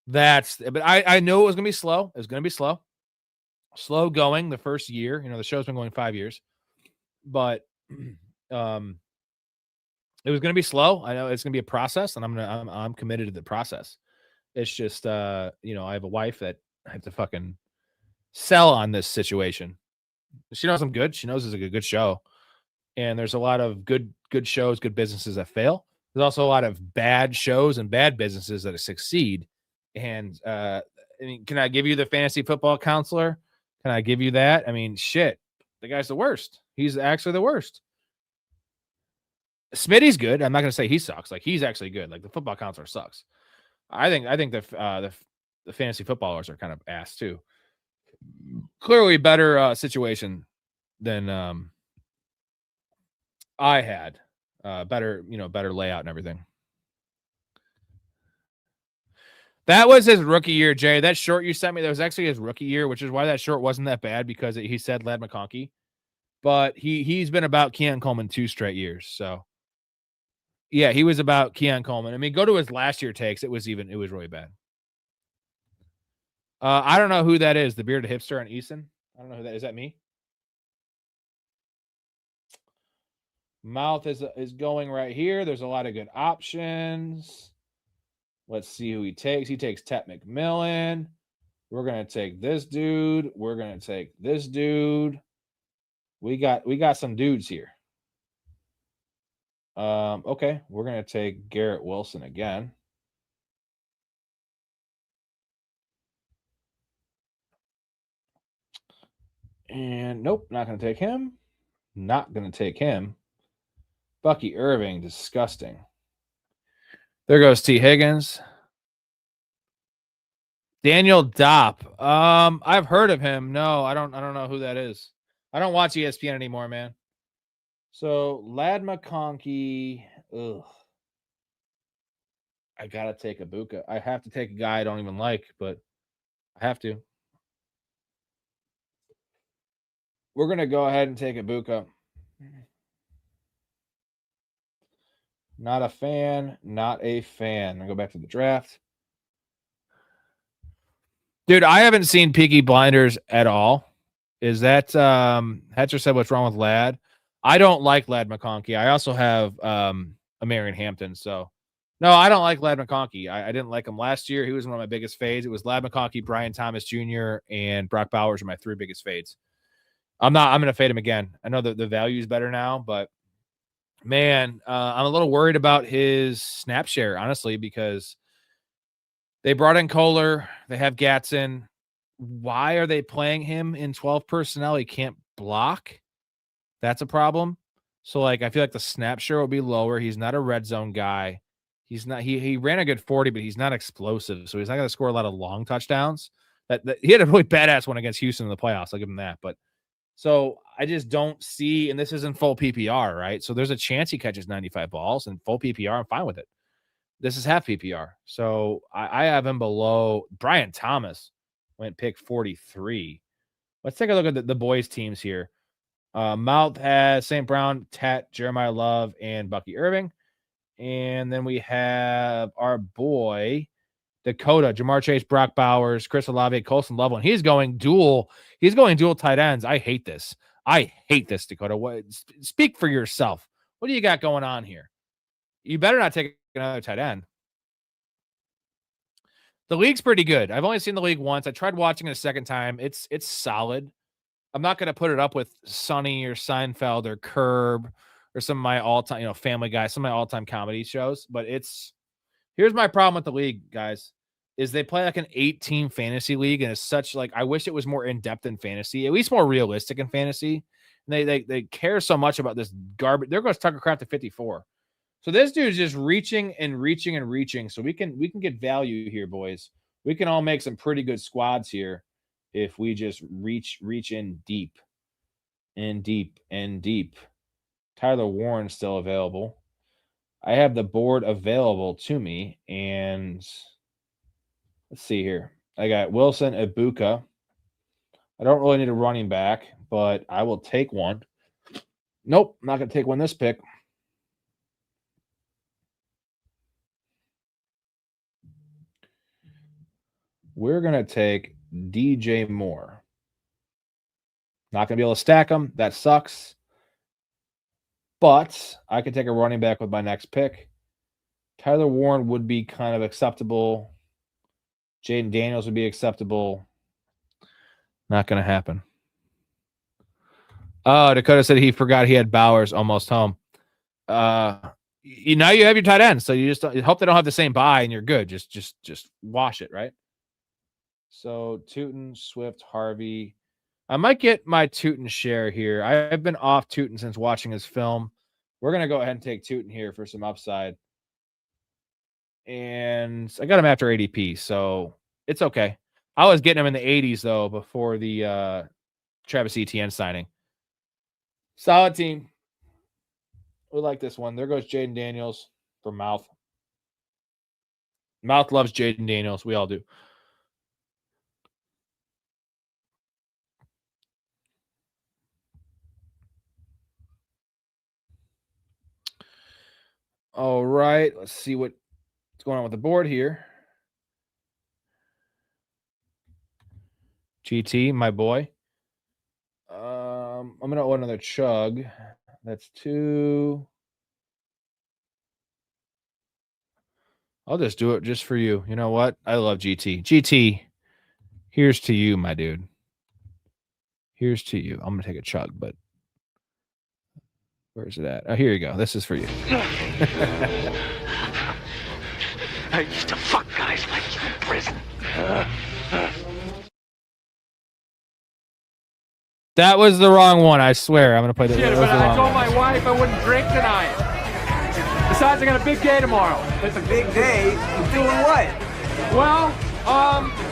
S1: But I know it was going to be slow. It was going to be slow going the first year. The show's been going 5 years, but it was going to be slow. I know it's going to be a process, and I'm committed to the process. It's just, I have a wife that I have to fucking sell on this situation. She knows I'm good. She knows it's a good show. And there's a lot of good shows, good businesses that fail. There's also a lot of bad shows and bad businesses that succeed. And can I give you the fantasy football counselor? Can I give you that? I mean, shit, the guy's the worst. He's actually the worst. Smitty's good. I'm not going to say he sucks. Like, he's actually good. Like, the football counselor sucks. I think the fantasy footballers are kind of ass too. Clearly better situation than I had. Better layout and everything. That was his rookie year, Jay. That short you sent me, that was actually his rookie year, which is why that short wasn't that bad, because he said Ladd McConkey. But he's been about Keon Coleman 2 straight years. So yeah, he was about Keon Coleman. I mean, go to his last year takes. It was really bad. I don't know who that is. The bearded hipster on Eason. I don't know who that is. Is that me? Mouth is going right here. There's a lot of good options. Let's see who he takes. He takes Tet McMillan. We're gonna take this dude. We're gonna take this dude. We got some dudes here. Okay, we're gonna take Garrett Wilson again. And nope, not gonna take him. Not gonna take him. Bucky Irving, disgusting. There goes T. Higgins. Daniel Dopp. I've heard of him. No, I don't know who that is. I don't watch ESPN anymore, man. So Lad McConkey. Ugh. I gotta take Ibuka. I have to take a guy I don't even like, but I have to. We're gonna go ahead and take Ibuka. Not a fan. Not a fan. I'll go back to the draft. Dude, I haven't seen Peaky Blinders at all. Is that Hatcher said what's wrong with Lad? I don't like Lad McConkey. I also have a Marion Hampton, so no, I don't like Lad McConkey. I didn't like him last year. He was one of my biggest fades. It was Lad McConkey, Brian Thomas Jr., and Brock Bowers are my 3 biggest fades. I'm gonna fade him again. I know that the value is better now, but man, I'm a little worried about his snap share, honestly, because they brought in Kohler. They have Gatson. Why are they playing him in 12 personnel? He can't block. That's a problem. So, like, I feel like the snap share will be lower. He's not a red zone guy. He's not. He ran a good 40, but he's not explosive. So he's not going to score a lot of long touchdowns. That he had a really badass one against Houston in the playoffs. I'll give him that. But so I just don't see. And this isn't full PPR, right? So there's a chance he catches 95 balls, and full PPR, I'm fine with it. This is half PPR. So I have him below. Brian Thomas went pick 43. Let's take a look at the boys' teams here. Mouth has St. Brown, Tat, Jeremiah Love, and Bucky Irving. And then we have our boy, Dakota, Jamar Chase, Brock Bowers, Chris Olave, Colson Loveland. He's going dual tight ends. I hate this, Dakota. What? Speak for yourself. What do you got going on here? You better not take another tight end. The league's pretty good. I've only seen the league once. I tried watching it a second time. It's solid. I'm not going to put it up with Sonny or Seinfeld or Curb or some of my all-time, Family Guy, some of my all-time comedy shows. But here's my problem with the league, guys, is they play like an 8-team fantasy league, and it's such like I wish it was more in-depth in fantasy, at least more realistic in fantasy. And they care so much about this garbage. They're going to Tucker Craft to 54. So this dude's just reaching and reaching and reaching. So we can get value here, boys. We can all make some pretty good squads here if we just reach in deep. Tyler Warren's still available. I have the board available to me, and let's see here. I got Wilson, Ibuka. I don't really need a running back, but I will take one. Nope, I'm not going to take one this pick. We're going to take DJ Moore. Not going to be able to stack them. That sucks. But I could take a running back with my next pick. Tyler Warren would be kind of acceptable. Jaden Daniels would be acceptable. Not going to happen. Oh, Dakota said he forgot he had Bowers almost home. Now you have your tight end, so you hope they don't have the same buy and you're good. Just wash it, right? So Tootin, Swift, Harvey. I might get my Tootin share here. I've been off Tootin since watching his film. We're going to go ahead and take Tootin here for some upside. And I got him after ADP, so it's okay. I was getting him in the 80s, though, before the Travis Etienne signing. Solid team. We like this one. There goes Jaden Daniels for Mouth. Mouth loves Jaden Daniels. We all do. All right. Let's see what's going on with the board here. GT, my boy. I'm going to owe another chug. That's 2. I'll just do it just for you. You know what? I love GT. GT, here's to you, my dude. Here's to you. I'm going to take a chug, but Where's it at? Oh, here you go. This is for you.
S3: I used to fuck guys like you in prison.
S1: That was the wrong one. I swear. I'm gonna play that.
S3: Shit, but I told my wife I wouldn't drink tonight. Besides, I got a big day tomorrow.
S11: It's a big day. You doing what?
S3: Well,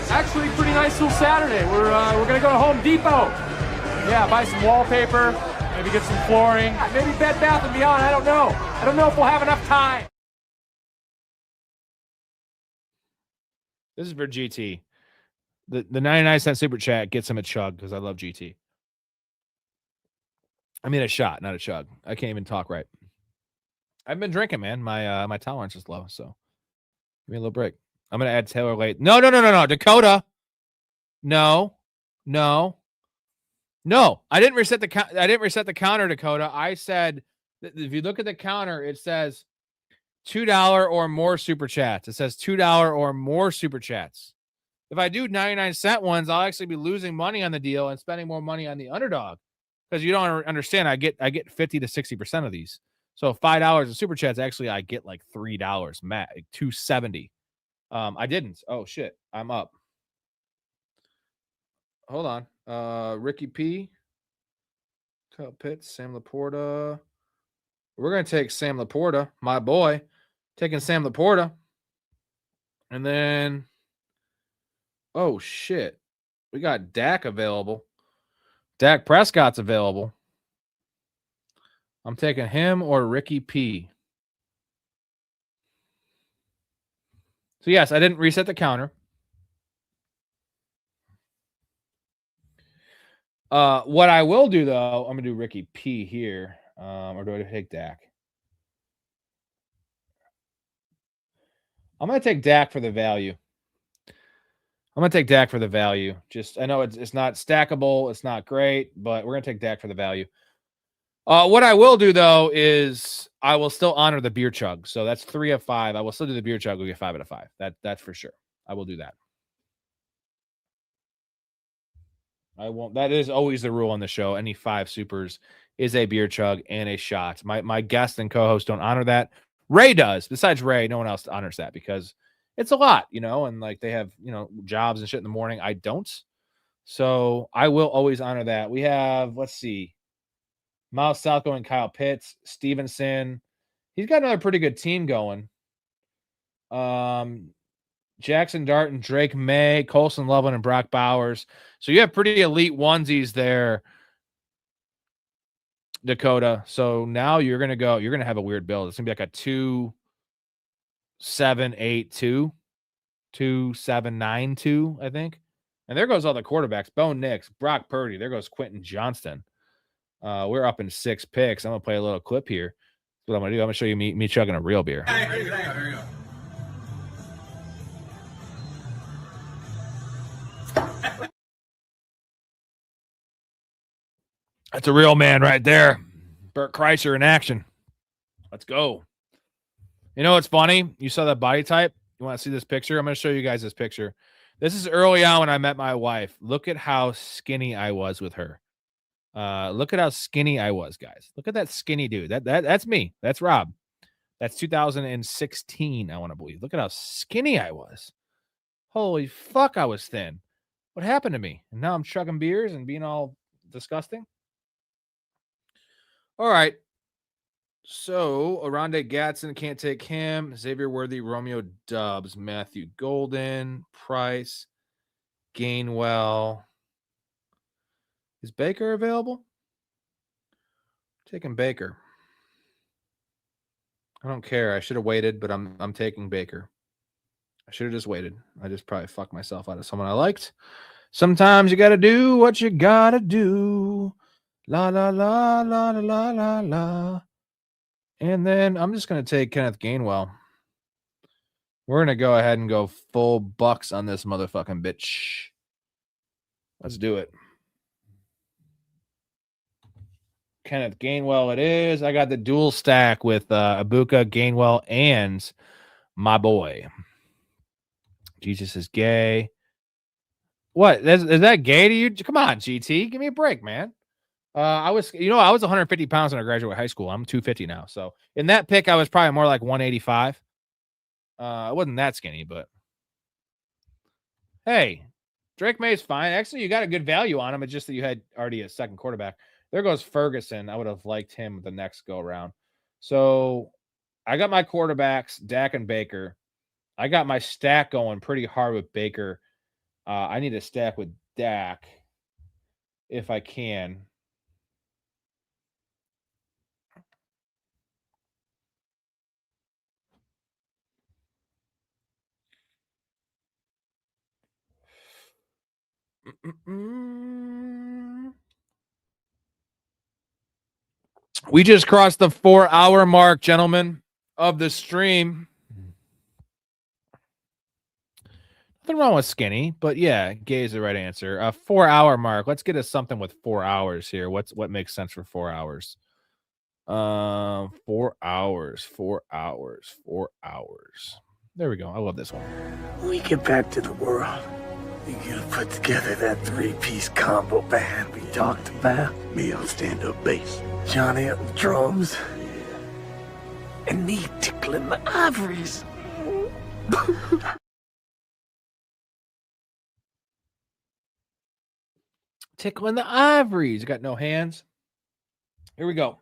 S3: actually, pretty nice little Saturday. We're gonna go to Home Depot. Yeah, buy some wallpaper, maybe get some flooring, maybe Bed Bath & Beyond. I don't know. I don't know if we'll have enough time.
S1: This is for GT. The 99-cent super chat gets him a chug because I love GT. I mean a shot, not a chug. I can't even talk right. I've been drinking, man. My tolerance is low, so give me a little break. I'm gonna add Taylor late. No, Dakota. No. I didn't reset the counter, Dakota. I said if you look at the counter, it says $2 or more super chats. It says $2 or more super chats. If I do 99-cent ones, I'll actually be losing money on the deal and spending more money on the underdog. Because you don't understand, I get 50 to 60% of these. So $5 in super chats, actually I get like $3, Matt, like $2.70. I didn't. Oh shit, I'm up. Hold on. Ricky P, Kyle Pitts, Sam Laporta. We're gonna take Sam Laporta, my boy. Taking Sam Laporta. And then oh shit. We got Dak available. Dak Prescott's available. I'm taking him or Ricky P. So yes, I didn't reset the counter. What I will do though, I'm gonna do Ricky P here. Or do I take Dak? I'm gonna take Dak for the value. Just I know it's not stackable, it's not great, but we're gonna take Dak for the value. What I will do though is I will still honor the beer chug. So that's 3 of 5. I will still do the beer chug. We'll get 5 out of 5. That's for sure. I will do that. I won't. That is always the rule on the show. Any 5 supers is a beer chug and a shot. My guest and co-host don't honor that. Ray does. Besides Ray, no one else honors that because it's a lot, and like they have, jobs and shit in the morning. I don't. So I will always honor that. We have, let's see, Miles Southco and Kyle Pitts, Stevenson. He's got another pretty good team going. Jackson Dart, Drake May, Colson Loveland, and Brock Bowers. So you have pretty elite onesies there, Dakota. So now you're going to have a weird build. It's going to be like a 2-7-8-2, 2-7-9-2, I think. And there goes all the quarterbacks. Bo Nix, Brock Purdy. There goes Quentin Johnston. We're up in 6 picks. I'm going to play a little clip here. That's what I'm going to do. I'm going to show you me chugging a real beer.
S3: Here you go.
S1: That's a real man right there. Bert Kreischer in action. Let's go. You know what's funny? You saw that body type? You want to see this picture? I'm going to show you guys this picture. This is early on when I met my wife. Look at how skinny I was with her. Look at how skinny I was, guys. Look at that skinny dude. That's me. That's Rob. That's 2016, I want to believe. Look at how skinny I was. Holy fuck, I was thin. What happened to me? And now I'm chugging beers and being all disgusting. All right. So, Arondé Gatson, can't take him. Xavier Worthy, Romeo Dubs, Matthew Golden, Price, Gainwell. Is Baker available? Taking Baker. I don't care. I should have waited, but I'm taking Baker. I should have just waited. I just probably fucked myself out of someone I liked. Sometimes you got to do what you got to do. La, la, la, la, la, la, la, la. And then I'm just going to take Kenneth Gainwell. We're going to go ahead and go full bucks on this motherfucking bitch. Let's do it. Kenneth Gainwell it is. I got the dual stack with Ibuka, Gainwell, and my boy. Jesus is gay. What? Is that gay to you? Come on, GT. Give me a break, man. I was 150 pounds when I graduated high school. I'm 250 now. So in that pick, I was probably more like 185. I wasn't that skinny, but hey, Drake May's fine. Actually, you got a good value on him. It's just that you had already a second quarterback. There goes Ferguson. I would have liked him the next go around. So I got my quarterbacks, Dak and Baker. I got my stack going pretty hard with Baker. I need to stack with Dak if I can. We just crossed the 4-hour mark, gentlemen, of the stream. Nothing wrong with skinny, but yeah, gay is the right answer. 4-hour mark. Let's get us something with 4 hours here. What makes sense for 4 hours? 4 hours, 4 hours, 4 hours. There we go. I love this one.
S10: When we get back to the world, you're gonna put together that 3-piece combo band we talked about. Me on stand-up bass, Johnny on drums, and me tickling the ivories.
S1: Tickling the ivories. Got no hands. Here we go.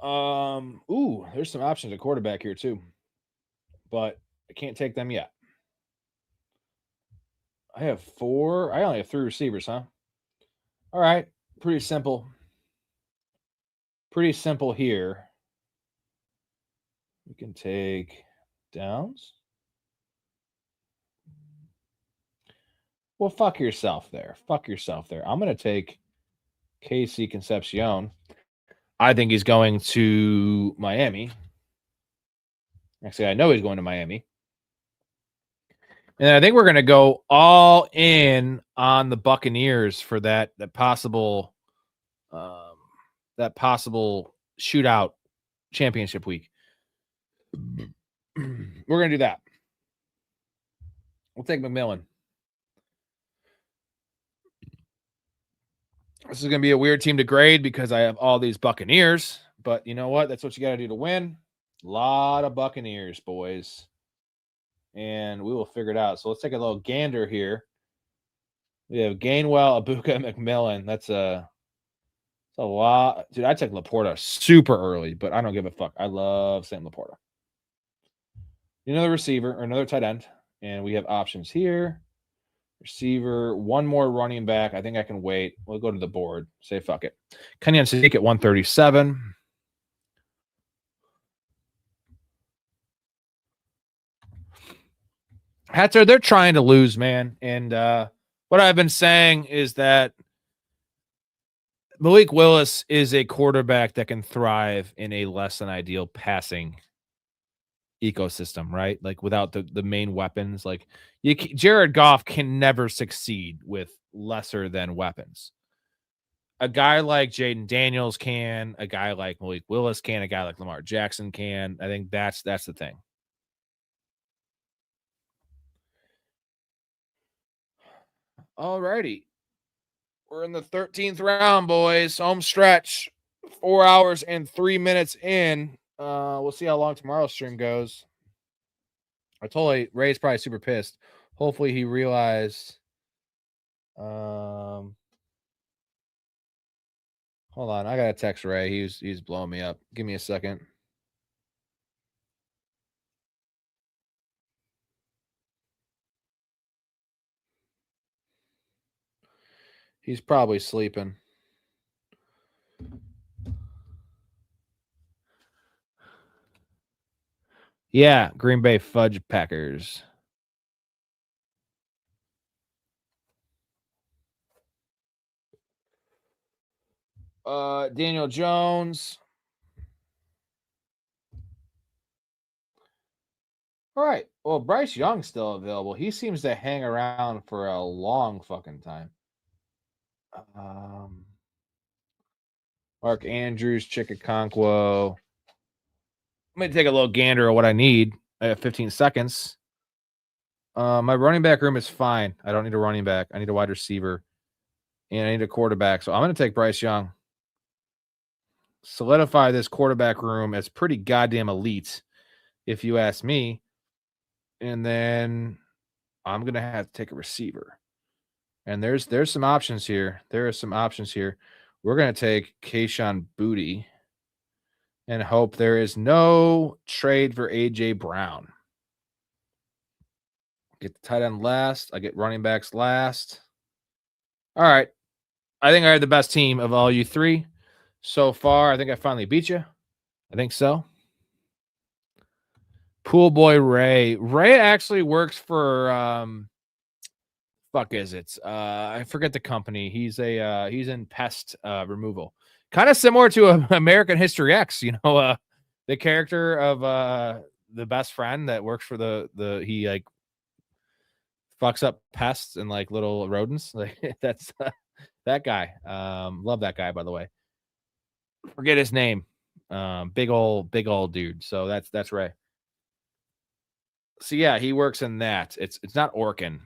S1: Ooh, there's some options at quarterback here too, but I can't take them yet. I have 4. I only have 3 receivers, huh? All right, pretty simple. Pretty simple here. We can take Downs. Well, fuck yourself there. Fuck yourself there. I'm going to take Casey Concepcion. I think he's going to Miami. Actually, I know he's going to Miami. And I think we're going to go all in on the Buccaneers for that possible shootout championship week. We're going to do that. We'll take McMillan. This is going to be a weird team to grade because I have all these Buccaneers. But you know what? That's what you got to do to win. A lot of Buccaneers, boys. And we will figure it out. So let's take a little gander here. We have Gainwell, Abuka, McMillan. That's a lot. Dude, I took Laporta super early, but I don't give a fuck. I love Sam Laporta. Another receiver or another tight end. And we have options here. Receiver, one more running back. I think I can wait. We'll go to the board. Say fuck it. Kenyon Sadiq at 137. Hatzer, they're trying to lose, man. And what I've been saying is that Malik Willis is a quarterback that can thrive in a less than ideal passing ecosystem, right? Like without the main weapons. Like Jared Goff can never succeed with lesser than weapons. A guy like Jaden Daniels can, a guy like Malik Willis can, a guy like Lamar Jackson can. I think that's the thing. All righty. We're in the 13th round, boys. Home stretch. 4 hours and 3 minutes in. We'll see how long tomorrow's stream goes. I told you, Ray's probably super pissed. Hopefully he realized. Hold on. I got to text Ray. He's blowing me up. Give me a second. He's probably sleeping. Yeah, Green Bay Fudge Packers. Daniel Jones. All right. Well, Bryce Young's still available. He seems to hang around for a long fucking time. Mark Andrews, Chickaconquo. I'm going to take a little gander of what I need. I have 15 seconds. My running back room is fine. I don't need a running back. I need a wide receiver. And I need a quarterback. So I'm going to take Bryce Young. Solidify this quarterback room as pretty goddamn elite, if you ask me. And then I'm going to have to take a receiver. And there's some options here. There are some options here. We're going to take Kayshon Boutte and hope there is no trade for A.J. Brown. Get the tight end last. I get running backs last. All right. I think I have the best team of all you three so far. I think I finally beat you. I think so. Pool boy Ray. Ray actually works for fuck is it? I forget the company. He's in pest removal. Kind of similar to American History X, the character of the best friend that works for the he like fucks up pests and like little rodents. Like that's that guy. Love that guy, by the way. Forget his name. Big old dude. So that's Ray. So yeah, he works in that. It's not Orkin.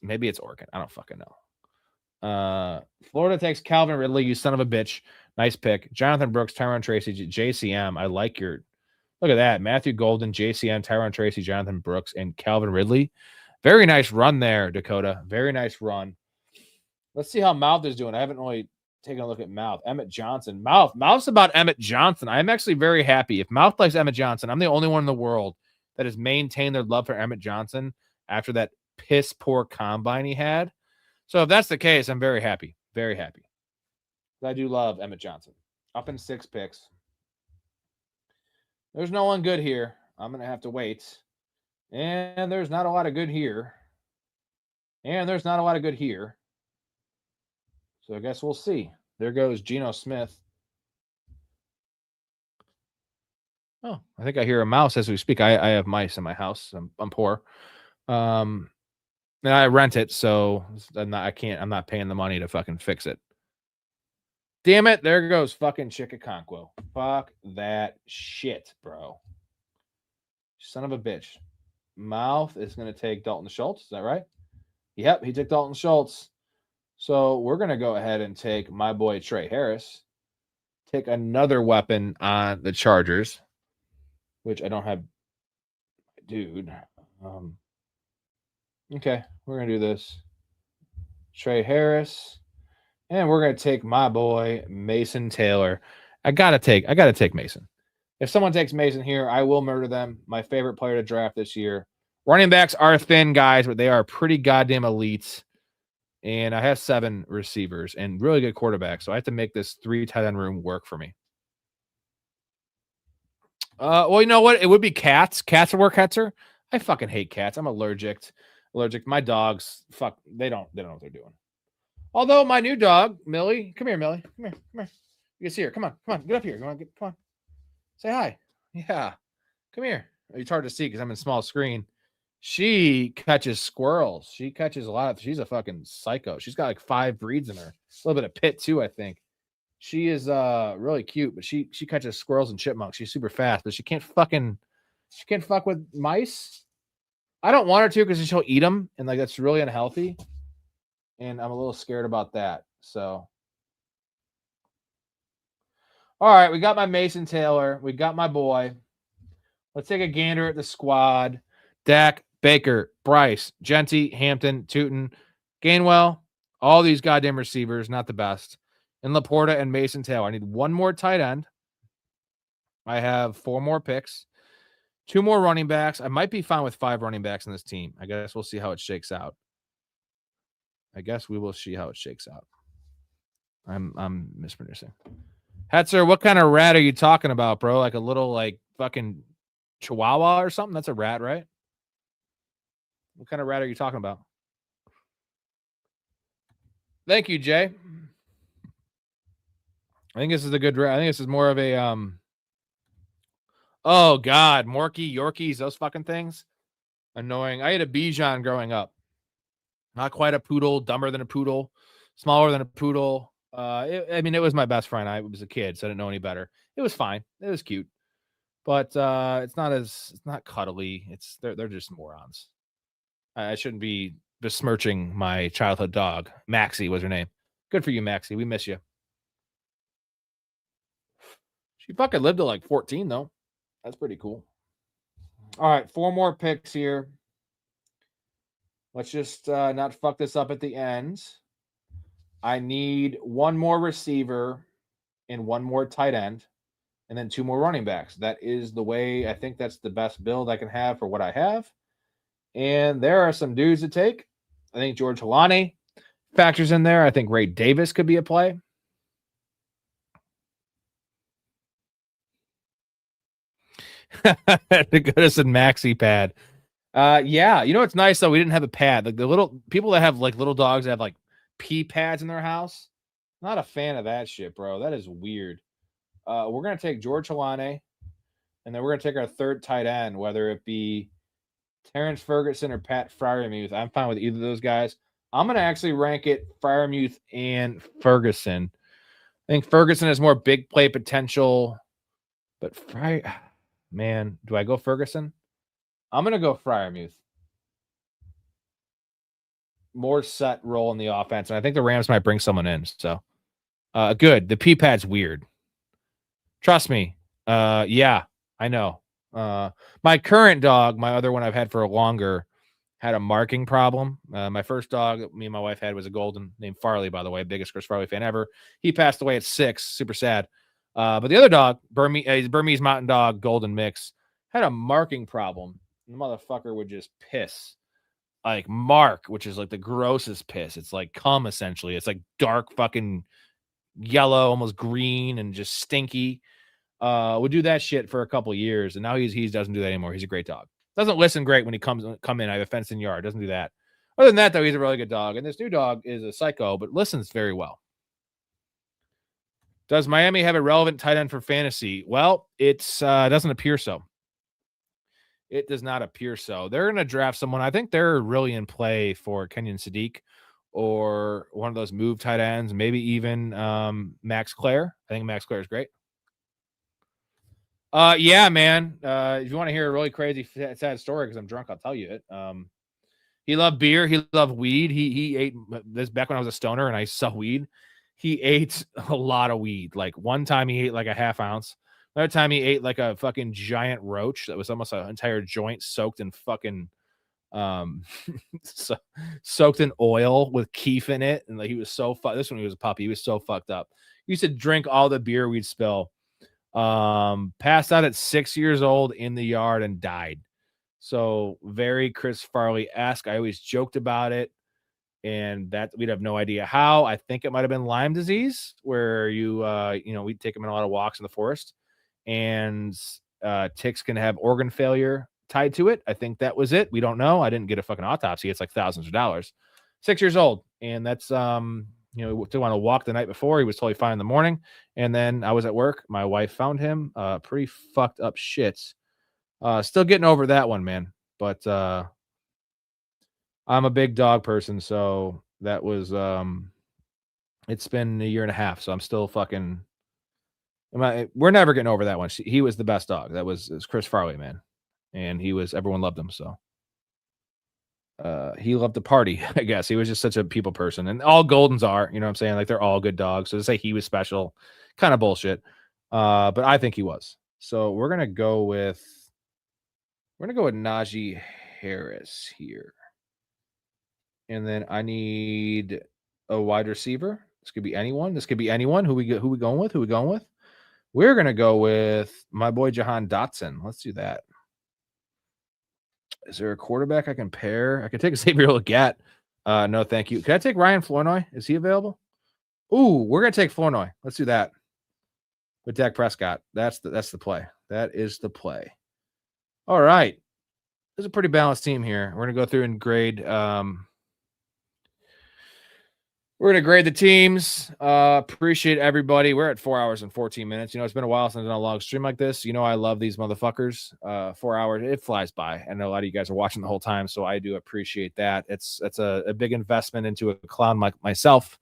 S1: Maybe it's Orkin. I don't fucking know. Florida takes Calvin Ridley, you son of a bitch. Nice pick. Jonathan Brooks, Tyron Tracy, JCM. I like your look at that. Matthew Golden, JCM, Tyron Tracy, Jonathan Brooks, and Calvin Ridley. Very nice run there, Dakota. Very nice run. Let's see how Mouth is doing. I haven't really taken a look at Mouth. Emmett Johnson. Mouth's about Emmett Johnson. I'm actually very happy. If Mouth likes Emmett Johnson, I'm the only one in the world that has maintained their love for Emmett Johnson after that piss poor combine he had. So if that's the case, I'm very happy. Very happy. I do love Emmett Johnson. Up in 6 picks. There's no one good here. I'm going to have to wait. And there's not a lot of good here. And there's not a lot of good here. So I guess we'll see. There goes Geno Smith. Oh, I think I hear a mouse as we speak. I have mice in my house. I'm poor. And I rent it, so I'm not paying the money to fucking fix it. Damn it, there goes fucking Chickaconquo. Fuck that shit, bro. Son of a bitch. Mouth is going to take Dalton Schultz. Is that right? Yep, he took Dalton Schultz. So we're going to go ahead and take my boy Trey Harris. Take another weapon on the Chargers, which I don't have. Dude. Okay, we're going to do this. Trey Harris. And we're going to take my boy Mason Taylor. I got to take Mason. If someone takes Mason here, I will murder them. My favorite player to draft this year. Running backs are thin, guys, but they are pretty goddamn elite. And I have 7 receivers and really good quarterbacks. So I have to make this 3 tight end room work for me. Well, you know what? It would be cats. Cats would work, Hetzer. I fucking hate cats. I'm allergic. My dogs, fuck, they don't know what they're doing. Although my new dog, Millie, come here, Millie. Come here. You can see her. Come on. Get up here. Come on. Say hi. Yeah. Come here. It's hard to see because I'm in small screen. She catches squirrels. She catches a lot of. She's a fucking psycho. She's got like 5 breeds in her. A little bit of pit too, I think. She is really cute, but she catches squirrels and chipmunks. She's super fast, but she can't fuck with mice. I don't want her to because she'll eat them, and like that's really unhealthy. And I'm a little scared about that. So, all right, we got my Mason Taylor. We got my boy. Let's take a gander at the squad. Dak, Baker, Bryce, Genty, Hampton, Tootin, Gainwell. All these goddamn receivers, not the best. And Laporta and Mason Taylor. I need 1 more tight end. I have 4 more picks. 2 more running backs. I might be fine with 5 running backs in this team. I guess we'll see how it shakes out. I'm mispronouncing. Hetzer, what kind of rat are you talking about, bro? Like a little like fucking chihuahua or something? That's a rat, right? What kind of rat are you talking about? Thank you, Jay. I think this is a good rat. I think this is more of a oh god, Morky, Yorkies, those fucking things. Annoying. I had a Bichon growing up. Not quite a poodle, dumber than a poodle, smaller than a poodle. It was my best friend. I was a kid, so I didn't know any better. It was fine. It was cute. But it's not cuddly. They're just morons. I shouldn't be besmirching my childhood dog. Maxie was her name. Good for you, Maxie. We miss you. She fucking lived to like 14, though. That's pretty cool. All right, 4 more picks here. Let's just not fuck this up at the end. I need 1 more receiver and 1 more tight end, and then 2 more running backs. That is the way. I think that's the best build I can have for what I have. And there are some dudes to take. I think George Halani factors in there. I think Ray Davis could be a play. The goodness and maxi pad. Yeah, you know what's nice though? We didn't have a pad. Like the little people that have like little dogs that have like pee pads in their house. Not a fan of that shit, bro. That is weird. We're gonna take George Halani, and then we're gonna take our 3rd tight end, whether it be Terrence Ferguson or Pat Freiermuth. I'm fine with either of those guys. I'm gonna actually rank it Freiermuth and Ferguson. I think Ferguson has more big play potential, but man, do I go Ferguson? I'm going to go Freiermuth. More set role in the offense, and I think the Rams might bring someone in. So, good. The P-pad's weird. Trust me. Yeah, I know. My current dog, my other one I've had for longer, had a marking problem. My first dog me and my wife had was a golden named Farley, by the way, biggest Chris Farley fan ever. He passed away at 6. Super sad. But the other dog, Burmese Mountain Dog, golden mix, had a marking problem. The motherfucker would just piss. Like mark, which is like the grossest piss. It's like cum, essentially. It's like dark fucking yellow, almost green, and just stinky. Would do that shit for a couple of years, and now he doesn't do that anymore. He's a great dog. Doesn't listen great when he come in. I have a fenced in yard. Doesn't do that. Other than that, though, he's a really good dog. And this new dog is a psycho, but listens very well. Does Miami have a relevant tight end for fantasy? Well, it's doesn't appear so. It does not appear so. They're going to draft someone. I think they're really in play for Kenyon Sadiq or one of those move tight ends, maybe even Max Clare. I think Max Clare is great. Yeah, man. If you want to hear a really crazy, sad story, because I'm drunk, I'll tell you it. He loved beer. He loved weed. He ate this back when I was a stoner and I saw weed. He ate a lot of weed. Like one time he ate like a half ounce. Another time he ate like a fucking giant roach that was almost an entire joint soaked in fucking soaked in oil with keef in it. And like he was so this one he was a puppy. He was so fucked up. He used to drink all the beer we'd spill. Passed out at 6 years old in the yard and died. So very Chris Farley-esque. I always joked about it, and that we'd have no idea how. I think it might have been Lyme disease, where we'd take him on a lot of walks in the forest, and ticks can have organ failure tied to it. I think that was it. We don't know. I didn't get a fucking autopsy. It's like thousands of dollars. 6 years old, and that's we took him on a walk the night before. He was totally fine in the morning, and then I was at work. My wife found him. Pretty fucked up shit. Still getting over that one, man. But I'm a big dog person, so that was it's been a year and a half, so I'm still fucking we're never getting over that one. He was the best dog. It was Chris Farley, man. And everyone loved him, so he loved to party, I guess. He was just such a people person. And all Goldens are, you know what I'm saying? Like they're all good dogs. So to say he was special, kind of bullshit. But I think he was. So we're gonna go with Najee Harris here. And then I need a wide receiver. This could be anyone. Who we going with? We're gonna go with my boy Jahan Dotson. Let's do that. Is there a quarterback I can pair? I could take a Xavier Legette. No, thank you. Can I take Ryan Flournoy? Is he available? Ooh, we're gonna take Flournoy. Let's do that with Dak Prescott. That's the play. That is the play. All right. There's a pretty balanced team here. We're going to go through and grade. We're going to grade the teams. Appreciate everybody. We're at 4 hours and 14 minutes. It's been a while since I've done a long stream like this. I love these motherfuckers. 4 hours, it flies by. I know a lot of you guys are watching the whole time, so I do appreciate that. It's a big investment into a clown like myself,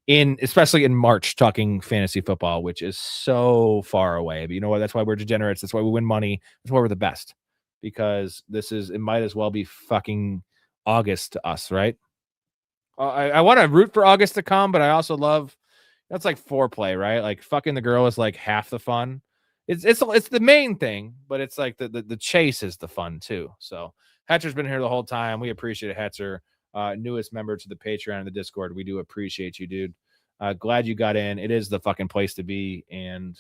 S1: especially in March, talking fantasy football, which is so far away. But you know what? That's why we're degenerates. That's why we win money. That's why we're the best. Because it might as well be fucking August to us, right? I want to root for August to come, but I also love that's like foreplay, right? Like fucking the girl is like half the fun. It's the main thing, but it's like the chase is the fun too. So Hetcher's been here the whole time. We appreciate it, Hetcher, newest member to the Patreon and the Discord. We do appreciate you, dude. Glad you got in. It is the fucking place to be, and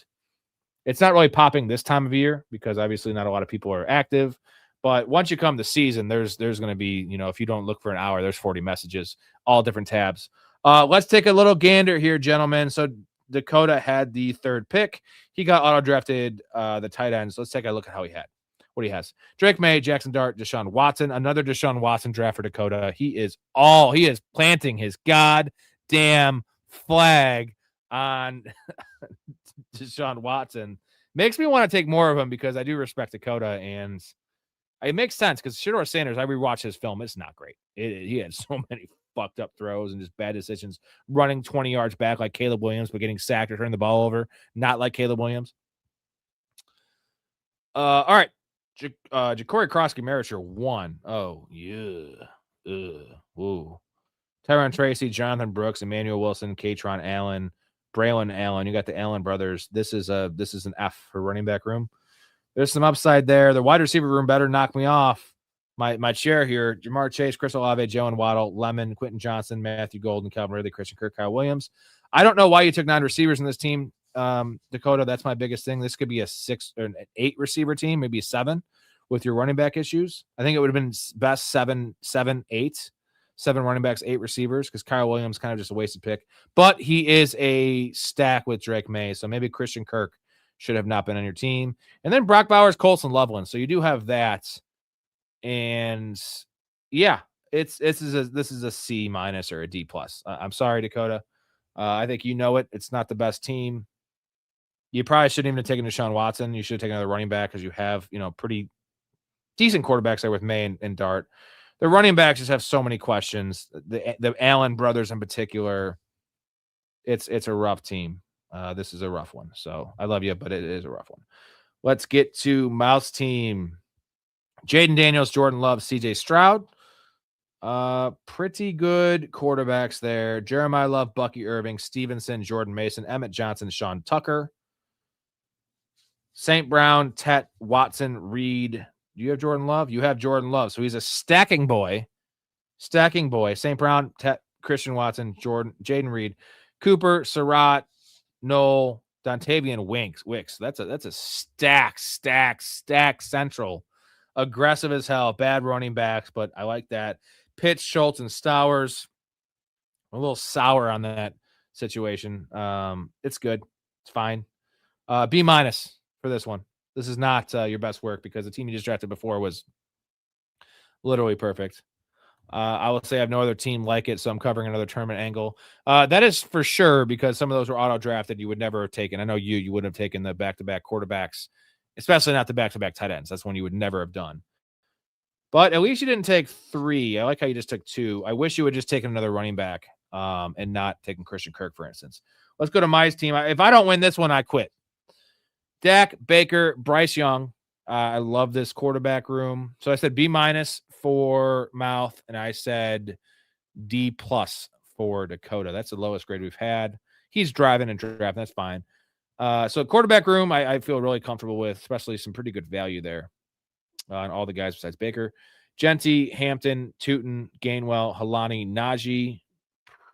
S1: it's not really popping this time of year because obviously not a lot of people are active. But once you come to season, there's going to be, if you don't look for an hour, there's 40 messages, all different tabs. Let's take a little gander here, gentlemen. So Dakota had the third pick. He got auto-drafted the tight ends. Let's take a look at what he has. Drake May, Jackson Dart, Deshaun Watson. Another Deshaun Watson draft for Dakota. He is planting his goddamn flag on Deshaun Watson. Makes me want to take more of him because I do respect Dakota, and it makes sense because Shedeur Sanders, I rewatched his film. It's not great. He had so many fucked up throws and just bad decisions, running 20 yards back like Caleb Williams, but getting sacked or turning the ball over, not like Caleb Williams. All right. Ja'Cory Croskey-Merritt, 1. Oh, yeah. Woo. Tyron Tracy, Jonathan Brooks, Emmanuel Wilson, Katron Allen, Braylon Allen. You got the Allen brothers. This is an F for running back room. There's some upside there. The wide receiver room better knock me off my chair here. Jamar Chase, Chris Olave, Jalen Waddle, Lemon, Quentin Johnson, Matthew Golden, Calvin Ridley, Christian Kirk, Kyle Williams. I don't know why you took 9 receivers in this team, Dakota. That's my biggest thing. This could be a 6 or an 8 receiver team, maybe 7 with your running back issues. I think it would have been best 7, 8. 7 running backs, 8 receivers, because Kyle Williams kind of just a wasted pick. But he is a stack with Drake May, so maybe Christian Kirk should have not been on your team. And then Brock Bowers, Colson Loveland. So you do have that. And yeah, this is a C- or a D+. I'm sorry, Dakota. I think you know it. It's not the best team. You probably shouldn't even have taken Deshaun Watson. You should have taken another running back because you have, pretty decent quarterbacks there with May and Dart. The running backs just have so many questions. The Allen brothers in particular, it's a rough team. This is a rough one. So I love you, but it is a rough one. Let's get to Mouse team. Jaden Daniels, Jordan Love, CJ Stroud. Pretty good quarterbacks there. Jeremiah Love, Bucky Irving, Stevenson, Jordan Mason, Emmett Johnson, Sean Tucker. St. Brown, Tet, Watson, Reed. Do you have Jordan Love? You have Jordan Love. So he's a stacking boy. St. Brown, Tet, Christian Watson, Jaden Reed, Cooper, Surratt, Noel, Dontavian Wicks. That's a stack central. Aggressive as hell. Bad running backs, but I like that. Pitts, Schultz, and Stowers. A little sour on that situation. It's good. It's fine. B- for this one. This is not your best work because the team you just drafted before was literally perfect. I will say I have no other team like it, so I'm covering another tournament angle. That is for sure because some of those were auto-drafted you would never have taken. I know you wouldn't have taken the back-to-back quarterbacks, especially not the back-to-back tight ends. That's one you would never have done. But at least you didn't take 3. I like how you just took 2. I wish you would just taken another running back and not taking Christian Kirk, for instance. Let's go to my team. If I don't win this one, I quit. Dak, Baker, Bryce Young. I love this quarterback room. So I said B- for Mouth, and I said D+ for Dakota. That's the lowest grade we've had. He's driving and drafting. That's fine. So quarterback room, I feel really comfortable with, especially some pretty good value there on all the guys besides Baker. Genty, Hampton, Tootin, Gainwell, Halani, Najee.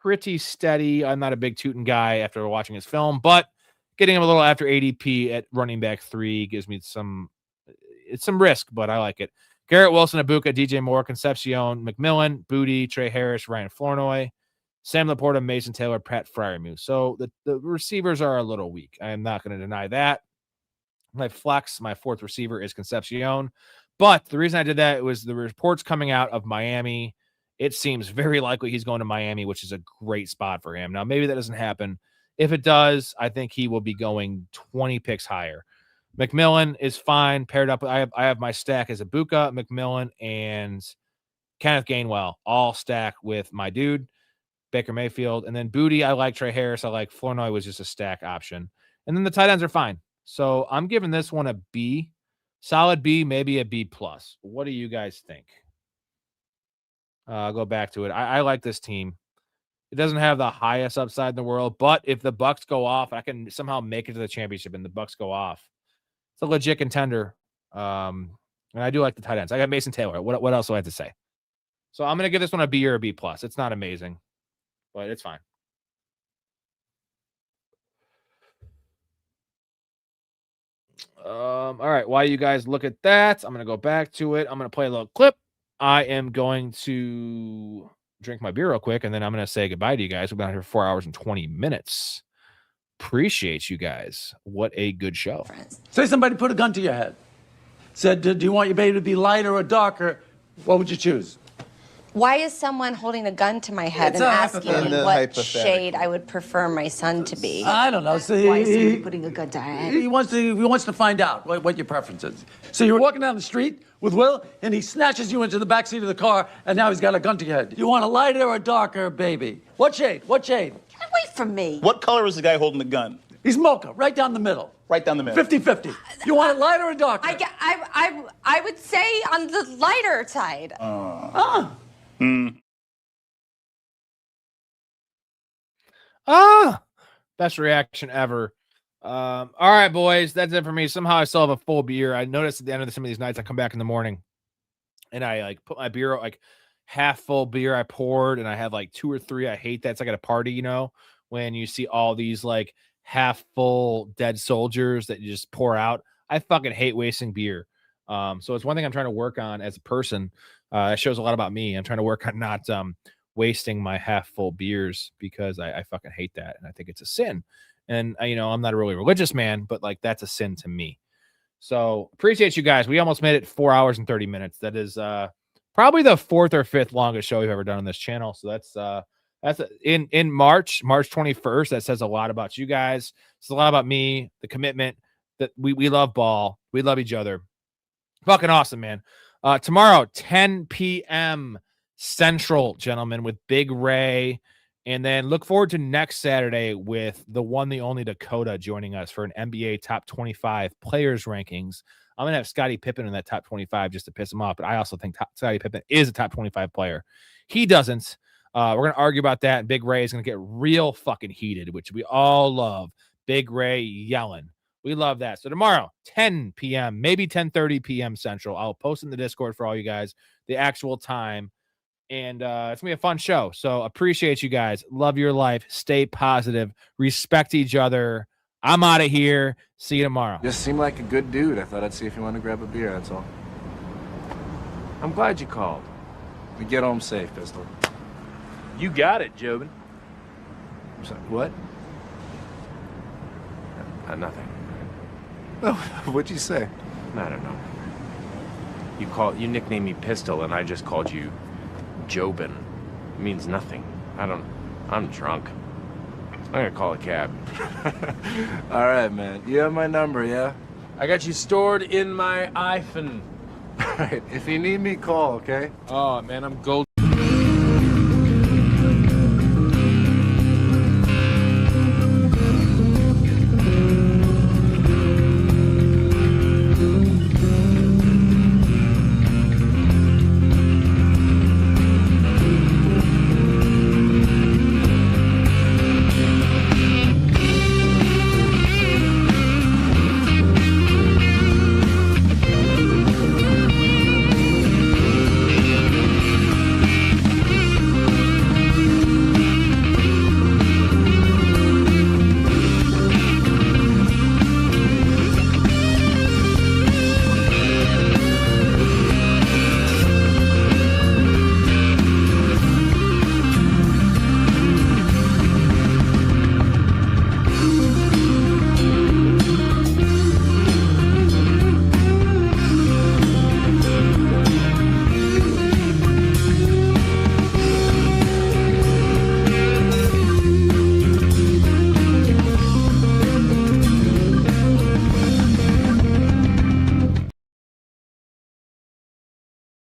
S1: Pretty steady. I'm not a big Tootin guy after watching his film, but getting him a little after ADP at running back 3 gives me some risk, but I like it. Garrett Wilson, Abuka, DJ Moore, Concepcion, McMillan, Booty, Trey Harris, Ryan Flournoy, Sam Laporta, Mason Taylor, Pat Freiermuth. So the receivers are a little weak. I am not going to deny that. My flex, my 4th receiver is Concepcion. But the reason I did that was the reports coming out of Miami. It seems very likely he's going to Miami, which is a great spot for him. Now, maybe that doesn't happen. If it does, I think he will be going 20 picks higher. McMillan is fine. Paired up, I have my stack as Abuka, McMillan, and Kenneth Gainwell, all stack with my dude, Baker Mayfield. And then Booty, I like Trey Harris. I like Flournoy was just a stack option. And then the tight ends are fine. So I'm giving this one a B. Solid B, maybe a B+. What do you guys think? I'll go back to it. I like this team. It doesn't have the highest upside in the world, but if the Bucks go off, I can somehow make it to the championship and the Bucks go off. It's a legit contender. And I do like the tight ends. I got Mason Taylor. What else do I have to say? So I'm going to give this one a B or a B+. It's not amazing, but it's fine. All right. While you guys look at that, I'm going to go back to it. I'm going to play a little clip. I am going to drink my beer real quick, and then I'm going to say goodbye to you guys. We've been out here for 4 hours and 20 minutes. Appreciate you guys. What a good show.
S13: Say somebody put a gun to your head. Said, do you want your baby to be lighter or darker? What would you choose?
S17: Why is someone holding a gun to my head
S13: It's
S17: and
S13: a
S17: asking me
S13: hypothetical.
S17: what shade I would prefer my son to be?
S13: I don't know. See,
S17: Why is somebody putting a gun to her head?
S13: He wants to find out what your preference is. So you're walking down the street with Will, and he snatches you into the backseat of the car, and now he's got a gun to your head. You want a lighter or darker baby? What shade? What shade?
S17: Get away from me.
S23: What color is the guy holding the gun?
S13: He's mocha, right down the middle.
S23: Right down the middle.
S13: 50-50. You want it lighter or darker?
S17: I would say on the lighter side.
S1: Best reaction ever. All right, boys, that's it for me. Somehow I still have a full beer. I noticed at the end of some of these nights I come back in the morning and I like put my beer, like half full beer I poured, and I have like 2 or 3. I hate that. It's like at a party, you know, when you see all these like half full dead soldiers that you just pour out. I fucking hate wasting beer. So it's one thing I'm trying to work on as a person. It shows a lot about me. I'm trying to work on not wasting my half full beers because I fucking hate that. And I think it's a sin. And you know, I'm not a really religious man, but like that's a sin to me. So appreciate you guys. We almost made it 4 hours and 30 minutes. That is probably the 4th or 5th longest show we've ever done on this channel. So that's in March 21st. That says a lot about you guys. It's a lot about me, the commitment that we love ball. We love each other. Fucking awesome, man. Tomorrow, 10 p.m. Central, gentlemen, with Big Ray. And then look forward to next Saturday with the one, the only Dakota joining us for an NBA top 25 players rankings. I'm going to have Scottie Pippen in that top 25 just to piss him off. But I also think Scottie Pippen is a top 25 player. He doesn't. We're going to argue about that. And Big Ray is going to get real fucking heated, which we all love. Big Ray yelling. We love that. So tomorrow, 10 p.m., maybe 10:30 p.m. Central. I'll post in the Discord for all you guys the actual time. And it's going to be a fun show. So appreciate you guys. Love your life. Stay positive. Respect each other. I'm out of here. See you tomorrow.
S3: Just seemed like a good dude. I thought I'd see if you wanted to grab a beer, that's all. I'm glad you called. We get home safe, Pistol.
S24: You got it, Jobin.
S3: I'm sorry, what? Nothing. Oh, what'd you say? I don't know. You nicknamed me Pistol, and I just called you Jobin. It means nothing. I'm drunk. I'm gonna call a cab. All right, man. You have my number, yeah? I got you stored in my iPhone. All right. If you need me, call, okay?
S24: Oh, man, I'm gold.